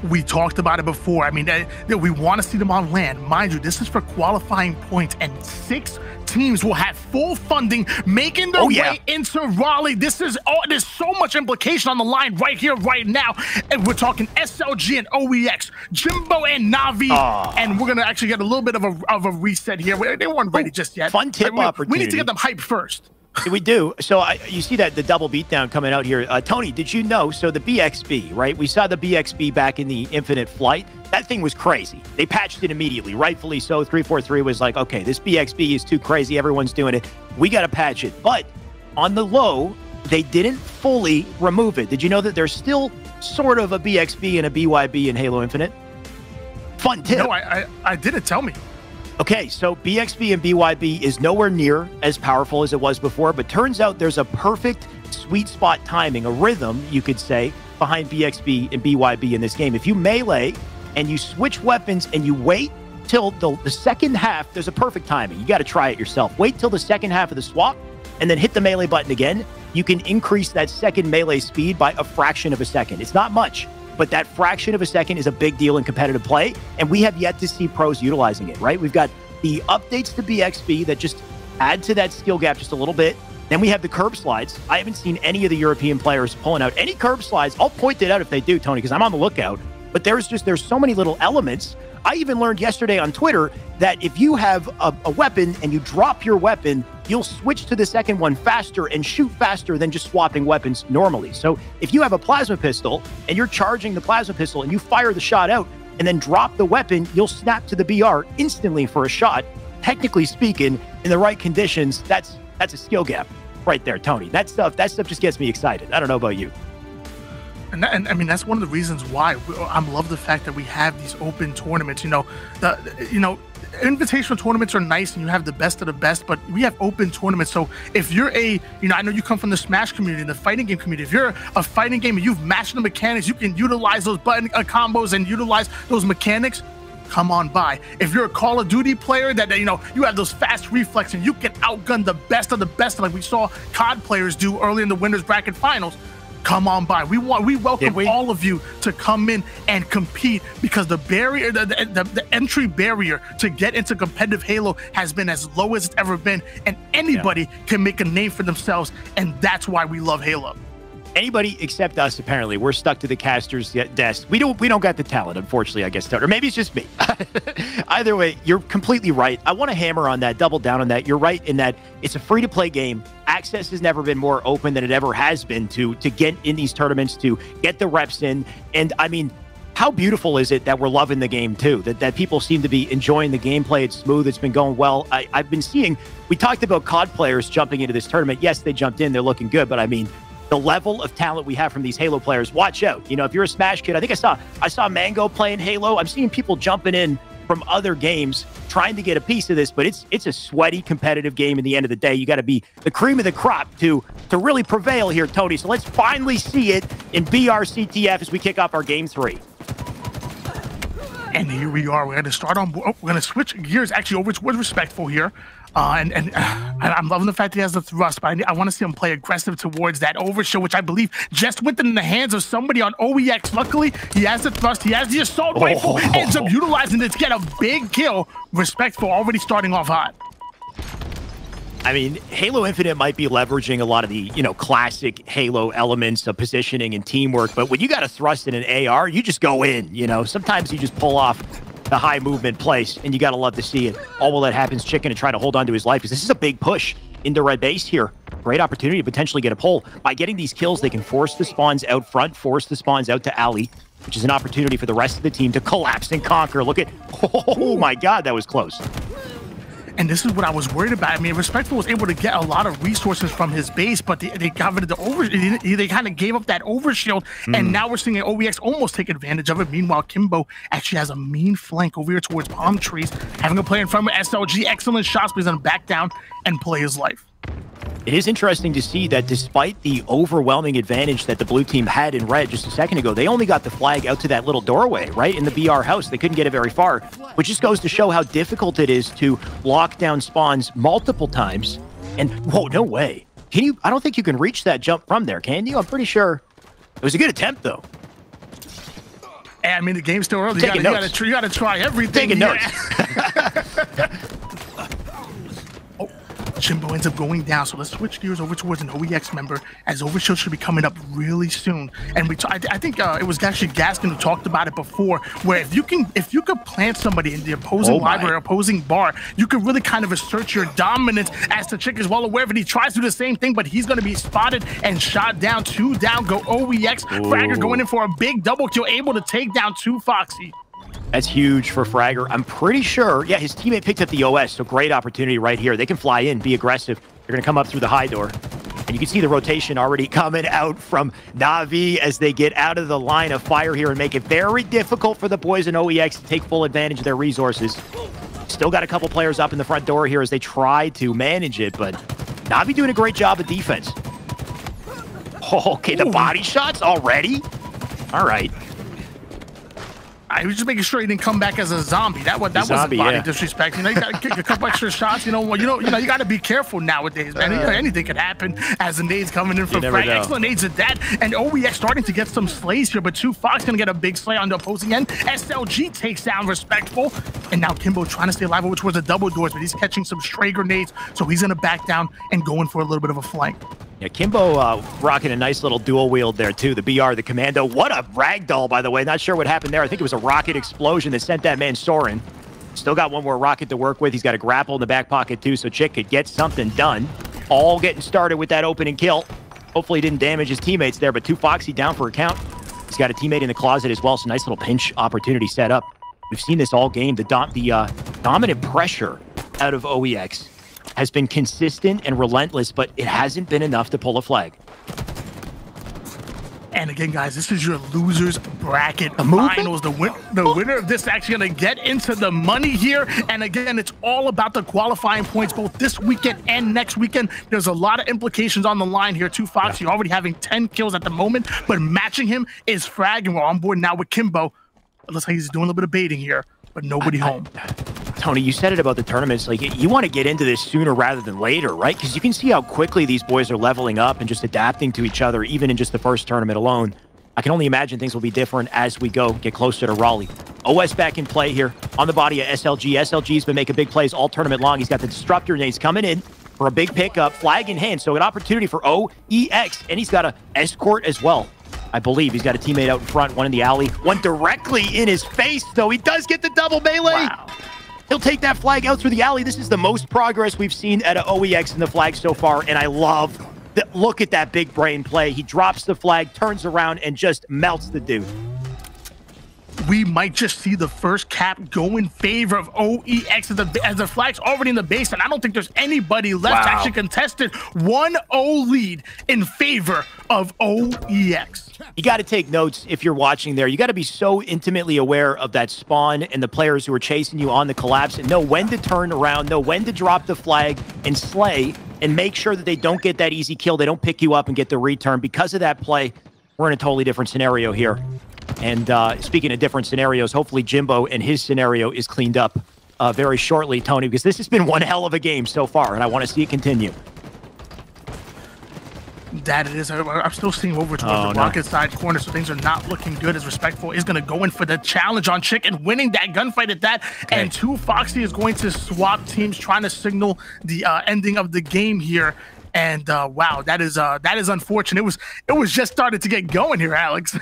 We talked about it before. I mean, we want to see them on land. Mind you, this is for qualifying points, and 6 teams will have full funding making their way into Raleigh. There's so much implication on the line right here, right now. And we're talking SLG and OEX, Jimbo and Navi, and we're going to actually get a little bit of a reset here. They weren't ready just yet. Fun tip opportunity. We need to get them hyped first. We do. So you see that the double beatdown coming out here. Tony, did you know? So the BXB, right? We saw the BXB back in the Infinite Flight. That thing was crazy. They patched it immediately, rightfully so. 343 was like, okay, this BXB is too crazy. Everyone's doing it. We got to patch it. But on the low, they didn't fully remove it. Did you know that there's still sort of a BXB and a BYB in Halo Infinite? Fun tip. No, I didn't. Tell me. Okay, so BXB and BYB is nowhere near as powerful as it was before, but turns out there's a perfect sweet spot timing, a rhythm, you could say, behind BXB and BYB in this game. If you melee and you switch weapons and you wait till the second half, there's a perfect timing. You got to try it yourself. Wait till the second half of the swap and then hit the melee button again. You can increase that second melee speed by a fraction of a second. It's not much, but that fraction of a second is a big deal in competitive play, and we have yet to see pros utilizing it, right? We've got the updates to BXB that just add to that skill gap just a little bit. Then we have the curb slides. I haven't seen any of the European players pulling out any curb slides. I'll point it out if they do, Tony, because I'm on the lookout. But there's so many little elements. I even learned yesterday on Twitter that if you have a weapon and you drop your weapon, you'll switch to the second one faster and shoot faster than just swapping weapons normally. So if you have a plasma pistol and you're charging the plasma pistol and you fire the shot out and then drop the weapon, you'll snap to the BR instantly for a shot. Technically speaking, in the right conditions, that's a skill gap right there, Tony. That stuff just gets me excited. I don't know about you. And I mean, that's one of the reasons why I love the fact that we have these open tournaments. Invitational tournaments are nice and you have the best of the best, but we have open tournaments. So if you're I know you come from the Smash community, the fighting game community. If you're a fighting game and you've matched the mechanics, you can utilize those button combos and utilize those mechanics. Come on by. If you're a Call of Duty player that you have those fast reflexes and you can outgun the best of the best, like we saw COD players do early in the winners bracket finals. Come on by. We welcome all of you to come in and compete, because the barrier, the entry barrier to get into competitive Halo has been as low as it's ever been, and anybody can make a name for themselves, and that's why we love Halo. Anybody except us, apparently. We're stuck to the caster's desk. We don't got the talent, unfortunately, I guess. Or maybe it's just me. Either way, you're completely right. I want to hammer on that, double down on that. You're right in that it's a free-to-play game. Access has never been more open than it ever has been to get in these tournaments, to get the reps in. And, I mean, how beautiful is it that we're loving the game, too? That people seem to be enjoying the gameplay. It's smooth. It's been going well. I've been seeing... We talked about COD players jumping into this tournament. Yes, they jumped in. They're looking good. But, I mean... the level of talent we have from these Halo players, watch out. If you're a Smash kid, I think I saw Mango playing Halo. I'm seeing people jumping in from other games trying to get a piece of this, but it's a sweaty, competitive game. In the end of the day, you got to be the cream of the crop to really prevail here, Tony. So let's finally see it in BRCTF as we kick off our Game 3. And here we are. We're going to start on. We're going to switch gears actually over towards Respectful here. And I'm loving the fact that he has the thrust, but I want to see him play aggressive towards that overshield, which I believe just went in the hands of somebody on OEX. Luckily, he has the thrust, he has the assault rifle, ends up utilizing it to get a big kill. Respectful already starting off hot. I mean, Halo Infinite might be leveraging a lot of the, classic Halo elements of positioning and teamwork, but when you got a thrust in an AR, you just go in, Sometimes you just pull off the high movement place, and you got to love to see it. All while that happens, Chicken and try to hold on to his life, because this is a big push into red base here. Great opportunity to potentially get a pull. By getting these kills, they can force the spawns out front, force the spawns out to alley, which is an opportunity for the rest of the team to collapse and conquer. Look at, oh my God, that was close. And this is what I was worried about. I mean, Respectful was able to get a lot of resources from his base, but they got rid of the they kind of gave up that overshield, and now we're seeing OEX almost take advantage of it. Meanwhile, Kimbo actually has a mean flank over here towards Palm Trees, having a play in front of SLG. Excellent shots, but he's going to back down and play his life. It is interesting to see that despite the overwhelming advantage that the blue team had in red just a second ago, they only got the flag out to that little doorway, right, in the BR house. They couldn't get it very far, which just goes to show how difficult it is to lock down spawns multiple times. And, whoa, no way. Can you? I don't think you can reach that jump from there, can you? I'm pretty sure. It was a good attempt, though. Hey, I mean, the game's still early. You gotta try everything. Taking notes. Jimbo ends up going down, so let's switch gears over towards an OEX member, as Overshield should be coming up really soon. And I think it was actually Gaskin who talked about it before, where if you could plant somebody in the opposing library, opposing bar, you could really kind of assert your dominance, as the Chick is well aware of it. He tries to do the same thing, but he's going to be spotted and shot down. 2 down, go OEX. Fragger going in for a big double kill, able to take down 2 Foxy. That's huge for Fragger. I'm pretty sure, yeah, his teammate picked up the OS, so great opportunity right here. They can fly in, be aggressive. They're going to come up through the high door. And you can see the rotation already coming out from Na'Vi as they get out of the line of fire here and make it very difficult for the boys in OEX to take full advantage of their resources. Still got a couple players up in the front door here as they try to manage it, but Na'Vi doing a great job of defense. Okay, the body shots already? All right. I was just making sure he didn't come back as a zombie. That wasn't body disrespect. You know, you got to kick a couple extra shots. You got to be careful nowadays, man. Anything could happen as the nades coming in from Frank. Excellent nades at that. And OEX starting to get some slays here, but 2 Fox going to get a big slay on the opposing end. SLG takes down Respectful. And now Kimbo trying to stay alive over towards the double doors, but he's catching some stray grenades, so he's going to back down and go in for a little bit of a flank. Yeah, Kimbo rocking a nice little dual wield there, too. The BR, the Commando. What a ragdoll, by the way. Not sure what happened there. I think it was a rocket explosion that sent that man soaring. Still got one more rocket to work with. He's got a grapple in the back pocket, too, so Chick could get something done. All getting started with that opening kill. Hopefully he didn't damage his teammates there, but 2 Foxy down for a count. He's got a teammate in the closet as well, so nice little pinch opportunity set up. We've seen this all game. The dominant pressure out of OEX has been consistent and relentless, but it hasn't been enough to pull a flag. And again, guys, this is your losers bracket finals. The winner of this is actually going to get into the money here. And again, it's all about the qualifying points, both this weekend and next weekend. There's a lot of implications on the line here. 2 Fox, you're already having 10 kills at the moment, but matching him is Frag, and we're on board now with Kimbo. It looks like he's doing a little bit of baiting here, but nobody home. Tony, you said it about the tournaments. Like, you want to get into this sooner rather than later, right? Because you can see how quickly these boys are leveling up and just adapting to each other, even in just the first tournament alone. I can only imagine things will be different as we get closer to Raleigh. OS back in play here on the body of SLG. SLG's been making big plays all tournament long. He's got the disruptor nades coming in for a big pickup, flag in hand. So an opportunity for OEX, and he's got an escort as well. I believe he's got a teammate out in front, one in the alley, one directly in his face, though. He does get the double melee. Wow. He'll take that flag out through the alley. This is the most progress we've seen at OEX in the flag so far, and I love that. Look at that big brain play. He drops the flag, turns around, and just melts the dude. We might just see the first cap go in favor of OEX as the flag's already in the base, and I don't think there's anybody left to actually contest it. 1-0 lead in favor of OEX. You got to take notes if you're watching there. You got to be so intimately aware of that spawn and the players who are chasing you on the collapse and know when to turn around, know when to drop the flag and slay, and make sure that they don't get that easy kill. They don't pick you up and get the return. Because of that play, we're in a totally different scenario here. And speaking of different scenarios, hopefully Jimbo and his scenario is cleaned up very shortly, Tony, because this has been one hell of a game so far, and I want to see it continue. That it is. I'm still seeing over towards the rocket side corner, so things are not looking good, as Respectful is going to go in for the challenge on Chick and winning that gunfight at that. Okay. And 2 Foxy is going to swap teams, trying to signal the ending of the game here. And wow, that is unfortunate. It was just started to get going here, Alex.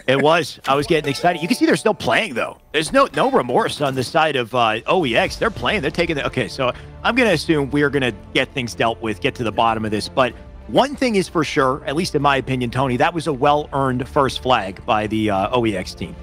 It was. I was getting excited. You can see they're still playing though. There's no remorse on the side of OEX. They're playing. They're taking the. Okay, so I'm gonna assume we're gonna get things dealt with, get to the bottom of this. But one thing is for sure, at least in my opinion, Tony, that was a well-earned first flag by the OEX team.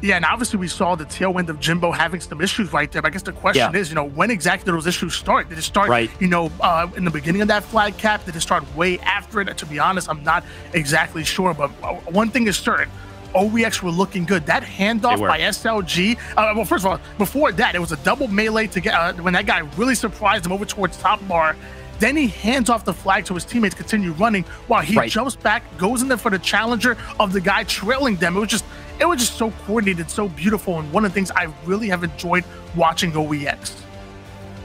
Yeah, and obviously we saw the tail end of Jimbo having some issues right there. But I guess the question is, when exactly did those issues start? Did it start, in the beginning of that flag cap? Did it start way after it? To be honest, I'm not exactly sure. But one thing is certain. OEX were looking good. That handoff by SLG, well, first of all, before that, it was a double melee to get when that guy really surprised him over towards top bar. Then he hands off the flag so his teammates continue running while he jumps back, goes in there for the challenger of the guy trailing them. It was just so coordinated, so beautiful, and one of the things I really have enjoyed watching OEX.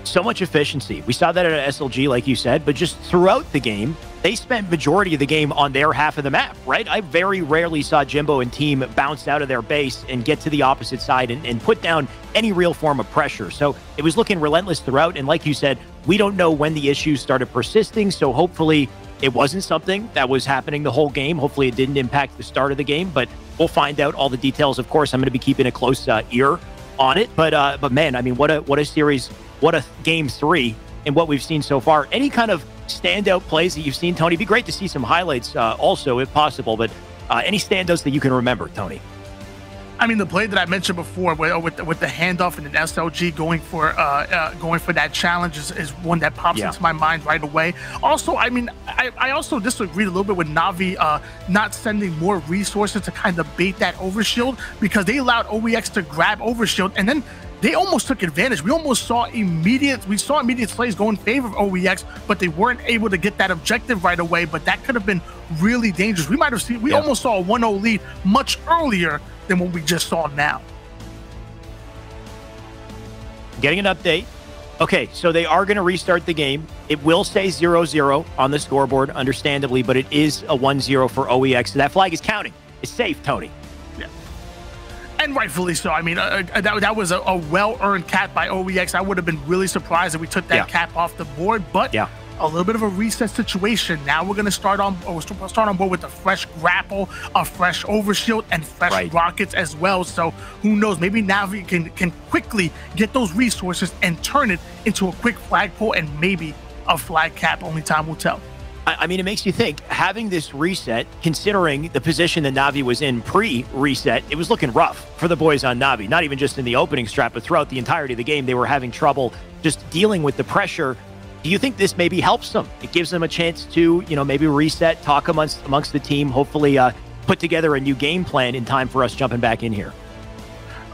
So much efficiency. We saw that at SLG, like you said, but just throughout the game, they spent majority of the game on their half of the map, right? I very rarely saw Jimbo and team bounce out of their base and get to the opposite side and put down any real form of pressure. So it was looking relentless throughout. And like you said, we don't know when the issues started persisting. So hopefully it wasn't something that was happening the whole game. Hopefully it didn't impact the start of the game, but we'll find out all the details. Of course, I'm going to be keeping a close ear on it. But man, I mean, what a series, what a game 3 and what we've seen so far. Any kind of standout plays that you've seen, Tony? It'd be great to see some highlights also, if possible, but any standouts that you can remember, Tony? I mean, the play that I mentioned before with the handoff and an SLG going for that challenge is one that pops into my mind right away. Also, I mean, I also disagreed a little bit with Na'Vi not sending more resources to kind of bait that overshield, because they allowed OEX to grab overshield, and then they almost took advantage. We saw immediate plays go in favor of OEX, but they weren't able to get that objective right away. But that could have been really dangerous. We might have seen, we almost saw a 1-0 lead much earlier than what we just saw now. Getting an update. Okay, so they are going to restart the game. It will say 0-0 on the scoreboard, understandably, but it is a 1-0 for OEX. So that flag is counting. It's safe, Tony. And rightfully so. I mean, that was a well-earned cap by OEX. I would have been really surprised if we took that cap off the board, but a little bit of a reset situation. Now we're going to start on board with a fresh grapple, a fresh overshield, and fresh rockets as well. So who knows? Maybe Na'Vi can quickly get those resources and turn it into a quick flagpole and maybe a flag cap. Only time will tell. I mean, it makes you think, having this reset, considering the position that Na'Vi was in pre-reset, it was looking rough for the boys on Na'Vi, not even just in the opening strat, but throughout the entirety of the game. They were having trouble just dealing with the pressure. Do you think this maybe helps them? It gives them a chance to, you know, maybe reset, talk amongst the team, hopefully put together a new game plan in time for us jumping back in here?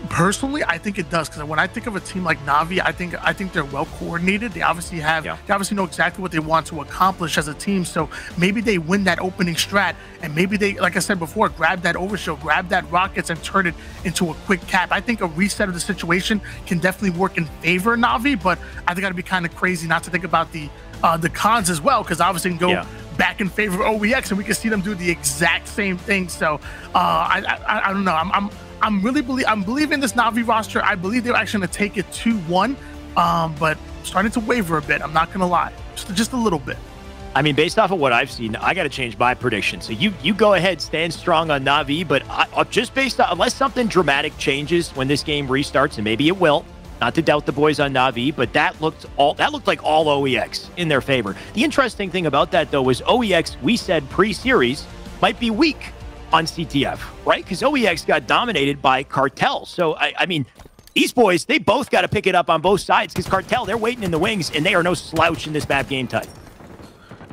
Personally, I think it does, because when I think of a team like Na'Vi, I think they're well coordinated. They obviously know exactly what they want to accomplish as a team. So maybe they win that opening strat, and maybe they, like I said before, grab that overshield, grab that rockets, and turn it into a quick cap. I think a reset of the situation can definitely work in favor of Na'Vi, but I think I'd be kind of crazy not to think about the cons as well, because obviously it can go back in favor of OEX, and we can see them do the exact same thing. So I don't know. I'm believing this Na'Vi roster. I believe they're actually going to take it 2-1, but starting to waver a bit. I'm not going to lie, just a little bit. I mean, based off of what I've seen, I got to change my prediction. So you go ahead, stand strong on Na'Vi, but just based on, unless something dramatic changes when this game restarts, and maybe it will. Not to doubt the boys on Na'Vi, but that looked like all OEX in their favor. The interesting thing about that, though, was OEX, we said pre-series, might be weak on CTF, right? Because OEX got dominated by Cartel. So, I mean, these boys, they both got to pick it up on both sides, because Cartel, they're waiting in the wings, and they are no slouch in this map game type.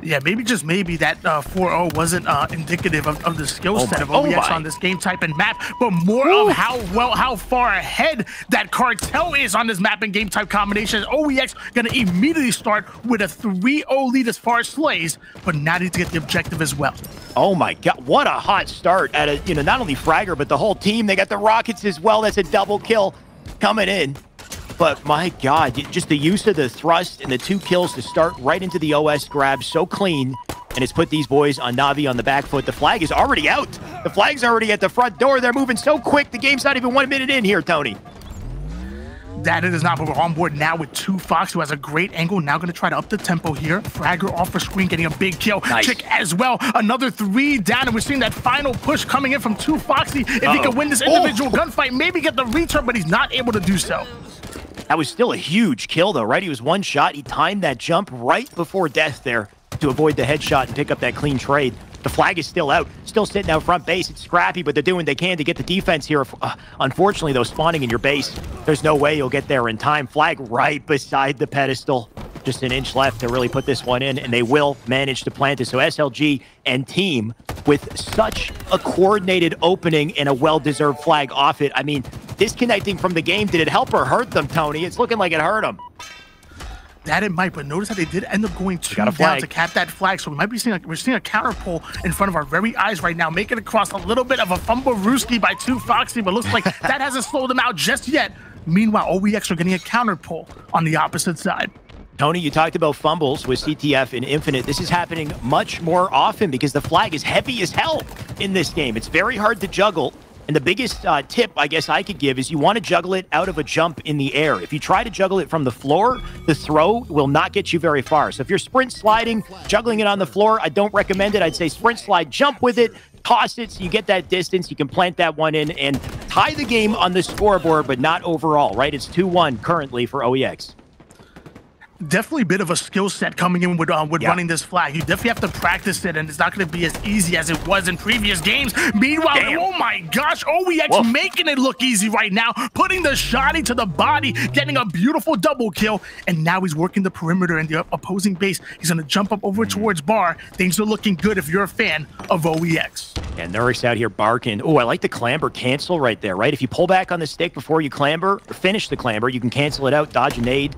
Yeah, maybe just maybe that 4-0 wasn't indicative of the skill set of OEX on this game type and map, but more of how far ahead that Cartel is on this map and game type combination. OEX gonna immediately start with a 3-0 lead as far as slays, but now need to get the objective as well. Oh my God, what a hot start at a, you know, not only Fragger, but the whole team. They got the rockets as well. That's a double kill coming in. But my God, just the use of the thrust and the 2 kills to start right into the OS grab, so clean. And it's put these boys on Na'Vi on the back foot. The flag is already out. The flag's already at the front door. They're moving so quick. The game's not even 1 minute in here, Tony. That it is not, but we're on board now with 2Fox, who has a great angle. Now going to try to up the tempo here. Fragger off the screen, getting a big kill. Nice. Chick as well. Another 3 down, and we're seeing that final push coming in from 2Foxy. If he can win this individual gunfight, maybe get the return, but he's not able to do so. That was still a huge kill, though, right? He was 1 shot. He timed that jump right before death there to avoid the headshot and pick up that clean trade. The flag is still out, still sitting out front base. It's scrappy, but they're doing what they can to get the defense here. Unfortunately, though, spawning in your base, there's no way you'll get there in time. Flag right beside the pedestal. Just an inch left to really put this one in, and they will manage to plant it. So SLG and team with such a coordinated opening and a well-deserved flag off it. I mean, disconnecting from the game, did it help or hurt them, Tony? It's looking like it hurt them. That it might, but notice how they did end up going 2 down to cap that flag. So we might be seeing we're seeing a counter pull in front of our very eyes right now, making it across a little bit of a fumble Rooski by 2Foxy, but looks like that hasn't slowed them out just yet. Meanwhile, OEX are getting a counter pull on the opposite side. Tony, you talked about fumbles with CTF and Infinite. This is happening much more often because the flag is heavy as hell in this game. It's very hard to juggle. And the biggest tip I guess I could give is you want to juggle it out of a jump in the air. If you try to juggle it from the floor, the throw will not get you very far. So if you're sprint sliding, juggling it on the floor, I don't recommend it. I'd say sprint slide, jump with it, toss it so you get that distance. You can plant that one in and tie the game on the scoreboard, but not overall, right? It's 2-1 currently for OEX. Definitely a bit of a skill set coming in with running this flag. You definitely have to practice it, and it's not going to be as easy as it was in previous games. Meanwhile, oh my gosh, OEX making it look easy right now, putting the shotty to the body, getting a beautiful double kill, and now he's working the perimeter in the opposing base. He's going to jump up over towards Bar. Things are looking good if you're a fan of OEX. And Nurix out here barking. Oh, I like the clamber cancel right there, right? If you pull back on the stick before you clamber, or finish the clamber, you can cancel it out, dodge a nade,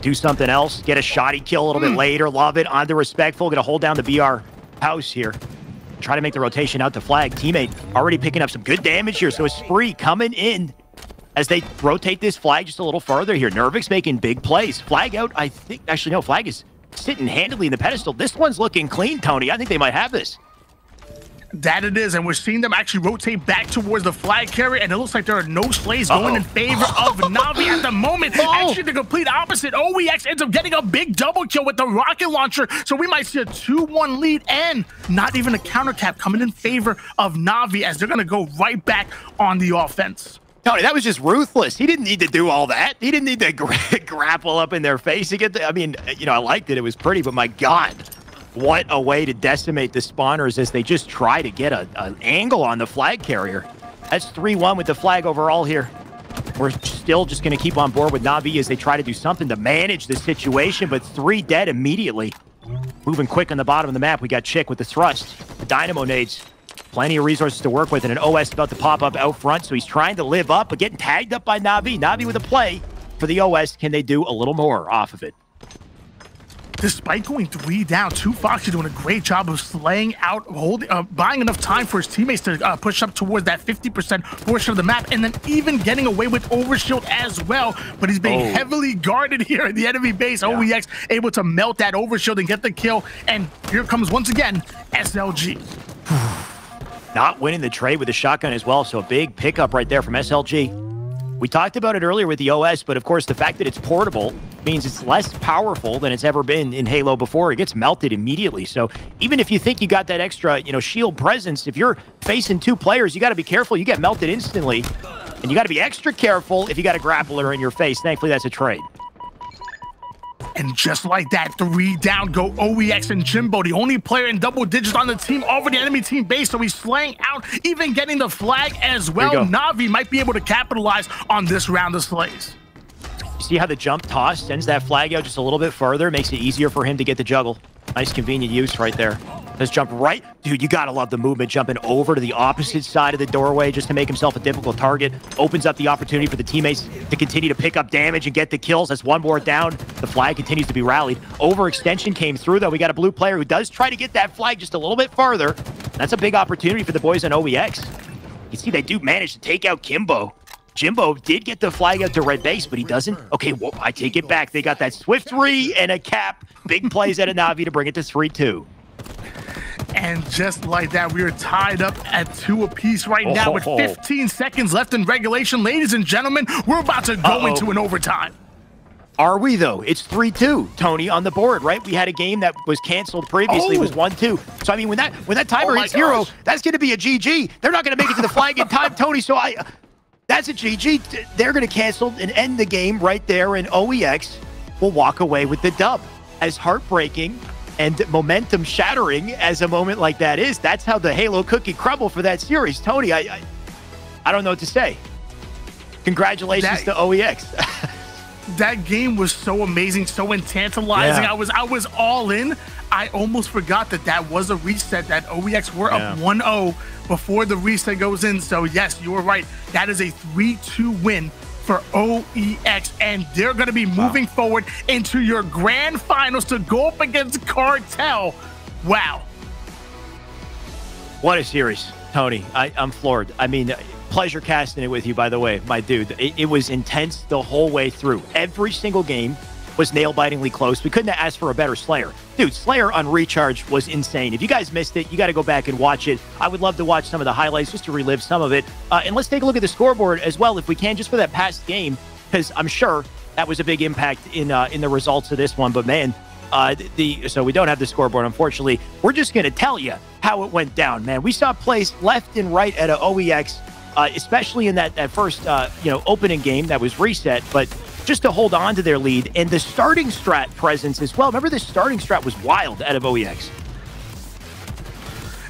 do something else, get a shoddy kill a little bit later, love it, onto Respectful, gonna hold down the BR house here. Try to make the rotation out to flag. Teammate already picking up some good damage here, so a Spree coming in as they rotate this flag just a little further here. Nervix making big plays. Flag out, I think, actually no, flag is sitting handily in the pedestal. This one's looking clean, Tony. I think they might have this. That it is, and we're seeing them actually rotate back towards the flag carrier, and it looks like there are no slays going in favor of Na'Vi at the moment. Actually, the complete opposite. OEX ends up getting a big double kill with the rocket launcher, so we might see a 2-1 lead, and not even a counter cap coming in favor of Na'Vi as they're going to go right back on the offense. Tony, that was just ruthless. He didn't need to do all that. He didn't need to grapple up in their face to get the, I mean, you know, I liked it. It was pretty, but my God. What a way to decimate the spawners as they just try to get an angle on the flag carrier. That's 3-1 with the flag overall here. We're still just going to keep on board with Na'Vi as they try to do something to manage the situation, but 3 dead immediately. Moving quick on the bottom of the map, we got Chick with the thrust, the dynamo nades. Plenty of resources to work with, and an OS about to pop up out front, so he's trying to live up, but getting tagged up by Na'Vi. Na'Vi with a play for the OS. Can they do a little more off of it? Despite going 3 down, 2Foxy doing a great job of slaying out, buying enough time for his teammates to push up towards that 50% portion of the map, and then even getting away with overshield as well. But he's being heavily guarded here at the enemy base. OEX able to melt that overshield and get the kill. And here comes once again SLG. Not winning the trade with the shotgun as well, so a big pickup right there from SLG. We talked about it earlier with the OS, but of course the fact that it's portable means it's less powerful than it's ever been in Halo before. It gets melted immediately. So even if you think you got that extra, you know, shield presence, if you're facing 2 players, you got to be careful. You get melted instantly, and you got to be extra careful if you got a grappler in your face. Thankfully, that's a trade. And just like that, 3 down go OEX and Jimbo, the only player in double digits on the team over the enemy team base, so he's slaying out, even getting the flag as well. Na'Vi might be able to capitalize on this round of slays. You see how the jump toss sends that flag out just a little bit further, makes it easier for him to get the juggle. Nice convenient use right there. Let's jump right. Dude, you gotta love the movement, jumping over to the opposite side of the doorway just to make himself a difficult target. Opens up the opportunity for the teammates to continue to pick up damage and get the kills. That's 1 more down. The flag continues to be rallied. Overextension came through, though. We got a blue player who does try to get that flag just a little bit farther. That's a big opportunity for the boys on OEX. You see, they do manage to take out Kimbo. Jimbo did get the flag out to red base, but he doesn't. Okay, well, I take it back. They got that swift 3 and a cap. Big plays out of Na'Vi to bring it to 3-2. And just like that, we are tied up at 2 apiece right now with 15 seconds left in regulation. Ladies and gentlemen, we're about to go into an overtime. Are we, though? It's 3-2, Tony, on the board, right? We had a game that was canceled previously. It was 1-2. So, I mean, when that timer hits 0, that's going to be a GG. They're not going to make it to the flag in time, Tony. So, that's a GG. They're going to cancel and end the game right there, and OEX will walk away with the dub. As heartbreaking and momentum shattering as a moment like that is, that's how the Halo cookie crumble for that series. Tony, I don't know what to say. Congratulations to OEX. That game was so amazing, so tantalizing. I was all in. I almost forgot that was a reset, that OEX were up 1-0 before the reset goes in. So yes, you were right. That is a 3-2 win for OEX, and they're going to be moving forward into your grand finals to go up against Cartel. Wow. What a series, Tony. I'm floored. I mean, pleasure casting it with you, by the way, my dude. It was intense the whole way through. Every single game was nail-bitingly close. We couldn't have asked for a better Slayer. Dude, Slayer on Recharge was insane. If you guys missed it, you got to go back and watch it. I would love to watch some of the highlights just to relive some of it. And let's take a look at the scoreboard as well, if we can, just for that past game, because I'm sure that was a big impact in the results of this one. But man, so we don't have the scoreboard, unfortunately. We're just going to tell you how it went down, man. We saw plays left and right at OEX, especially in that first opening game that was reset, but just to hold on to their lead, and the starting strat presence as well. Remember, the starting strat was wild out of OEX.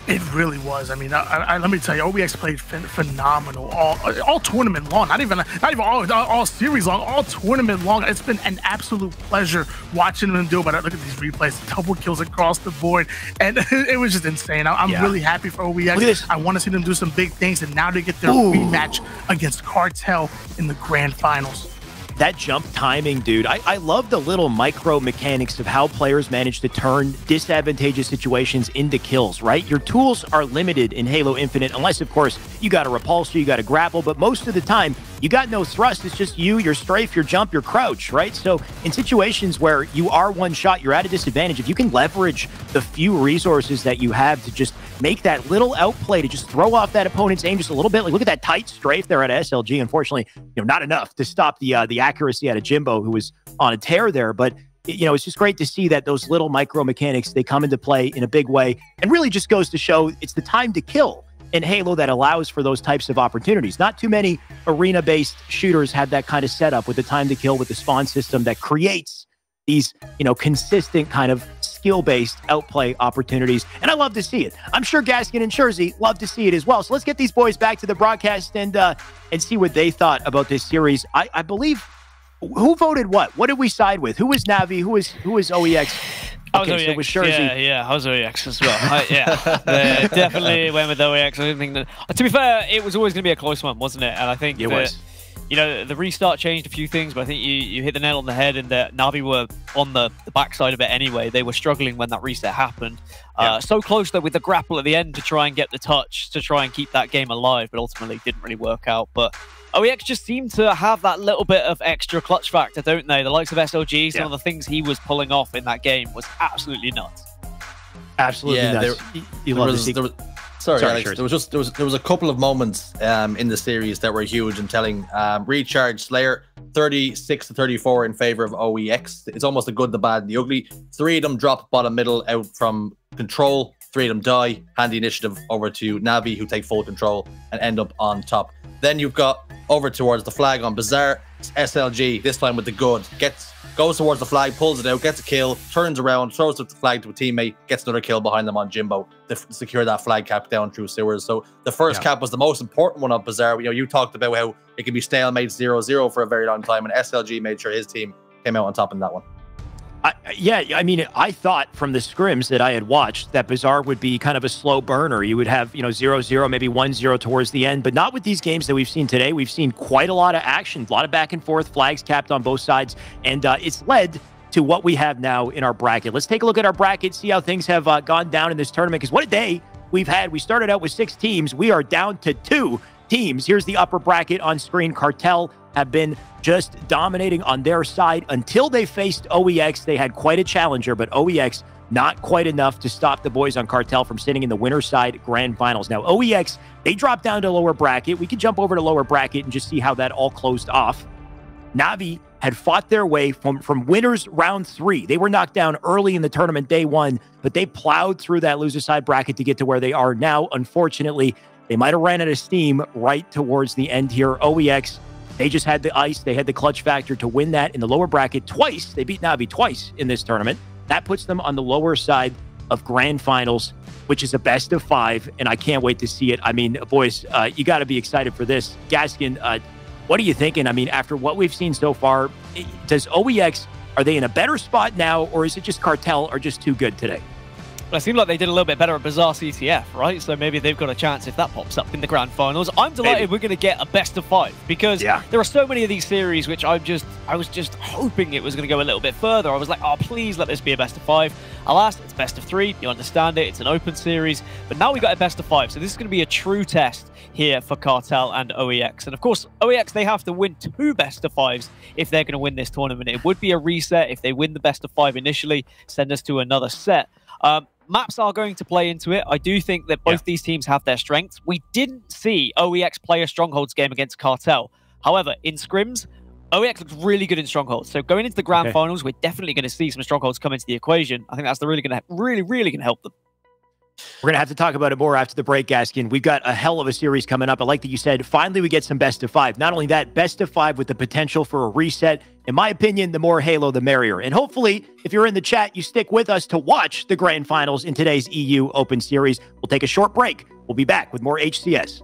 It really was. I mean, let me tell you, OEX played phenomenal all tournament long. Not even all series long, all tournament long. It's been an absolute pleasure watching them do it. But look at these replays, double kills across the board, and it was just insane. I'm really happy for OEX. I want to see them do some big things, and now they get their rematch against Cartel in the grand finals. That jump timing, dude. I love the little micro mechanics of how players manage to turn disadvantageous situations into kills, right? Your tools are limited in Halo Infinite, unless, of course, you got a repulsor, you got a grapple, but most of the time, you got no thrust. It's just you, your strafe, your jump, your crouch, right? So in situations where you are one shot, you're at a disadvantage. If you can leverage the few resources that you have to just make that little outplay, to just throw off that opponent's aim just a little bit. Like, look at that tight strafe there at SLG. Unfortunately, not enough to stop the accuracy out of Jimbo, who was on a tear there. But it's just great to see that those little micro mechanics, they come into play in a big way, and really just goes to show it's the time to kill in Halo that allows for those types of opportunities. Not too many arena-based shooters have that kind of setup with the time to kill, with the spawn system that creates these, consistent kind of skill-based outplay opportunities. And I love to see it. I'm sure Gaskin and Jersey love to see it as well. So let's get these boys back to the broadcast and see what they thought about this series. I believe, who voted what? What did we side with? Who was Navi? Who was OEX? Okay, so it was Jersey. Yeah, I was OEX as well. Definitely went with OEX. I didn't think that. To be fair, it was always going to be a close one, wasn't it? And I think it was. The restart changed a few things, but I think you hit the nail on the head, and that Navi were on the backside of it anyway. They were struggling when that reset happened. So close, though, with the grapple at the end to try and get the touch, to try and keep that game alive, but ultimately didn't really work out. But OEX just seemed to have that little bit of extra clutch factor, don't they? The likes of SLG, some of the things he was pulling off in that game was absolutely nuts. Absolutely nuts. Sorry, Alex. There was a couple of moments in the series that were huge and telling. Recharge Slayer 36-34 in favor of OEX. It's almost the good, the bad, and the ugly. 3 of them drop bottom middle out from control. 3 of them die. Hand the initiative over to Navi, who take full control and end up on top. Then you've got over towards the flag on Bazaar. SLG, this time with the good, goes towards the flag, pulls it out, gets a kill, turns around, throws the flag to a teammate, gets another kill behind them on Jimbo to secure that flag cap down through sewers. So the first cap was the most important one of Bazaar. You talked about how it could be stalemate 0-0 for a very long time, and SLG made sure his team came out on top in that one. I thought from the scrims that I had watched that Bazaar would be kind of a slow burner. You would have, 0-0, maybe 1-0 towards the end, but not with these games that we've seen today. We've seen quite a lot of action, a lot of back and forth, flags capped on both sides, and it's led to what we have now in our bracket. Let's take a look at our bracket, see how things have gone down in this tournament, because what a day we've had. We started out with 6 teams. We are down to 2 teams. Here's the upper bracket on screen. Cartel have been just dominating on their side until they faced OEX. They had quite a challenger, but OEX not quite enough to stop the boys on Cartel from sitting in the winner's side grand finals. Now, OEX, they dropped down to lower bracket. We could jump over to lower bracket and just see how that all closed off. Navi had fought their way from winners round 3. They were knocked down early in the tournament day 1, but they plowed through that loser side bracket to get to where they are now. Unfortunately, they might have ran out of steam right towards the end here. OEX, they just had the ice. They had the clutch factor to win that in the lower bracket twice. They beat Navi twice in this tournament. That puts them on the lower side of grand finals, which is a best of 5, and I can't wait to see it. I mean, boys, you got to be excited for this. Gaskin, what are you thinking? I mean, after what we've seen so far, does OEX, are they in a better spot now, or is it just Cartel are just too good today? Well, it seemed like they did a little bit better at Bazaar CTF, right? So maybe they've got a chance if that pops up in the grand finals. I'm delighted we're going to get a best of 5 because there are so many of these series which I was just hoping it was going to go a little bit further. I was like, oh, please let this be a best of 5. Alas, it's best of 3. You understand it. It's an open series. But now we got a best of 5. So this is going to be a true test here for Kartel and OEX. And of course, OEX, they have to win 2 best of 5s if they're going to win this tournament. It would be a reset if they win the best of 5 initially, send us to another set. Maps are going to play into it. I do think that both these teams have their strengths. We didn't see OEX play a Strongholds game against Kartel. However, in scrims, OEX looks really good in Strongholds. So going into the grand finals, we're definitely going to see some Strongholds come into the equation. I think that's really going to help them. We're going to have to talk about it more after the break, Gaskin. We've got a hell of a series coming up. I like that you said, finally we get some best of 5. Not only that, best of 5 with the potential for a reset. In my opinion, the more Halo, the merrier. And hopefully, if you're in the chat, you stick with us to watch the grand finals in today's EU Open Series. We'll take a short break. We'll be back with more HCS.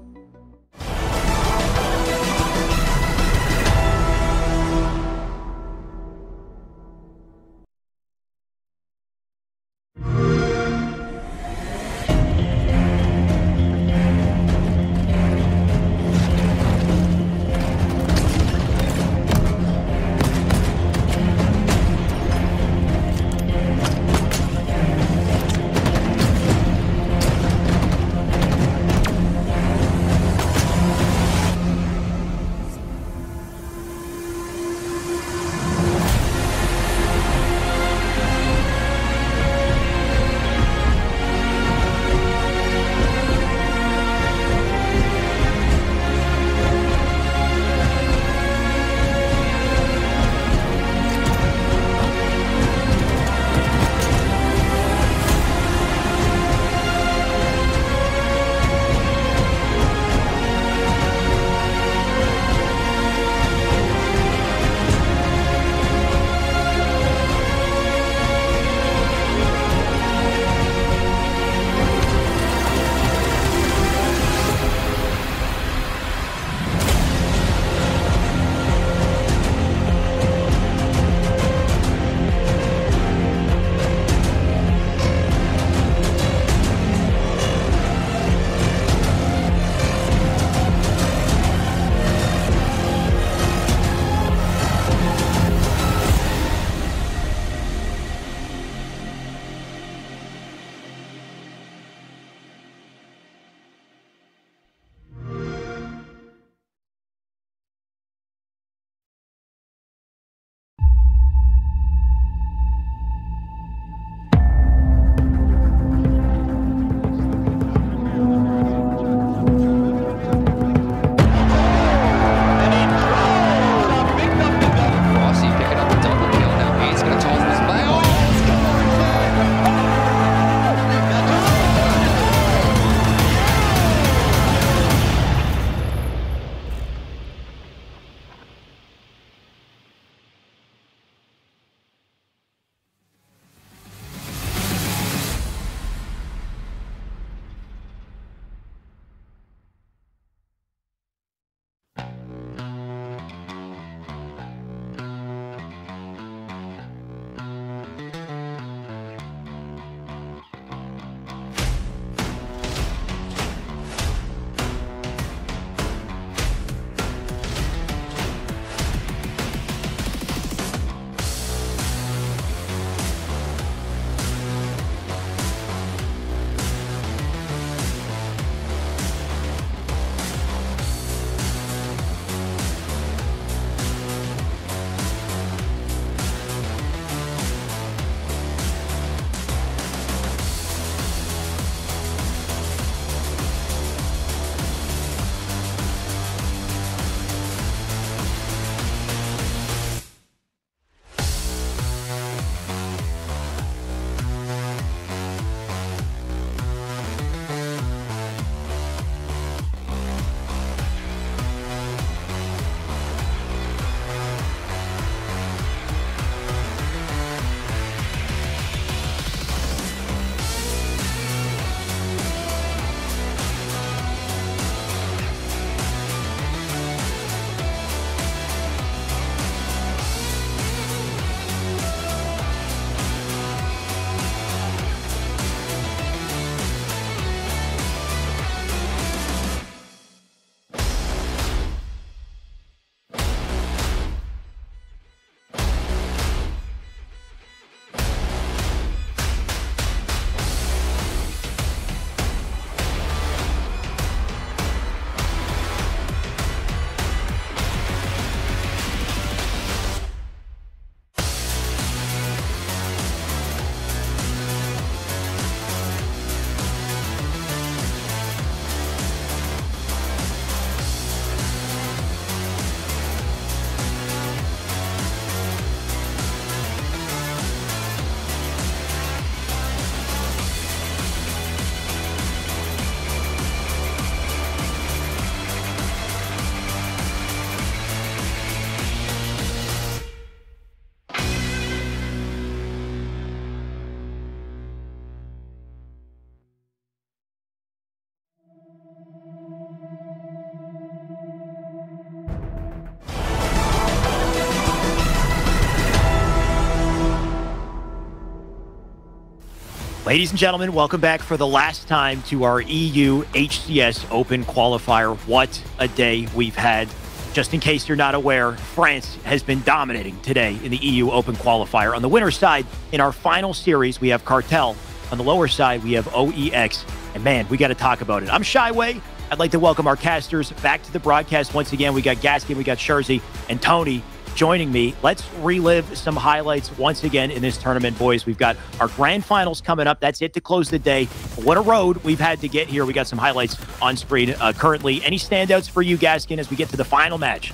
Ladies and gentlemen, welcome back for the last time to our EU HCS Open qualifier. What a day we've had. Just in case you're not aware, France has been dominating today in the EU Open qualifier. On the winner's side, in our final series, we have Cartel. On the lower side, we have OEX. And man, we got to talk about it. I'm Shyway. I'd like to welcome our casters back to the broadcast once again. We got Gaskin, we got Scherzi, and Tony joining me. Let's relive some highlights once again in this tournament, boys. We've got our grand finals coming up. That's it to close the day. What a road we've had to get here. We got some highlights on screen currently. Any standouts for you, Gaskin, as we get to the final match?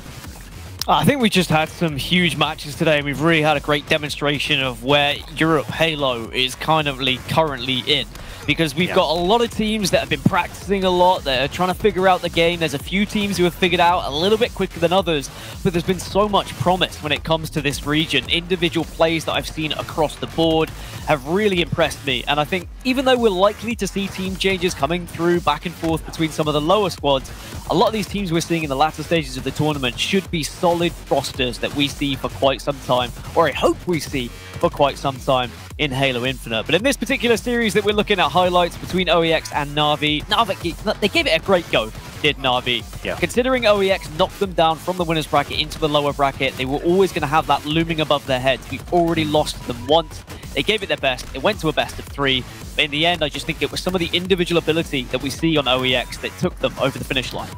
I think we just had some huge matches today, and we've really had a great demonstration of where Europe Halo is currently in. Because we've got a lot of teams that have been practicing a lot, that are trying to figure out the game. There's a few teams who have figured out a little bit quicker than others, but there's been so much promise when it comes to this region. Individual plays that I've seen across the board have really impressed me, and I think even though we're likely to see team changes coming through back and forth between some of the lower squads, a lot of these teams we're seeing in the latter stages of the tournament should be solid rosters that we see for quite some time, or I hope we see for quite some time in Halo Infinite. But in this particular series that we're looking at highlights between OEX and Na'Vi, they gave it a great go, did Na'Vi. Yeah. Considering OEX knocked them down from the winner's bracket into the lower bracket, they were always going to have that looming above their heads. We've already lost them once. They gave it their best. It went to a best of 3. But in the end, I just think it was some of the individual ability that we see on OEX that took them over the finish line.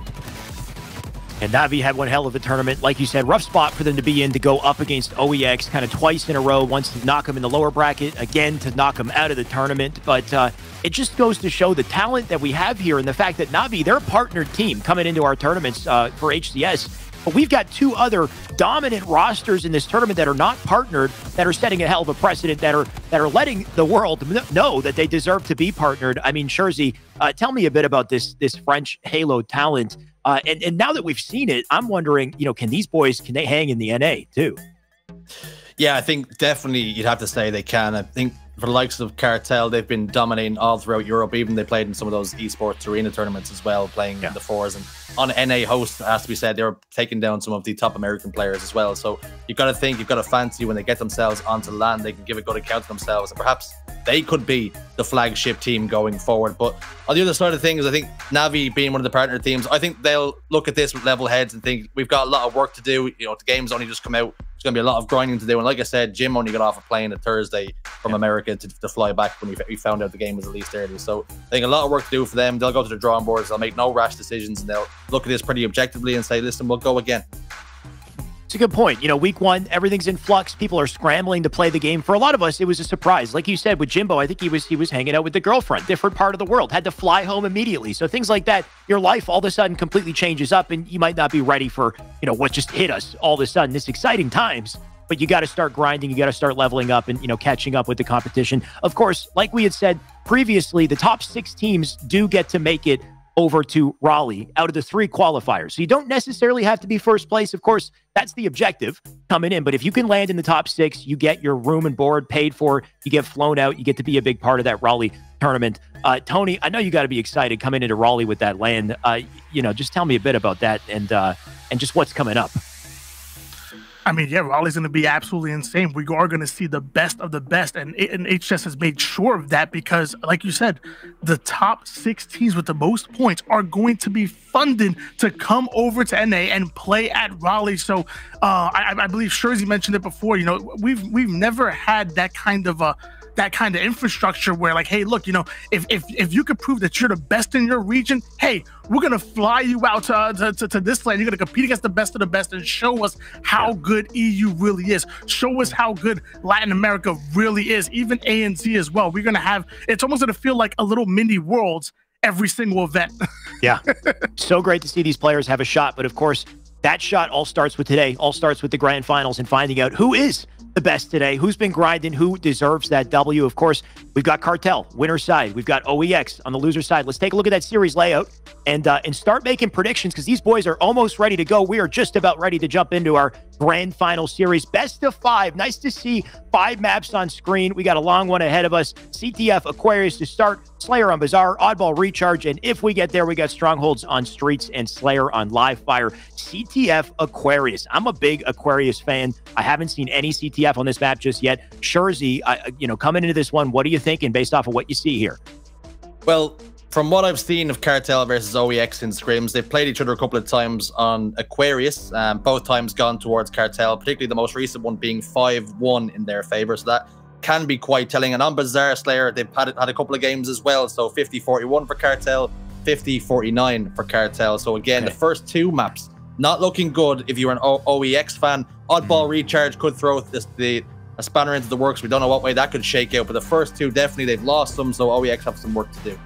And Na'Vi had one hell of a tournament. Like you said, rough spot for them to be in, to go up against OEX kind of twice in a row, once to knock them in the lower bracket, again to knock them out of the tournament. But it just goes to show the talent that we have here, and the fact that Na'Vi, they're a partnered team coming into our tournaments for HCS. But we've got two other dominant rosters in this tournament that are not partnered, that are setting a hell of a precedent, that are letting the world know that they deserve to be partnered. I mean, Scherzi, tell me a bit about this French Halo talent. And now that we've seen it, I'm wondering, can these boys, can they hang in the NA too? Yeah, I think definitely you'd have to say they can. I think for the likes of Cartel, they've been dominating all throughout Europe. Even they played in some of those esports arena tournaments as well, playing in the fours. And on NA host, it has to be said, they were taking down some of the top American players as well. So you've got to think, you've got to fancy when they get themselves onto land, they can give a good account of themselves. And perhaps they could be the flagship team going forward. But on the other side of things, I think Na'Vi being one of the partner teams, I think they'll look at this with level heads and think we've got a lot of work to do. The game's only just come out. There's going to be a lot of grinding to do. And like I said, Jim only got off a plane on Thursday from America to fly back when we found out the game was released early. So I think a lot of work to do for them. They'll go to the drawing boards. They'll make no rash decisions, and they'll look at this pretty objectively and say, listen, we'll go again. It's a good point. Week one, everything's in flux. People are scrambling to play the game. For a lot of us, it was a surprise. Like you said, with Jimbo, I think he was hanging out with the girlfriend, different part of the world, had to fly home immediately. So things like that, your life all of a sudden completely changes up, and you might not be ready for, what just hit us all of a sudden. It's exciting times, but you got to start grinding. You got to start leveling up and, catching up with the competition. Of course, like we had said previously, the top 6 teams do get to make it over to Raleigh out of the 3 qualifiers. So you don't necessarily have to be first place. Of course, that's the objective coming in. But if you can land in the top 6, you get your room and board paid for, you get flown out, you get to be a big part of that Raleigh tournament. Tony, I know you got to be excited coming into Raleigh with that land. Just tell me a bit about that and just what's coming up. I mean, yeah, Raleigh's going to be absolutely insane. We are going to see the best of the best, and HS has made sure of that because, like you said, the top 6 teams with the most points are going to be funded to come over to NA and play at Raleigh. So I believe Scherzi mentioned it before. We've never had that kind of infrastructure where, like, hey, look, if you could prove that you're the best in your region, hey, we're gonna fly you out to this land. You're gonna compete against the best of the best and show us how good EU really is. Show us how good Latin America really is. Even ANZ as well. We're gonna have. It's almost gonna feel like a little mini worlds every single event. Yeah, so great to see these players have a shot. But of course, that shot all starts with today. All starts with the grand finals and finding out who is the best today, who's been grinding, who deserves that W. Of course, we've got Cartel, winner side. We've got OEX on the loser side. Let's take a look at that series layout and start making predictions because these boys are almost ready to go. We are just about ready to jump into our Grand Final Series. Best of 5. Nice to see 5 maps on screen. We got a long one ahead of us. CTF Aquarius to start, Slayer on Bazaar, Oddball Recharge, and if we get there, we got Strongholds on Streets and Slayer on Live Fire. CTF Aquarius. I'm a big Aquarius fan. I haven't seen any CTF on this map just yet. Shurzy, coming into this one, what are you thinking based off of what you see here? Well, from what I've seen of Cartel versus OEX in scrims, they've played each other a couple of times on Aquarius. Both times gone towards Cartel, particularly the most recent one being 5-1 in their favor. So that can be quite telling. And on Bazaar Slayer, they've had a couple of games as well. So 50-41 for Cartel, 50-49 for Cartel. So again, the first 2 maps not looking good if you're an OEX fan. Oddball Recharge could throw a spanner into the works. We don't know what way that could shake out. But the first 2, definitely they've lost some. So OEX have some work to do.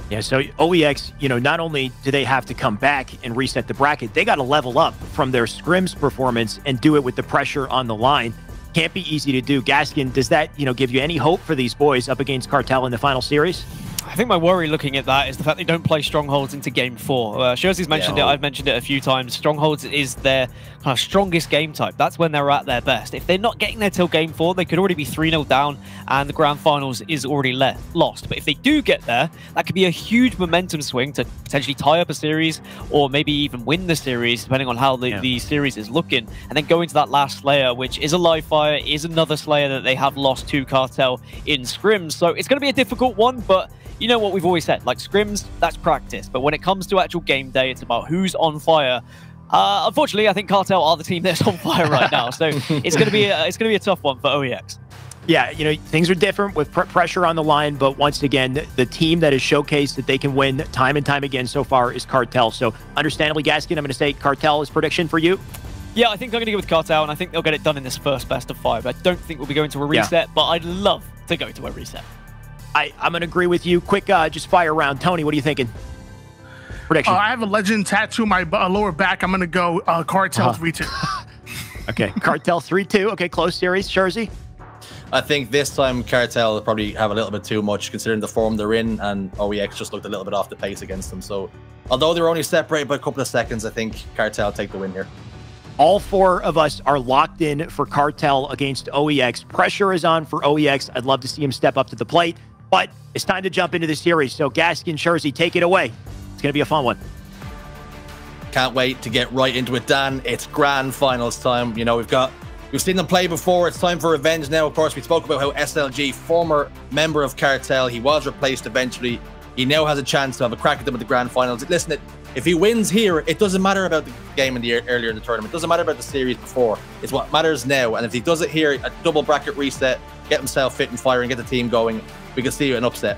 Yeah, so OEX, not only do they have to come back and reset the bracket, they got to level up from their scrims performance and do it with the pressure on the line. Can't be easy to do. Gaskin, does that, give you any hope for these boys up against Cartel in the final series? I think my worry looking at that is the fact they don't play Strongholds into Game 4. Shurzy's mentioned it, I've mentioned it a few times. Strongholds is their kind of strongest game type. That's when they're at their best. If they're not getting there till Game 4, they could already be 3-0 down and the Grand Finals is already lost. But if they do get there, that could be a huge momentum swing to potentially tie up a series or maybe even win the series, depending on how the series is looking. And then go into that last Slayer, which is a live fire, is another Slayer that they have lost to Cartel in scrims. So it's going to be a difficult one, but you know what we've always said, like scrims, that's practice. But when it comes to actual game day, it's about who's on fire. Unfortunately, I think Cartel are the team that's on fire right now. So it's going to be a tough one for OEX. Yeah, things are different with pressure on the line, but once again, the team that has showcased that they can win time and time again so far is Cartel. So understandably, Gaskin, I'm going to say Cartel is prediction for you. Yeah, I think I'm going to go with Cartel, and I think they'll get it done in this first best of 5. I don't think we'll be going to a reset, but I'd love to go to a reset. I'm going to agree with you. Quick, just fire around. Tony, what are you thinking? Prediction. I have a legend tattoo on my lower back. I'm going to go Cartel 3-2. Okay, Cartel 3-2. Okay, close series. Shurzy? I think this time Cartel will probably have a little bit too much considering the form they're in, and OEX just looked a little bit off the pace against them. So although they're only separated by a couple of seconds, I think Cartel take the win here. All 4 of us are locked in for Cartel against OEX. Pressure is on for OEX. I'd love to see him step up to the plate. But it's time to jump into the series. So Gaskin, Shurzy, take it away. It's going to be a fun one. Can't wait to get right into it, Dan. It's Grand Finals time. We've seen them play before. It's time for revenge now. Of course, we spoke about how SLG, former member of Cartel, he was replaced eventually. He now has a chance to have a crack at them at the Grand Finals. Listen, if he wins here, it doesn't matter about the game earlier in the tournament. It doesn't matter about the series before. It's what matters now. And if he does it here, a double bracket reset, get himself fit and firing, get the team going, we can see an upset.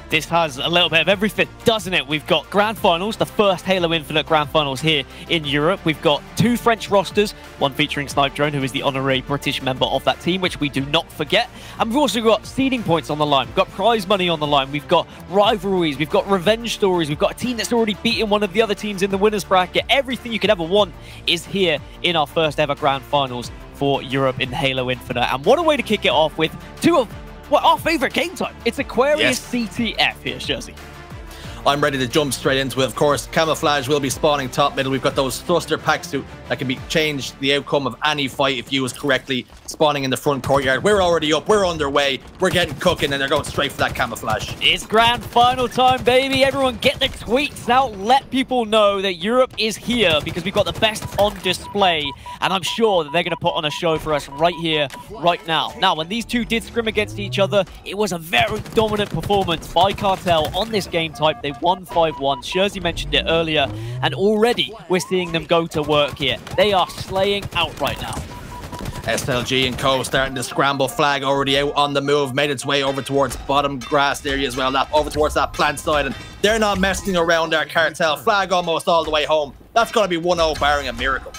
This has a little bit of everything, doesn't it? We've got Grand Finals, the first Halo Infinite Grand Finals here in Europe. We've got 2 French rosters, one featuring Snipedrone, who is the honorary British member of that team, which we do not forget. And we've also got seeding points on the line. We've got prize money on the line. We've got rivalries. We've got revenge stories. We've got a team that's already beaten one of the other teams in the winners bracket. Everything you could ever want is here in our first ever Grand Finals for Europe in Halo Infinite. And what a way to kick it off with 2 of our favorite game type. It's Aquarius CTF here, Shurzy. I'm ready to jump straight into it. Of course, Camouflage will be spawning top middle. We've got those thruster packs that can change the outcome of any fight if used correctly, spawning in the front courtyard. We're already up. We're underway. We're getting cooking, and they're going straight for that Camouflage. It's Grand Final time, baby. Everyone get the tweets out. Let people know that Europe is here because we've got the best on display, and I'm sure that they're going to put on a show for us right here, right now. Now, when these 2 did scrim against each other, it was a very dominant performance by Cartel on this game type. They won 5-1. Shurzy mentioned it earlier, and already we're seeing them go to work here. They are slaying out right now. SLG and co starting to scramble. Flag already out on the move, made its way over towards bottom grass area as well, over towards that plant side, and they're not messing around our Cartel. Flag almost all the way home. That's going to be 1-0 barring a miracle.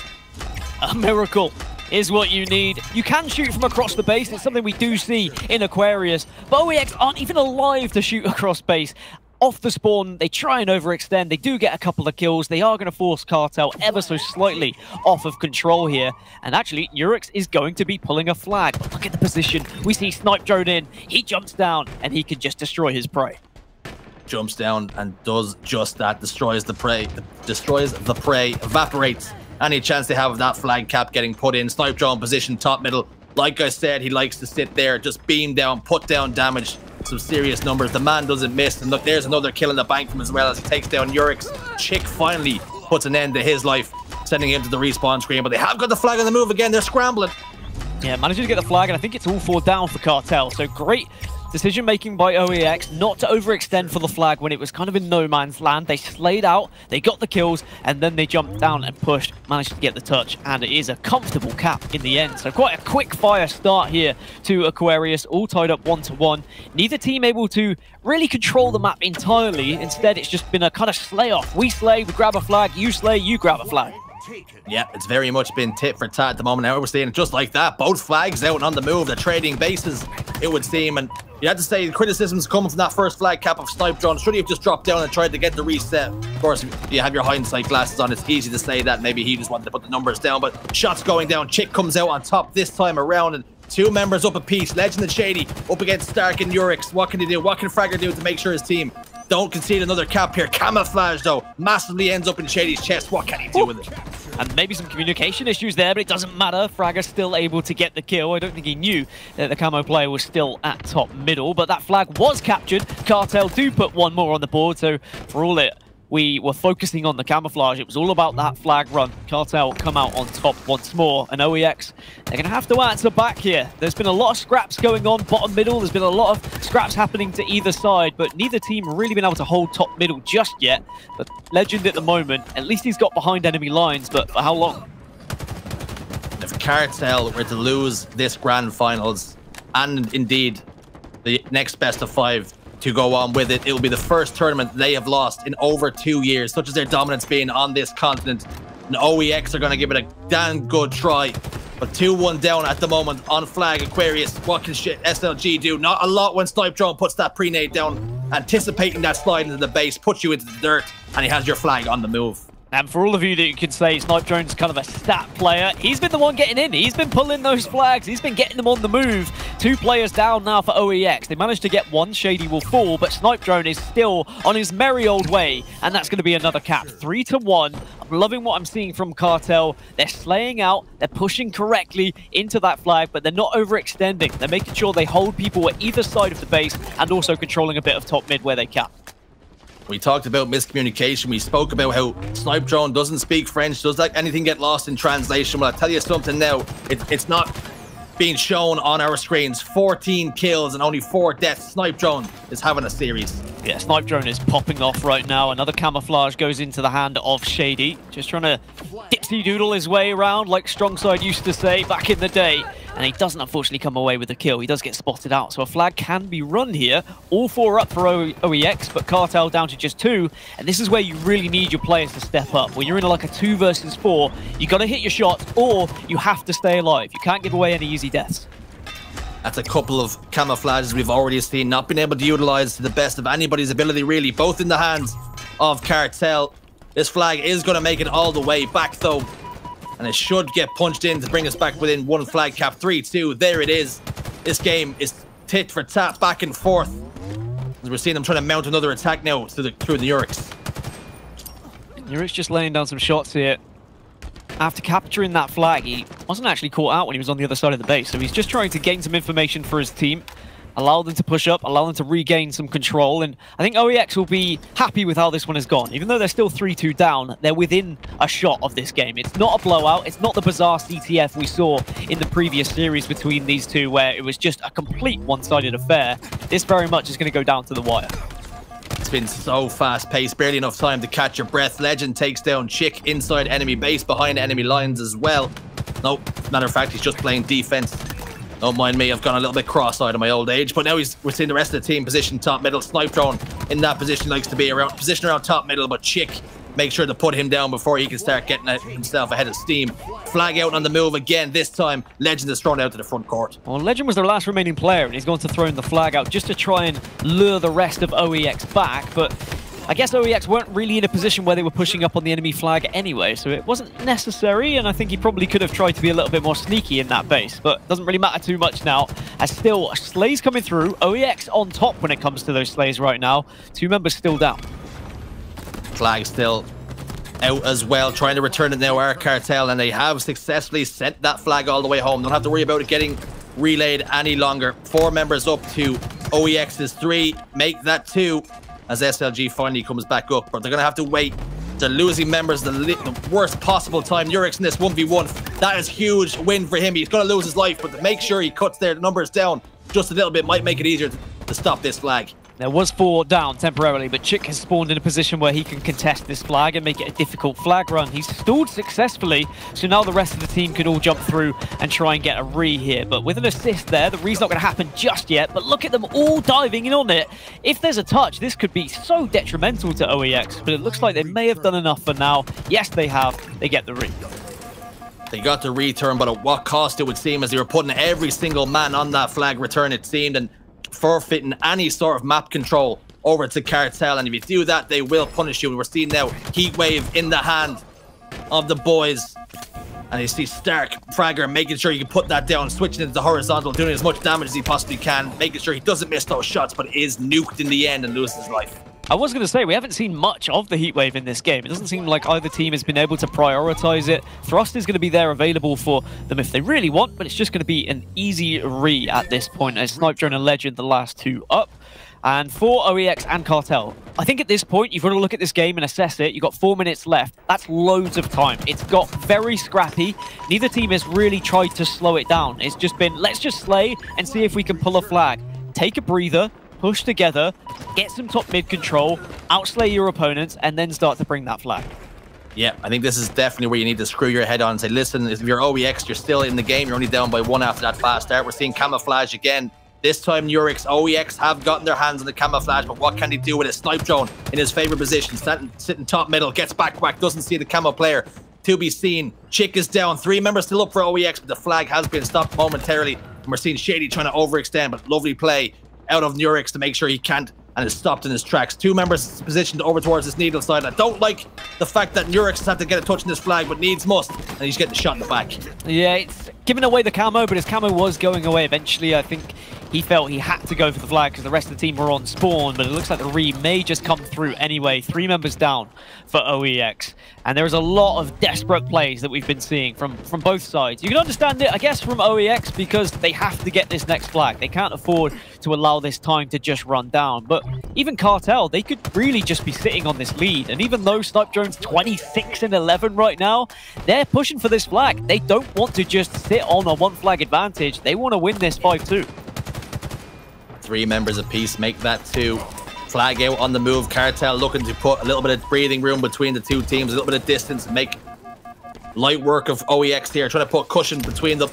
A miracle is what you need. You can shoot from across the base. It's something we do see in Aquarius, but OEX aren't even alive to shoot across base. Off the spawn, they try and overextend. They do get a couple of kills. They are going to force Cartel ever so slightly off of control here. And actually, Euryx is going to be pulling a flag. But look at the position. We see Snipedrone in. He jumps down, and he can just destroy his prey. Jumps down and does just that. Destroys the prey. Evaporates any chance they have of that flag cap getting put in. Snipe Drone position, top middle. Like I said, he likes to sit there, just beam down, put down damage, some serious numbers. The man doesn't miss, and look, there's another kill in the bank from him as well as he takes down Yurix. Chick finally puts an end to his life, sending him to the respawn screen, but they have got the flag on the move again. They're scrambling. Yeah, managing to get the flag, and I think it's all 4 down for Cartel. So great decision making by OEX not to overextend for the flag when it was kind of in no man's land. They slayed out, they got the kills, and then they jumped down and pushed, managed to get the touch, and it is a comfortable cap in the end. So quite a quick fire start here to Aquarius, all tied up 1-1. Neither team able to really control the map entirely. Instead, it's just been a kind of slay off. We slay, we grab a flag, you slay, you grab a flag. Yeah, it's very much been tit for tat at the moment. Now we're seeing it just like that. Both flags out and on the move. They're trading bases, it would seem. And you had to say the criticisms coming from that first flag cap of Snipe Drone. Should he have just dropped down and tried to get the reset? Of course, if you have your hindsight glasses on, it's easy to say that. Maybe he just wanted to put the numbers down. But shots going down. Chick comes out on top this time around. And 2 members up a piece. Legend and Shady up against Stark and Yurix. What can he do? What can Fragger do to make sure his team don't concede another cap here? Camouflage, though, massively ends up in Shady's chest. What can he do with it? And maybe some communication issues there, but it doesn't matter. Fragger still able to get the kill. I don't think he knew that the camo player was still at top middle, but that flag was captured. Cartel do put 1 more on the board, so for all it we were focusing on the camouflage, it was all about that flag run. Cartel come out on top once more, and OEX, they're going to have to answer back here. There's been a lot of scraps going on bottom middle. There's been a lot of scraps happening to either side, but neither team really been able to hold top middle just yet. But Legend at the moment, at least he's got behind enemy lines, but for how long? If Cartel were to lose this grand finals, and indeed the next best of 5 to go on with it, it will be the first tournament they have lost in over 2 years, such as their dominance being on this continent. And OEX are going to give it a damn good try. But 2-1 down at the moment on flag. Aquarius, what can SLG do? Not a lot when Snipe Drone puts that pre-nade down, anticipating that slide into the base, puts you into the dirt, and he has your flag on the move. And for all of you that you could say Snipe Drone's kind of a stat player, he's been the one getting in. He's been pulling those flags. He's been getting them on the move. 2 players down now for OEX. They managed to get 1. Shady will fall, but Snipe Drone is still on his merry old way, and that's going to be another cap. 3-1. I'm loving what I'm seeing from Cartel. They're slaying out. They're pushing correctly into that flag, but they're not overextending. They're making sure they hold people at either side of the base and also controlling a bit of top mid where they cap. We talked about miscommunication. We spoke about how Snipe Drone doesn't speak French. Does like anything get lost in translation? Well, I'll tell you something now. It's not being shown on our screens. 14 kills and only 4 deaths. Snipe Drone is having a series. Yeah, Snipe Drone is popping off right now. Another camouflage goes into the hand of Shady. Just trying to dipsy doodle his way around, like Strongside used to say back in the day. And he doesn't unfortunately come away with a kill. He does get spotted out. So a flag can be run here. All 4 up for OEX, but Cartel down to just 2. And this is where you really need your players to step up. When you're in like a 2 versus 4, you got to hit your shots or you have to stay alive. You can't give away any easy deaths. That's a couple of camouflages we've already seen, not been able to utilize to the best of anybody's ability, really, both in the hands of Cartel. This flag is going to make it all the way back, though, and it should get punched in to bring us back within 1 flag cap. 3-2, there it is. This game is tit for tat, back and forth, as we're seeing them trying to mount another attack now through the Yurix. Yurix just laying down some shots here. After capturing that flag, he wasn't actually caught out when he was on the other side of the base. So he's just trying to gain some information for his team, allow them to push up, allow them to regain some control. And I think OEX will be happy with how this one has gone. Even though they're still 3-2 down, they're within a shot of this game. It's not a blowout. It's not the bizarre CTF we saw in the previous series between these two, where it was just a complete one-sided affair. This very much is going to go down to the wire. It's been so fast-paced, barely enough time to catch your breath. Legend takes down Chick inside enemy base, behind enemy lines as well. Nope, matter of fact, he's just playing defense. Don't mind me, I've gone a little bit cross-eyed in my old age, but now we're seeing the rest of the team position top middle. Snipe Drone in that position, likes to be around top middle, but Chick make sure to put him down before he can start getting himself ahead of steam. Flag out on the move again. This time, Legend is thrown out to the front court. Well, Legend was their last remaining player, and he's going to throw in the flag out just to try and lure the rest of OEX back. But I guess OEX weren't really in a position where they were pushing up on the enemy flag anyway, so it wasn't necessary, and I think he probably could have tried to be a little bit more sneaky in that base, but it doesn't really matter too much now, as still slays coming through. OEX on top when it comes to those slays right now. 2 members still down. Flag still out as well, trying to return it now, our Cartel, and they have successfully sent that flag all the way home. Don't have to worry about it getting relayed any longer. 4 members up to OEX's 3. Make that 2 as SLG finally comes back up, but they're going to have to wait. They're losing members the worst possible time. Nurex in this 1v1. That is huge win for him. He's going to lose his life, but to make sure he cuts their numbers down just a little bit might make it easier to stop this flag. There was 4 down temporarily, but Chick has spawned in a position where he can contest this flag and make it a difficult flag run. He's stalled successfully, so now the rest of the team can all jump through and try and get a re here. But with an assist there, the re's not going to happen just yet, but look at them all diving in on it. If there's a touch, this could be so detrimental to OEX, but it looks like they may have done enough for now. Yes, they have. They get the re. They got the return, but at what cost it would seem, as they were putting every single man on that flag return, it seemed, and forfeiting any sort of map control over to Cartel. And if you do that, they will punish you. And we're seeing now Heatwave in the hand of the boys. And you see Stark, Fragger, making sure you can put that down, switching into the horizontal, doing as much damage as he possibly can, making sure he doesn't miss those shots, but is nuked in the end and loses his life. I was going to say, we haven't seen much of the Heatwave in this game. It doesn't seem like either team has been able to prioritize it. Thrust is going to be there available for them if they really want, but it's just going to be an easy re at this point, as Snipedrone and Legend, the last 2 up. And for OEX and Cartel, I think at this point, you've got to look at this game and assess it. You've got 4 minutes left. That's loads of time. It's got very scrappy. Neither team has really tried to slow it down. It's just been, let's just slay and see if we can pull a flag. Take a breather, push together, get some top mid control, outslay your opponents, and then start to bring that flag. Yeah, I think this is definitely where you need to screw your head on and say, listen, if you're OEX, you're still in the game, you're only down by 1 after that fast start. We're seeing camouflage again. This time, Nurex, OEX have gotten their hands on the camouflage, but what can he do with a Snipedrone in his favorite position? Sitting top middle, gets back whack, doesn't see the camo player. To be seen. Chick is down. 3 members still up for OEX, but the flag has been stopped momentarily. And we're seeing Shady trying to overextend, but lovely play out of Nurex to make sure he can't, and is stopped in his tracks. 2 members positioned over towards this needle side. I don't like the fact that Nurex has had to get a touch in this flag, but needs must, and he's getting shot in the back. Yeah, it's giving away the camo, but his camo was going away eventually. I think he felt he had to go for the flag because the rest of the team were on spawn, but it looks like the re may just come through anyway. 3 members down for OEX. And there is a lot of desperate plays that we've been seeing from both sides. You can understand it, I guess, from OEX because they have to get this next flag. They can't afford to allow this time to just run down. But even Cartel, they could really just be sitting on this lead. And even though Snipedrone's 26-11 right now, they're pushing for this flag. They don't want to just sit on a 1 flag advantage. They want to win this 5-2. 3 members apiece, make that 2. Flag out on the move. Cartel looking to put a little bit of breathing room between the 2 teams, a little bit of distance, make light work of OEX here, trying to put cushion between them.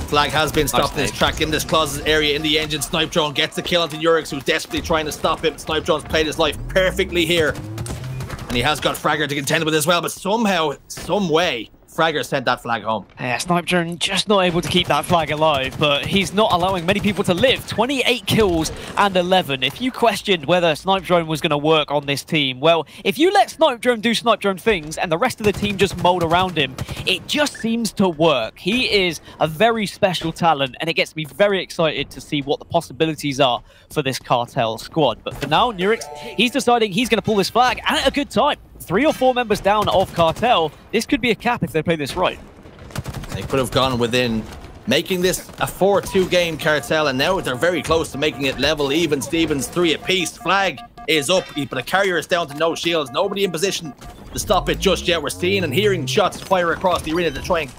Flag has been stopped in this track, in this closet area, in the engine. Snipedrone gets the kill onto Nurex, who's desperately trying to stop him. Snipedrone's played his life perfectly here. And he has got Fragger to contend with as well, but somehow, some way, Fragger sent that flag home. Yeah, Snipedrone just not able to keep that flag alive, but he's not allowing many people to live. 28 kills and 11. If you questioned whether Snipedrone was going to work on this team, well, if you let Snipedrone do Snipedrone things and the rest of the team just mold around him, it just seems to work. He is a very special talent, and it gets me very excited to see what the possibilities are for this Cartel squad. But for now, Nurex, he's deciding he's going to pull this flag, and at a good time. 3 or 4 members down of Cartel. This could be a cap if they play this right. They could have gone within, making this a 4-2 game, Cartel, and now they're very close to making it level even. Stevens 3 apiece. Flag is up, but the carrier is down to no shields. Nobody in position to stop it just yet. We're seeing and hearing shots fire across the arena to try and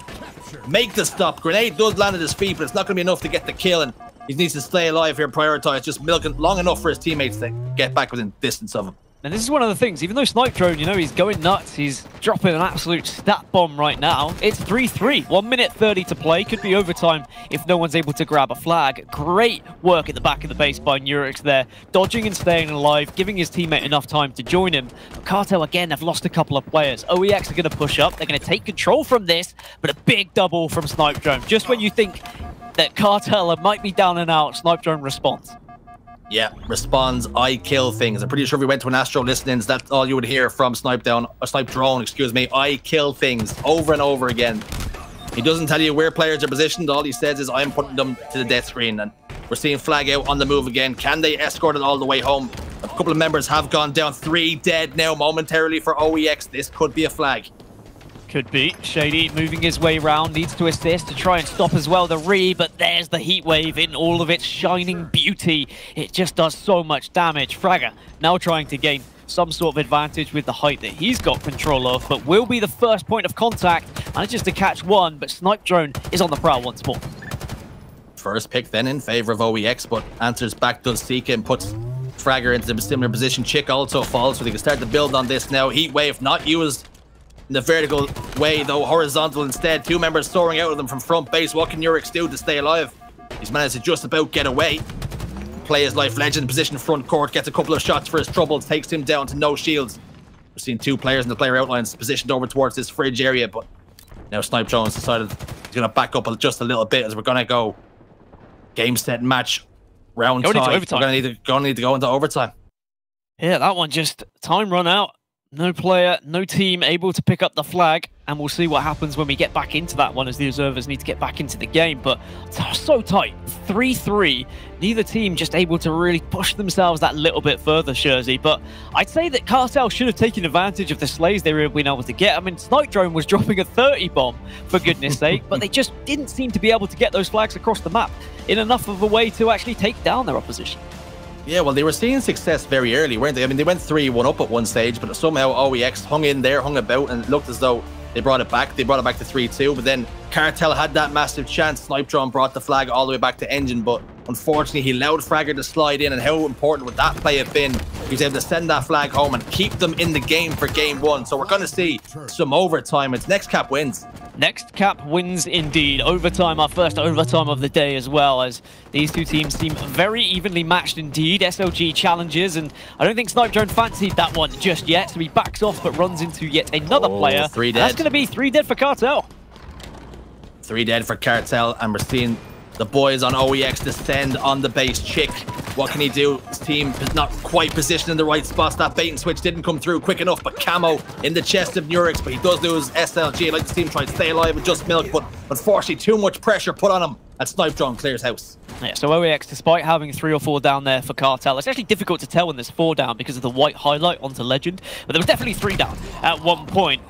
make the stop. Grenade does land at his feet, but it's not going to be enough to get the kill, and he needs to stay alive here, prioritize, just milking long enough for his teammates to get back within distance of him. And this is one of the things, even though Snipedrone, you know, he's going nuts, he's dropping an absolute stat bomb right now. It's 3-3, 1 minute 30 to play, could be overtime if no one's able to grab a flag. Great work at the back of the base by Nurex there, dodging and staying alive, giving his teammate enough time to join him. But Cartel, again, have lost a couple of players. OEX are going to push up, they're going to take control from this, but a big double from Snipedrone. Just when you think that Cartel might be down and out, Snipedrone responds. Yeah, responds, I kill things. I'm pretty sure if we went to an Astro listenings, that's all you would hear from Snipedrone, excuse me. I kill things over and over again. He doesn't tell you where players are positioned. All he says is, I'm putting them to the death screen. And we're seeing flag out on the move again. Can they escort it all the way home? A couple of members have gone down. 3 dead now momentarily for OEX. This could be a flag. Could be. Shady moving his way around, needs to assist to try and stop as well the Re, but there's the heat wave in all of its shining beauty. It just does so much damage. Fragger now trying to gain some sort of advantage with the height that he's got control of, but will be the first point of contact. Manages to catch one, but Snipe Drone is on the prowl once more. First pick then in favor of OEX, but answers back, does Seek and puts Fragger into a similar position. Chick also falls, so they can start to build on this now. Heat wave not used in the vertical way, though horizontal instead. 2 members soaring out of them from front base. What can Yurix do to stay alive? He's managed to just about get away. Play his life, Legend position front court, gets a couple of shots for his troubles, takes him down to no shields. We've seen 2 players in the player outlines positioned over towards this fridge area, but now Snipe Jones decided he's going to back up just a little bit as we're going to go game, set, match, round tie. We're going to need to go into overtime. Yeah, that one just time run out. No player, no team able to pick up the flag, and we'll see what happens when we get back into that one as the observers need to get back into the game. But so tight, 3-3. Neither team just able to really push themselves that little bit further, Shurzy. But I'd say that Cartel should have taken advantage of the slays they were being able to get. I mean, Snipe Drone was dropping a 30 bomb, for goodness sake, but they just didn't seem to be able to get those flags across the map in enough of a way to actually take down their opposition. Yeah, well, they were seeing success very early, weren't they? I mean, they went 3-1 up at one stage, but somehow OEX hung in there, hung about, and it looked as though they brought it back. They brought it back to 3-2, but then Cartel had that massive chance. Snipe Drone brought the flag all the way back to Engine, but unfortunately, he allowed Fragger to slide in, and how important would that play have been? He was able to send that flag home and keep them in the game for game 1. So we're going to see some overtime. It's next cap wins. Next cap wins indeed. Overtime, our first overtime of the day as well, as these 2 teams seem very evenly matched indeed. SLG challenges, and I don't think Snipe Drone fancied that one just yet, so he backs off but runs into yet another player. 3 dead. That's going to be 3 dead for Cartel. 3 dead for Cartel, and we're seeing the boys on OEX descend on the base. Chick, what can he do? His team is not quite positioned in the right spots. That bait and switch didn't come through quick enough, but Camo in the chest of Nurix, but he does lose SLG. I'd like to see him try to stay alive with just milk, but unfortunately too much pressure put on him, and Snipe Drone clears house. Yeah, so OEX, despite having 3 or 4 down there for Cartel, it's actually difficult to tell when there's 4 down because of the white highlight onto Legend, but there was definitely 3 down at one point.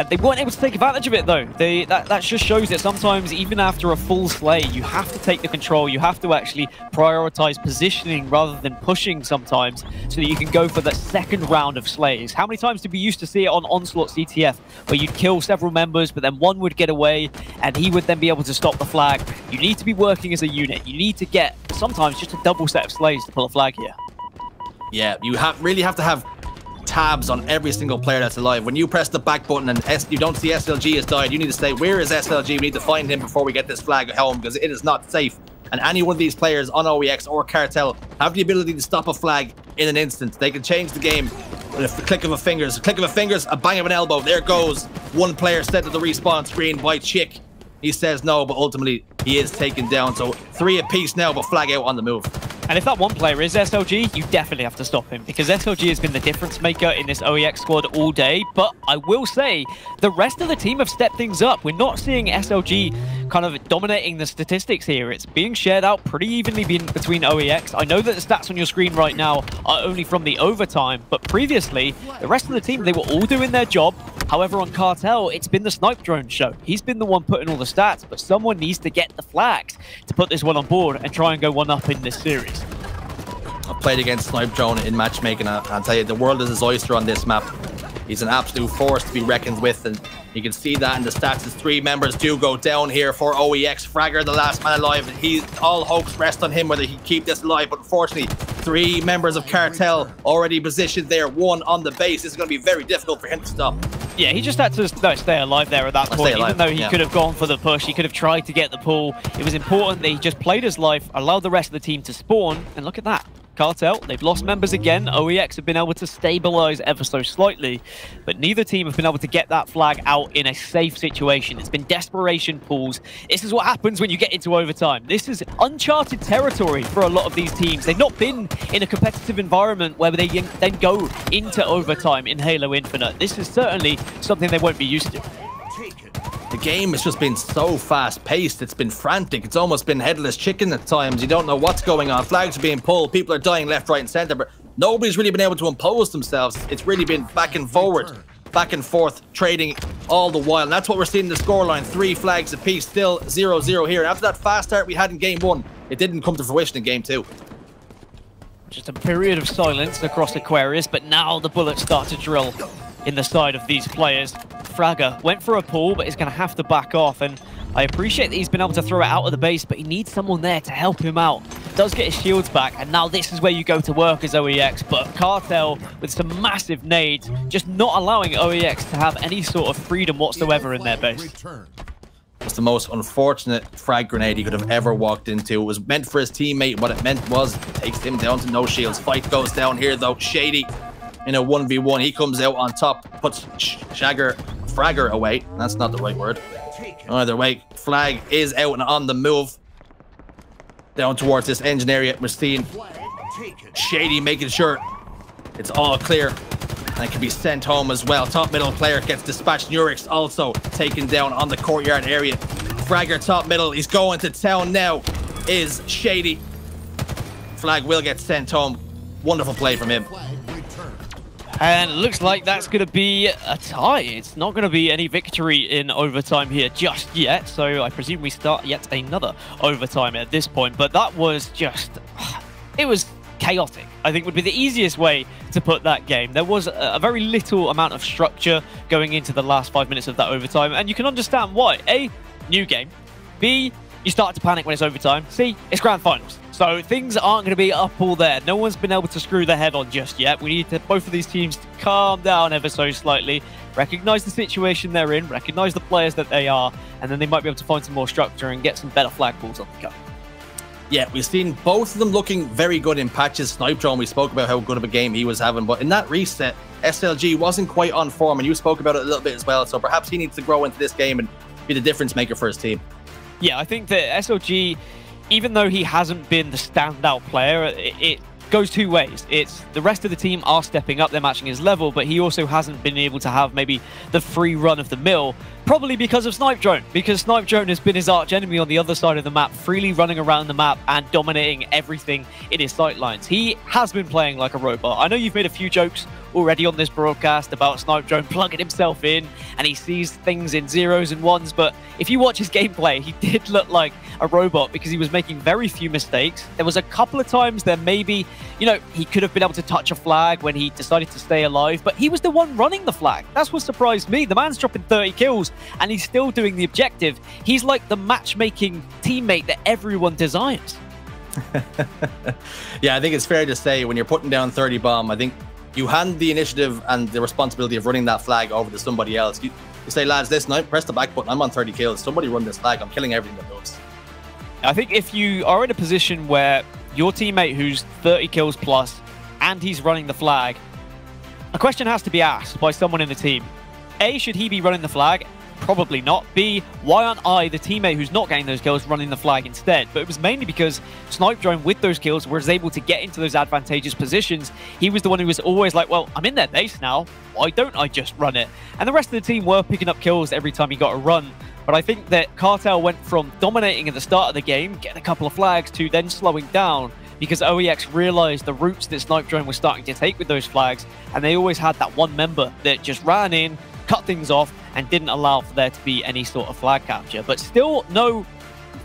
They weren't able to take advantage of it though. That just shows that sometimes even after a full slay, you have to take the control. You have to actually prioritize positioning rather than pushing sometimes so that you can go for the second round of slays. How many times did we used to see it on Onslaught CTF where you'd kill several members but then one would get away and he would then be able to stop the flag? You need to be working as a unit. You need to get sometimes just a double set of slays to pull a flag here. Yeah, you really have to have tabs on every single player that's alive. When you press the back button and you don't see SLG has died, you need to say, where is SLG? We need to find him before we get this flag home, because it is not safe. And any one of these players on OEX or Cartel have the ability to stop a flag in an instant. They can change the game with a click of a fingers. A click of a fingers, a bang of an elbow. There goes one player sent to the respawn screen by Chick. He says no, but ultimately he is taken down. So 3 apiece now, but flag out on the move. And if that one player is SLG, you definitely have to stop him, because SLG has been the difference maker in this OEX squad all day. But I will say, the rest of the team have stepped things up. We're not seeing SLG kind of dominating the statistics here. It's being shared out pretty evenly between OEX. I know that the stats on your screen right now are only from the overtime, but previously, the rest of the team, they were all doing their job. However, on Cartel, it's been the Snipe Drone show. He's been the one putting all the stats, but someone needs to get the flags to put this one on board and try and go 1-up in this series. I've played against Snipe Drone in matchmaking, and I'll tell you, the world is his oyster on this map. He's an absolute force to be reckoned with, and you can see that in the stats as 3 members do go down here for OEX. Fragger, the last man alive, and all hopes rest on him whether he can keep this alive, but unfortunately 3 members of Cartel already positioned there, 1 on the base. This is going to be very difficult for him to stop. Yeah, he just had to stay alive there at that point. Even though he could have gone for the push, he could have tried to get the pull. It was important that he just played his life, allowed the rest of the team to spawn, and look at that. Cartel, they've lost members again. OEX have been able to stabilize ever so slightly, but neither team have been able to get that flag out in a safe situation. It's been desperation pulls. This is what happens when you get into overtime. This is uncharted territory for a lot of these teams. They've not been in a competitive environment where they then go into overtime in Halo Infinite. This is certainly something they won't be used to. The game has just been so fast-paced. It's been frantic. It's almost been headless chicken at times. You don't know what's going on. Flags are being pulled. People are dying left, right, and center. But Nobody's really been able to impose themselves. It's really been back and forward, back and forth, trading all the while. And that's what we're seeing in the scoreline. 3 flags apiece, still 0-0 here. And after that fast start we had in game 1, it didn't come to fruition in game 2. Just a period of silence across Aquarius, but now the bullets start to drill in the side of these players. Fragger went for a pull, but is going to have to back off. And I appreciate that he's been able to throw it out of the base, but he needs someone there to help him out. Does get his shields back, and now this is where you go to work as OEX. But Cartel with some massive nades, just not allowing OEX to have any sort of freedom whatsoever in their base. It's the most unfortunate frag grenade he could have ever walked into. It was meant for his teammate. What it meant was it takes him down to no shields. Fight goes down here though. Shady in a 1v1. He comes out on top, puts Fragger away. That's not the right word. Either way, Flag is out and on the move. Down towards this engine area. We're seeing Shady making sure it's all clear. And it can be sent home as well. Top middle player gets dispatched. Nurix also taken down on the courtyard area. Fragger top middle. He's going to town now. Is Shady. Flag will get sent home. Wonderful play from him. And it looks like that's going to be a tie. It's not going to be any victory in overtime here just yet. So I presume we start yet another overtime at this point. But that was just... It was chaotic, I think would be the easiest way to put that game. There was a very little amount of structure going into the last 5 minutes of that overtime. And you can understand why. A, new game. B, you start to panic when it's overtime. C, it's grand finals. So things aren't going to be up all there. No one's been able to screw their head on just yet. We need both of these teams to calm down ever so slightly, recognize the situation they're in, recognize the players that they are, and then they might be able to find some more structure and get some better flag balls on the go. Yeah, we've seen both of them looking very good in patches. Snipedrone, we spoke about how good of a game he was having, but in that reset, SLG wasn't quite on form, and you spoke about it a little bit as well, so perhaps he needs to grow into this game and be the difference maker for his team. Yeah, I think that SLG, even though he hasn't been the standout player, it goes two ways. It's the rest of the team are stepping up, they're matching his level, but he also hasn't been able to have maybe the free run of the mill, probably because of Snipedrone, because Snipedrone has been his arch enemy on the other side of the map, freely running around the map and dominating everything in his sightlines. He has been playing like a robot. I know you've made a few jokes already on this broadcast about Snipedrone plugging himself in and he sees things in zeros and ones, but if you watch his gameplay, he did look like a robot because he was making very few mistakes. There was a couple of times there maybe, you know, he could have been able to touch a flag when he decided to stay alive, but he was the one running the flag. That's what surprised me. The man's dropping 30 kills and he's still doing the objective. He's like the matchmaking teammate that everyone desires. Yeah, I think it's fair to say when you're putting down 30 bomb, I think you hand the initiative and the responsibility of running that flag over to somebody else. You say, lads, listen, I press the back button, I'm on 30 kills. Somebody run this flag, I'm killing everything that moves. I think if you are in a position where your teammate who's 30 kills plus and he's running the flag, a question has to be asked by someone in the team. A, should he be running the flag? Probably not. B, why aren't I, the teammate who's not getting those kills, running the flag instead? But it was mainly because Snipedrone with those kills was able to get into those advantageous positions. He was the one who was always like, well, I'm in their base now. Why don't I just run it? And the rest of the team were picking up kills every time he got a run. But I think that Cartel went from dominating at the start of the game, getting a couple of flags, to then slowing down because OEX realized the routes that Snipedrone was starting to take with those flags. And they always had that one member that just ran in, cut things off, and didn't allow for there to be any sort of flag capture. But still no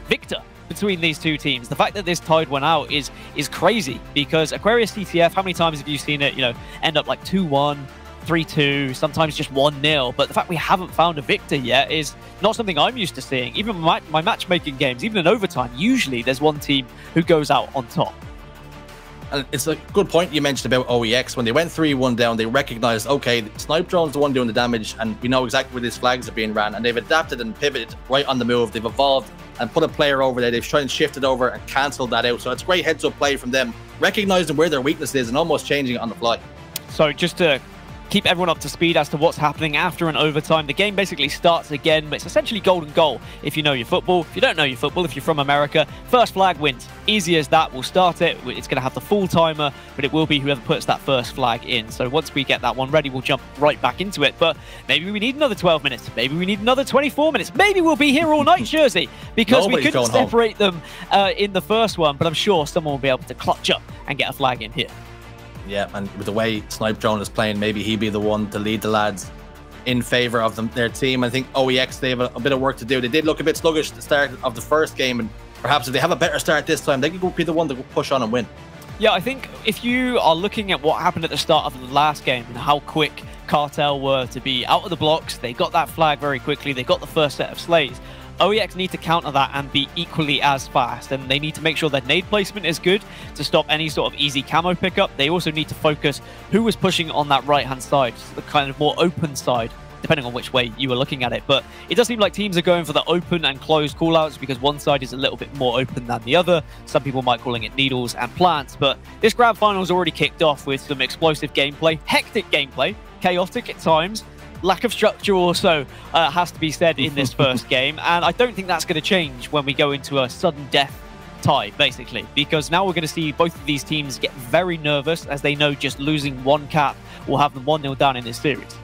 victor between these two teams. The fact that this tide went out is crazy because Aquarius CTF, how many times have you seen it, you know, end up like 2-1, 3-2, sometimes just 1-0. But the fact we haven't found a victor yet is not something I'm used to seeing. Even my matchmaking games, even in overtime, usually there's one team who goes out on top. And it's a good point you mentioned about OEX. When they went 3-1 down, they recognized, okay, Snipedrone's the one doing the damage, and we know exactly where these flags are being ran. And they've adapted and pivoted right on the move. They've evolved and put a player over there. They've tried and shifted over and cancelled that out. So it's great heads-up play from them, recognizing where their weakness is and almost changing it on the fly. So just to keep everyone up to speed as to what's happening after an overtime, the game basically starts again, but it's essentially golden goal if you know your football. If you don't know your football, if you're from America, first flag wins. Easy as that. We'll start it. It's going to have the full timer, but it will be whoever puts that first flag in. So once we get that one ready, we'll jump right back into it. But maybe we need another 12 minutes. Maybe we need another 24 minutes. Maybe we'll be here all night, Jersey, because we couldn't separate them in the first one, but I'm sure someone will be able to clutch up and get a flag in here. Yeah, and with the way Snipe Drone is playing, maybe he'd be the one to lead the lads in favor of their team. I think OEX, they have a bit of work to do. They did look a bit sluggish at the start of the first game, and perhaps if they have a better start this time, they could be the one to push on and win. Yeah, I think if you are looking at what happened at the start of the last game and how quick Cartel were to be out of the blocks, they got that flag very quickly, they got the first set of slays. OEX need to counter that and be equally as fast, and they need to make sure their nade placement is good to stop any sort of easy camo pickup. They also need to focus who was pushing on that right-hand side, the kind of more open side, depending on which way you were looking at it. But it does seem like teams are going for the open and closed callouts because one side is a little bit more open than the other. Some people might calling it needles and plants, but this grand final's already kicked off with some explosive gameplay, hectic gameplay, chaotic at times. Lack of structure also has to be said in this first game, and I don't think that's going to change when we go into a sudden death tie, basically, because now we're going to see both of these teams get very nervous as they know just losing one cap will have them 1-0 down in this series.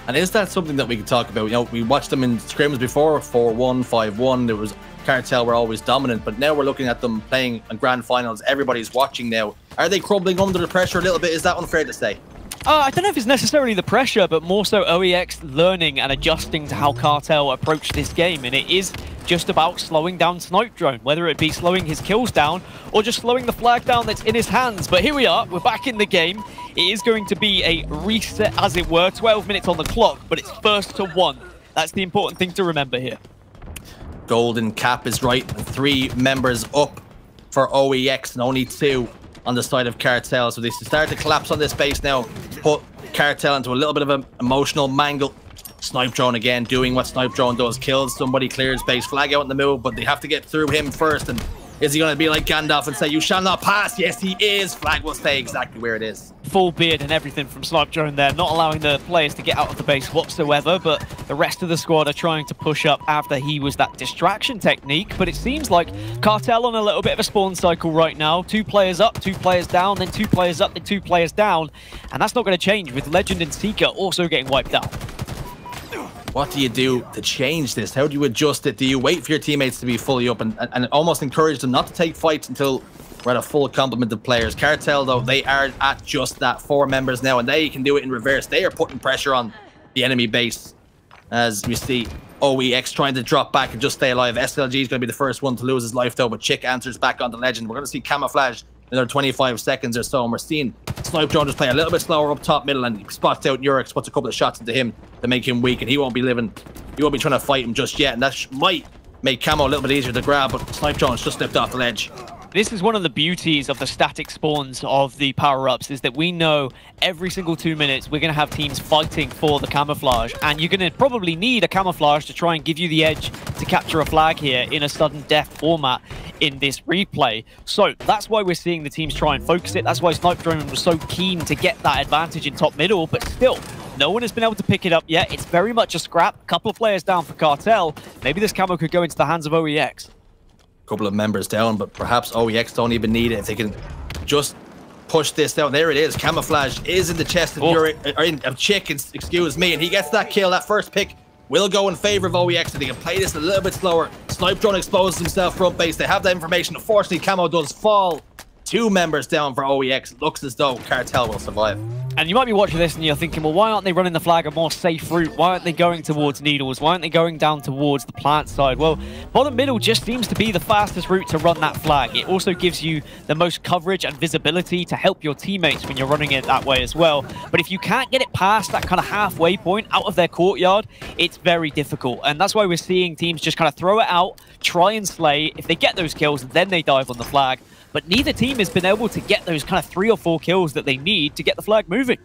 And is that something that we can talk about? You know, we watched them in scrims before, 4-1, 5-1. There was Cartel were always dominant, but now we're looking at them playing in grand finals. Everybody's watching now. Are they crumbling under the pressure a little bit? Is that unfair to say? I don't know if it's necessarily the pressure, but more so OEX learning and adjusting to how Cartel approach this game. And it is just about slowing down Snipe Drone, whether it be slowing his kills down or just slowing the flag down that's in his hands. But here we are, we're back in the game. It is going to be a reset, as it were, 12 minutes on the clock, but it's first to one. That's the important thing to remember here. Golden cap is right, and 3 members up for OEX and only 2 on the side of Cartel. So they start to collapse on this base now, put Cartel into a little bit of an emotional mangle. Snipe Drone again doing what Snipe Drone does, kills somebody, clears base, flag out in the move, but they have to get through him first. And is he going to be like Gandalf and say, "You shall not pass"? Yes, he is. Flag will stay exactly where it is. Full beard and everything from Snipe Drone there, not allowing the players to get out of the base whatsoever, but the rest of the squad are trying to push up after he was that distraction technique. But it seems like Cartel on a little bit of a spawn cycle right now. 2 players up, 2 players down, then 2 players up, then 2 players down. And that's not going to change with Legend and Seeker also getting wiped out. What do you do to change this? How do you adjust it? Do you wait for your teammates to be fully up and almost encourage them not to take fights until we're at a full complement of players? Cartel, though, they are at just that 4 members now, and they can do it in reverse. They are putting pressure on the enemy base. As we see OEX trying to drop back and just stay alive. SLG is going to be the first one to lose his life, though, but Chick answers back on the Legend. We're going to see Camouflage another 25 seconds or so, and we're seeing Snipe Drone just play a little bit slower up top middle, and he spots out Nurex, puts a couple of shots into him to make him weak, and he won't be trying to fight him just yet, and that might make Camo a little bit easier to grab, but Snipe Drone's just slipped off the ledge. This is one of the beauties of the static spawns of the power-ups, is that we know every single 2 minutes we're going to have teams fighting for the camouflage, and you're going to probably need a camouflage to try and give you the edge to capture a flag here in a sudden death format in this replay. So that's why we're seeing the teams try and focus it. That's why Snipe Drone was so keen to get that advantage in top middle, but still, no one has been able to pick it up yet. It's very much a scrap. A couple of players down for Cartel. Maybe this camo could go into the hands of OEX. Couple of members down, but perhaps OEX don't even need it if they can just push this down. There it is. Camouflage is in the chest of Chickens, excuse me, and he gets that kill. That first pick will go in favor of OEX, and they can play this a little bit slower. Snipe Drone exposes himself front base. They have that information. Unfortunately, Camo does fall. 2 members down for OEX. Looks as though Cartel will survive. And you might be watching this and you're thinking, well, why aren't they running the flag a more safe route? Why aren't they going towards needles? Why aren't they going down towards the plant side? Well, bottom middle just seems to be the fastest route to run that flag. It also gives you the most coverage and visibility to help your teammates when you're running it that way as well. But if you can't get it past that kind of halfway point out of their courtyard, it's very difficult. And that's why we're seeing teams just kind of throw it out, try and slay. If they get those kills, then they dive on the flag. But neither team has been able to get those kind of 3 or 4 kills that they need to get the flag moving.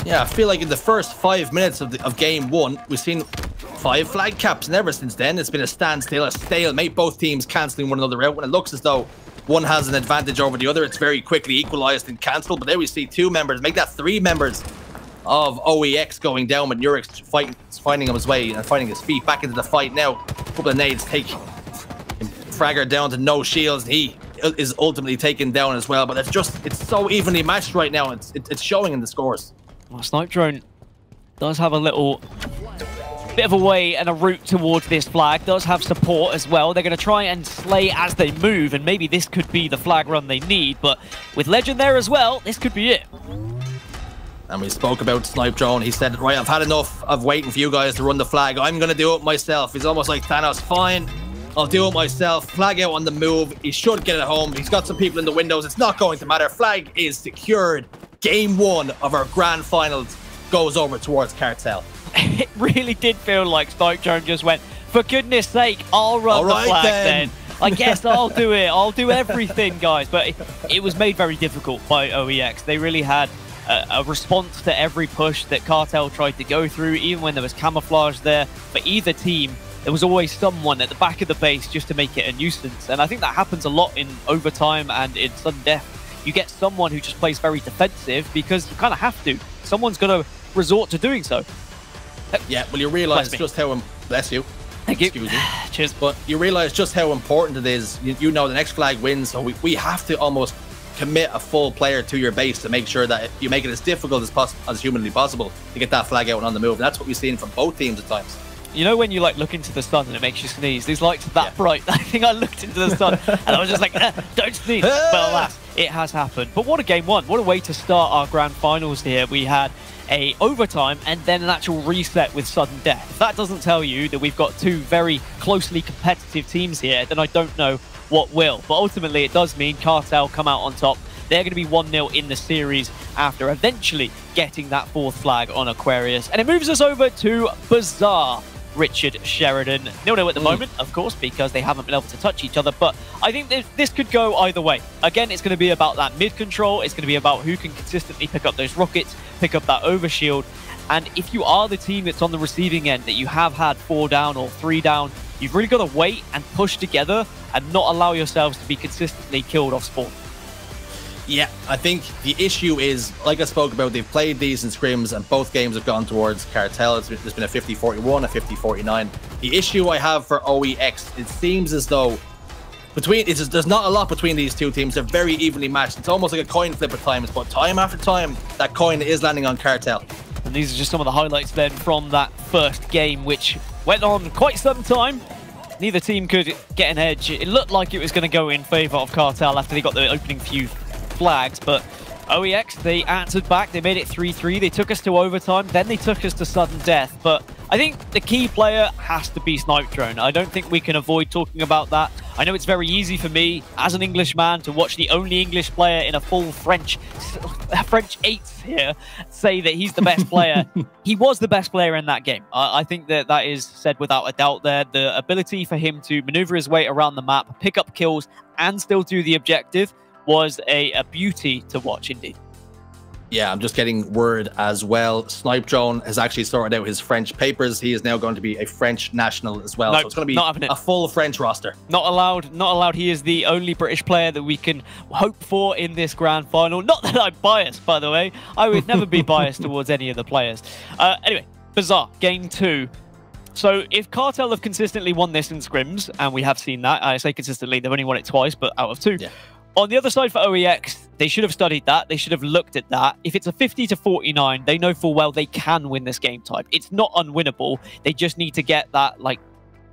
Yeah, I feel like in the first 5 minutes of game 1, we've seen 5 flag caps, and ever since then, it's been a standstill, a stalemate, both teams cancelling one another out. When it looks as though one has an advantage over the other, it's very quickly equalized and cancelled. But there we see 2 members, make that 3 members of OEX going down, with Nurex finding his way and finding his feet back into the fight now. A couple of nades take Fragger down to no shields. He is ultimately taken down as well, but it's so evenly matched right now. It's showing in the scores. Well, Snipe Drone does have a little bit of a way and a route towards this flag. Does have support as well. They're going to try and slay as they move, and maybe this could be the flag run they need. But with Legend there as well, this could be it. And we spoke about Snipe Drone. He said, right, I've had enough of waiting for you guys to run the flag. I'm going to do it myself. He's almost like Thanos. Fine, I'll do it myself. Flag out on the move. He should get it home. He's got some people in the windows. It's not going to matter. Flag is secured. Game 1 of our grand finals goes over towards Cartel. It really did feel like Snipe Drone just went, for goodness sake, I'll run the flag then. I guess I'll do it. I'll do everything, guys. But it was made very difficult by OEX. They really had a response to every push that Cartel tried to go through, even when there was camouflage there. For either team, there was always someone at the back of the base just to make it a nuisance. And I think that happens a lot in overtime and in sudden death. You get someone who just plays very defensive because you kind of have to. Someone's going to resort to doing so. Yeah, well, you realise just how... Bless you. Thank you. Excuse me. Cheers. But you realise just how important it is. You know the next flag wins, so we have to almost commit a full player to your base to make sure that you make it as difficult as humanly possible to get that flag out and on the move. And that's what we've seen from both teams at times. You know when you like look into the sun and it makes you sneeze? These lights are that bright. I think I looked into the sun and I was just like, don't sneeze. But alas, it has happened. But what a game 1. What a way to start our grand finals here. We had a overtime and then an actual reset with sudden death. If that doesn't tell you that we've got 2 very closely competitive teams here, then I don't know what will. But ultimately, it does mean Cartel come out on top. They're going to be 1-0 in the series after eventually getting that 4th flag on Aquarius. And it moves us over to Bazaar. Richard Sheridan. 0-0 at the moment, of course, because they haven't been able to touch each other. But I think this could go either way. Again, it's going to be about that mid control. It's going to be about who can consistently pick up those rockets, pick up that overshield. And if you are the team that's on the receiving end, that you have had 4 down or 3 down, you've really got to wait and push together and not allow yourselves to be consistently killed off spawn. Yeah, I think the issue is, like I spoke about, they've played these in scrims and both games have gone towards Cartel. There's been a 50-41, a 50-49. The issue I have for OEX, it seems as though there's not a lot between these 2 teams. They're very evenly matched. It's almost like a coin flip at times, but time after time, that coin is landing on Cartel. And these are just some of the highlights then from that first game, which went on quite some time. Neither team could get an edge. It looked like it was going to go in favor of Cartel after they got the opening few flags, but OEX, they answered back. They made it 3-3. They took us to overtime, then they took us to sudden death. But I think the key player has to be Snipe Drone. I don't think we can avoid talking about that. I know it's very easy for me as an Englishman to watch the only English player in a full French 8s here say that he's the best player. He was the best player in that game. I think that is said without a doubt there. The ability for him to maneuver his way around the map, pick up kills, and still do the objective was a beauty to watch indeed. Yeah, I'm just getting word as well. Snipe Drone has actually sorted out his French papers. He is now going to be a French national as well. Nope, so it's going to be a full French roster. Not allowed. Not allowed. He is the only British player that we can hope for in this grand final. Not that I'm biased, by the way. I would never be biased towards any of the players. Anyway, Bazaar, game 2. So if Cartel have consistently won this in scrims, and we have seen that, I say consistently, they've only won it twice, but out of 2. Yeah. On the other side for OEX, they should have studied that. They should have looked at that. If it's a 50-49, they know full well they can win this game type. It's not unwinnable. They just need to get that, like,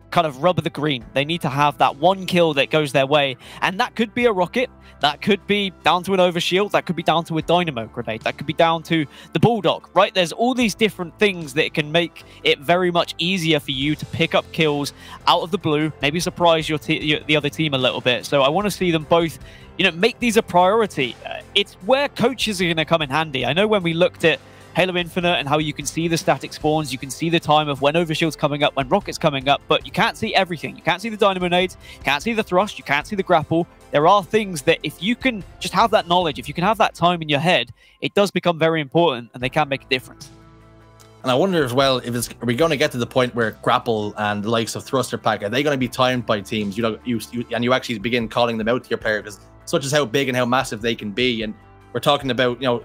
kind of rub of the green. They need to have that 1 kill that goes their way. And that could be a rocket. That could be down to an overshield. That could be down to a dynamo grenade. That could be down to the bulldog, right? There's all these different things that can make it very much easier for you to pick up kills out of the blue, maybe surprise the other team a little bit. So I want to see them both, you know, make these a priority. It's where coaches are going to come in handy. I know when we looked at Halo Infinite and how you can see the static spawns, you can see the time of when overshield's coming up, when rocket's coming up, but you can't see everything. You can't see the dynamo nades, you can't see the thrust, you can't see the grapple. There are things that if you can just have that knowledge, if you can have that time in your head, it does become very important and they can make a difference. And I wonder as well, are we going to get to the point where grapple and the likes of thruster pack, are they going to be timed by teams? You actually begin calling them out to your player, because such as how big and how massive they can be. And we're talking about, you know,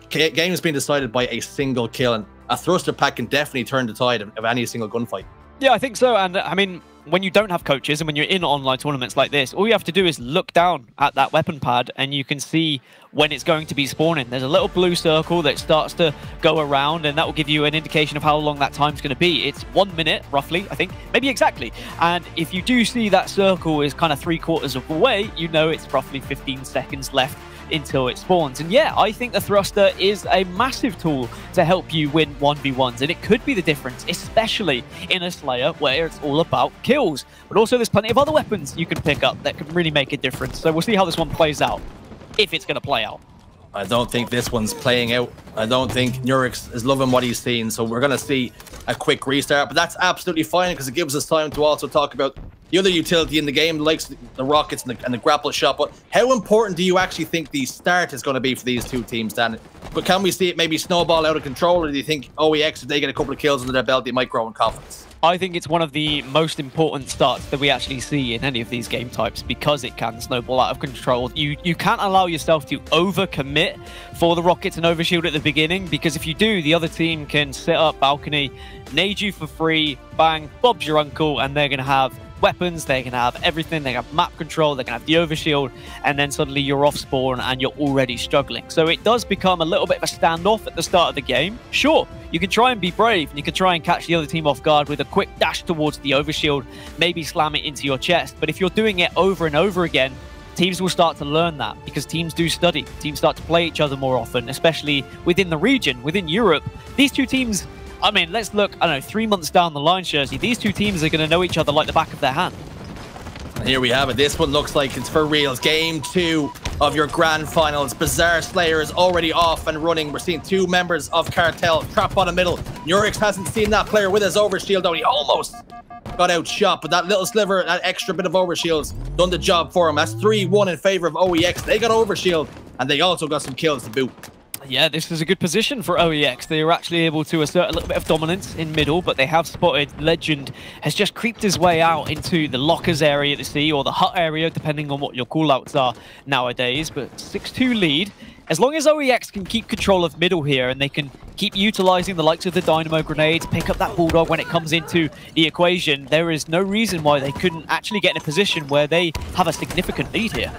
games being decided by a single kill, and a thruster pack can definitely turn the tide of any single gunfight. Yeah, I think so. And I mean, when you don't have coaches and when you're in online tournaments like this, all you have to do is look down at that weapon pad and you can see when it's going to be spawning. There's a little blue circle that starts to go around, and that will give you an indication of how long that time's going to be. It's 1 minute, roughly, I think, maybe exactly. And if you do see that circle is kind of 3/4 of the way, you know it's roughly 15 seconds left until it spawns. And yeah, I think the thruster is a massive tool to help you win 1v1s, and it could be the difference, especially in a Slayer where it's all about kills. But also there's plenty of other weapons you can pick up that can really make a difference. So we'll see how this one plays out, if it's going to play out. I don't think this one's playing out. I don't think Nurix is loving what he's seeing, so we're going to see a quick restart, but that's absolutely fine because it gives us time to also talk about the other utility in the game, like the rockets and the grapple shot. But how important do you actually think the start is going to be for these two teams, Dan? But can we see it maybe snowball out of control, or do you think OEX, if they get a couple of kills under their belt, they might grow in confidence? I think it's one of the most important starts that we actually see in any of these game types, because it can snowball out of control. You can't allow yourself to overcommit for the rockets and overshield at the beginning, because if you do, the other team can set up balcony, nade you for free, bang, Bob's your uncle, and they're going to have weapons, they can have everything, they have map control, they can have the overshield, and then suddenly you're off spawn and you're already struggling. So it does become a little bit of a standoff at the start of the game. Sure, you can try and be brave and you can try and catch the other team off guard with a quick dash towards the overshield, maybe slam it into your chest. But if you're doing it over and over again, teams will start to learn that, because teams do study. Teams start to play each other more often, especially within the region, within Europe. These two teams, I mean, let's look, I don't know, 3 months down the line, Jersey. These two teams are going to know each other like the back of their hand. And here we have it. This one looks like it's for real. Game 2 of your grand finals. Bizarre Slayer is already off and running. We're seeing 2 members of Cartel trap on the middle. Nurix hasn't seen that player with his overshield, though. He almost got outshot, but that little sliver, that extra bit of overshield's done the job for him. That's 3-1 in favor of OEX. They got overshield, and they also got some kills to boot. Yeah, this is a good position for OEX. They were actually able to assert a little bit of dominance in middle, but they have spotted Legend has just creeped his way out into the lockers area to see, or the hut area, depending on what your callouts are nowadays. But 6-2 lead. As long as OEX can keep control of middle here, and they can keep utilizing the likes of the Dynamo grenades, pick up that Bulldog when it comes into the equation, there is no reason why they couldn't actually get in a position where they have a significant lead here.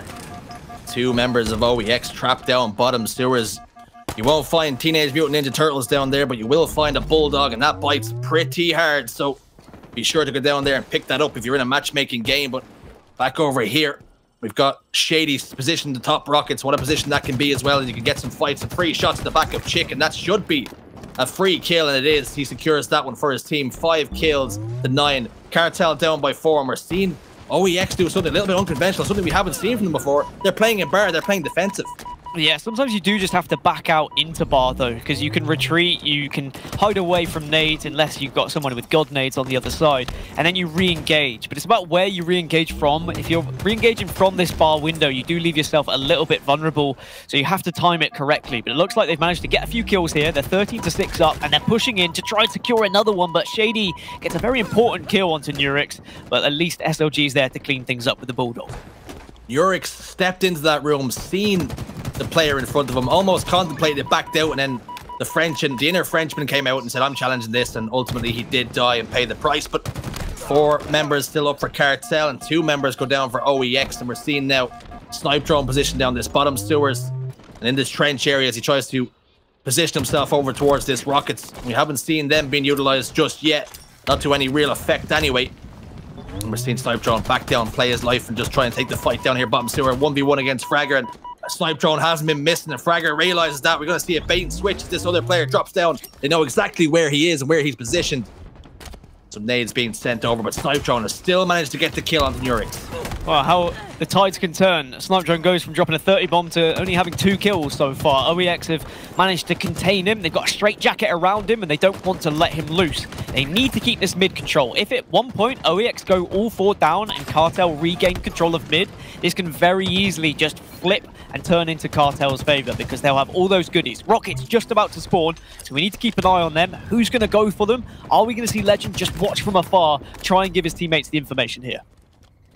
2 members of OEX trapped down bottom sewers. You won't find Teenage Mutant Ninja Turtles down there, but you will find a Bulldog, and that bites pretty hard. So be sure to go down there and pick that up if you're in a matchmaking game. But back over here, we've got Shady positioned the top rockets. What a position that can be as well. And you can get some fights and free shots in the back of Chicken. That should be a free kill, and it is. He secures that one for his team. 5 kills to 9. Cartel down by 4, and we're seeing OEX do something a little bit unconventional, something we haven't seen from them before. They're playing in bar, they're playing defensive. Yeah, sometimes you do just have to back out into bar, though, because you can retreat, you can hide away from nades unless you've got someone with God nades on the other side, and then you re-engage. But it's about where you re-engage from. If you're re-engaging from this bar window, you do leave yourself a little bit vulnerable, so you have to time it correctly. But it looks like they've managed to get a few kills here. They're 13-6 up, and they're pushing in to try and secure another one, but Shady gets a very important kill onto Nurix, but at least SLG's there to clean things up with the Bulldog. Nurix stepped into that room, seen the player in front of him, almost contemplated, backed out, and then the inner Frenchman came out and said, I'm challenging this, and ultimately he did die and pay the price. But 4 members still up for Cartel, and 2 members go down for OEX, and we're seeing now Snipe Drone position down this bottom sewers, and in this trench area as he tries to position himself over towards this rockets. We haven't seen them being utilized just yet, not to any real effect anyway. And we're seeing Snipe Drone back down, play his life, and just try and take the fight down here bottom sewer. 1v1 against Fragger, and Snipe Drone hasn't been missing, and Fragger realizes that. We're going to see a bait and switch as this other player drops down. They know exactly where he is and where he's positioned. Some nades being sent over, but Snipe Drone has still managed to get the kill onto Nurix. Well, how the tides can turn. Snipe Drone goes from dropping a 30 bomb to only having 2 kills so far. OEX have managed to contain him. They've got a straight jacket around him, and they don't want to let him loose. They need to keep this mid control. If at one point OEX go all 4 down and Cartel regain control of mid, this can very easily just flip and turn into Cartel's favor, because they'll have all those goodies. Rocket's just about to spawn, so we need to keep an eye on them. Who's going to go for them? Are we going to see Legend just watch from afar, try and give his teammates the information here?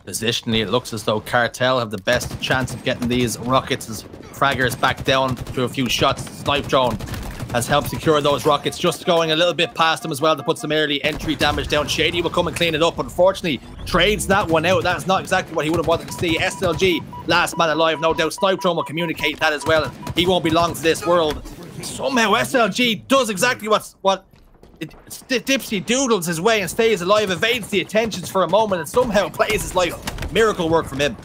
Positionally, it looks as though Cartel have the best chance of getting these rockets as Fragger's back down to a few shots. Snipe Drone has helped secure those rockets. Just going a little bit past him as well to put some early entry damage down. Shady will come and clean it up. Unfortunately, trades that one out. That's not exactly what he would have wanted to see. SLG, last man alive, no doubt. Snipedrone will communicate that as well. And he won't belong to this world. Somehow SLG does exactly what Dipsy doodles his way and stays alive, evades the attentions for a moment, and somehow plays his life. Miracle work from him.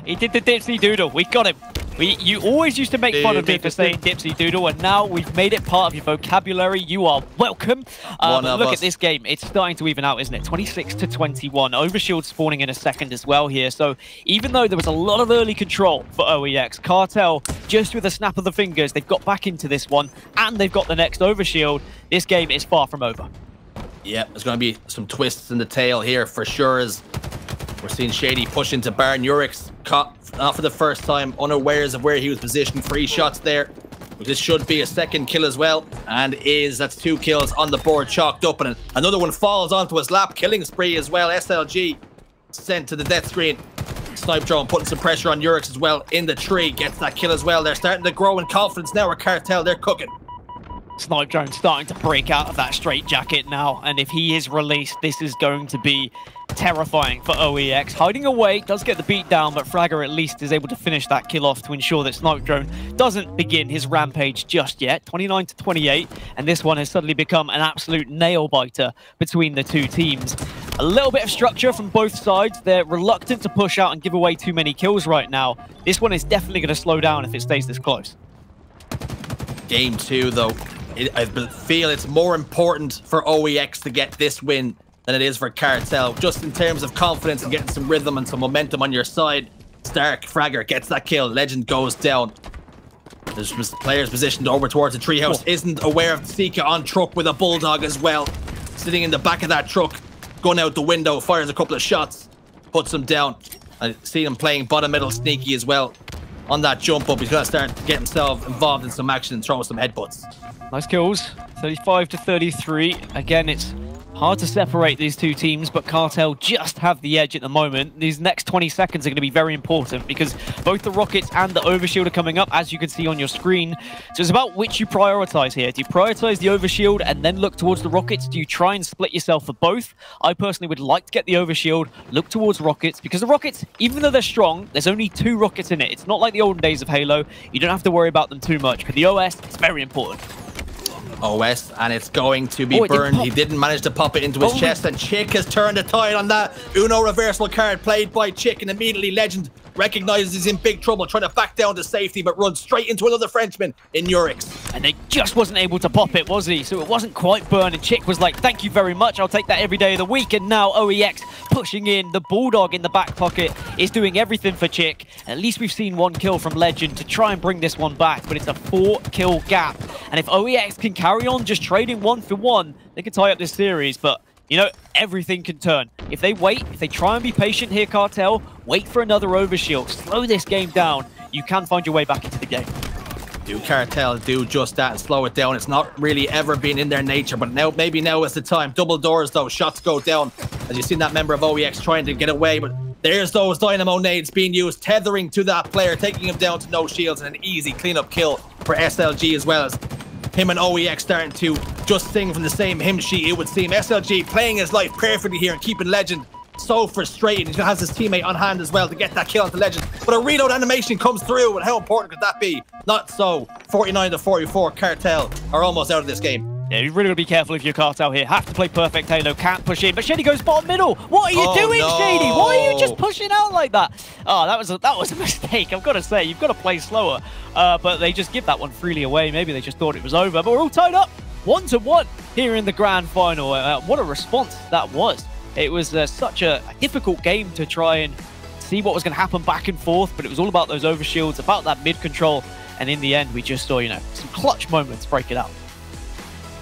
He did the Dipsy doodle. We got him. You always used to make fun of me for saying Dipsy doodle, and now we've made it part of your vocabulary. You are welcome. Look at this game. It's starting to even out, isn't it? 26-21. Overshield spawning in a second as well here. So even though there was a lot of early control for OEX, Cartel, just with a snap of the fingers, they've got back into this one, and they've got the next Overshield. This game is far from over. Yeah, there's going to be some twists in the tail here for sure, as we're seeing Shady push into Baron. Urix caught, not for the first time, unawares of where he was positioned. 3 shots there. This should be a second kill as well, and that's 2 kills on the board, chalked up, and another one falls onto his lap. Killing spree as well. SLG sent to the death screen. Snipedrone putting some pressure on Urix as well in the tree. Gets that kill as well. They're starting to grow in confidence now with Cartel. They're cooking. Snipedrone starting to break out of that straitjacket now, and if he is released, this is going to be terrifying for OEX. Hiding away, does get the beat down, but Fragger at least is able to finish that kill off to ensure that Snipedrone doesn't begin his rampage just yet. 29-28, and this one has suddenly become an absolute nail-biter between the two teams. A little bit of structure from both sides. They're reluctant to push out and give away too many kills right now. This one is definitely going to slow down if it stays this close. Game 2, though. I feel it's more important for OEX to get this win than it is for Cartel, just in terms of confidence and getting some rhythm and some momentum on your side. Stark, Fragger gets that kill. Legend goes down. There's players positioned over towards the treehouse. Isn't aware of Sika on truck with a bulldog as well. Sitting in the back of that truck, gun out the window, fires a couple of shots, puts him down. I see him playing bottom middle sneaky as well. On that jump up, he's going to start to get himself involved in some action and throw some headbutts. Nice kills. 35-33. Again, it's hard to separate these two teams, but Cartel just have the edge at the moment. These next 20 seconds are going to be very important because both the Rockets and the Overshield are coming up, as you can see on your screen. So it's about which you prioritize here. Do you prioritize the Overshield and then look towards the Rockets? Do you try and split yourself for both? I personally would like to get the Overshield, look towards Rockets, because the Rockets, even though they're strong, there's only 2 Rockets in it. It's not like the olden days of Halo. You don't have to worry about them too much, but the OS, it's very important. OS, and it's going to be burned. He didn't manage to pop it into his chest, and Chick has turned the tide on that. Uno reversal card played by Chick, and immediately Legend recognizes he's in big trouble, trying to back down to safety, but runs straight into another Frenchman in Urix. And they just wasn't able to pop it, was he? So it wasn't quite burned, and Chick was like, thank you very much, I'll take that every day of the week. And now OEX pushing in. The Bulldog in the back pocket is doing everything for Chick. At least we've seen 1 kill from Legend to try and bring this one back, but it's a 4-kill gap. And if OEX can carry on just trading 1 for 1, they can tie up this series, but you know, everything can turn. If they wait, if they try and be patient here, Cartel, wait for another Overshield, slow this game down, you can find your way back into the game. Do Cartel do just that and slow it down? It's not really ever been in their nature, but now maybe now is the time. Double doors though, shots go down. As you've seen that member of OEX trying to get away, but there's those dynamo nades being used, tethering to that player, taking him down to no shields, and an easy cleanup kill for SLG, as well as him and OEX starting to just sing from the same hymn sheet, it would seem. SLG playing his life perfectly here and keeping Legend so frustrated. He has his teammate on hand as well to get that kill onto Legend. But a reload animation comes through, and how important could that be? Not so. 49-44, Cartel are almost out of this game. Yeah, you've really got to be careful if you're Cartel here. Have to play perfect Halo, can't push in. But Shady goes bottom middle. What are you doing, no. Shady? Why are you just pushing out like that? Oh, that was a mistake. I've got to say, you've got to play slower. But they just give that one freely away. Maybe they just thought it was over. But we're all tied up 1-1 here in the grand final. What a response that was. It was such a difficult game to try and see what was going to happen back and forth. But it was all about those overshields, about that mid control. And in the end, we just saw, you know, some clutch moments break it out.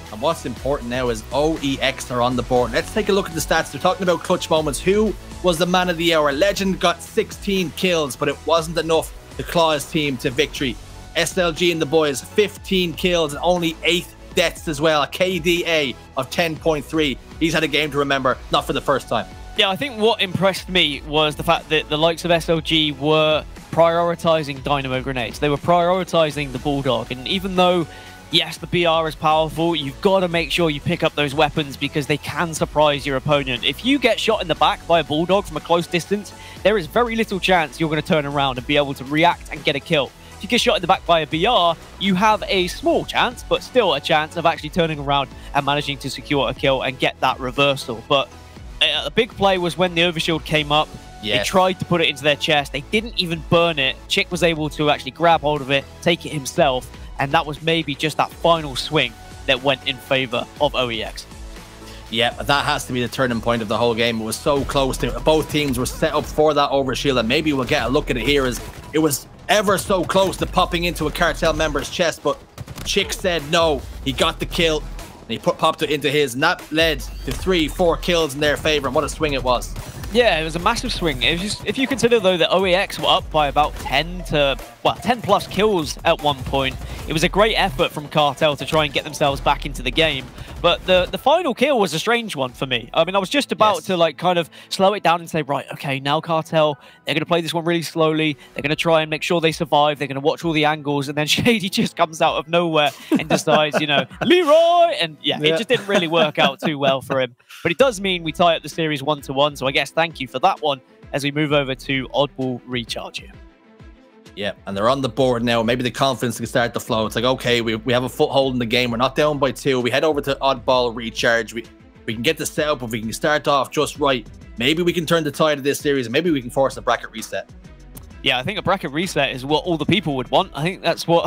And what's important now is OEX are on the board. Let's take a look at the stats. They're talking about clutch moments. Who was the man of the hour? Legend got 16 kills, but it wasn't enough to claw his team to victory. SLG and the boys, 15 kills and only 8 deaths as well. A KDA of 10.3. He's had a game to remember, not for the first time. Yeah, I think what impressed me was the fact that the likes of SLG were prioritizing dynamo grenades. They were prioritizing the Bulldog, and even though Yes, the BR is powerful. You've got to make sure you pick up those weapons because they can surprise your opponent. If you get shot in the back by a Bulldog from a close distance, there is very little chance you're going to turn around and be able to react and get a kill. If you get shot in the back by a BR, you have a small chance, but still a chance of actually turning around and managing to secure a kill and get that reversal. But a big play was when the overshield came up. Yes. They tried to put it into their chest. They didn't even burn it. Chick was able to actually grab hold of it, take it himself, and that was maybe just that final swing that went in favor of OEX. Yeah, that has to be the turning point of the whole game. It was so close. Both teams were set up for that overshield, and maybe we'll get a look at it here. As it was ever so close to popping into a cartel member's chest, but Chick said no. He got the kill, and he popped it into his, and that led to 3-4 kills in their favor, and what a swing it was. Yeah, it was a massive swing. It was just, if you consider, though, that OEX were up by about 10 plus kills at one point, it was a great effort from Cartel to try and get themselves back into the game. But the final kill was a strange one for me. I mean, I was just about to, like, kind of slow it down and say, right, okay, now Cartel, they're going to play this one really slowly. They're going to try and make sure they survive. They're going to watch all the angles. And then Shady just comes out of nowhere and decides, you know, Leroy! And yeah, it just didn't really work out too well for him. But it does mean we tie up the series 1-1. So I guess thank you for that one as we move over to Oddball Recharge here. Yeah, and they're on the board now. Maybe the confidence can start to flow. It's like, okay, we have a foothold in the game. We're not down by 2. We head over to Oddball Recharge. We can get the setup. If we can start off just right, maybe we can turn the tide of this series, and maybe we can force a bracket reset. Yeah, I think a bracket reset is what all the people would want. I think that's what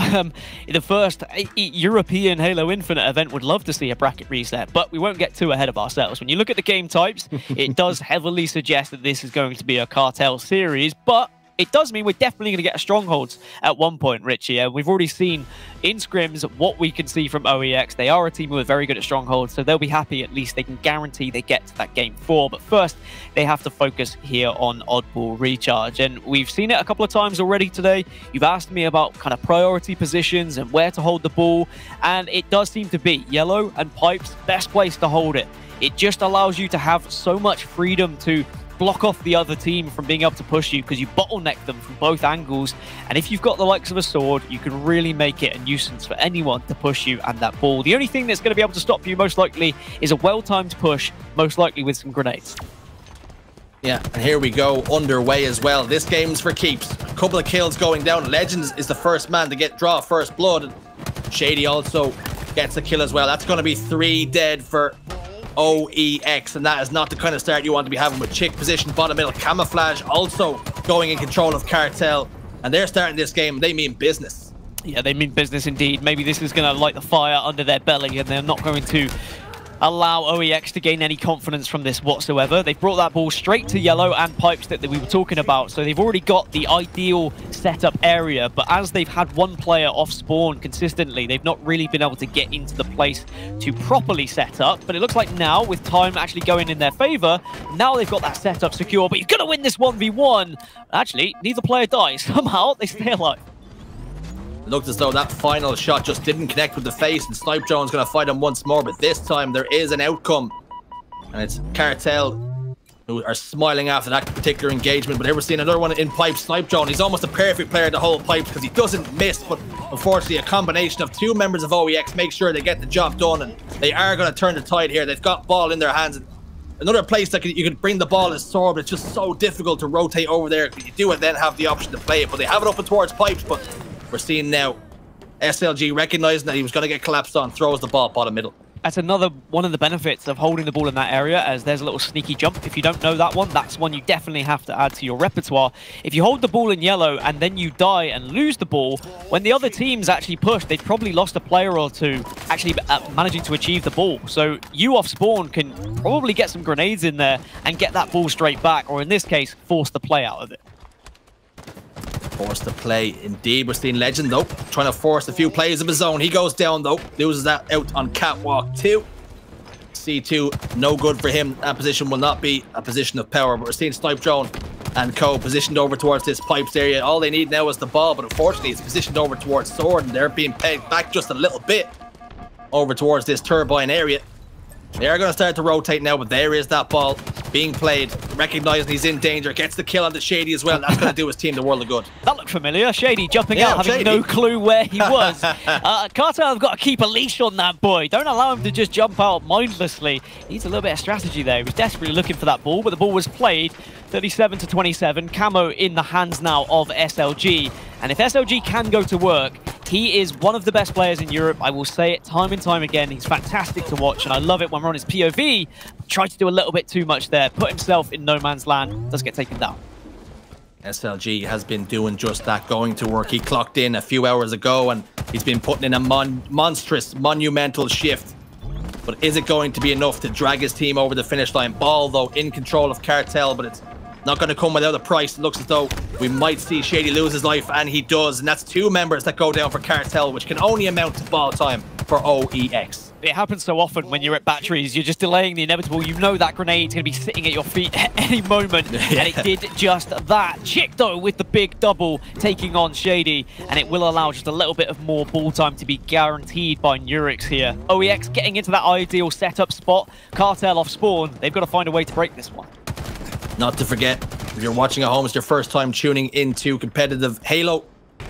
the first European Halo Infinite event would love to see, a bracket reset. But we won't get too ahead of ourselves. When you look at the game types, it does heavily suggest that this is going to be a cartel series, but it does mean we're definitely going to get a strongholds at one point, Richie. We've already seen in scrims what we can see from OEX. They are a team who are very good at strongholds, so they'll be happy. At least they can guarantee they get to that game 4. But first, they have to focus here on Oddball Recharge. And we've seen it a couple of times already today. You've asked me about kind of priority positions and where to hold the ball. And it does seem to be Yellow and Pipes, best place to hold it. It just allows you to have so much freedom to block off the other team from being able to push you because you bottleneck them from both angles. And if you've got the likes of a sword, you can really make it a nuisance for anyone to push you and that ball. The only thing that's going to be able to stop you most likely is a well-timed push, most likely with some grenades. Yeah, and here we go, underway as well. This game's for keeps. A couple of kills going down. Legends is the first man to draw first blood. Shady also gets a kill as well. That's going to be 3 dead for OEX, and that is not the kind of start you want to be having with Chick position bottom middle. Camouflage also going in control of Cartel, and they're starting this game. They mean business. Yeah, they mean business indeed. Maybe this is going to light the fire under their belly, and they're not going to allow OEX to gain any confidence from this whatsoever. They've brought that ball straight to Yellow and Pipes that we were talking about, so they've already got the ideal setup area, but as they've had one player off spawn consistently, they've not really been able to get into the place to properly set up. But it looks like now, with time actually going in their favor, now they've got that setup secure. But you've got to win this 1v1. Actually, neither player dies. Somehow they stay alive. Looked as though that final shot just didn't connect with the face, and Snipe Jones going to fight him once more, but this time there is an outcome, and it's Cartel who are smiling after that particular engagement. But here we're seeing another one in Pipes. Snipe Jones, he's almost a perfect player to hold Pipes because he doesn't miss, but unfortunately a combination of 2 members of OEX make sure they get the job done, and they are going to turn the tide here. They've got ball in their hands. And another place that you can bring the ball is Sword, but it's just so difficult to rotate over there. You do it, then have the option to play it, but they have it up and towards Pipes. But we're seeing now SLG recognizing that he was going to get collapsed on, throws the ball bottom middle. That's another one of the benefits of holding the ball in that area, as there's a little sneaky jump. If you don't know that one, that's one you definitely have to add to your repertoire. If you hold the ball in Yellow and then you die and lose the ball, when the other teams actually push, they've probably lost a player or two actually managing to achieve the ball. So you off spawn can probably get some grenades in there and get that ball straight back, or in this case, force the play out of it. Forced to play indeed. We're seeing Legend though trying to force a few plays of his own. He goes down though, loses that out on Catwalk 2. C2 no good for him. That position will not be a position of power, but we're seeing Snipe Jones and Co positioned over towards this Pipes area. All they need now is the ball, but unfortunately it's positioned over towards Sword, and they're being pegged back just a little bit over towards this turbine area. They are going to start to rotate now, but there is that ball. being played, recognizing he's in danger, gets the kill on the Shady as well. That's going to do his team the world of good. That looked familiar. Shady jumping out, having no clue where he was. Cartel have got to keep a leash on that boy. Don't allow him to just jump out mindlessly. He needs a little bit of strategy there. He was desperately looking for that ball, but the ball was played. 37-27. Camo in the hands now of SLG. And if SLG can go to work, he is one of the best players in Europe. I will say it time and time again. He's fantastic to watch, and I love it when we're on his POV. Tried to do a little bit too much there. Put himself in no man's land. Does get taken down. SLG has been doing just that, going to work. He clocked in a few hours ago, and he's been putting in a monstrous, monumental shift. But is it going to be enough to drag his team over the finish line? Ball, though, in control of Cartel, but it's not going to come without a price. It looks as though we might see Shady lose his life, and he does. And that's 2 members that go down for Cartel, which can only amount to ball time for OEX. It happens so often when you're at batteries. You're just delaying the inevitable. You know that grenade's going to be sitting at your feet at any moment. And it did just that. Chick, though, with the big double taking on Shady. And it will allow just a little bit of more ball time to be guaranteed by Nurix here. OEX getting into that ideal setup spot. Cartel off spawn. They've got to find a way to break this one. Not to forget, if you're watching at home, it's your first time tuning into competitive Halo.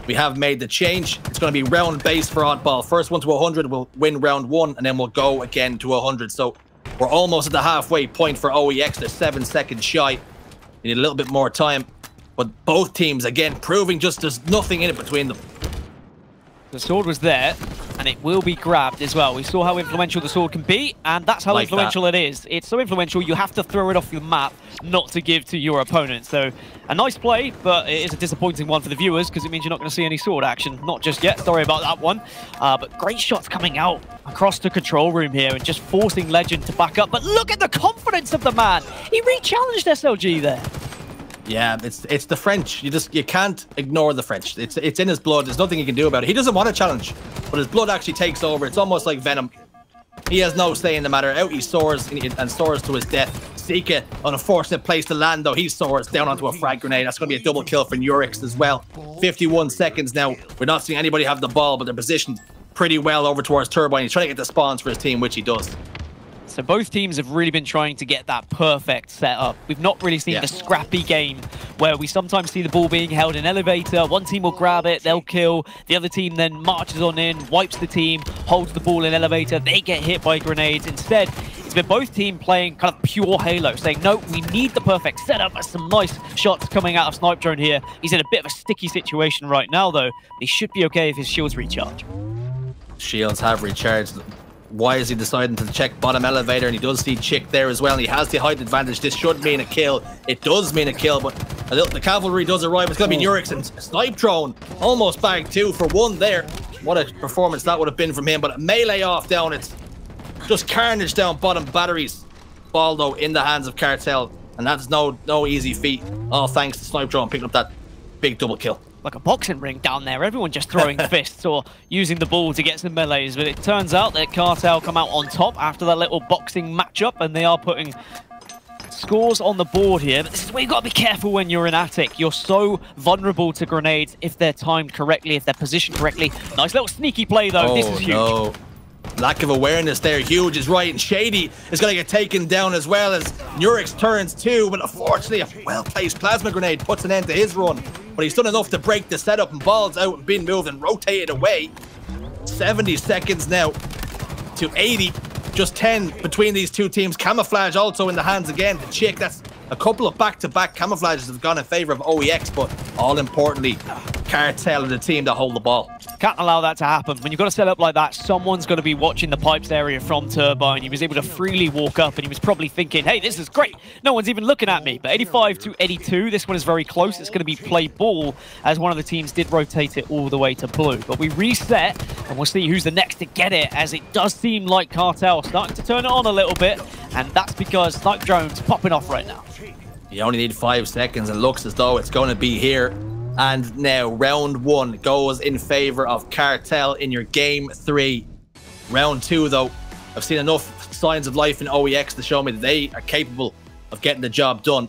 We have made the change. It's going to be round-based for Oddball. First one to 100 will win round 1, and then we'll go again to 100. So we're almost at the halfway point for OEX. They're 7 seconds shy. They need a little bit more time. But both teams, again, proving just there's nothing in it between them. The sword was there, and it will be grabbed as well. We saw how influential the sword can be, and that's how influential it is. It's so influential, you have to throw it off the map, not to give to your opponent. So, a nice play, but it is a disappointing one for the viewers, because it means you're not going to see any sword action. Not just yet, sorry about that one. But great shots coming out across the control room here, and just forcing Legend to back up. But look at the confidence of the man! He re-challenged SLG there. Yeah, it's the French. You can't ignore the French. It's in his blood. There's nothing he can do about it. He doesn't want to challenge, but his blood actually takes over. It's almost like Venom. He has no say in the matter. Out he soars and soars to his death. Sika, an unfortunate place to land though. He soars down onto a frag grenade. That's going to be a double kill for Nurix as well. 51 seconds now. We're not seeing anybody have the ball, but they're positioned pretty well over towards Turbine. He's trying to get the spawns for his team, which he does. So both teams have really been trying to get that perfect setup. We've not really seen the scrappy game where we sometimes see the ball being held in elevator. One team will grab it, they'll kill. The other team then marches on in, wipes the team, holds the ball in elevator. They get hit by grenades. Instead, it's been both teams playing kind of pure Halo, saying, no, we need the perfect setup. There's some nice shots coming out of Snipe Drone here. He's in a bit of a sticky situation right now, though. He should be okay if his shields recharge. Shields have recharged. Why is he deciding to check bottom elevator? And he does see Chick there as well, and he has the height advantage. This should mean a kill. It does mean a kill, but the cavalry does arrive. It's going to be Nurix, and Snipe Drone almost bagged 2 for 1 there. What a performance that would have been from him, but a melee off down. It's just carnage down bottom batteries. Ball, though, in the hands of Cartel, and that's no easy feat. All thanks to Snipe Drone picking up that big double kill. Like a boxing ring down there, everyone just throwing fists or using the ball to get some melees, but it turns out that Cartel come out on top after that little boxing matchup, and they are putting scores on the board here. But this is where you've got to be careful when you're in Attic. You're so vulnerable to grenades if they're timed correctly, if they're positioned correctly. Nice little sneaky play though. This is huge. No. Lack of awareness there, huge is right, and Shady is going to get taken down as well as Nurix turns 2, but unfortunately a well-placed plasma grenade puts an end to his run. But he's done enough to break the setup, and Ball's out and being moved and rotated away. 70 seconds now to 80, just 10 between these two teams. Camouflage also in the hands again. The Chick, that's a couple of back-to-back camouflages have gone in favor of OEX, but all importantly, Cartel are the team that hold the ball. Can't allow that to happen. When you've got to set up like that, someone's got to be watching the pipes area from Turbine. He was able to freely walk up, and he was probably thinking, hey, this is great. No one's even looking at me. But 85-82, this one is very close. It's going to be play ball, as one of the teams did rotate it all the way to blue. But we reset, and we'll see who's the next to get it, as it does seem like Cartel starting to turn it on a little bit, and that's because Snipe Drone's popping off right now. You only need 5 seconds, and looks as though it's going to be here. And now round 1 goes in favor of Cartel in your game 3. Round 2, though, I've seen enough signs of life in OEX to show me that they are capable of getting the job done.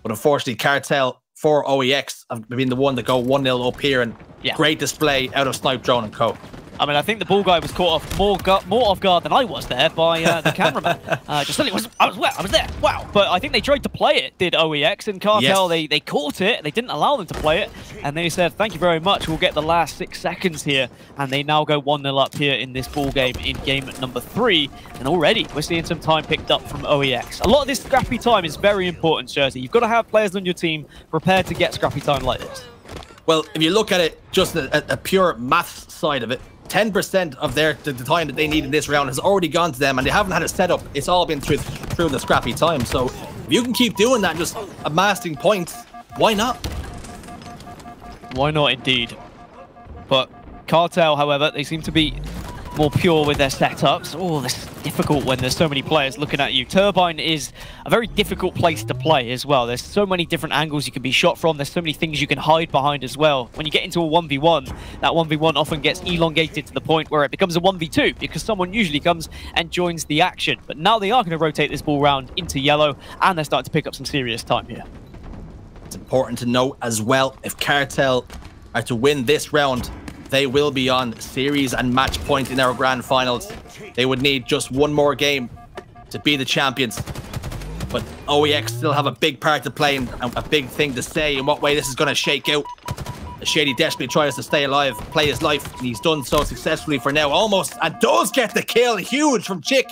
But unfortunately, Cartel for OEX have been the one to go 1-0 up here, and great display out of Snipe Drone and co. I mean, I think the ball guy was caught off more off guard than I was there by the cameraman. Just suddenly, I was there. Wow. But I think they tried to play it, did OEX, and Cartel, yes. They caught it. They didn't allow them to play it. And they said, thank you very much. We'll get the last 6 seconds here. And they now go 1-0 up here in this ball game in game number 3. And already, we're seeing some time picked up from OEX. A lot of this scrappy time is very important, Jersey. You've got to have players on your team prepared to get scrappy time like this. Well, if you look at it, just a pure math side of it, 10% of the time that they need in this round has already gone to them, and they haven't had a setup. It's all been through the scrappy time. So if you can keep doing that, just amassing points, why not? Why not, indeed. But Cartel, however, they seem to be more pure with their setups. Oh, this is difficult when there's so many players looking at you. Turbine is a very difficult place to play as well. There's so many different angles you can be shot from. There's so many things you can hide behind as well. When you get into a 1v1, that 1v1 often gets elongated to the point where it becomes a 1v2 because someone usually comes and joins the action. But now they are going to rotate this ball round into yellow, and they're starting to pick up some serious time here. It's important to note as well, if Cartel are to win this round, they will be on series and match point in our grand finals. They would need just one more game to be the champions. But OEX still have a big part to play and a big thing to say in what way this is going to shake out. Shady desperately tries to stay alive, play his life, and he's done so successfully for now. Almost, and does get the kill. Huge from Chick.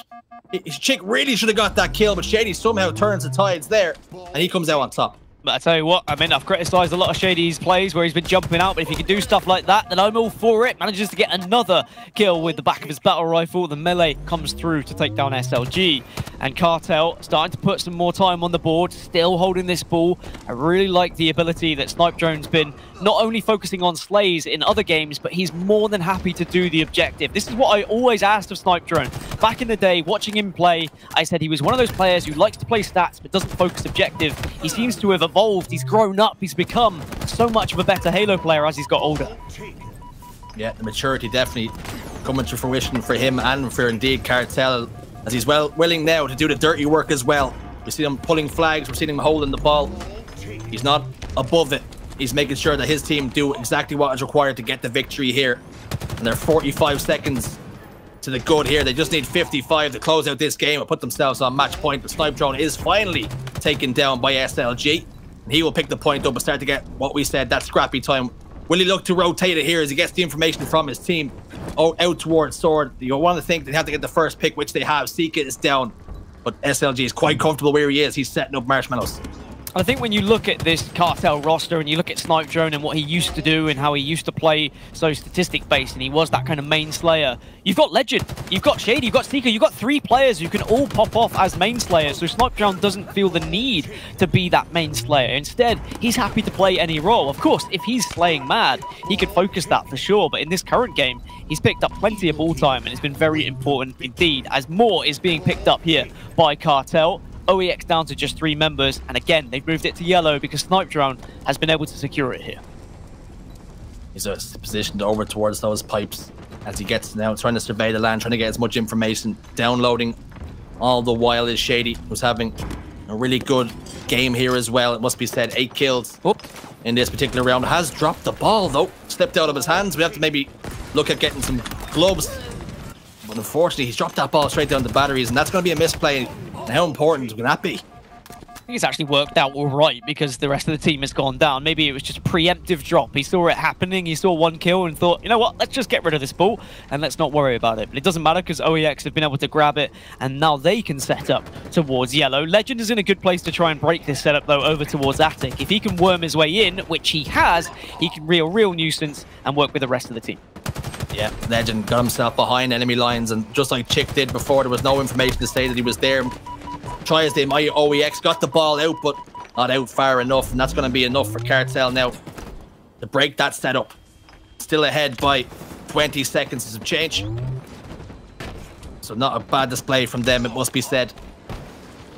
Chick really should have got that kill, but Shady somehow turns the tides there, and he comes out on top. But I tell you what, I mean, I've criticised a lot of Shady's plays where he's been jumping out, but if he can do stuff like that, then I'm all for it. Manages to get another kill with the back of his battle rifle. The melee comes through to take down SLG. And Cartel starting to put some more time on the board, still holding this ball. I really like the ability that Snipedrone's been not only focusing on slays in other games, but he's more than happy to do the objective. This is what I always asked of Snipedrone. Back in the day, watching him play, I said he was one of those players who likes to play stats but doesn't focus objective. He seems to have evolved, he's grown up, he's become so much of a better Halo player as he's got older. Yeah, the maturity definitely coming to fruition for him and for indeed Cartel, as he's willing now to do the dirty work as well. We see him pulling flags, we're seeing him holding the ball. He's not above it. He's making sure that his team do exactly what is required to get the victory here. And they're 45 seconds to the good here. They just need 55 to close out this game and put themselves on match point. The Snipedrone is finally taken down by SLG. And he will pick the point up and start to get what we said, that scrappy time. Will he look to rotate it here as he gets the information from his team out towards Sword? You want to think they have to get the first pick, which they have. Seeka is down, but SLG is quite comfortable where he is. He's setting up marshmallows. I think when you look at this Cartel roster and you look at Snipedrone and what he used to do and how he used to play so statistic-based and he was that kind of main slayer, you've got Legend, you've got Shady, you've got Seeka, you've got 3 players who can all pop off as main slayers, so Snipedrone doesn't feel the need to be that main slayer. Instead, he's happy to play any role. Of course, if he's slaying mad, he could focus that for sure, but in this current game, he's picked up plenty of ball time and it's been very important indeed, as more is being picked up here by Cartel. OEX down to just 3 members, and again, they've moved it to yellow because Snipedrone has been able to secure it here. He's positioned over towards those pipes as he gets now, trying to survey the land, trying to get as much information, downloading all the while is Shady, who's having a really good game here as well. It must be said, 8 kills in this particular round. Has dropped the ball though, slipped out of his hands. We have to maybe look at getting some gloves. But unfortunately, he's dropped that ball straight down the batteries, and that's going to be a misplay. And how important can that be? I think it's actually worked out all right because the rest of the team has gone down. Maybe it was just a preemptive drop. He saw it happening, he saw 1 kill and thought, you know what, let's just get rid of this ball and let's not worry about it. But it doesn't matter because OEX have been able to grab it and now they can set up towards yellow. Legend is in a good place to try and break this setup though over towards Attic. If he can worm his way in, which he has, he can be a real nuisance and work with the rest of the team. Yeah, Legend got himself behind enemy lines, and just like Chick did before, there was no information to say that he was there. Try as they might, OEX got the ball out, but not out far enough, and that's going to be enough for Cartel now to break that setup. Still ahead by 20 seconds of change. So not a bad display from them, it must be said.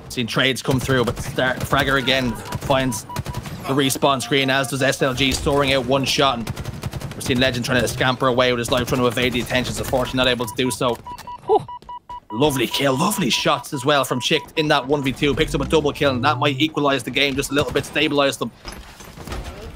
Seen trades come through, but Fragger again finds the respawn screen, as does SLG, soaring out 1 shot. And we're seeing Legend trying to scamper away with his life, trying to evade the attentions. Unfortunately, not able to do so. Whew. Lovely kill, lovely shots as well from Chick in that 1v2. Picks up a double kill, and that might equalize the game just a little bit, stabilize them.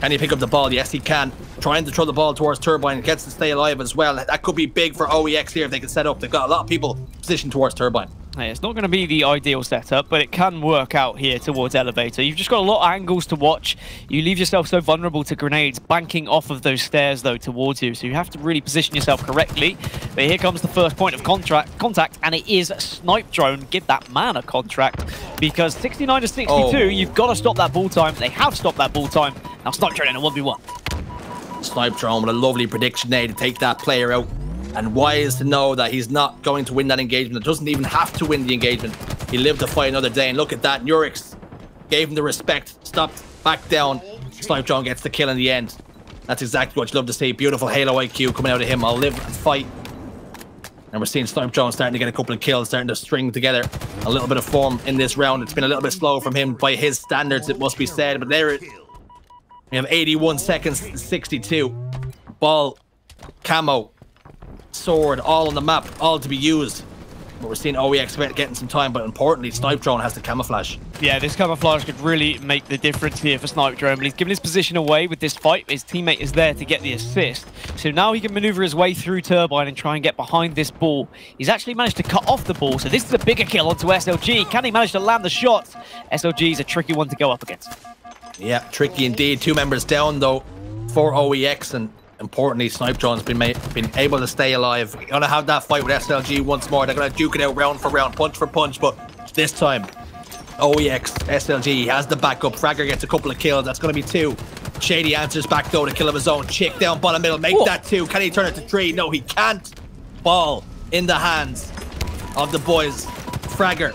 Can he pick up the ball? Yes, he can. Trying to throw the ball towards Turbine. Gets to stay alive as well. That could be big for OEX here if they can set up. They've got a lot of people positioned towards Turbine. Hey, it's not going to be the ideal setup, but it can work out here towards Elevator. You've just got a lot of angles to watch. You leave yourself so vulnerable to grenades banking off of those stairs, though, towards you. So you have to really position yourself correctly. But here comes the first point of contact, and it is Snipe Drone. Give that man a contract, because 69 to 62, you've got to stop that ball time. They have stopped that ball time. Now Snipe Drone in a 1v1. Snipe Drone with a lovely prediction there to take that player out. And wise to know that he's not going to win that engagement. It doesn't even have to win the engagement. He lived to fight another day. And look at that. Nurix gave him the respect. Stopped, back down. Snipe Drone gets the kill in the end. That's exactly what you love to see. Beautiful Halo IQ coming out of him. I'll live and fight. And we're seeing Snipe Drone starting to get a couple of kills, starting to string together a little bit of form in this round. It's been a little bit slow from him by his standards, it must be said. But there we have 81 seconds, 62. Ball, camo, sword, all on the map, all to be used. But we're seeing OEX getting some time, but importantly, Snipe Drone has the camouflage. Yeah, this camouflage could really make the difference here for Snipe Drone, but he's given his position away with this fight. His teammate is there to get the assist. So now he can maneuver his way through Turbine and try and get behind this ball. He's actually managed to cut off the ball, so this is a bigger kill onto SLG. Can he manage to land the shots? SLG is a tricky one to go up against. Yeah, tricky indeed. 2 members down, though, for OEX, and importantly, Snipe Drone's been able to stay alive. You're gonna have that fight with SLG once more. They're gonna duke it out round for round, punch for punch, but this time, OEX, SLG has the backup. Fragger gets a couple of kills. That's gonna be 2. Shady answers back though to kill of his own. Chick down bottom middle, make that 2. Can he turn it to 3? No, he can't. Ball in the hands of the boys. Fragger,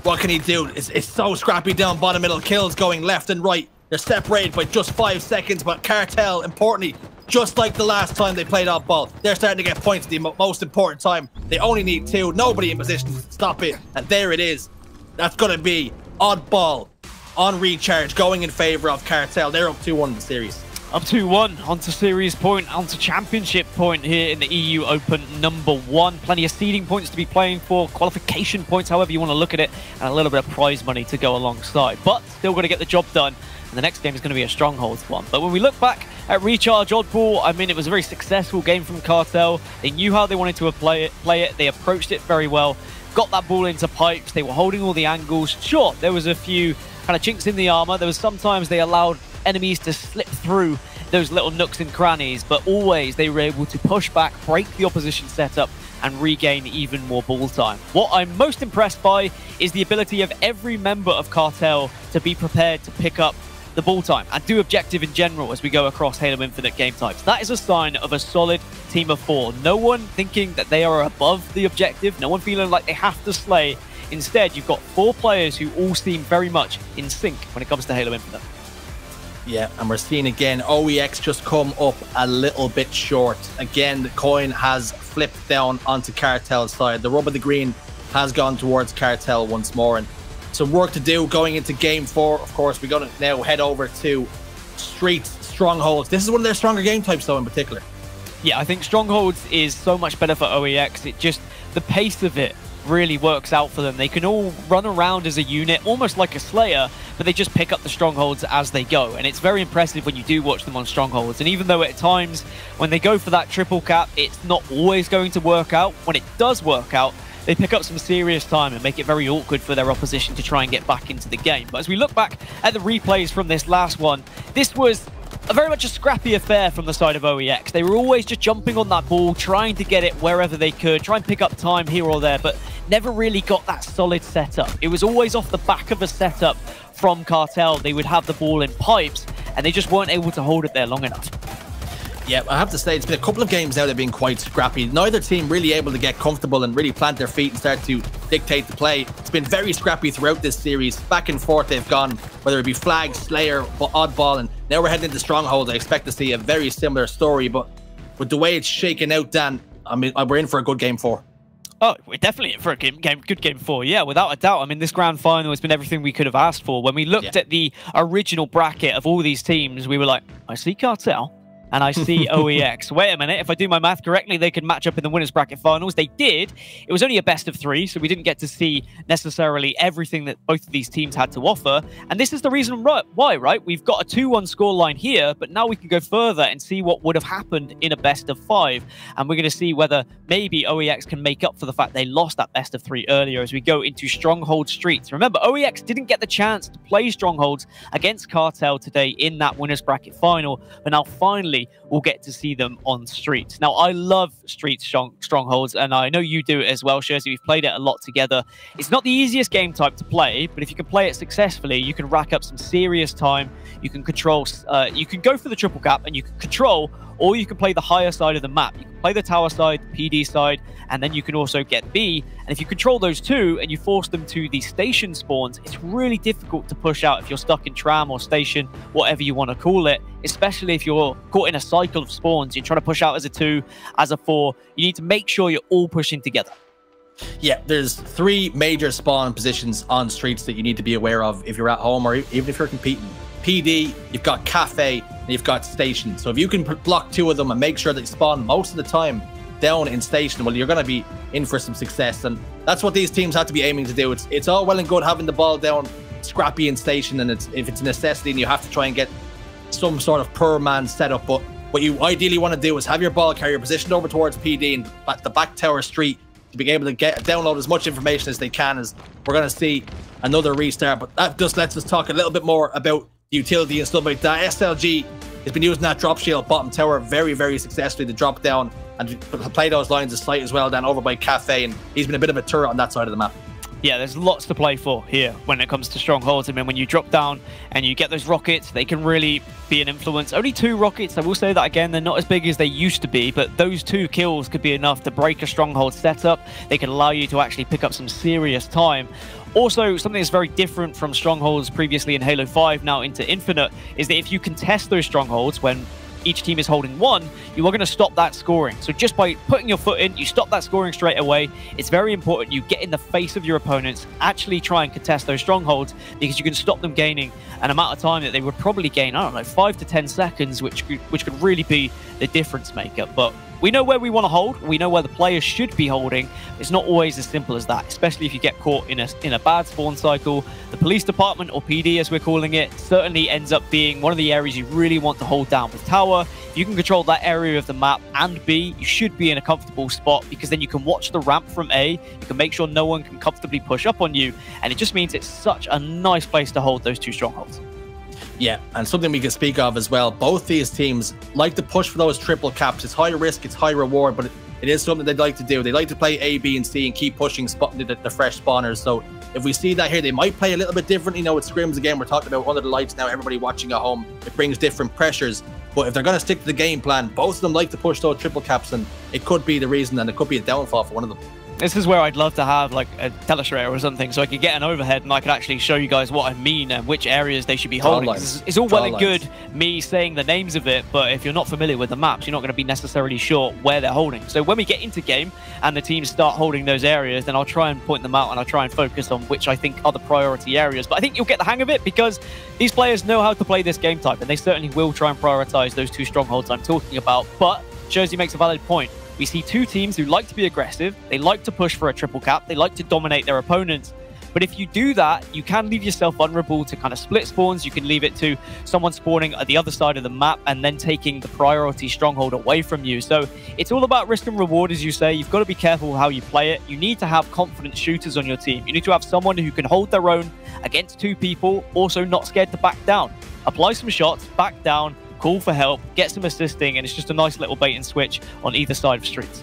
what can he do? It's so scrappy down bottom middle. Kills going left and right. They're separated by just 5 seconds, but Cartel, importantly, just like the last time they played off ball, they're starting to get points at the most important time. They only need 2. Nobody in position to stop it. And there it is. That's going to be oddball on recharge going in favor of Cartel. They're up 2-1 in the series. Up 2-1 onto series point, onto championship point here in the EU Open #1. Plenty of seeding points to be playing for, qualification points, however you want to look at it, and a little bit of prize money to go alongside. But still going to get the job done. And the next game is going to be a Strongholds one. But when we look back at Recharge Oddball, I mean, it was a very successful game from Cartel. They knew how they wanted to play it. They approached it very well. Got that ball into pipes. They were holding all the angles. Sure, there was a few kind of chinks in the armor. There was sometimes they allowed enemies to slip through those little nooks and crannies, but always they were able to push back, break the opposition setup, and regain even more ball time. What I'm most impressed by is the ability of every member of Cartel to be prepared to pick up the ball time and do objective in general as we go across Halo Infinite game types. That is a sign of a solid team of 4. No one thinking that they are above the objective, no one feeling like they have to slay. Instead, you've got 4 players who all seem very much in sync when it comes to Halo Infinite. Yeah, and we're seeing again, OEX just come up a little bit short. Again, the coin has flipped down onto Cartel's side. The rub of the green has gone towards Cartel once more, and some work to do going into game 4. Of course, we're going to now head over to Streets, Strongholds. This is one of their stronger game types, though, in particular. Yeah, I think Strongholds is so much better for OEX. It just, the pace of it really works out for them. They can all run around as a unit, almost like a Slayer, but they just pick up the Strongholds as they go. And it's very impressive when you do watch them on Strongholds. And even though at times, when they go for that triple cap, it's not always going to work out, when it does work out, they pick up some serious time and make it very awkward for their opposition to try and get back into the game. But as we look back at the replays from this last one, this was very much a scrappy affair from the side of OEX. They were always just jumping on that ball, trying to get it wherever they could, try and pick up time here or there, but never really got that solid setup. It was always off the back of a setup from Cartel. They would have the ball in pipes, and they just weren't able to hold it there long enough. Yeah, I have to say, it's been a couple of games now that have been quite scrappy. Neither team really able to get comfortable and really plant their feet and start to dictate the play. It's been very scrappy throughout this series. Back and forth they've gone, whether it be Flag, Slayer, Oddball, and now we're heading into Stronghold. I expect to see a very similar story, but with the way it's shaken out, Dan, I mean, we're in for a good game 4. Oh, we're definitely in for a good game 4. Yeah, without a doubt. I mean, this grand final has been everything we could have asked for. When we looked at the original bracket of all these teams, we were like, I see Cartel, and I see OEX. Wait a minute, if I do my math correctly, they could match up in the winners bracket finals. They did. It was only a best of 3, so we didn't get to see necessarily everything that both of these teams had to offer. And this is the reason why, right? We've got a 2-1 scoreline here, but now we can go further and see what would have happened in a best of 5. And we're going to see whether maybe OEX can make up for the fact they lost that best of 3 earlier as we go into Stronghold Streets. Remember, OEX didn't get the chance to play Strongholds against Cartel today in that winners bracket final, but now finally we'll get to see them on Streets. Now, I love Streets Strongholds, and I know you do it as well, Jersey. We've played it a lot together. It's not the easiest game type to play, but if you can play it successfully, you can rack up some serious time. You can control, you can go for the triple cap and you can control, or you can play the higher side of the map. You can play the tower side, the PD side, and then you can also get B. And if you control those two and you force them to the station spawns, it's really difficult to push out if you're stuck in tram or station, whatever you want to call it, especially if you're caught in a cycle of spawns. You're trying to push out as a 2, as a 4. You need to make sure you're all pushing together. Yeah, there's 3 major spawn positions on Streets that you need to be aware of if you're at home or even if you're competing. PD, you've got Cafe, and you've got Station. So if you can block 2 of them and make sure that you spawn most of the time down in Station, well, you're going to be in for some success. And that's what these teams have to be aiming to do. It's all well and good having the ball down scrappy in Station, and if it's a necessity and you have to try and get some sort of per man setup. But what you ideally want to do is have your ball carrier positioned over towards PD and the back tower street to be able to download as much information as they can, as we're going to see another restart. But that just lets us talk a little bit more about utility and stuff like that. SLG has been using that drop shield bottom tower very, very successfully to drop down and to play those lines of sight as well down over by Cafe, and he's been a bit of a turret on that side of the map. Yeah, there's lots to play for here when it comes to Strongholds. I mean, when you drop down and you get those rockets, they can really be an influence. Only 2 rockets, I will say that again, they're not as big as they used to be, but those 2 kills could be enough to break a Stronghold setup. They can allow you to actually pick up some serious time. Also, something that's very different from Strongholds previously in Halo 5 now into Infinite is that if you contest those Strongholds when each team is holding 1, you are going to stop that scoring. So just by putting your foot in, you stop that scoring straight away. It's very important you get in the face of your opponents, actually try and contest those Strongholds, because you can stop them gaining an amount of time that they would probably gain, I don't know, 5 to 10 seconds, which could really be the difference maker. But we know where we want to hold. We know where the players should be holding. It's not always as simple as that, especially if you get caught in a bad spawn cycle. The police department, or PD as we're calling it, certainly ends up being one of the areas you really want to hold down with tower. If you can control that area of the map and B, you should be in a comfortable spot, because then you can watch the ramp from A. You can make sure no one can comfortably push up on you, and it just means it's such a nice place to hold those 2 strongholds. Yeah, and something we can speak of as well, both these teams like to push for those triple caps. It's high risk, it's high reward, but it is something they'd like to do. They like to play A, B, and C and keep pushing the fresh spawners. So if we see that here, they might play a little bit differently. You know, with scrims, again, we're talking about under the lights now, everybody watching at home. It brings different pressures. But if they're going to stick to the game plan, both of them like to push those triple caps, and it could be the reason, and it could be a downfall for one of them. This is where I'd love to have like a telestrator or something, so I could get an overhead and I could actually show you guys what I mean and which areas they should be holding. It's all well and good me saying the names of it, but if you're not familiar with the maps, you're not going to be necessarily sure where they're holding. So when we get into game and the teams start holding those areas, then I'll try and point them out and I'll try and focus on which I think are the priority areas. But I think you'll get the hang of it, because these players know how to play this game type, and they certainly will try and prioritize those 2 strongholds I'm talking about. But Jersey makes a valid point. We see 2 teams who like to be aggressive, they like to push for a triple cap, they like to dominate their opponents. But if you do that, you can leave yourself vulnerable to kind of split spawns. You can leave it to someone spawning at the other side of the map and then taking the priority stronghold away from you. So it's all about risk and reward, as you say. You've got to be careful how you play it. You need to have confident shooters on your team. You need to have someone who can hold their own against 2 people, also not scared to back down. Apply some shots, back down, call for help, get some assisting, and it's just a nice little bait and switch on either side of Streets.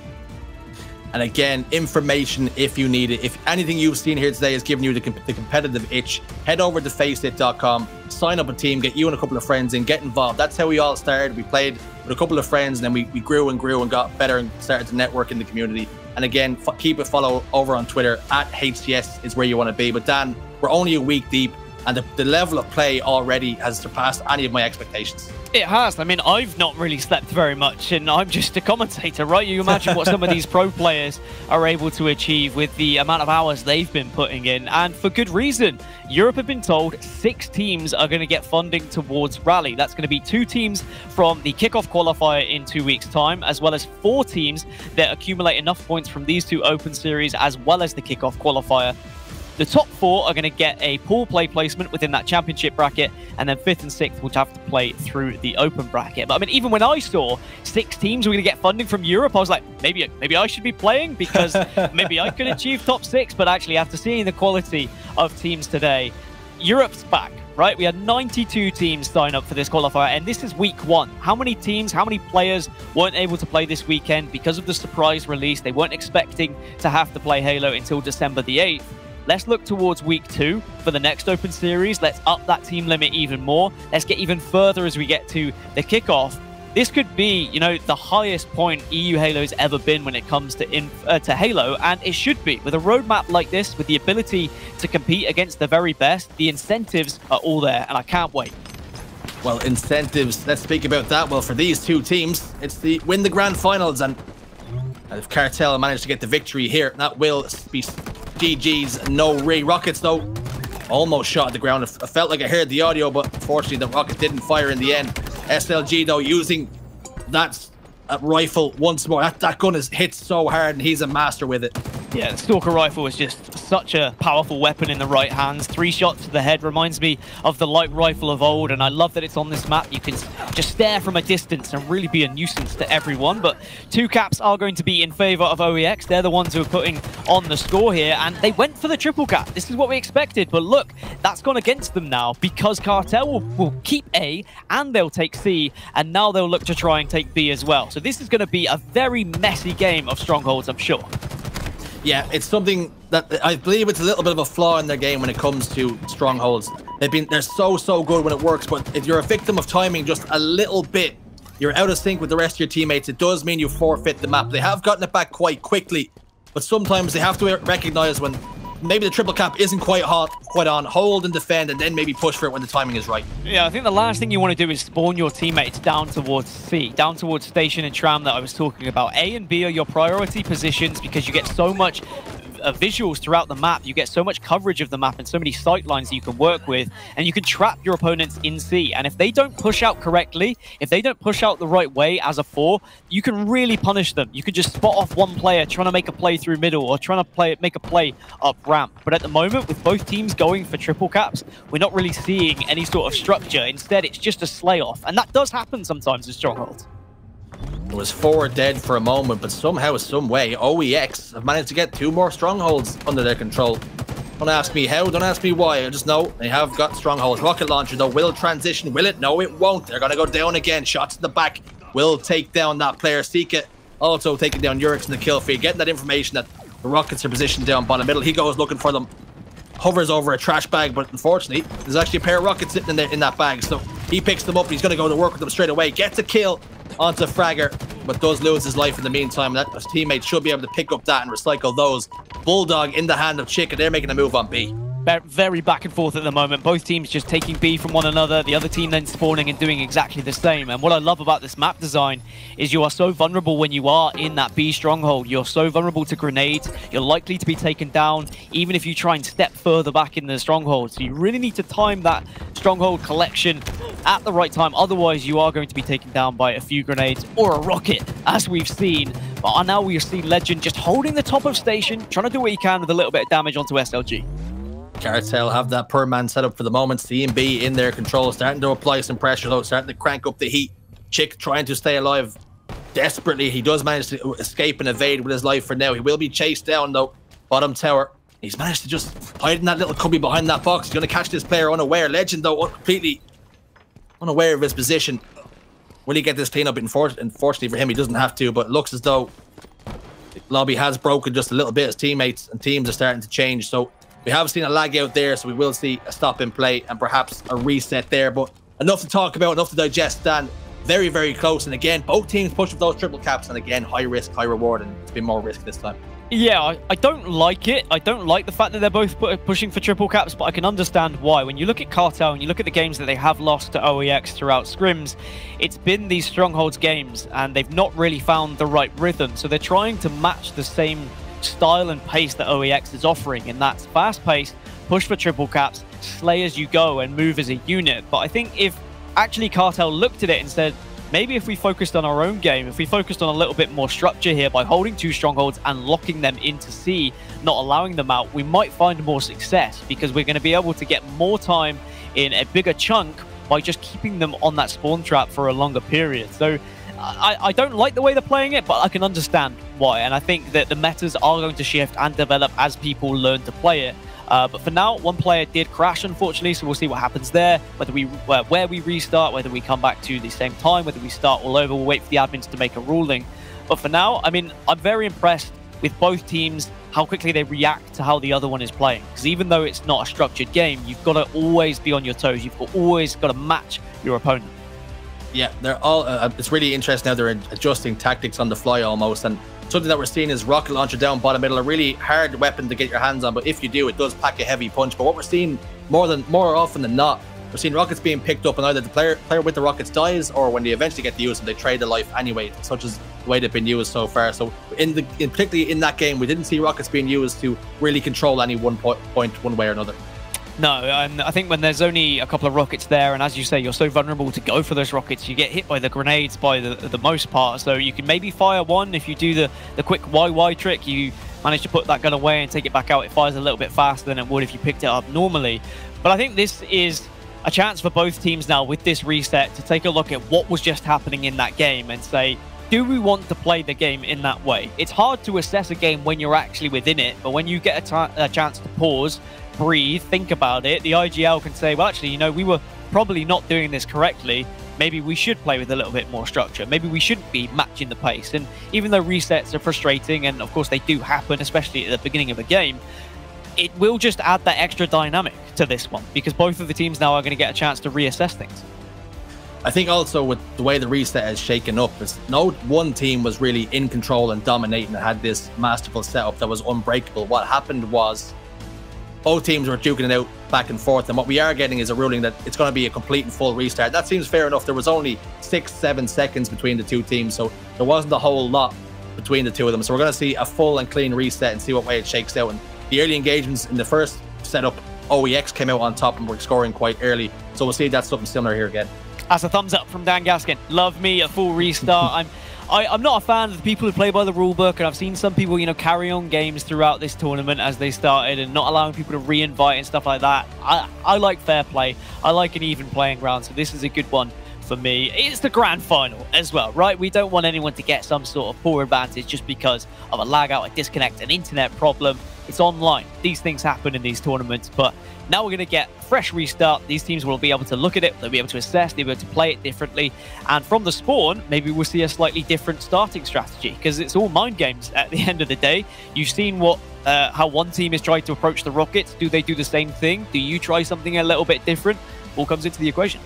And again, information if you need it. If anything you've seen here today has given you the competitive itch, head over to faceit.com, sign up a team, get you and a couple of friends in, get involved. That's how we all started. We played with a couple of friends, and then we grew and grew and got better and started to network in the community. And again, keep a follow over on Twitter, @HCS is where you want to be. But Dan, we're only a week deep, and the level of play already has surpassed any of my expectations. It has. I mean, I've not really slept very much, and I'm just a commentator, right? You imagine what some of these pro players are able to achieve with the amount of hours they've been putting in, and for good reason. Europe have been told 6 teams are going to get funding towards Rally. That's going to be 2 teams from the kickoff qualifier in 2 weeks' time, as well as 4 teams that accumulate enough points from these 2 open series, as well as the kickoff qualifier. The top 4 are going to get a pool play placement within that championship bracket, and then 5th and 6th would have to play through the open bracket. But I mean, even when I saw 6 teams were going to get funding from Europe, I was like, maybe I should be playing, because maybe I could achieve top 6. But actually, after seeing the quality of teams today, Europe's back, right? We had 92 teams sign up for this qualifier, and this is week 1. How many teams, how many players weren't able to play this weekend because of the surprise release? They weren't expecting to have to play Halo until December the 8th. Let's look towards week 2 for the next open series. Let's up that team limit even more. Let's get even further as we get to the kickoff. This could be, you know, the highest point EU Halo's ever been when it comes to Halo, and it should be. With a roadmap like this, with the ability to compete against the very best, the incentives are all there, and I can't wait. Well, incentives, let's speak about that. Well, for these 2 teams, it's the win the grand finals, and if Cartel managed to get the victory here, that will be GG's. No re Rockets, though, almost shot at the ground. I felt like I heard the audio, but unfortunately the rocket didn't fire in the end. SLG, though, using that rifle once more. That gun is hit so hard, and he's a master with it. Yeah, the Stalker rifle is just such a powerful weapon in the right hands. 3 shots to the head reminds me of the light rifle of old, and I love that it's on this map. You can just stare from a distance and really be a nuisance to everyone. But 2 caps are going to be in favor of OEX. They're the ones who are putting on the score here, and they went for the triple cap. This is what we expected, but look, that's gone against them now, because Cartel will keep A, and they'll take C, and now they'll look to try and take B as well. So this is going to be a very messy game of Strongholds, I'm sure. Yeah, it's something that I believe it's a little bit of a flaw in their game when it comes to Strongholds. They're so good when it works, but if you're a victim of timing just a little bit, you're out of sync with the rest of your teammates, it does mean you forfeit the map. They have gotten it back quite quickly, but sometimes they have to recognize when maybe the triple cap isn't quite on, hold and defend, and then maybe push for it when the timing is right. Yeah, I think the last thing you want to do is spawn your teammates down towards C, down towards Station and Tram that I was talking about. A and B are your priority positions because you get so much visuals throughout the map. You get so much coverage of the map and so many sight lines that you can work with, and you can trap your opponents in C. And if they don't push out correctly, if they don't push out the right way as a 4, you can really punish them. You can just spot off one player trying to make a play through middle or trying to make a play up ramp. But at the moment, with both teams going for triple caps, we're not really seeing any sort of structure. Instead, it's just a slay off, and that does happen sometimes in Strongholds. It was 4 dead for a moment, but somehow, some way, OEX have managed to get 2 more Strongholds under their control. Don't ask me how, don't ask me why, I just know they have got Strongholds. Rocket launcher, though, will transition, will it? No, it won't. They're going to go down again. Shots in the back will take down that player. Sika also taking down Urix in the kill feed, getting that information that the Rockets are positioned down bottom middle. He goes looking for them, hovers over a trash bag, but unfortunately, there's actually a pair of rockets sitting in that bag, so he picks them up. He's going to go to work with them straight away, gets a kill onto Fragger, but does lose his life in the meantime. That his teammates should be able to pick up that and recycle those. Bulldog in the hand of Chicken. They're making a move on B. Very back and forth at the moment. Both teams just taking B from one another, the other team then spawning and doing exactly the same. And what I love about this map design is you are so vulnerable when you are in that B stronghold. You're so vulnerable to grenades. You're likely to be taken down even if you try and step further back in the stronghold. So you really need to time that stronghold collection at the right time. Otherwise, you are going to be taken down by a few grenades or a rocket, as we've seen. But now we see Legend just holding the top of Station, trying to do what he can with a little bit of damage onto SLG. Cartel have that per man set up for the moment. C and B in their control, starting to apply some pressure though, starting to crank up the heat. Chick trying to stay alive desperately. He does manage to escape and evade with his life for now. He will be chased down though. Bottom tower. He's managed to just hide in that little cubby behind that box. He's going to catch this player unaware. Legend though, completely unaware of his position. Will he get this clean up? Unfortunately for him, he doesn't have to, but it looks as though the lobby has broken just a little bit. His teammates and teams are starting to change, so we have seen a lag out there, so we will see a stop in play and perhaps a reset there. But enough to talk about, enough to digest, Dan. Very, very close. And again, both teams push up those triple caps. And again, high risk, high reward. And it's been more risk this time. Yeah, I don't like it. I don't like the fact that they're both pushing for triple caps, but I can understand why. When you look at Cartel and you look at the games that they have lost to OEX throughout scrims, it's been these Strongholds games, and they've not really found the right rhythm. So they're trying to match the same style and pace that OEX is offering, and that's fast-paced, push for triple caps, slay as you go, and move as a unit. But I think if actually Cartel looked at it and said, maybe if we focused on our own game, if we focused on a little bit more structure here by holding 2 strongholds and locking them into C, not allowing them out, we might find more success because we're going to be able to get more time in a bigger chunk by just keeping them on that spawn trap for a longer period. So I don't like the way they're playing it, but I can understand why. And I think that the metas are going to shift and develop as people learn to play it. But for now, one player did crash, unfortunately, so we'll see what happens there, where we restart, whether we come back to the same time, whether we start all over. We'll wait for the admins to make a ruling. But for now, I mean, I'm very impressed with both teams, how quickly they react to how the other one is playing. Because even though it's not a structured game, you've got to always be on your toes. You've always got to match your opponent. Yeah, they're all. It's really interesting how they're adjusting tactics on the fly almost, and something that we're seeing is rocket launcher down bottom middle, a really hard weapon to get your hands on. But if you do, it does pack a heavy punch. But what we're seeing more often than not, we're seeing rockets being picked up, and either the player with the rockets dies, or when they eventually get to use them, they trade their life anyway, such as the way they've been used so far. So particularly in that game, we didn't see rockets being used to really control any one point one way or another. No, and I think when there's only a couple of rockets there, and as you say, you're so vulnerable to go for those rockets, you get hit by the grenades by the most part. So you can maybe fire one. If you do the quick YY trick, you manage to put that gun away and take it back out. It fires a little bit faster than it would if you picked it up normally. But I think this is a chance for both teams now with this reset to take a look at what was just happening in that game and say, do we want to play the game in that way? It's hard to assess a game when you're actually within it, but when you get a chance to pause, breathe, think about it, the IGL can say, well, actually, you know, we were probably not doing this correctly. Maybe we should play with a little bit more structure. Maybe we shouldn't be matching the pace. And even though resets are frustrating, and of course they do happen, especially at the beginning of a game, it will just add that extra dynamic to this one because both of the teams now are going to get a chance to reassess things. I think also with the way the reset has shaken up, is no one team was really in control and dominating and had this masterful setup that was unbreakable. What happened was both teams were duking it out back and forth, and what we are getting is a ruling that it's going to be a complete and full restart. That seems fair enough. There was only 6-7 seconds between the two teams, so there wasn't a whole lot between the two of them. So we're going to see a full and clean reset and see what way it shakes out. And the early engagements in the first setup, OEX came out on top and were scoring quite early, so we'll see if that's something similar here again. That's a thumbs up from Dan Gaskin. Love me a full restart. I'm not a fan of the people who play by the rulebook, and I've seen some people, you know, carry on games throughout this tournament as they started and not allowing people to re-invite and stuff like that. I like fair play. I like an even playing ground, so this is a good one for me. It's the grand final as well, right? We don't want anyone to get some sort of poor advantage just because of a lag out, a disconnect, an internet problem. It's online. These things happen in these tournaments, but now we're going to get a fresh restart. These teams will be able to look at it, they'll be able to assess, they'll be able to play it differently. And from the spawn, maybe we'll see a slightly different starting strategy because it's all mind games at the end of the day. You've seen how one team is trying to approach the Rockets. Do they do the same thing? Do you try something a little bit different? All comes into the equation.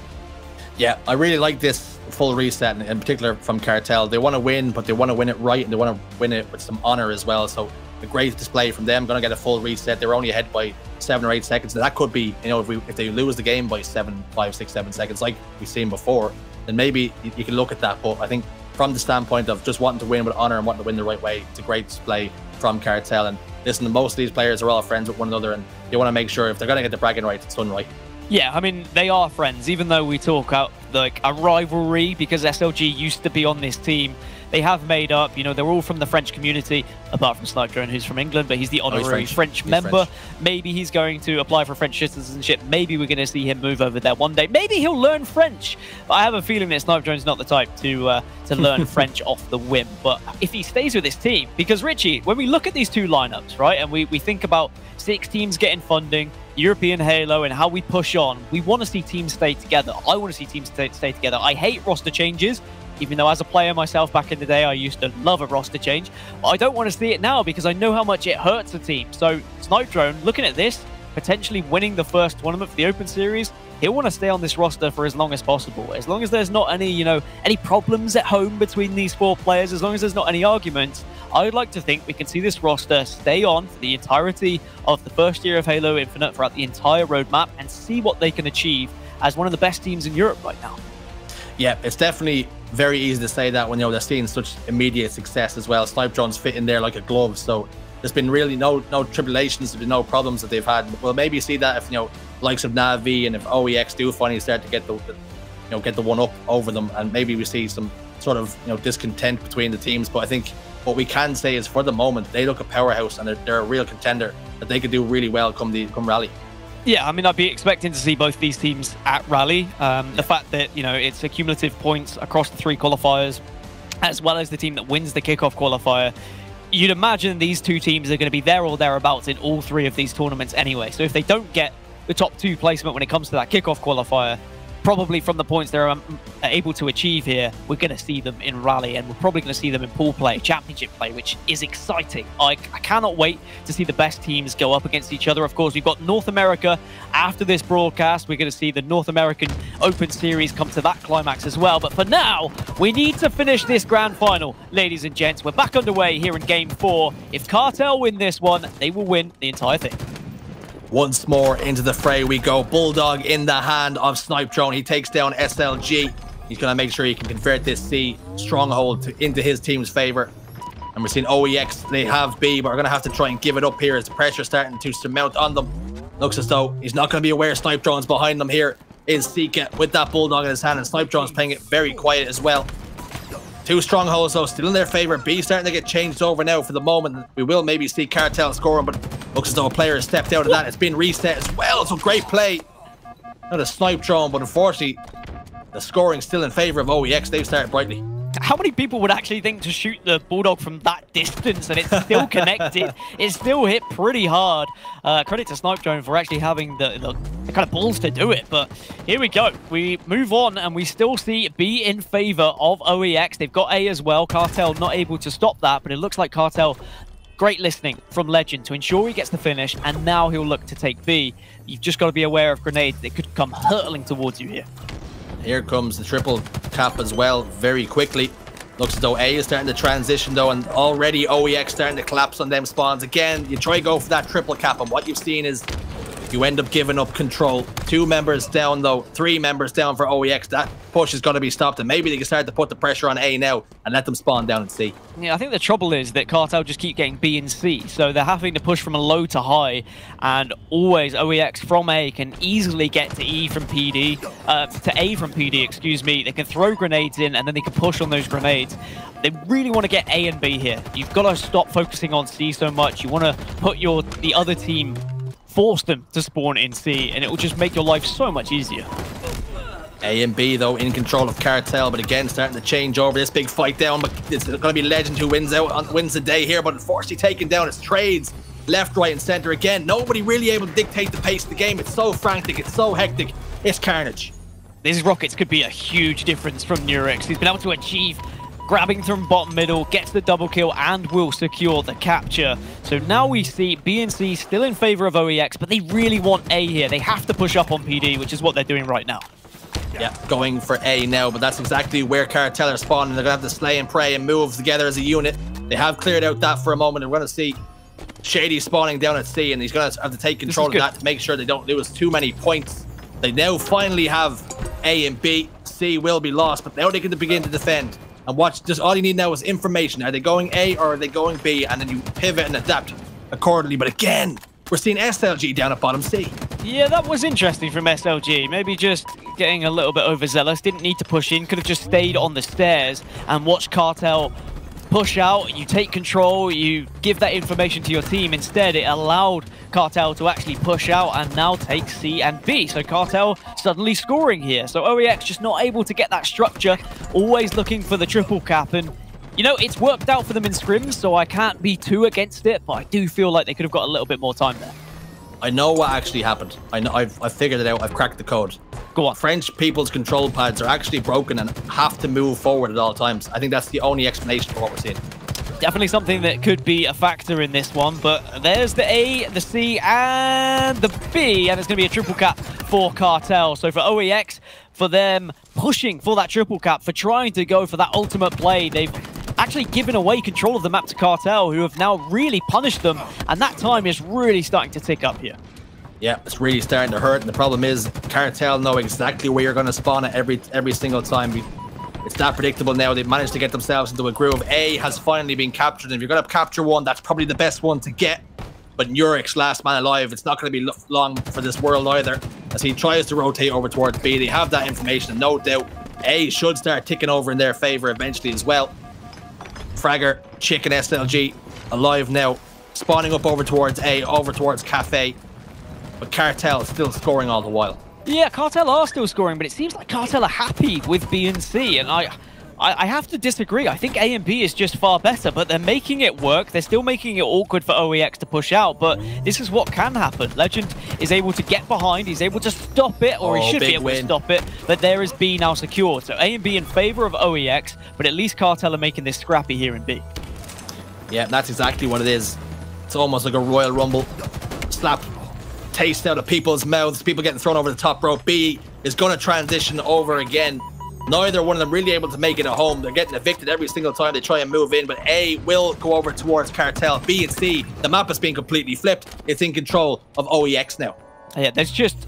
Yeah, I really like this full reset, in particular from Cartel. They want to win, but they want to win it right, and they want to win it with some honor as well. So a great display from them. Going to get a full reset. They were only ahead by 7 or 8 seconds. And that could be, you know, if they lose the game by 5, 6, 7 seconds, like we've seen before, then maybe you can look at that. But I think from the standpoint of just wanting to win with honor and wanting to win the right way, it's a great display from Cartel. And listen, most of these players are all friends with one another, and they want to make sure if they're going to get the bragging right, it's done right. Yeah, I mean, they are friends, even though we talk out like a rivalry because SLG used to be on this team. They have made up, you know, they're all from the French community, apart from Snipedrone, who's from England, but he's the honorary French member. Maybe he's going to apply for French citizenship. Maybe we're going to see him move over there one day. Maybe he'll learn French. But I have a feeling that Snipedrone's not the type to learn French off the whim. But if he stays with his team, because Richie, when we look at these two lineups, right, and we think about 6 teams getting funding, European Halo, and how we push on, we want to see teams stay together. I want to see teams stay together. I hate roster changes, even though as a player myself back in the day, I used to love a roster change. But I don't want to see it now because I know how much it hurts a team. So Snipedrone, looking at this, potentially winning the first tournament for the Open Series, he'll want to stay on this roster for as long as possible. As long as there's not any, you know, any problems at home between these 4 players, as long as there's not any arguments, I would like to think we can see this roster stay on for the entirety of the first year of Halo Infinite throughout the entire roadmap and see what they can achieve as one of the best teams in Europe right now. Yeah, it's definitely very easy to say that when they're seeing such immediate success as well. Snipe Drones fit in there like a glove, so there's been really no tribulations, there's been no problems that they've had. We'll maybe see that if likes of Na'Vi and if OEX do finally start to get the one up over them, and maybe we see some sort of discontent between the teams. But I think what we can say is for the moment they look a powerhouse and they're a real contender that they could do really well come Rally. Yeah, I mean, I'd be expecting to see both these teams at Rally. The fact that, it's a cumulative points across the 3 qualifiers, as well as the team that wins the kickoff qualifier, you'd imagine these 2 teams are going to be there or thereabouts in all 3 of these tournaments anyway. So if they don't get the top 2 placement when it comes to that kickoff qualifier, probably from the points they're able to achieve here, we're going to see them in Rally, and we're probably going to see them in pool play, championship play, which is exciting. I cannot wait to see the best teams go up against each other. Of course, we've got North America after this broadcast. We're going to see the North American Open Series come to that climax as well. But for now, we need to finish this grand final, ladies and gents. We're back underway here in Game 4. If Cartel win this one, they will win the entire thing. Once more into the fray we go. Bulldog in the hand of Snipe Drone. He takes down SLG. He's going to make sure he can convert this C stronghold into his team's favor. And we're seeing OEX. They have B, but we're going to have to try and give it up here as the pressure starting to surmount on them. Looks as though he's not going to be aware Snipe Drone's behind them. Here is Sika with that Bulldog in his hand, and Snipe Drone's playing it very quiet as well. 2 strongholds though still in their favor. B starting to get changed over now for the moment. We will maybe see Cartel scoring, but looks as though a player has stepped out of that. It's been reset as well. So great play. Not a Snipe Drone, but unfortunately the scoring still in favor of OEX. They've started brightly. How many people would actually think to shoot the Bulldog from that distance and it's still connected? It still hit pretty hard. Credit to Snipe Drone for actually having the kind of balls to do it. But here we go. We move on and we still see B in favor of OEX. They've got A as well. Cartel not able to stop that, but it looks like Cartel, great listening from Legend to ensure he gets the finish, and now he'll look to take B. You've just got to be aware of grenades that could come hurtling towards you here. Here comes the triple cap as well very quickly. Looks as though A is starting to transition though, and already OEX starting to collapse on them spawns. Again, you try to go for that triple cap, and what you've seen is you end up giving up control. 2 members down though, 3 members down for OEX. That push is going to be stopped, and maybe they can start to put the pressure on A now and let them spawn down in C. Yeah, I think the trouble is that Cartel just keep getting B and C, so they're having to push from a low to high, and always OEX from A can easily get to E from PD, to A from PD, excuse me. They can throw grenades in, and then they can push on those grenades. They really want to get A and B here. You've got to stop focusing on C so much. You want to put the other team, force them to spawn in C, and it will just make your life so much easier. A and B though in control of Cartel, but again starting to change over this big fight down. But it's going to be Legend who wins the day here, but unfortunately taken down. It's trades left, right, and center again. Nobody really able to dictate the pace of the game. It's so frantic, it's so hectic. It's carnage. These rockets could be a huge difference from Nurex. He's been able to achieve grabbing from bottom middle, gets the double kill, and will secure the capture. So now we see B and C still in favor of OEX, but they really want A here. They have to push up on PD, which is what they're doing right now. Yeah, going for A now, but that's exactly where Cartel are spawning. They're going to have to slay and pray and move together as a unit. They have cleared out that for a moment. We're going to see Shady spawning down at C, and he's going to have to take control of that to make sure they don't lose too many points. They now finally have A and B. C will be lost, but now they can begin to defend. And watch, just all you need now is information. Are they going A or are they going B? And then you pivot and adapt accordingly. But again, we're seeing SLG down at bottom C. Yeah, that was interesting from SLG. Maybe just getting a little bit overzealous. Didn't need to push in. Could have just stayed on the stairs and watched Cartel push out. You take control. You give that information to your team. Instead, it allowed Cartel to actually push out and now take C and B. So Cartel suddenly scoring here. So OEX just not able to get that structure. Always looking for the triple cap. And, you know, it's worked out for them in scrims, so I can't be too against it. But I do feel like they could have got a little bit more time there. I know what actually happened. I know, I've figured it out. I've cracked the code. Go on. French people's control pads are actually broken and have to move forward at all times. I think that's the only explanation for what we're seeing. Definitely something that could be a factor in this one, but there's the A, the C, and the B, and it's going to be a triple cap for Cartel. So for OEX, for them pushing for that triple cap, for trying to go for that ultimate play, they've actually given away control of the map to Cartel, who have now really punished them, and that time is really starting to tick up here. Yeah, it's really starting to hurt, and the problem is Cartel know exactly where you're going to spawn it every single time. It's that predictable now. They've managed to get themselves into a groove. A has finally been captured, and if you're going to capture one, that's probably the best one to get. But Nurex, last man alive, it's not going to be long for this world either, as he tries to rotate over towards B. They have that information, and no doubt A should start ticking over in their favor eventually as well. Fragger, Chicken, SLG, alive now, spawning up over towards A, over towards Cafe. But Cartel is still scoring all the while. Yeah, Cartel are still scoring, but it seems like Cartel are happy with B and C, and I have to disagree. I think A and B is just far better, but they're making it work. They're still making it awkward for OEX to push out, but this is what can happen. Legend is able to get behind, he's able to stop it, or he should be able to stop it, but there is B now secured. So A and B in favor of OEX, but at least Cartel are making this scrappy here in B. Yeah, that's exactly what it is. It's almost like a Royal Rumble. Slap taste out of people's mouths, people getting thrown over the top rope. B is going to transition over again. Neither one of them really able to make it at home. They're getting evicted every single time they try and move in, but A will go over towards Cartel. B and C, the map has been completely flipped. It's in control of OEX now. Yeah, there's just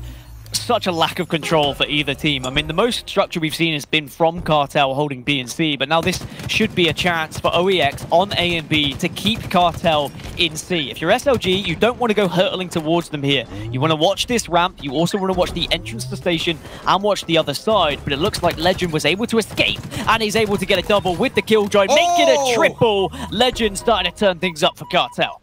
such a lack of control for either team. I mean, the most structure we've seen has been from Cartel holding B and C, but now this should be a chance for OEX on A and B to keep Cartel in C. If you're SLG, you don't want to go hurtling towards them here. You want to watch this ramp. You also want to watch the entrance to the station and watch the other side, but it looks like Legend was able to escape, and he's able to get a double with the Killjoy, making it a triple. Legend starting to turn things up for Cartel.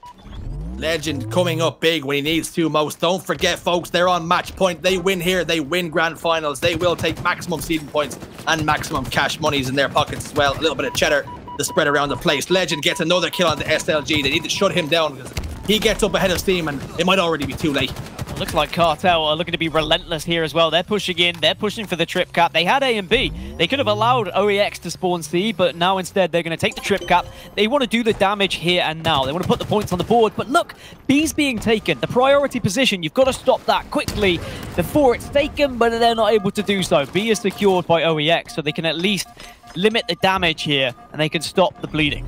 Legend coming up big when he needs to most. Don't forget, folks, they're on match point. They win here, they win grand finals. They will take maximum seeding points and maximum cash monies in their pockets as well. A little bit of cheddar to spread around the place. Legend gets another kill on the SLG. They need to shut him down because he gets up ahead of steam and it might already be too late. Looks like Cartel are looking to be relentless here as well. They're pushing in. They're pushing for the trip cap. They had A and B. They could have allowed OEX to spawn C, but now instead they're going to take the trip cap. They want to do the damage here and now. They want to put the points on the board. But look, B's being taken. The priority position, you've got to stop that quickly before it's taken, but they're not able to do so. B is secured by OEX, so they can at least limit the damage here, and they can stop the bleeding.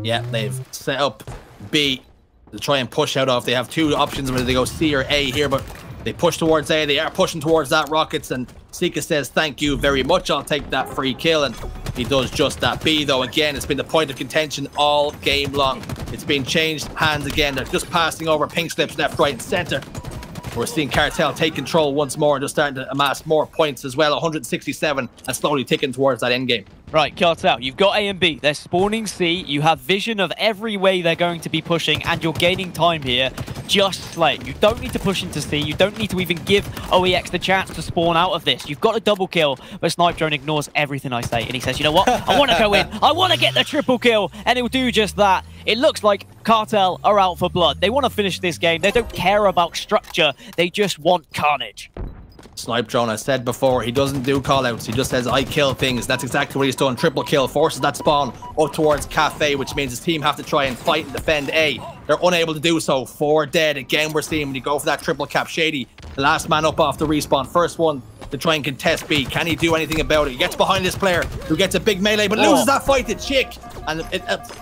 Yeah, they've set up B to try and push out of. They have two options whether they go C or A here, but they push towards A. They are pushing towards that Rockets, and Sika says, thank you very much. I'll take that free kill, and he does just that. B, though, again, it's been the point of contention all game long. It's been changed hands again. They're just passing over pink slips left, right, and center. We're seeing Cartel take control once more and just starting to amass more points as well. 167 and slowly ticking towards that end game. Right, Cartel, you've got A and B. They're spawning C. You have vision of every way they're going to be pushing, and you're gaining time here. Just slay. You don't need to push into C. You don't need to even give OEX the chance to spawn out of this. You've got a double kill, but Snipe Drone ignores everything I say, and he says, you know what? I want to go in. I want to get the triple kill, and he'll do just that. It looks like Cartel are out for blood. They want to finish this game. They don't care about structure. They just want carnage. Snipe Drone, I said before, he doesn't do callouts. He just says, I kill things. That's exactly what he's done. Triple kill, forces that spawn up towards Cafe, which means his team have to try and fight and defend A. They're unable to do so. 4 dead. Again, we're seeing when you go for that triple cap. Shady, the last man up off the respawn. First one to try and contest B. Can he do anything about it? He gets behind this player who gets a big melee, but loses that fight to Chick. And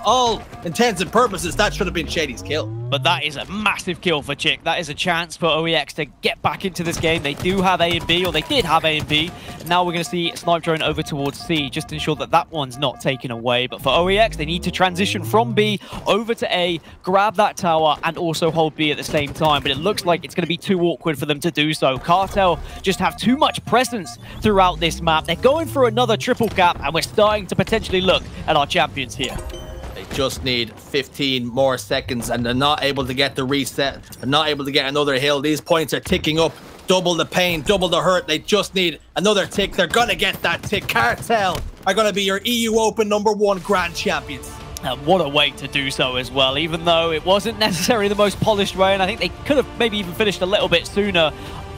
all intents and purposes, that should have been Shady's kill. But that is a massive kill for Chick. That is a chance for OEX to get back into this game. They do have A and B, or they did have A and B. And now we're going to see Snipe Drone over towards C, just to ensure that that one's not taken away. But for OEX, they need to transition from B over to A, grab that tower, and also hold B at the same time. But it looks like it's going to be too awkward for them to do so. Cartel just have too much presence throughout this map. They're going for another triple cap, and we're starting to potentially look at our champions here. They just need 15 more seconds, and they're not able to get the reset. They're not able to get another hill. These points are ticking up. Double the pain, double the hurt. They just need another tick. They're going to get that tick. Cartel are going to be your EU Open #1 Grand Champions. And what a way to do so as well, even though it wasn't necessarily the most polished way, and I think they could have maybe even finished a little bit sooner.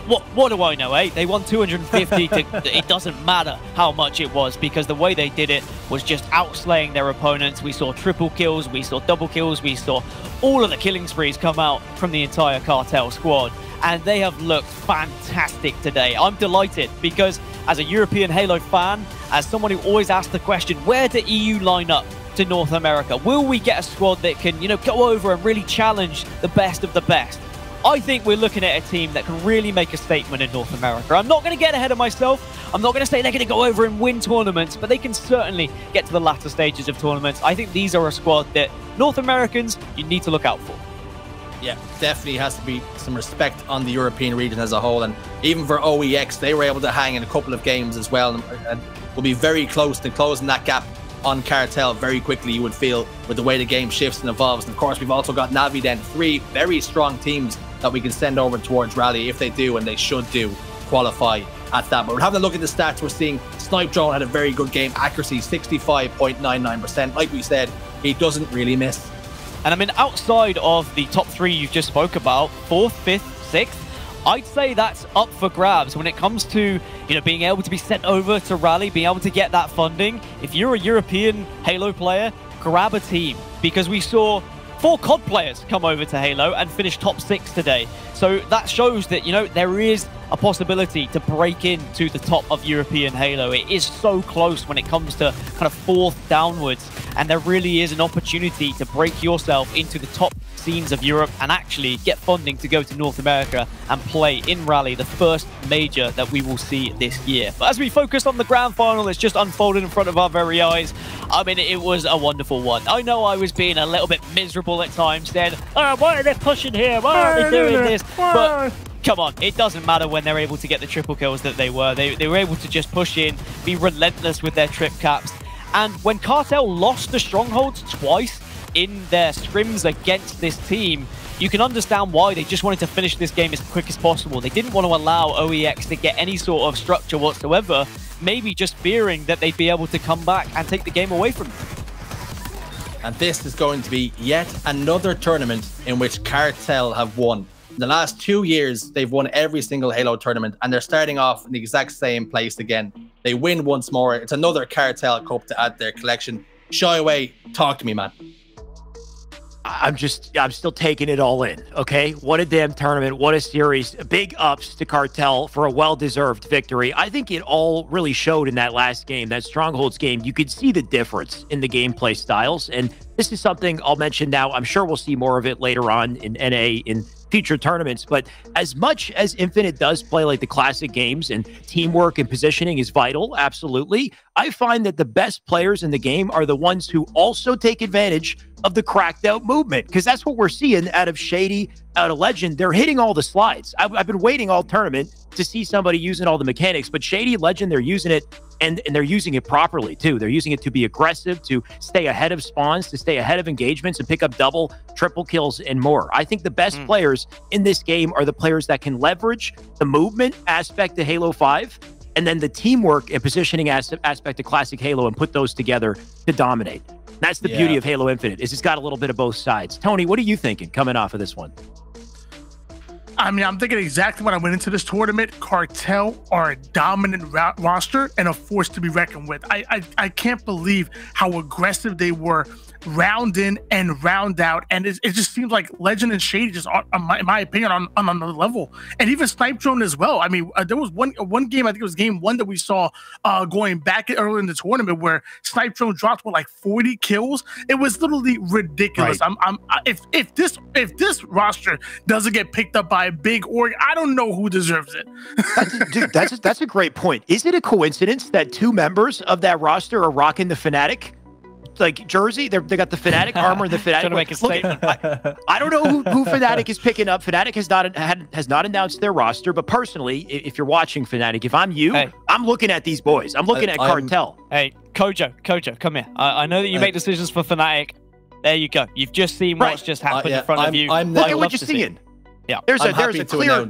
What do I know, eh? They won 250 it doesn't matter how much it was, because the way they did it was just outslaying their opponents. We saw triple kills, we saw double kills, we saw all of the killing sprees come out from the entire Cartel squad, and they have looked fantastic today. I'm delighted because as a European Halo fan, as someone who always asks the question, where do EU line up to North America? Will we get a squad that can, you know, go over and really challenge the best of the best? I think we're looking at a team that can really make a statement in North America. I'm not going to get ahead of myself. I'm not going to say they're going to go over and win tournaments, but they can certainly get to the latter stages of tournaments. I think these are a squad that North Americans, you need to look out for. Yeah, definitely has to be some respect on the European region as a whole. And even for OEX, they were able to hang in a couple of games as well, and will be very close to closing that gap on Cartel very quickly, you would feel, with the way the game shifts and evolves. And of course, we've also got Navi then, 3 very strong teams that we can send over towards Rally if they do, and they should do, qualify at that. But we're having a look at the stats. We're seeing Snipe Drone had a very good game. Accuracy, 65.99%. Like we said, he doesn't really miss. And I mean, outside of the top 3 you just spoke about, 4th, 5th, 6th, I'd say that's up for grabs when it comes to, you know, being able to be sent over to Rally, being able to get that funding. If you're a European Halo player, grab a team, because we saw 4 COD players come over to Halo and finish top 6 today. So that shows that, you know, there is a possibility to break into the top of European Halo. It is so close when it comes to kind of 4th downwards, and there really is an opportunity to break yourself into the top scenes of Europe and actually get funding to go to North America and play in Rally, the first major that we will see this year. But as we focus on the grand final, it's just unfolded in front of our very eyes. I mean, it was a wonderful one. I know I was being a little bit miserable at times, saying, oh, why are they pushing here? Why are they doing this? But come on, it doesn't matter when they're able to get the triple kills that they were. They were able to just push in, be relentless with their trip caps. And when Cartel lost the strongholds twice in their scrims against this team, you can understand why. They just wanted to finish this game as quick as possible. They didn't want to allow OEX to get any sort of structure whatsoever, maybe just fearing that they'd be able to come back and take the game away from them. And this is going to be yet another tournament in which Cartel have won. In the last 2 years, they've won every single Halo tournament, and they're starting off in the exact same place again. They win once more. It's another Cartel Cup to add to their collection. Shy Away, talk to me, man. I'm still taking it all in, okay? What a damn tournament. What a series. Big ups to Cartel for a well-deserved victory. I think it all really showed in that last game, that Strongholds game. You could see the difference in the gameplay styles, and this is something I'll mention now. I'm sure we'll see more of it later on in NA in future tournaments, but as much as Infinite does play like the classic games and teamwork and positioning is vital, absolutely, I find that the best players in the game are the ones who also take advantage of the cracked out movement, because that's what we're seeing out of Shady, out of Legend. They're hitting all the slides. I've been waiting all tournament to see somebody using all the mechanics, but Shady, Legend, they're using it, and they're using it properly too. They're using it to be aggressive, to stay ahead of spawns, to stay ahead of engagements, and pick up double, triple kills and more. I think the best players in this game are the players that can leverage the movement aspect of Halo 5 and then the teamwork and positioning aspect of classic Halo, and put those together to dominate. That's the beauty of Halo Infinite, is it's got a little bit of both sides. Tony, what are you thinking coming off of this one? I mean, I'm thinking exactly when I went into this tournament. Cartel are a dominant roster and a force to be reckoned with. I can't believe how aggressive they were, round in and round out, and it just seems like Legend and Shady just are, in my opinion, on another level. And even Snipe Drone as well. I mean, there was one game, I think it was game 1, that we saw going back earlier in the tournament, where Snipe Drone dropped with like 40 kills. It was literally ridiculous. Right. If this roster doesn't get picked up by a big org, I don't know who deserves it. Dude, that's a great point. Is it a coincidence that 2 members of that roster are rocking the Fnatic like jersey? They got the Fnatic armor and the Fnatic. Trying to make a statement. I don't know who Fnatic is picking up. Fnatic has not announced their roster, but personally, if you're watching Fnatic, if I'm you, I'm looking at these boys. I'm looking at Cartel. Hey, Kojo, come here. I know that you make decisions for Fnatic. There you go. You've just seen what's just happened in front of you. Look at what you're seeing. Yeah, there's a clear.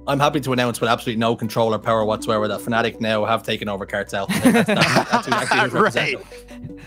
I'm happy to announce with absolutely no controller power whatsoever that Fnatic now have taken over Cartel. That's right.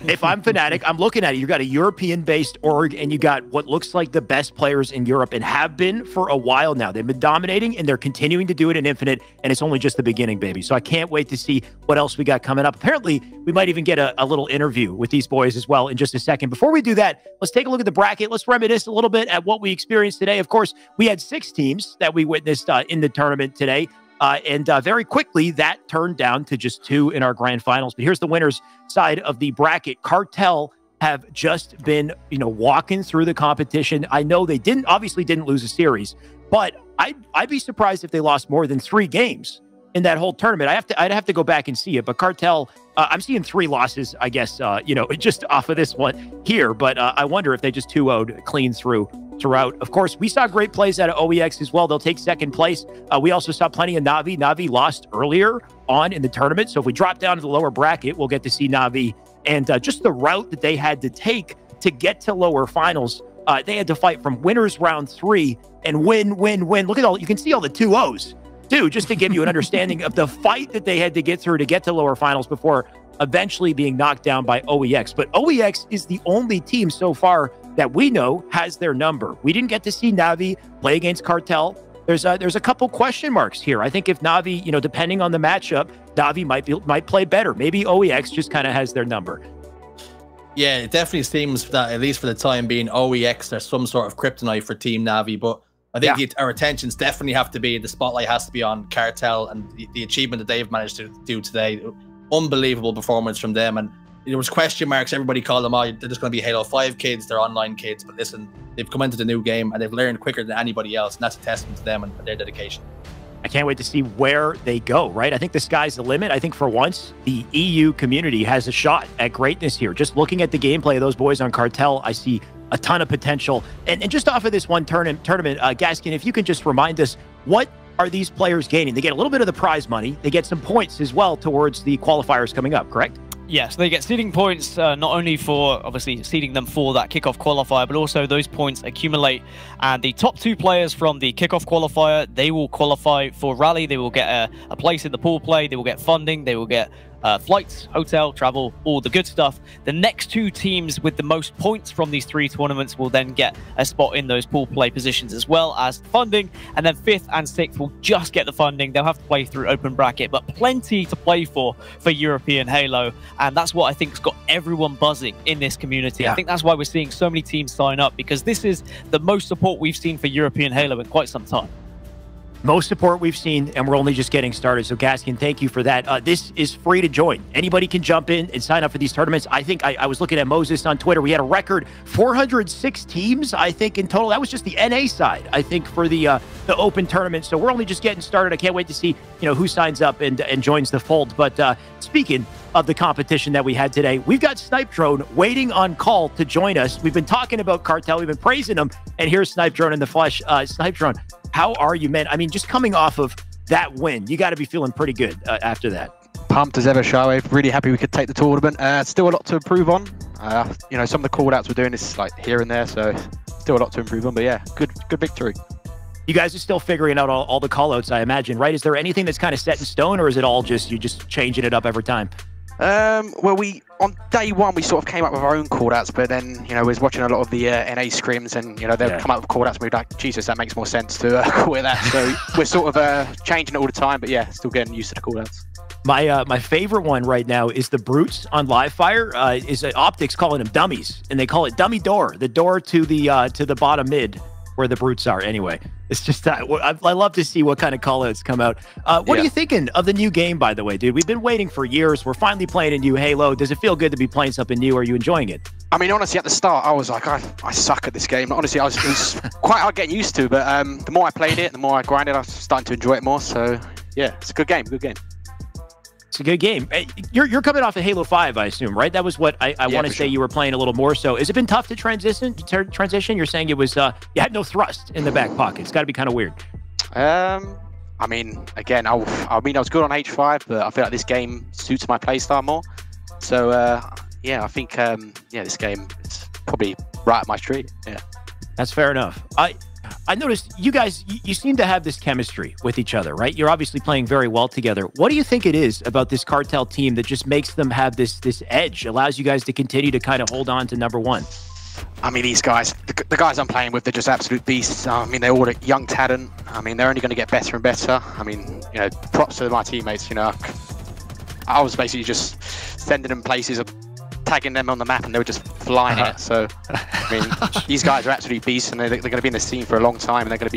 If I'm Fnatic, I'm looking at it. You got a European-based org, and you got what looks like the best players in Europe, and have been for a while now. They've been dominating, and they're continuing to do it in Infinite, and it's only just the beginning, baby. So I can't wait to see what else we got coming up. Apparently, we might even get a little interview with these boys as well in just a second. Before we do that, let's take a look at the bracket. Let's reminisce a little bit at what we experienced today. Of course, we had 6 teams that we witnessed in the tournament today. And very quickly, that turned down to just 2 in our grand finals. But here's the winners side of the bracket. Cartel have just been, walking through the competition. I know they obviously didn't lose a series, but I'd be surprised if they lost more than 3 games in that whole tournament. I'd have to go back and see it, but Cartel, I'm seeing 3 losses, I guess, just off of this one here, but I wonder if they just 2-0'd clean throughout. Of course, we saw great plays out of OEX as well. They'll take second place. We also saw plenty of Na'Vi. Na'Vi lost earlier on in the tournament, so if we drop down to the lower bracket, we'll get to see Na'Vi. And just the route that they had to take to get to lower finals, they had to fight from winners round 3 and win. Look at you can see all the 2-0s, dude, just to give you an understanding of the fight that they had to get through to get to lower finals before eventually being knocked down by OEX. But OEX is the only team so far that we know has their number. We didn't get to see Na'Vi play against Cartel. There's a couple question marks here. I think if Na'Vi, depending on the matchup, Na'Vi might play better. Maybe OEX just kind of has their number. Yeah, it definitely seems that, at least for the time being, OEX, there's some sort of kryptonite for Team Na'Vi. But I think our attentions definitely have to be, the spotlight has to be on Cartel and the achievement that they've managed to do today. Unbelievable performance from them. And there was question marks. Everybody called them, they're just going to be Halo 5 kids, they're online kids. But listen, they've come into the new game and they've learned quicker than anybody else. And that's a testament to them and their dedication. I can't wait to see where they go, right? I think the sky's the limit. I think for once, the EU community has a shot at greatness here. Just looking at the gameplay of those boys on Cartel, I see a ton of potential. And just off of this one tournament, Gaskin, if you can just remind us, what are these players gaining? They get a little bit of the prize money. They get some points as well towards the qualifiers coming up, correct? Yes, they get seeding points, not only for obviously seeding them for that kickoff qualifier, but also those points accumulate. And the top 2 players from the kickoff qualifier, they will qualify for Rally. They will get a place in the pool play. They will get funding. They will get flights, hotel, travel, all the good stuff. The next 2 teams with the most points from these 3 tournaments will then get a spot in those pool play positions as well as funding. And then 5th and 6th will just get the funding. They'll have to play through open bracket, but plenty to play for European Halo. And that's what I think has got everyone buzzing in this community. Yeah. I think that's why we're seeing so many teams sign up, because this is the most support we've seen for European Halo in quite some time. Most support we've seen, and we're only just getting started. So, Gaskin, thank you for that. This is free to join. Anybody can jump in and sign up for these tournaments. I think I was looking at Moses on Twitter. We had a record 406 teams, I think, in total. That was just the NA side, I think, for the open tournament. So we're only just getting started. I can't wait to see, who signs up and joins the fold. But speaking of the competition that we had today, we've got Snipe Drone waiting on call to join us. We've been talking about Cartel. We've been praising them. And here's Snipe Drone in the flesh. Snipe Drone, how are you, man? I mean, just coming off of that win, you got to be feeling pretty good after that. Pumped as ever, Shaway. Really happy we could take the tournament. Still a lot to improve on. Some of the call-outs we're doing is like here and there, so still a lot to improve on. But yeah, good victory. You guys are still figuring out all the call-outs, I imagine, right? Is there anything that's kind of set in stone, or is it all just you just changing it up every time? Well, on day 1 we sort of came up with our own call-outs, but then we was watching a lot of the NA scrims, and they'll come up with call-outs and we're like, Jesus, that makes more sense to call it that. So we're sort of changing it all the time, but yeah, still getting used to the call-outs. My favorite one right now is the Brutes on Livefire. Is Optics calling them dummies, and they call it dummy door, the door to the bottom mid where the Brutes are. Anyway, it's just I love to see what kind of call-outs come out. What are you thinking of the new game, by the way, dude? We've been waiting for years. We're finally playing a new Halo. Does it feel good to be playing something new? Are you enjoying it? I mean, honestly, at the start, I was like, I suck at this game. Honestly, it was quite hard getting used to, but the more I played it, the more I grinded, I was starting to enjoy it more. So yeah, it's a good game. It's a good game. You're coming off of Halo 5, I assume, right? That was what I want to say you were playing a little more so. Has it been tough to transition? You're saying it was, you had no thrust in the back pocket. It's got to be kind of weird. I mean, again, I was good on H5, but I feel like this game suits my playstyle more. So, yeah, I think, this game is probably right up my street. Yeah. That's fair enough. I noticed you guys, you seem to have this chemistry with each other, right? You're obviously playing very well together. What do you think it is about this Cartel team that just makes them have this edge, allows you guys to continue to kind of hold on to #1? I mean, these guys, the guys I'm playing with, they're just absolute beasts. I mean, they're all young talent. I mean, they're only going to get better and better. I mean, props to my teammates. I was basically just sending them places, tagging them on the map, and they were just flying it. So, I mean, these guys are absolutely beasts, and they're going to be in the scene for a long time, and they're going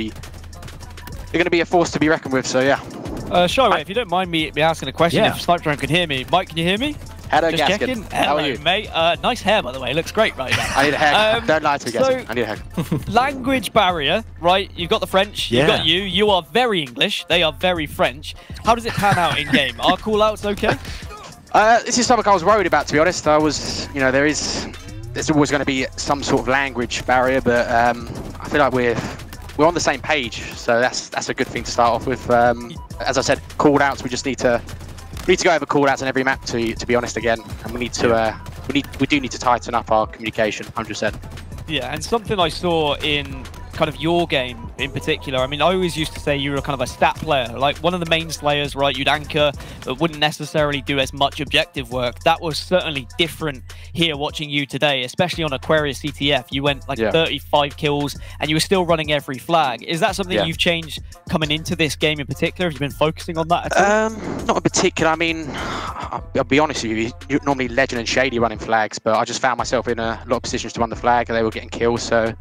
to be a force to be reckoned with. So, yeah. Shaway, if you don't mind me asking a question, if Snipe Drone can hear me. Mike, can you hear me? Hello, Just Gaskin. checking. How are you? Mate. Nice hair, by the way. Looks great right now. I need a haircut. Don't lie to me, so- Gaskin. I need a haircut. Language barrier, right? You've got the French. Yeah. You've got you. You are very English. They are very French. How does it pan out in game? Are call-outs okay? This is something I was worried about, to be honest. I was, you know, there's always going to be some sort of language barrier, but I feel like we're on the same page, so that's a good thing to start off with. As I said, call-outs. We just need to go over call-outs in every map, to be honest, again, and we need to we do need to tighten up our communication, 100%. Yeah, and something I saw in kind of your game in particular, I mean, I always used to say you were kind of a stat player, like one of the main slayers, right? You'd anchor, but wouldn't necessarily do as much objective work. That was certainly different here watching you today, especially on Aquarius CTF. You went like 35 kills and you were still running every flag. Is that something you've changed coming into this game in particular? Have you been focusing on that at all? Not in particular. I mean, I'll be honest with you, you're normally Legend and Shady running flags, but I just found myself in a lot of positions to run the flag and they were getting kills, so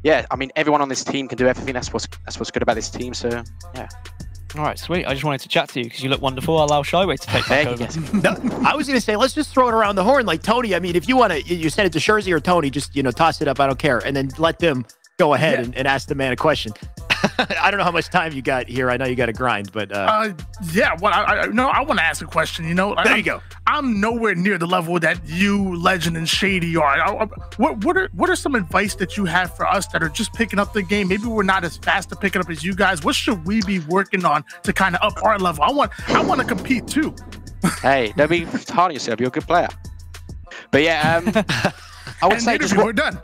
yeah, I mean, everyone on this team can do everything. That's what's good about this team. So, yeah. All right, sweet. I just wanted to chat to you because you look wonderful. I'll allow Shyway to take back over. No, I was going to say, let's just throw it around the horn. Like, Tony, I mean, if you want to, you send it to Shurzy or Tony, just, you know, toss it up. I don't care. And then let them go ahead and ask the man a question. I don't know how much time you got here. I know you got to grind, but yeah. Well, I want to ask a question. You know, there you go. I'm nowhere near the level that you, Legend, and Shady are. What are some advice that you have for us that are just picking up the game? Maybe we're not as fast to pick it up as you guys. What should we be working on to kind of up our level? I want to compete too. Hey, don't be hard on yourself. You're a good player. But yeah, I would say just we're done.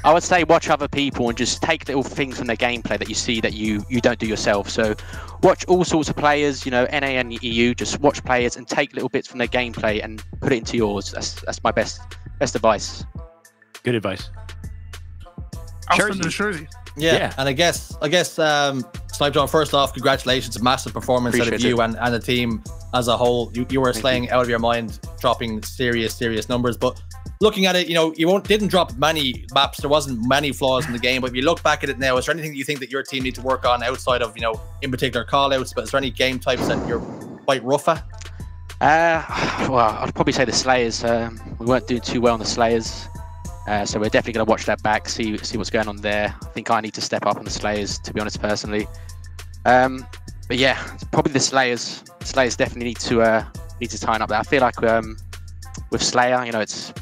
I would say watch other people and just take little things from their gameplay that you see that you don't do yourself. So watch all sorts of players, you know, NA and EU. Just watch players and take little bits from their gameplay and put it into yours. That's my best advice. Good advice. I'll send it to Shurzy. Yeah, and I guess Snipedrone, first off, congratulations, a massive performance out of you and the team as a whole. You were slaying out of your mind, dropping serious numbers, but looking at it, you know, didn't drop many maps. There wasn't many flaws in the game, but if you look back at it now, is there anything that you think that your team need to work on outside of, you know, in particular call-outs, but is there any game types that you're quite rough at? Well, I'd probably say the Slayers. We weren't doing too well on the Slayers. So we're definitely going to watch that back, see what's going on there. I think I need to step up on the Slayers, to be honest, personally. But yeah, probably the Slayers. Slayers definitely need to tighten up there. I feel like with Slayer, you know, it's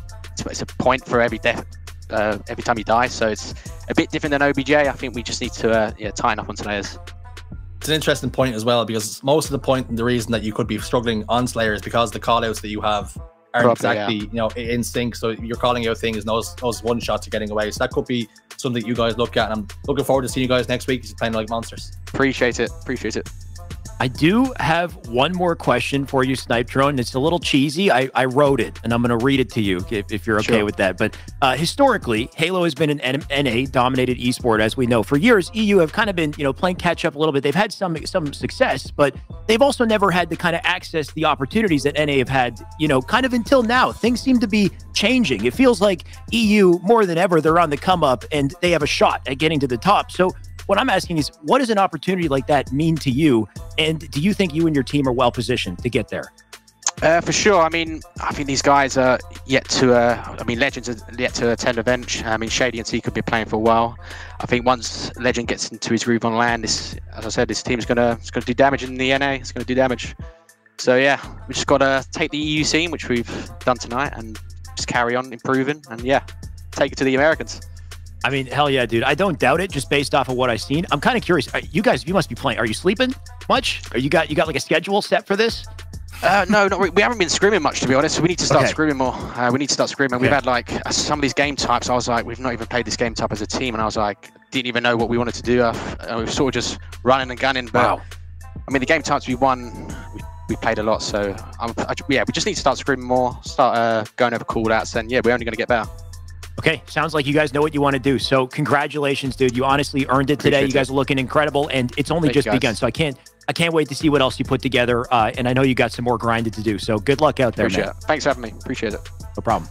a point for every death, every time you die. So it's a bit different than OBJ. I think we just need to tighten up on Slayers. It's an interesting point as well, because most of the point and the reason that you could be struggling on Slayer is because the call-outs that you have aren't exactly, you know, in sync. So you're calling out things, those one shots are getting away. So that could be something that you guys look at. And I'm looking forward to seeing you guys next week. You're playing like monsters. Appreciate it. I do have one more question for you, Snipedrone. It's a little cheesy. I wrote it, and I'm going to read it to you if you're okay with that. But historically, Halo has been an NA-dominated esport, as we know. For years, EU have kind of been, you know, playing catch-up a little bit. They've had some success, but they've also never had to kind of access the opportunities that NA have had, you know, kind of until now. Things seem to be changing. It feels like EU, more than ever, they're on the come-up, and they have a shot at getting to the top. So what I'm asking is, what does an opportunity like that mean to you? And do you think you and your team are well positioned to get there? For sure. I mean, I think these guys are yet to, Legends are yet to attend a bench. I mean, Shady and T could be playing for a while. I think once Legend gets into his groove on land, as I said, this team's going to do damage in the NA. It's going to do damage. So yeah, we just got to take the EU scene, which we've done tonight, and just carry on improving. And yeah, take it to the Americans. I mean, hell yeah, dude. I don't doubt it just based off of what I've seen. I'm kind of curious. You guys, you must be playing. Are you sleeping much? Or you got like a schedule set for this? No, not really. We haven't been scrimming much, to be honest. So we need to start scrimming more. We need to start scrimming. We've had like some of these game types. I was like, we've not even played this game type as a team. And I was like, didn't even know what we wanted to do. We're sort of just running and gunning. But wow. I mean, the game types we won, we played a lot. So we just need to start scrimming more, start going over call-outs. And yeah, we're only going to get better. Okay, sounds like you guys know what you want to do. So congratulations, dude. You honestly earned it today. You guys are looking incredible, and it's only just begun. So I can't wait to see what else you put together. And I know you got some more grinded to do. So good luck out there, man. Thanks for having me. Appreciate it. No problem.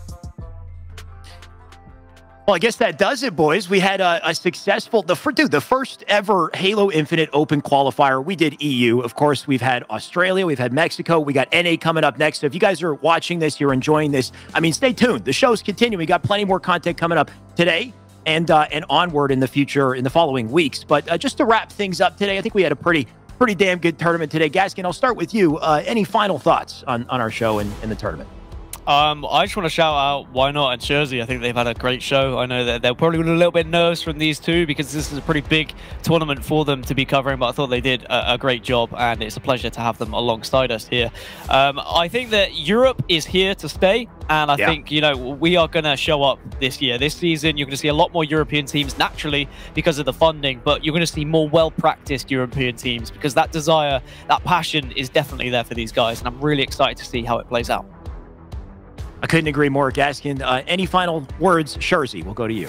Well, I guess that does it, boys. We had a successful, the first ever Halo Infinite Open qualifier. We did EU. Of course, we've had Australia. We've had Mexico. We got NA coming up next. So if you guys are watching this, you're enjoying this, I mean, stay tuned. The show's continuing. We got plenty more content coming up today and onward in the future, in the following weeks. But just to wrap things up today, I think we had a pretty damn good tournament today. Gaskin, I'll start with you. Any final thoughts on our show and the tournament? I just want to shout out Why Not and Jersey. I think they've had a great show. I know that they're probably a little bit nervous from these two because this is a pretty big tournament for them to be covering, but I thought they did a great job, and it's a pleasure to have them alongside us here. I think that Europe is here to stay, and I think, you know, we are going to show up this year. This season, you're going to see a lot more European teams naturally because of the funding, but you're going to see more well-practiced European teams because that desire, that passion is definitely there for these guys, and I'm really excited to see how it plays out. I couldn't agree more, Gaskin. Any final words? Jersey, we'll go to you.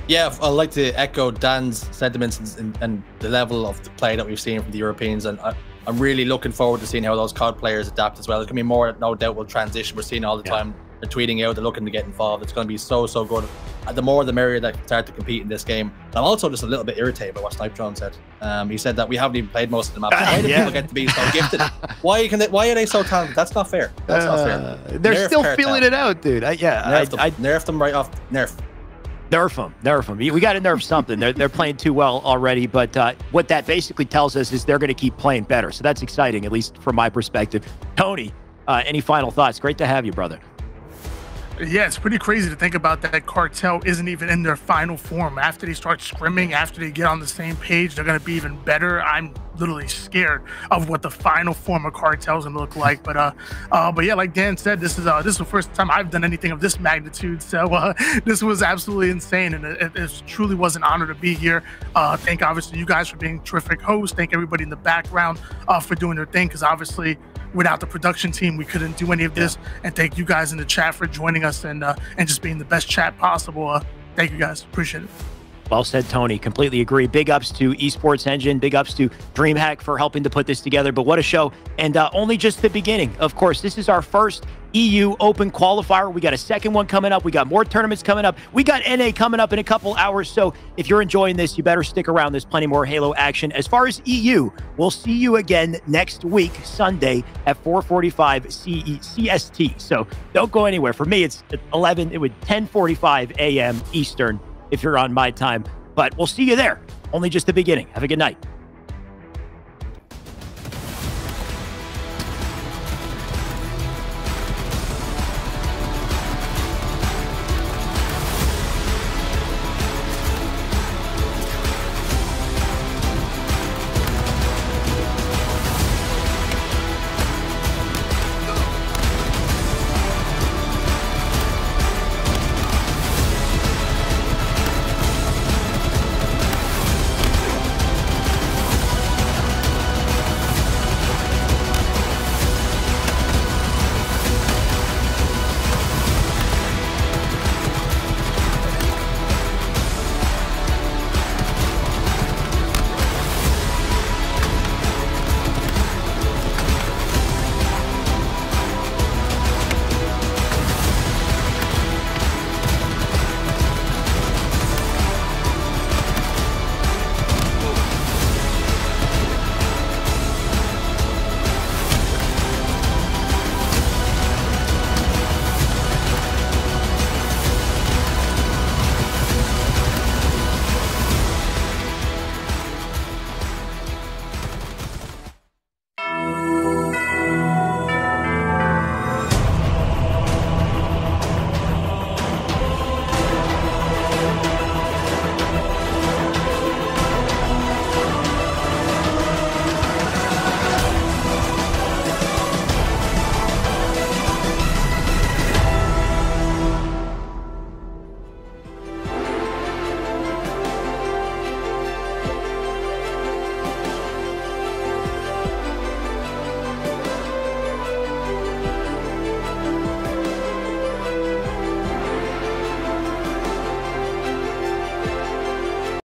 Yeah, I'd like to echo Dan's sentiments and the level of the play that we've seen from the Europeans, and I'm really looking forward to seeing how those COD players adapt as well. There's going to be more, no doubt, will transition. We're seeing all the time. They're tweeting out, they're looking to get involved. It's going to be so good. The more the merrier that start to compete in this game. I'm also just a little bit irritated by what Snipedrone said. He said that we haven't even played most of the maps. Why do people get to be so gifted? Why are they so talented? That's not fair. That's not fair. They're Nerf still Cartel. feeling it out, dude. Nerf them right off. Nerf them. We got to nerf something. They're playing too well already, but what that basically tells us is they're going to keep playing better. So that's exciting, at least from my perspective. Tony, any final thoughts? Great to have you, brother. Yeah, it's pretty crazy to think about that Cartel isn't even in their final form. After they start scrimming, after they get on the same page, they're going to be even better. I'm literally scared of what the final form of Cartel is going to look like. But yeah, like Dan said, this is the first time I've done anything of this magnitude. So this was absolutely insane, and it truly was an honor to be here. Thank obviously you guys for being terrific hosts. Thank everybody in the background for doing their thing, because obviously without the production team, we couldn't do any of this. And thank you guys in the chat for joining us and just being the best chat possible. Thank you guys. Appreciate it. Well said, Tony. Completely agree. Big ups to Esports Engine. Big ups to DreamHack for helping to put this together. But what a show. And only just the beginning. Of course, this is our first EU Open qualifier. We got a second one coming up. We got more tournaments coming up. We got NA coming up in a couple hours. So if you're enjoying this, you better stick around. There's plenty more Halo action. As far as EU, we'll see you again next week, Sunday at 4:45 CST. So don't go anywhere. For me, it's 10:45 a.m. Eastern if you're on my time. But we'll see you there. Only just the beginning. Have a good night.